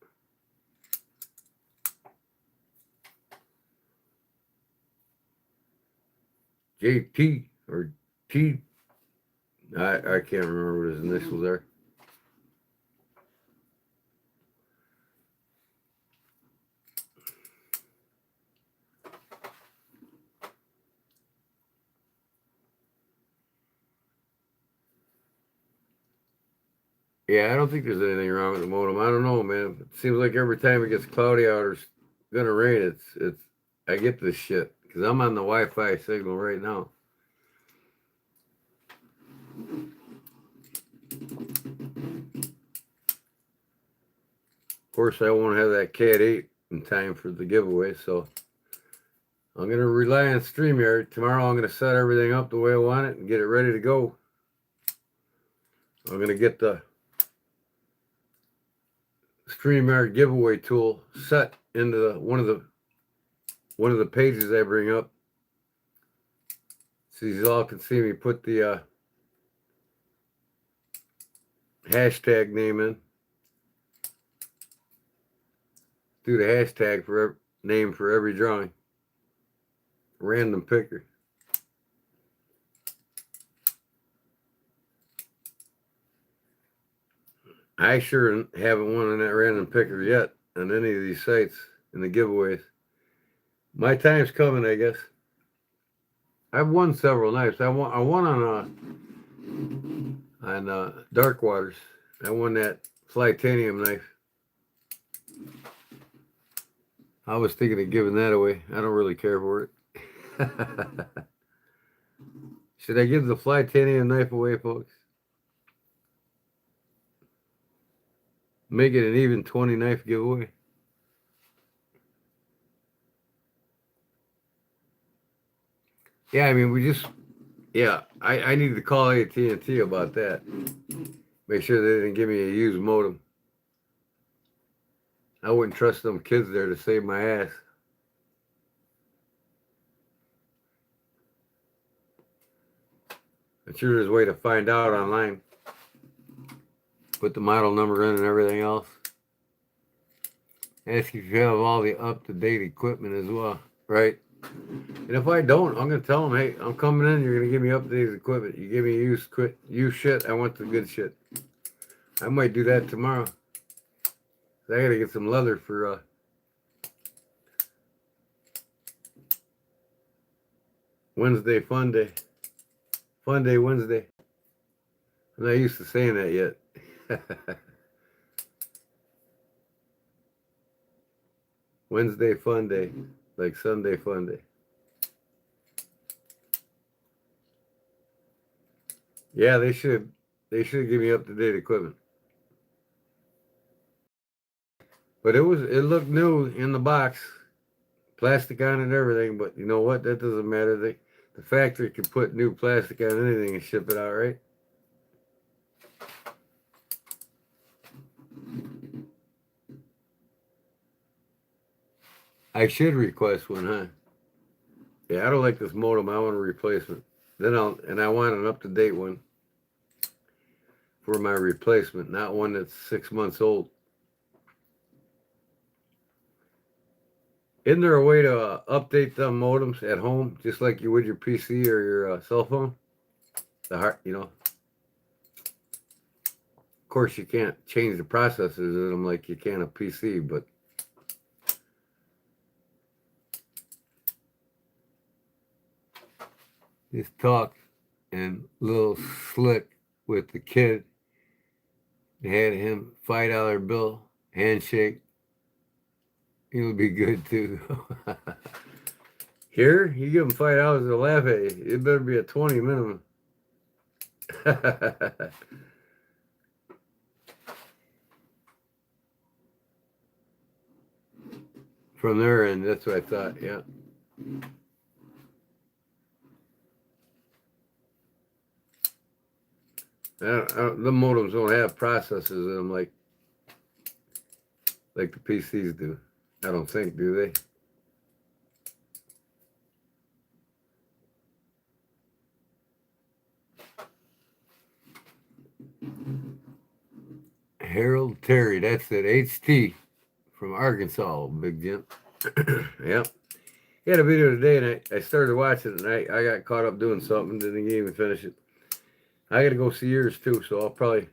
JT or T. I can't remember what his initials are. Yeah, I don't think there's anything wrong with the modem. I don't know, man. It seems like every time it gets cloudy out or it's gonna rain, it's I get this shit because I'm on the Wi-Fi signal right now. Of course, I won't have that Cat 8 in time for the giveaway, so I'm gonna rely on StreamYard. Tomorrow, I'm gonna set everything up the way I want it and get it ready to go. I'm gonna get the StreamYard giveaway tool set into one of the pages I bring up, so you all can see me put the hashtag name in. do the hashtag for name for every drawing. Random picker. I sure haven't won on that random picker yet on any of these sites in the giveaways. My time's coming, I guess. I've won several knives. I won on Dark Waters. I won that Flytanium knife. I was thinking of giving that away. I don't really care for it. Should I give the Flytanium knife away, folks? Make it an even 20 knife giveaway. Yeah, I mean, I need to call AT&T about that. Make sure they didn't give me a used modem. I wouldn't trust them kids there to save my ass. I'm sure there's a way to find out online. Put the model number in and everything else. Ask if you have all the up-to-date equipment as well, right? And if I don't, I'm going to tell them, hey, I'm coming in, you're going to give me up-to-date equipment. You give me used shit, I want the good shit. I might do that tomorrow. I got to get some leather for Wednesday Fun Day. Fun Day Wednesday. I'm not used to saying that yet. Wednesday Fun Day, like Sunday Fun Day. Yeah, they should give me up-to-date equipment. But it looked new in the box, plastic on it and everything. But you know what? That doesn't matter. The factory can put new plastic on anything and ship it out, right? I should request one, huh? Yeah, I don't like this modem. I want a replacement. I want an up-to-date one for my replacement, not one that's 6 months old. Isn't there a way to update the modems at home, just like you would your PC or your cell phone? Of course, you can't change the processors in them like you can a PC, but just talk and little slick with the kid. They had him $5 bill, handshake. He'll be good too. Here, you give him $5 to laugh at you. It better be a 20 minimum. From their end, that's what I thought, yeah. The modems don't have processors in them like the PCs do. I don't think, do they? Harold Terry, that's it. HT from Arkansas, Big Jim. Yep. He had a video today, and I started watching it, and I got caught up doing something, didn't even finish it. I got to go see yours too, so I'll probably,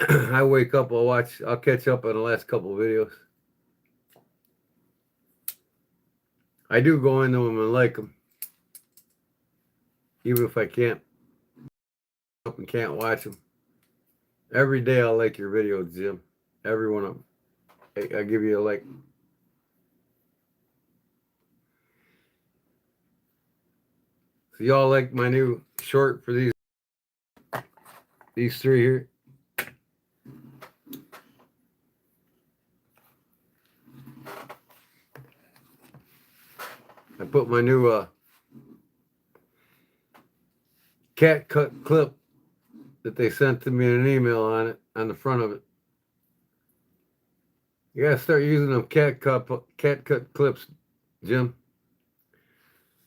I wake up, I'll catch up on the last couple of videos. I do go into them and like them, even if I can't up and can't watch them. Every day I'll like your videos, Jim. Every one of them. I'll give you a like. So y'all like my new short for these three here? I put my new cat cut clip that they sent to me in an email on the front of it. You gotta start using them cat cut clips, Jim.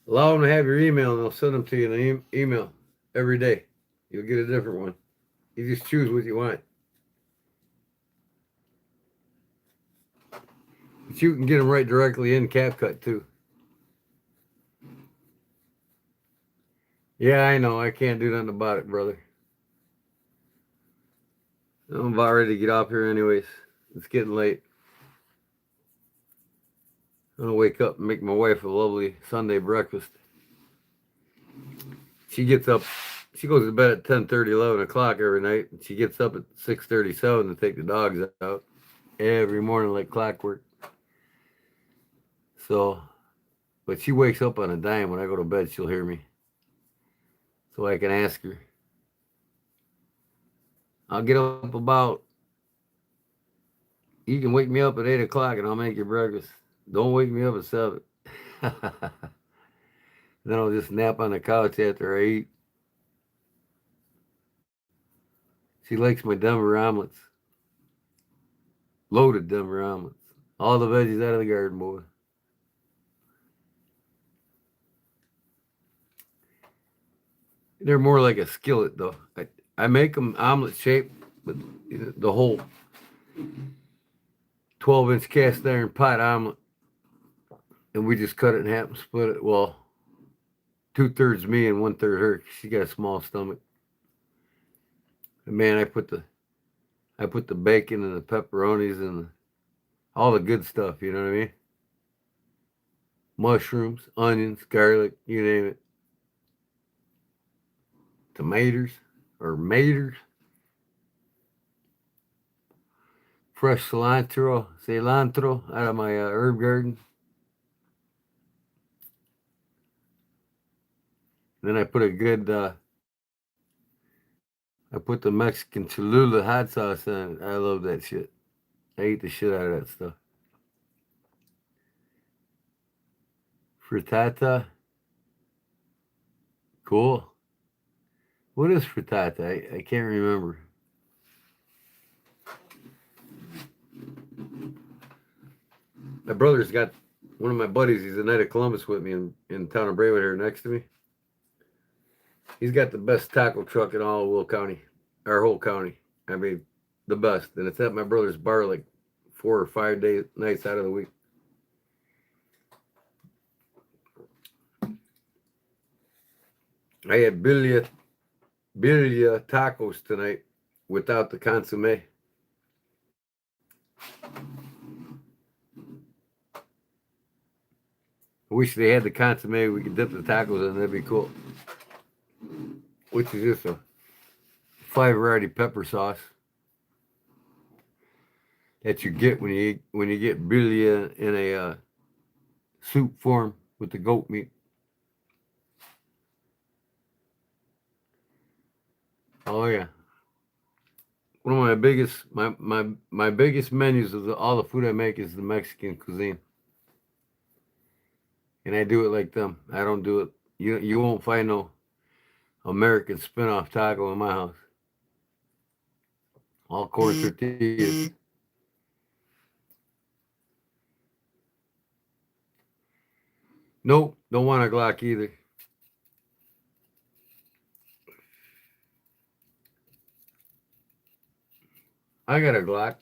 Allow them to have your email, and they'll send them to you in the email every day. You'll get a different one. You just choose what you want. But you can get them right directly in CapCut too. Yeah, I know. I can't do nothing about it, brother. I'm about ready to get off here anyways. It's getting late. I'm going to wake up and make my wife a lovely Sunday breakfast. She gets up, she goes to bed at 10:30, 11 o'clock every night. And she gets up at 6:37 to take the dogs out every morning like clockwork. So, but she wakes up on a dime. When I go to bed, she'll hear me. So I can ask her. I'll get up about, you can wake me up at 8 o'clock and I'll make your breakfast. Don't wake me up at 7. Then I'll just nap on the couch after I eat. She likes my Denver omelets. Loaded Denver omelets. All the veggies out of the garden, boy. They're more like a skillet, though. I make them omelet shaped, but the whole 12-inch cast iron pot omelet. And we just cut it in half and split it. Well, 2/3 me and 1/3 her. She got a small stomach. And man, I put the bacon and the pepperonis and all the good stuff. You know what I mean? Mushrooms, onions, garlic, you name it. Tomatoes or maters. Fresh cilantro out of my herb garden. Then I put I put the Mexican Cholula hot sauce on it. I love that shit. I eat the shit out of that stuff. Frittata. Cool. What is frittata? I can't remember. My brother's got one of my buddies. He's a Knight of Columbus with me in town of Braywood here next to me. He's got the best taco truck in all of Will County, our whole county. I mean, the best. And it's at my brother's bar like 4 or 5 nights out of the week. I had birria tacos tonight without the consomme. I wish they had the consomme. We could dip the tacos in. That'd be cool. Which is just a 5-variety pepper sauce that you get when you get birria in a soup form with the goat meat. Oh yeah. One of my biggest menus of all the food I make is the Mexican cuisine. And I do it like them. I don't do it. You won't find no American spin-off taco in my house. All corn tortillas. Nope, don't want a Glock either. I got a Glock.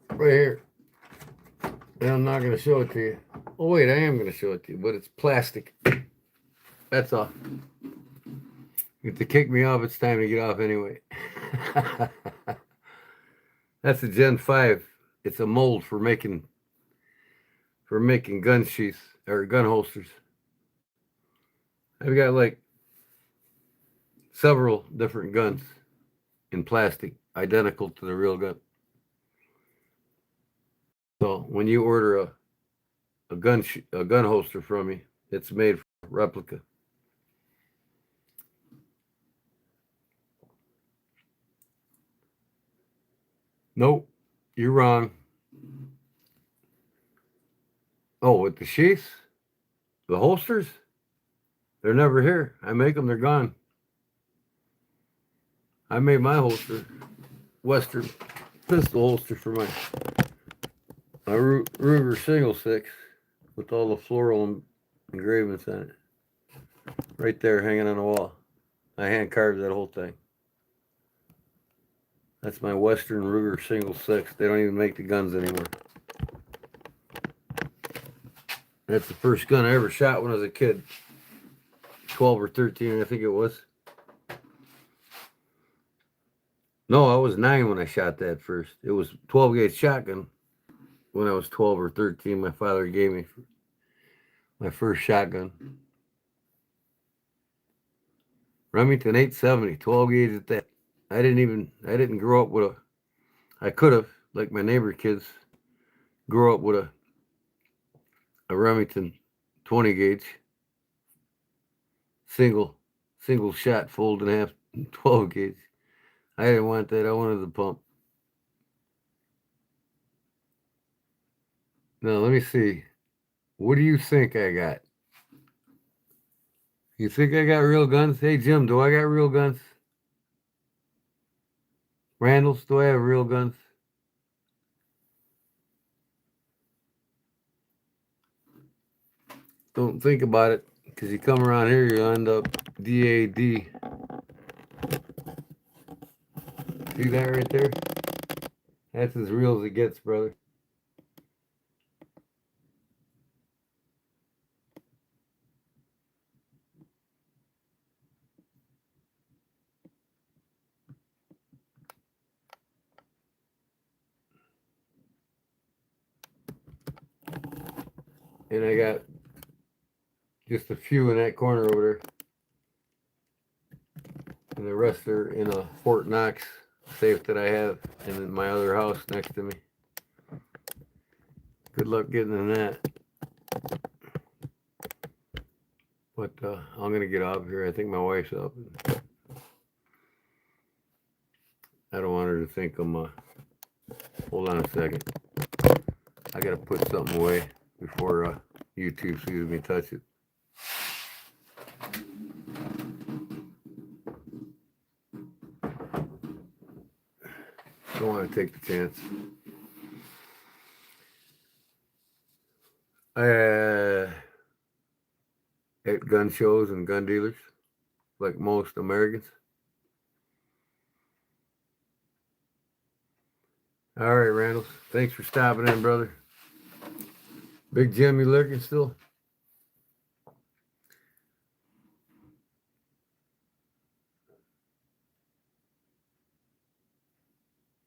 Right here. And I'm not going to show it to you. Oh, wait, I am going to show it to you, but it's plastic. That's all. If they kick me off, it's time to get off anyway. That's a Gen 5. It's a mold for making gun sheaths or gun holsters. I've got like several different guns in plastic, identical to the real gun. So when you order a gun holster from me, it's made for replica. Nope, you're wrong. Oh, with the sheaths, the holsters, they're never here. I make them, they're gone. I made my holster, Western pistol holster for my Ruger single six with all the floral engravings on it. Right there, hanging on the wall. I hand carved that whole thing. That's my Western Ruger single six. They don't even make the guns anymore. That's the first gun I ever shot when I was a kid. 12 or 13, I think it was. No, I was 9 when I shot that first. It was 12 gauge shotgun when I was 12 or 13. My father gave me my first shotgun. Remington 870, 12 gauge at that. I didn't grow up with I could have, like my neighbor kids, grow up with a Remington 20 gauge, single shot, fold in half, 12 gauge. I didn't want that. I wanted the pump. Now, let me see. What do you think I got? You think I got real guns? Hey, Jim, do I got real guns? Randall's, do I have real guns? Don't think about it, because you come around here, you'll end up DAD. See that right there? That's as real as it gets, brother. And I got just a few in that corner over there. And the rest are in a Fort Knox safe that I have in my other house next to me. Good luck getting in that. But I'm going to get off here. I think my wife's up. I don't want her to think I'm... hold on a second. I got to put something away before YouTube sees me touch it. Don't want to take the chance. At gun shows and gun dealers, like most Americans. All right, Randall. Thanks for stopping in, brother. Big Jim, you lurking still?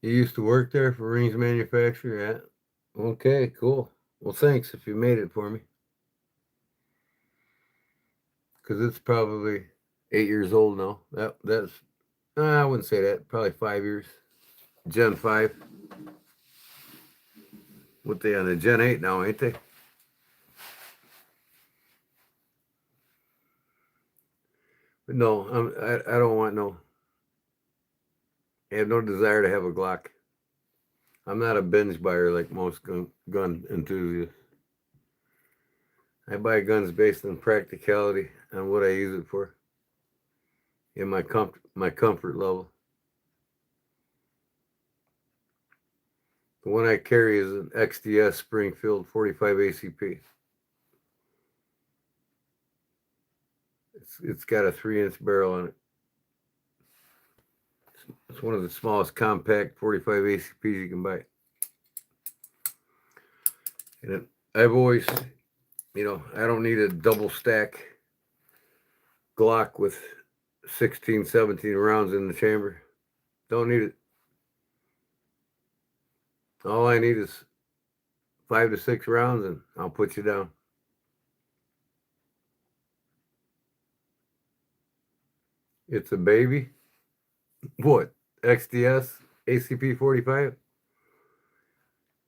You used to work there for Rings Manufacturer, yeah? Okay, cool. Well, thanks if you made it for me. Because it's probably 8 years old now. That's I wouldn't say that. Probably 5 years. Gen 5. What they on the Gen 8 now, ain't they? But no, I don't want no. I have no desire to have a Glock. I'm not a binge buyer like most gun enthusiasts. I buy guns based on practicality and what I use it for, and my comfort level. The one I carry is an XDS Springfield 45 ACP. It's got a 3-inch barrel on it. It's one of the smallest compact 45 ACPs you can buy. And I've always, I don't need a double stack Glock with 16, 17 rounds in the chamber. Don't need it. All I need is 5 to 6 rounds and I'll put you down. It's a baby. What? XDS ACP 45?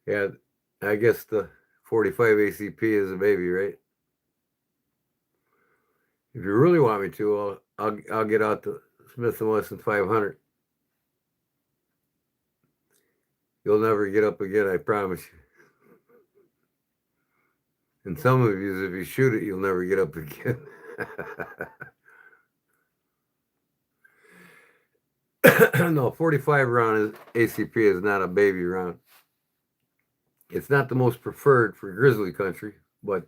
Yeah, I guess the 45 ACP is a baby, right? If you really want me to, I'll get out the Smith & Wesson 500. You'll never get up again, I promise you. And some of you, if you shoot it, you'll never get up again. No, 45 round ACP is not a baby round. It's not the most preferred for grizzly country, but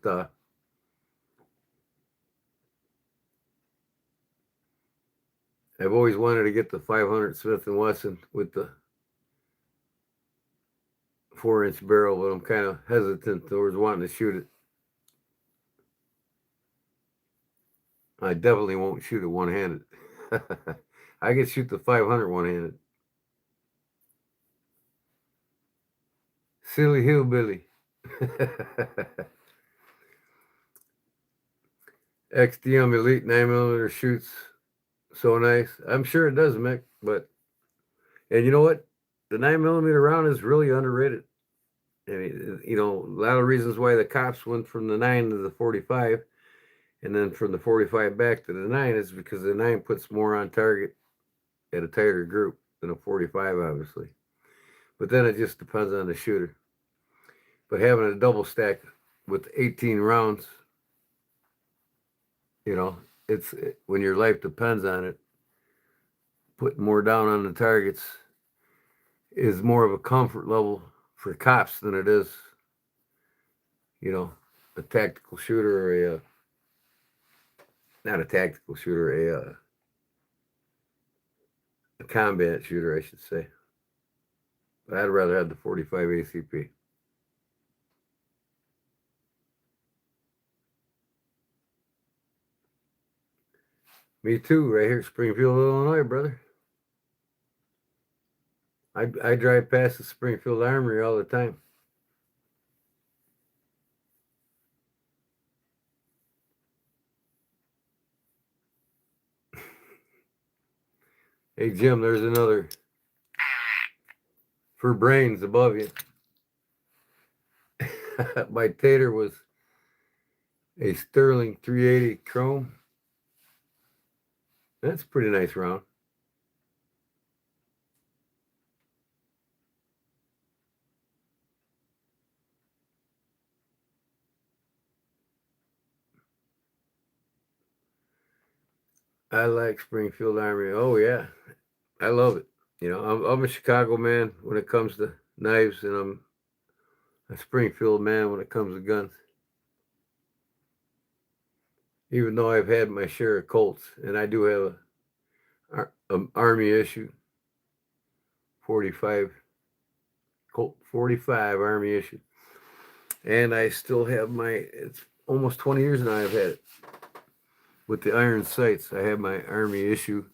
I've always wanted to get the 500 Smith & Wesson with the 4-inch barrel, but I'm kind of hesitant towards wanting to shoot it. I definitely won't shoot it one-handed. I can shoot the 500 one-handed. Silly hillbilly. XDM Elite 9mm shoots so nice. I'm sure it does, Mick, but and you know what? The 9mm round is really underrated. I mean, a lot of reasons why the cops went from the 9 to the 45, and then from the 45 back to the 9 is because the 9 puts more on target at a tighter group than a 45, obviously. But then it just depends on the shooter. But having a double stack with 18 rounds, it's when your life depends on it, putting more down on the targets is more of a comfort level for cops than it is, a tactical shooter or not a tactical shooter, a combat shooter, I should say. But I'd rather have the 45 ACP. Me too, right here, Springfield, Illinois, brother. I drive past the Springfield Armory all the time. Hey, Jim, there's another for brains above you. My tater was a Sterling 380 Chrome. That's a pretty nice round. I like Springfield Armory. Oh, yeah. I love it. I'm a Chicago man when it comes to knives, and I'm a Springfield man when it comes to guns. Even though I've had my share of Colts, and I do have a Army issue 45 Colt 45 Army issue, and I still have it's almost 20 years now I've had it with the iron sights. I have my Army issue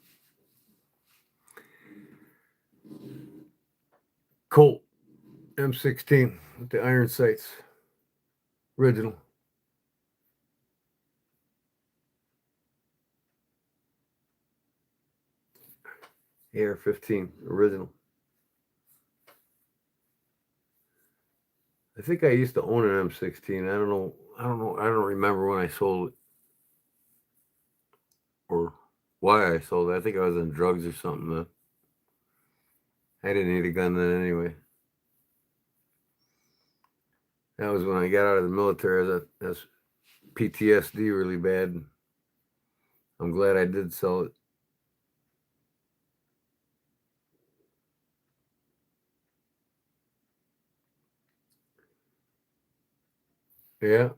Colt M16 with the iron sights, original. AR-15 original. I think I used to own an M16. I don't know. I don't remember when I sold it or why I sold it. I think I was on drugs or something then. I didn't need a gun then anyway. That was when I got out of the military. That's PTSD really bad. I'm glad I did sell it. Yeah.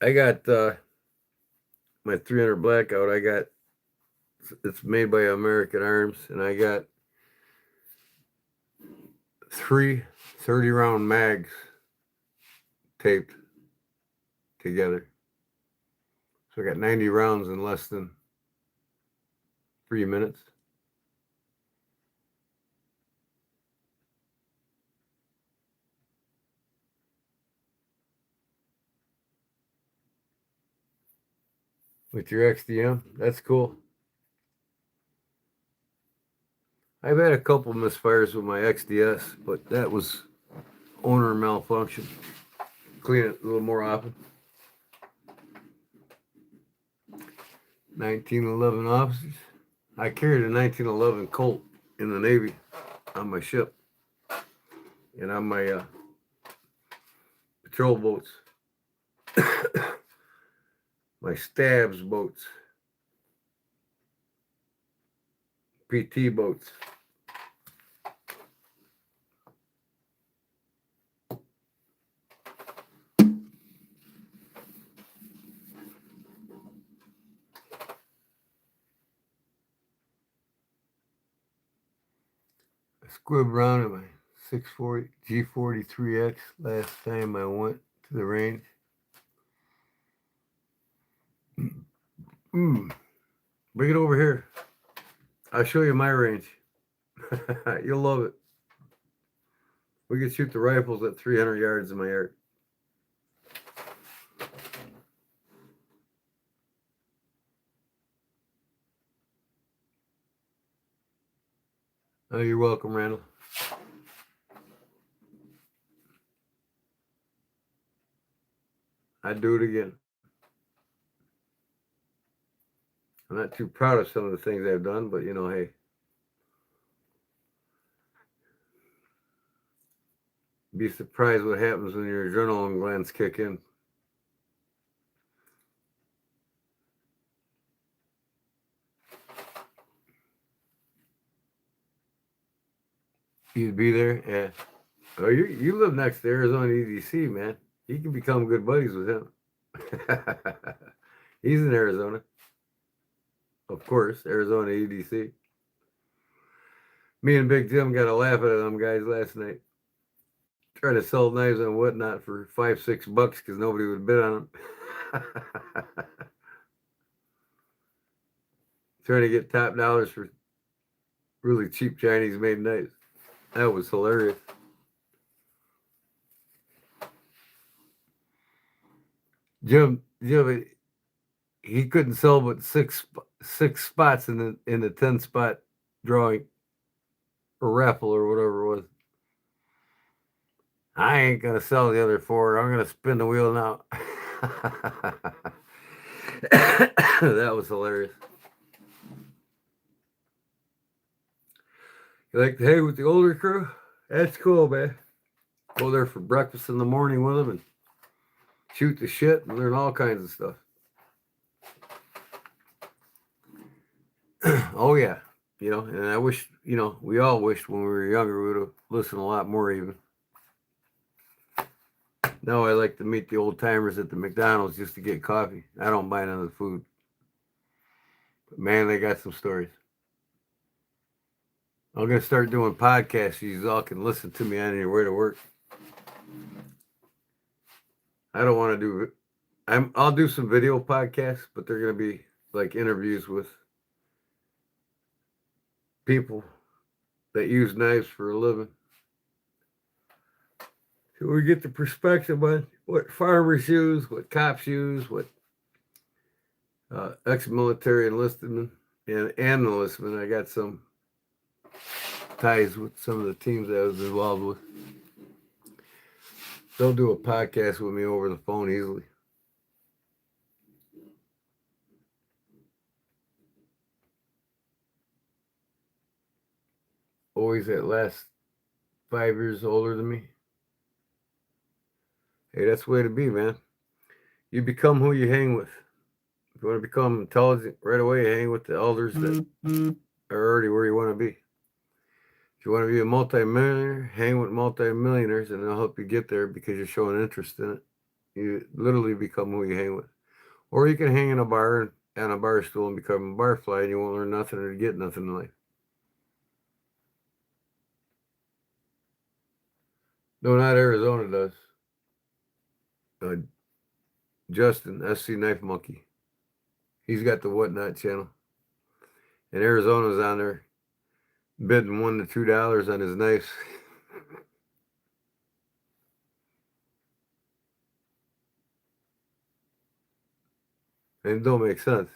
I got my 300 Blackout. It's made by American Arms, and I got 3 30-round mags taped together. So I got 90 rounds in less than 3 minutes. With your XDM, that's cool. I've had a couple misfires with my XDS, but that was owner malfunction. Clean it a little more often. 1911 officers. I carried a 1911 Colt in the Navy on my ship and on my patrol boats, my stabs boats, PT boats. I squib around in my 640 G43X last time I went to the range. Bring it over here. I'll show you my range. You'll love it. We can shoot the rifles at 300 yards in my yard. Oh, you're welcome, Randall. I'd do it again. I'm not too proud of some of the things I've done, but hey. Be surprised what happens when your adrenaline glands kick in. You'd be there? Yeah. Oh, you live next to Arizona EDC, man. You can become good buddies with him. He's in Arizona. Of course, Arizona EDC. Me and Big Jim got a laugh at them guys last night. Trying to sell knives and whatnot for $5-6 because nobody would bid on them. Trying to get top dollars for really cheap Chinese made knives. That was hilarious. Jim, he couldn't sell but six spots in the 10-spot drawing or raffle or whatever it was. I ain't gonna sell the other 4. I'm gonna spin the wheel now. That was hilarious. You like to hang with the older crew? That's cool, man. Go there for breakfast in the morning with them and shoot the shit and learn all kinds of stuff. Oh yeah, and I wish, we all wished when we were younger we would have listened a lot more even. Now I like to meet the old timers at the McDonald's just to get coffee. I don't buy none of the food. But man, they got some stories. I'm gonna start doing podcasts so you all can listen to me on your way to work. I don't want to do I'll do some video podcasts, but they're gonna be like interviews with people that use knives for a living. So we get the perspective on what farmers use, what cops use, what ex-military enlistment and enlistment. I got some ties with some of the teams I was involved with. They'll do a podcast with me over the phone easily. Always that last 5 years older than me. Hey, that's the way to be, man. You become who you hang with. If you want to become intelligent right away, hang with the elders that are already where you want to be. If you want to be a multimillionaire, hang with multimillionaires and they'll help you get there because you're showing interest in it. You literally become who you hang with. Or you can hang in a bar on a bar stool and become a barfly and you won't learn nothing or get nothing in life. No, not Arizona does. Justin, SC Knife Monkey. He's got the Whatnot channel. And Arizona's on there bidding $1 to $2 on his knives. And it don't make sense.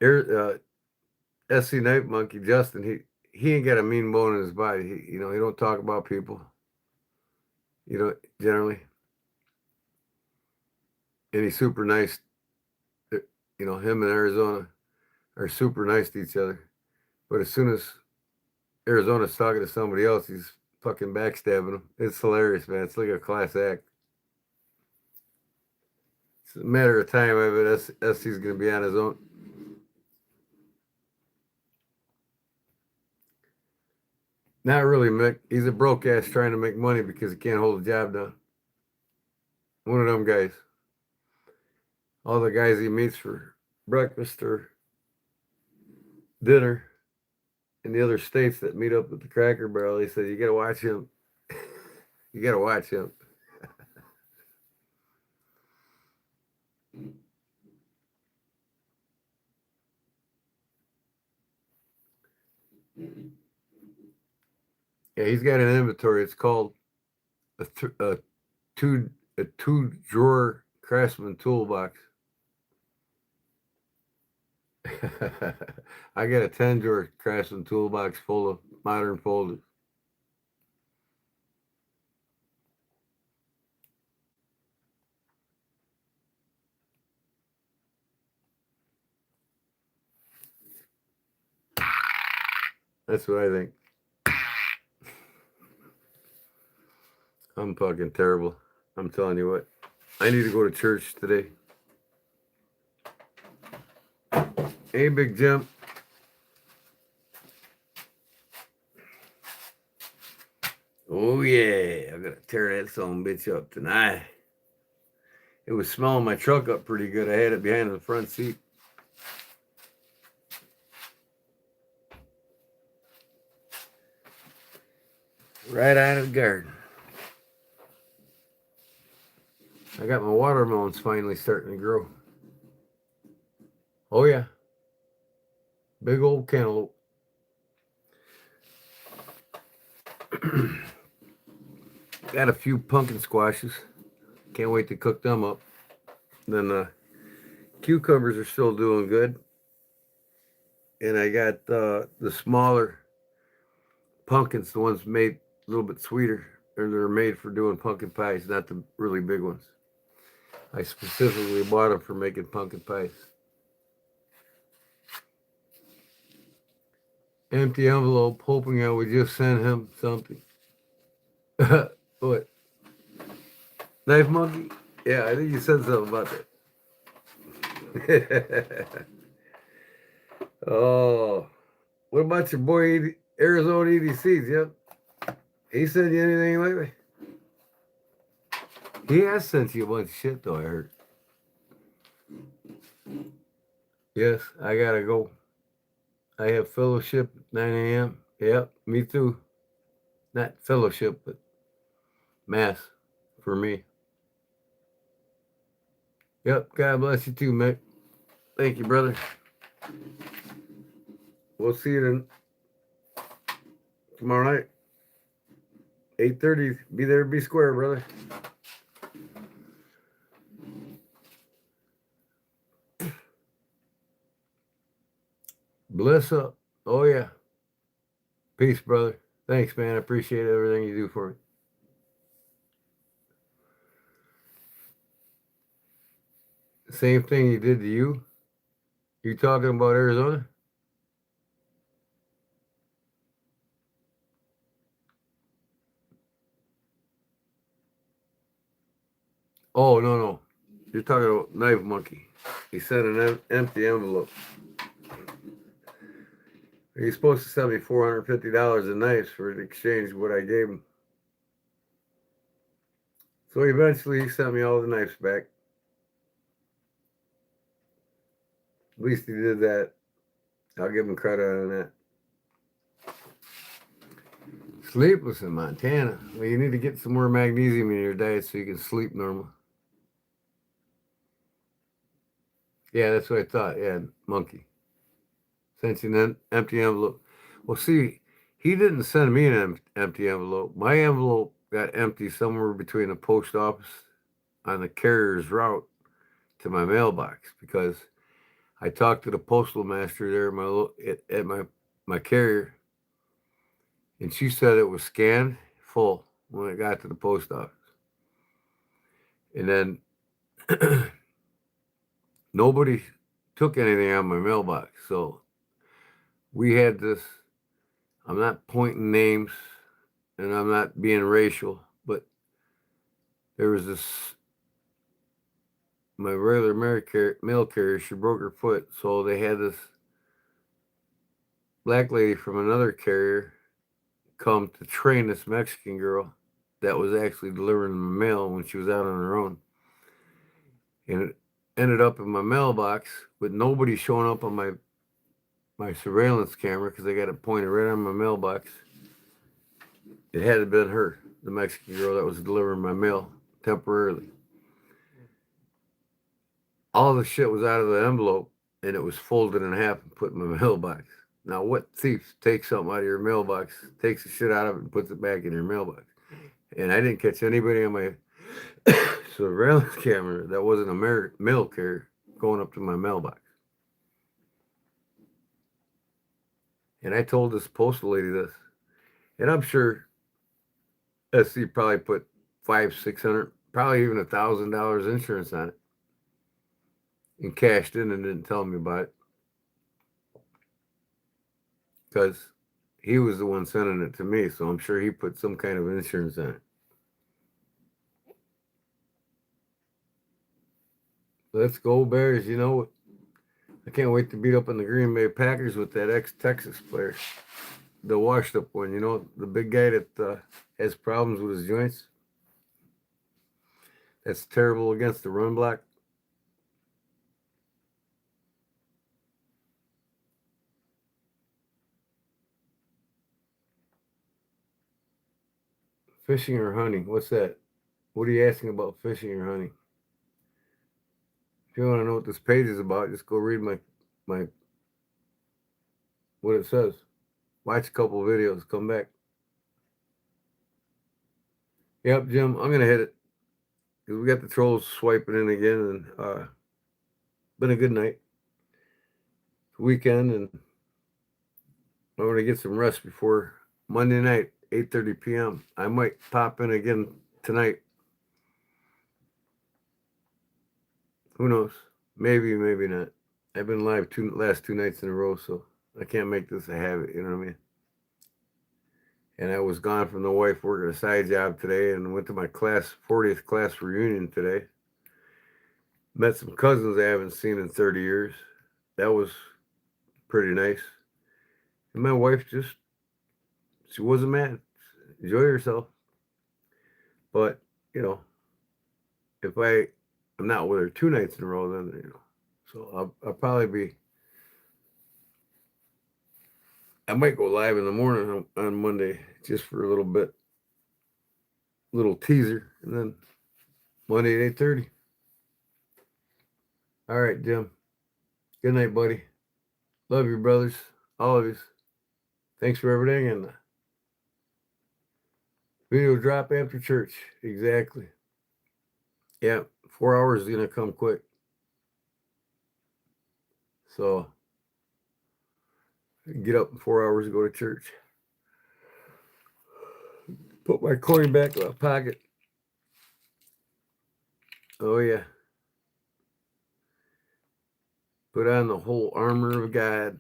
SC Knife Monkey, Justin, he ain't got a mean bone in his body. He don't talk about people. Generally. And he's super nice. Him and Arizona are super nice to each other. But as soon as Arizona's talking to somebody else, he's fucking backstabbing them. It's hilarious, man. It's like a class act. It's a matter of time. I bet SC's going to be on his own. Not really, Mick. He's a broke ass trying to make money because he can't hold a job down. One of them guys. All the guys he meets for breakfast or dinner in the other states that meet up at the Cracker Barrel, they said, you got to watch him. You got to watch him. Yeah, he's got an inventory. It's called a two a 2 drawer Craftsman toolbox. I got a 10 drawer Craftsman toolbox full of modern folders. That's what I think. I'm fucking terrible. I'm telling you what. I need to go to church today. Hey, Big Jim. Oh, yeah. I'm going to tear that son of a bitch up tonight. It was smelling my truck up pretty good. I had it behind the front seat. Right out of the garden. I got my watermelons finally starting to grow. Oh, yeah. Big old cantaloupe. Got a few pumpkin squashes. Can't wait to cook them up. Then cucumbers are still doing good. And I got the smaller pumpkins, the ones made a little bit sweeter. Or they're made for doing pumpkin pies, not the really big ones. I specifically bought them for making pumpkin pies. Empty envelope, hoping I would just send him something. What? Knife monkey? Yeah, I think you said something about that. Oh, what about your boy Arizona EDCs? Yep. He sent you anything lately? He has sent you a bunch of shit, though, I heard. Yes, I gotta go. I have fellowship at 9 a.m. Yep, me too. Not fellowship, but mass for me. Yep, God bless you too, Mick. Thank you, brother. We'll see you then tomorrow night. 8:30. Be there, be square, brother. Bless up. Oh, yeah. Peace, brother. Thanks, man. I appreciate everything you do for me. Same thing you did to you. You talking about Arizona? Oh, no, no. You're talking about Knife Monkey. He sent an empty envelope. He's supposed to send me $450 in knives for the exchange of what I gave him. So eventually he sent me all the knives back. At least he did that. I'll give him credit on that. Sleepless in Montana. Well, you need to get some more magnesium in your diet so you can sleep normal. Yeah, that's what I thought. Yeah, monkey. Sent you an empty envelope. Well, see, he didn't send me an empty envelope. My envelope got empty somewhere between the post office on the carrier's route to my mailbox because I talked to the postal master there at my carrier, and she said it was scanned full when it got to the post office. And then nobody took anything on my mailbox. So we had this. I'm not pointing names and I'm not being racial, but there was this. My regular mail carrier, she broke her foot. So they had this black lady from another carrier come to train this Mexican girl that was actually delivering the mail when she was out on her own. And it ended up in my mailbox with nobody showing up on my my surveillance camera because I got it pointed right on my mailbox. It had to have been her, the Mexican girl that was delivering my mail temporarily. All the shit was out of the envelope and it was folded in half and put in my mailbox. Now, what thief takes something out of your mailbox, takes the shit out of it, and puts it back in your mailbox? And I didn't catch anybody on my surveillance camera that wasn't a mail carrier going up to my mailbox. And I told this postal lady this, and I'm sure SC probably put $500, $600, probably even $1,000 insurance on it, and cashed in and didn't tell me about it because he was the one sending it to me, so I'm sure he put some kind of insurance on it. Let's go Bears! You know, I can't wait to beat up on the Green Bay Packers with that ex-Texas player, the washed-up one. You know, the big guy that has problems with his joints. That's terrible against the run block. Fishing or hunting? What's that? What are you asking about fishing or hunting? If you want to know what this page is about, just go read my what it says. Watch a couple of videos. Come back. Yep, Jim, I'm gonna hit it. We got the trolls swiping in again, and been a good night. Weekend, and I'm gonna get some rest before Monday night, 8:30 p.m. I might pop in again tonight. Who knows? Maybe, maybe not. I've been live last two nights in a row, so I can't make this a habit. You know what I mean? And I was gone from the wife working a side job today, and went to my 40th class reunion today. Met some cousins I haven't seen in 30 years. That was pretty nice. And my wife she wasn't mad. Enjoy yourself. But, you know, if I'm not with her 2 nights in a row, then, you know, so I'll probably be, I might go live in the morning on Monday just for a little teaser, and then Monday at 8:30. All right, Jim. Good night, buddy. Love you, brothers. All of you. Thanks for everything. And video drop after church. Exactly. Yeah, 4 hours is going to come quick. So I can get up in 4 hours and go to church. Put my coin back in my pocket. Oh, yeah. Put on the whole armor of God.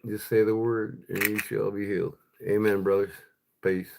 Just say the word and you shall be healed. Amen, brothers. Peace.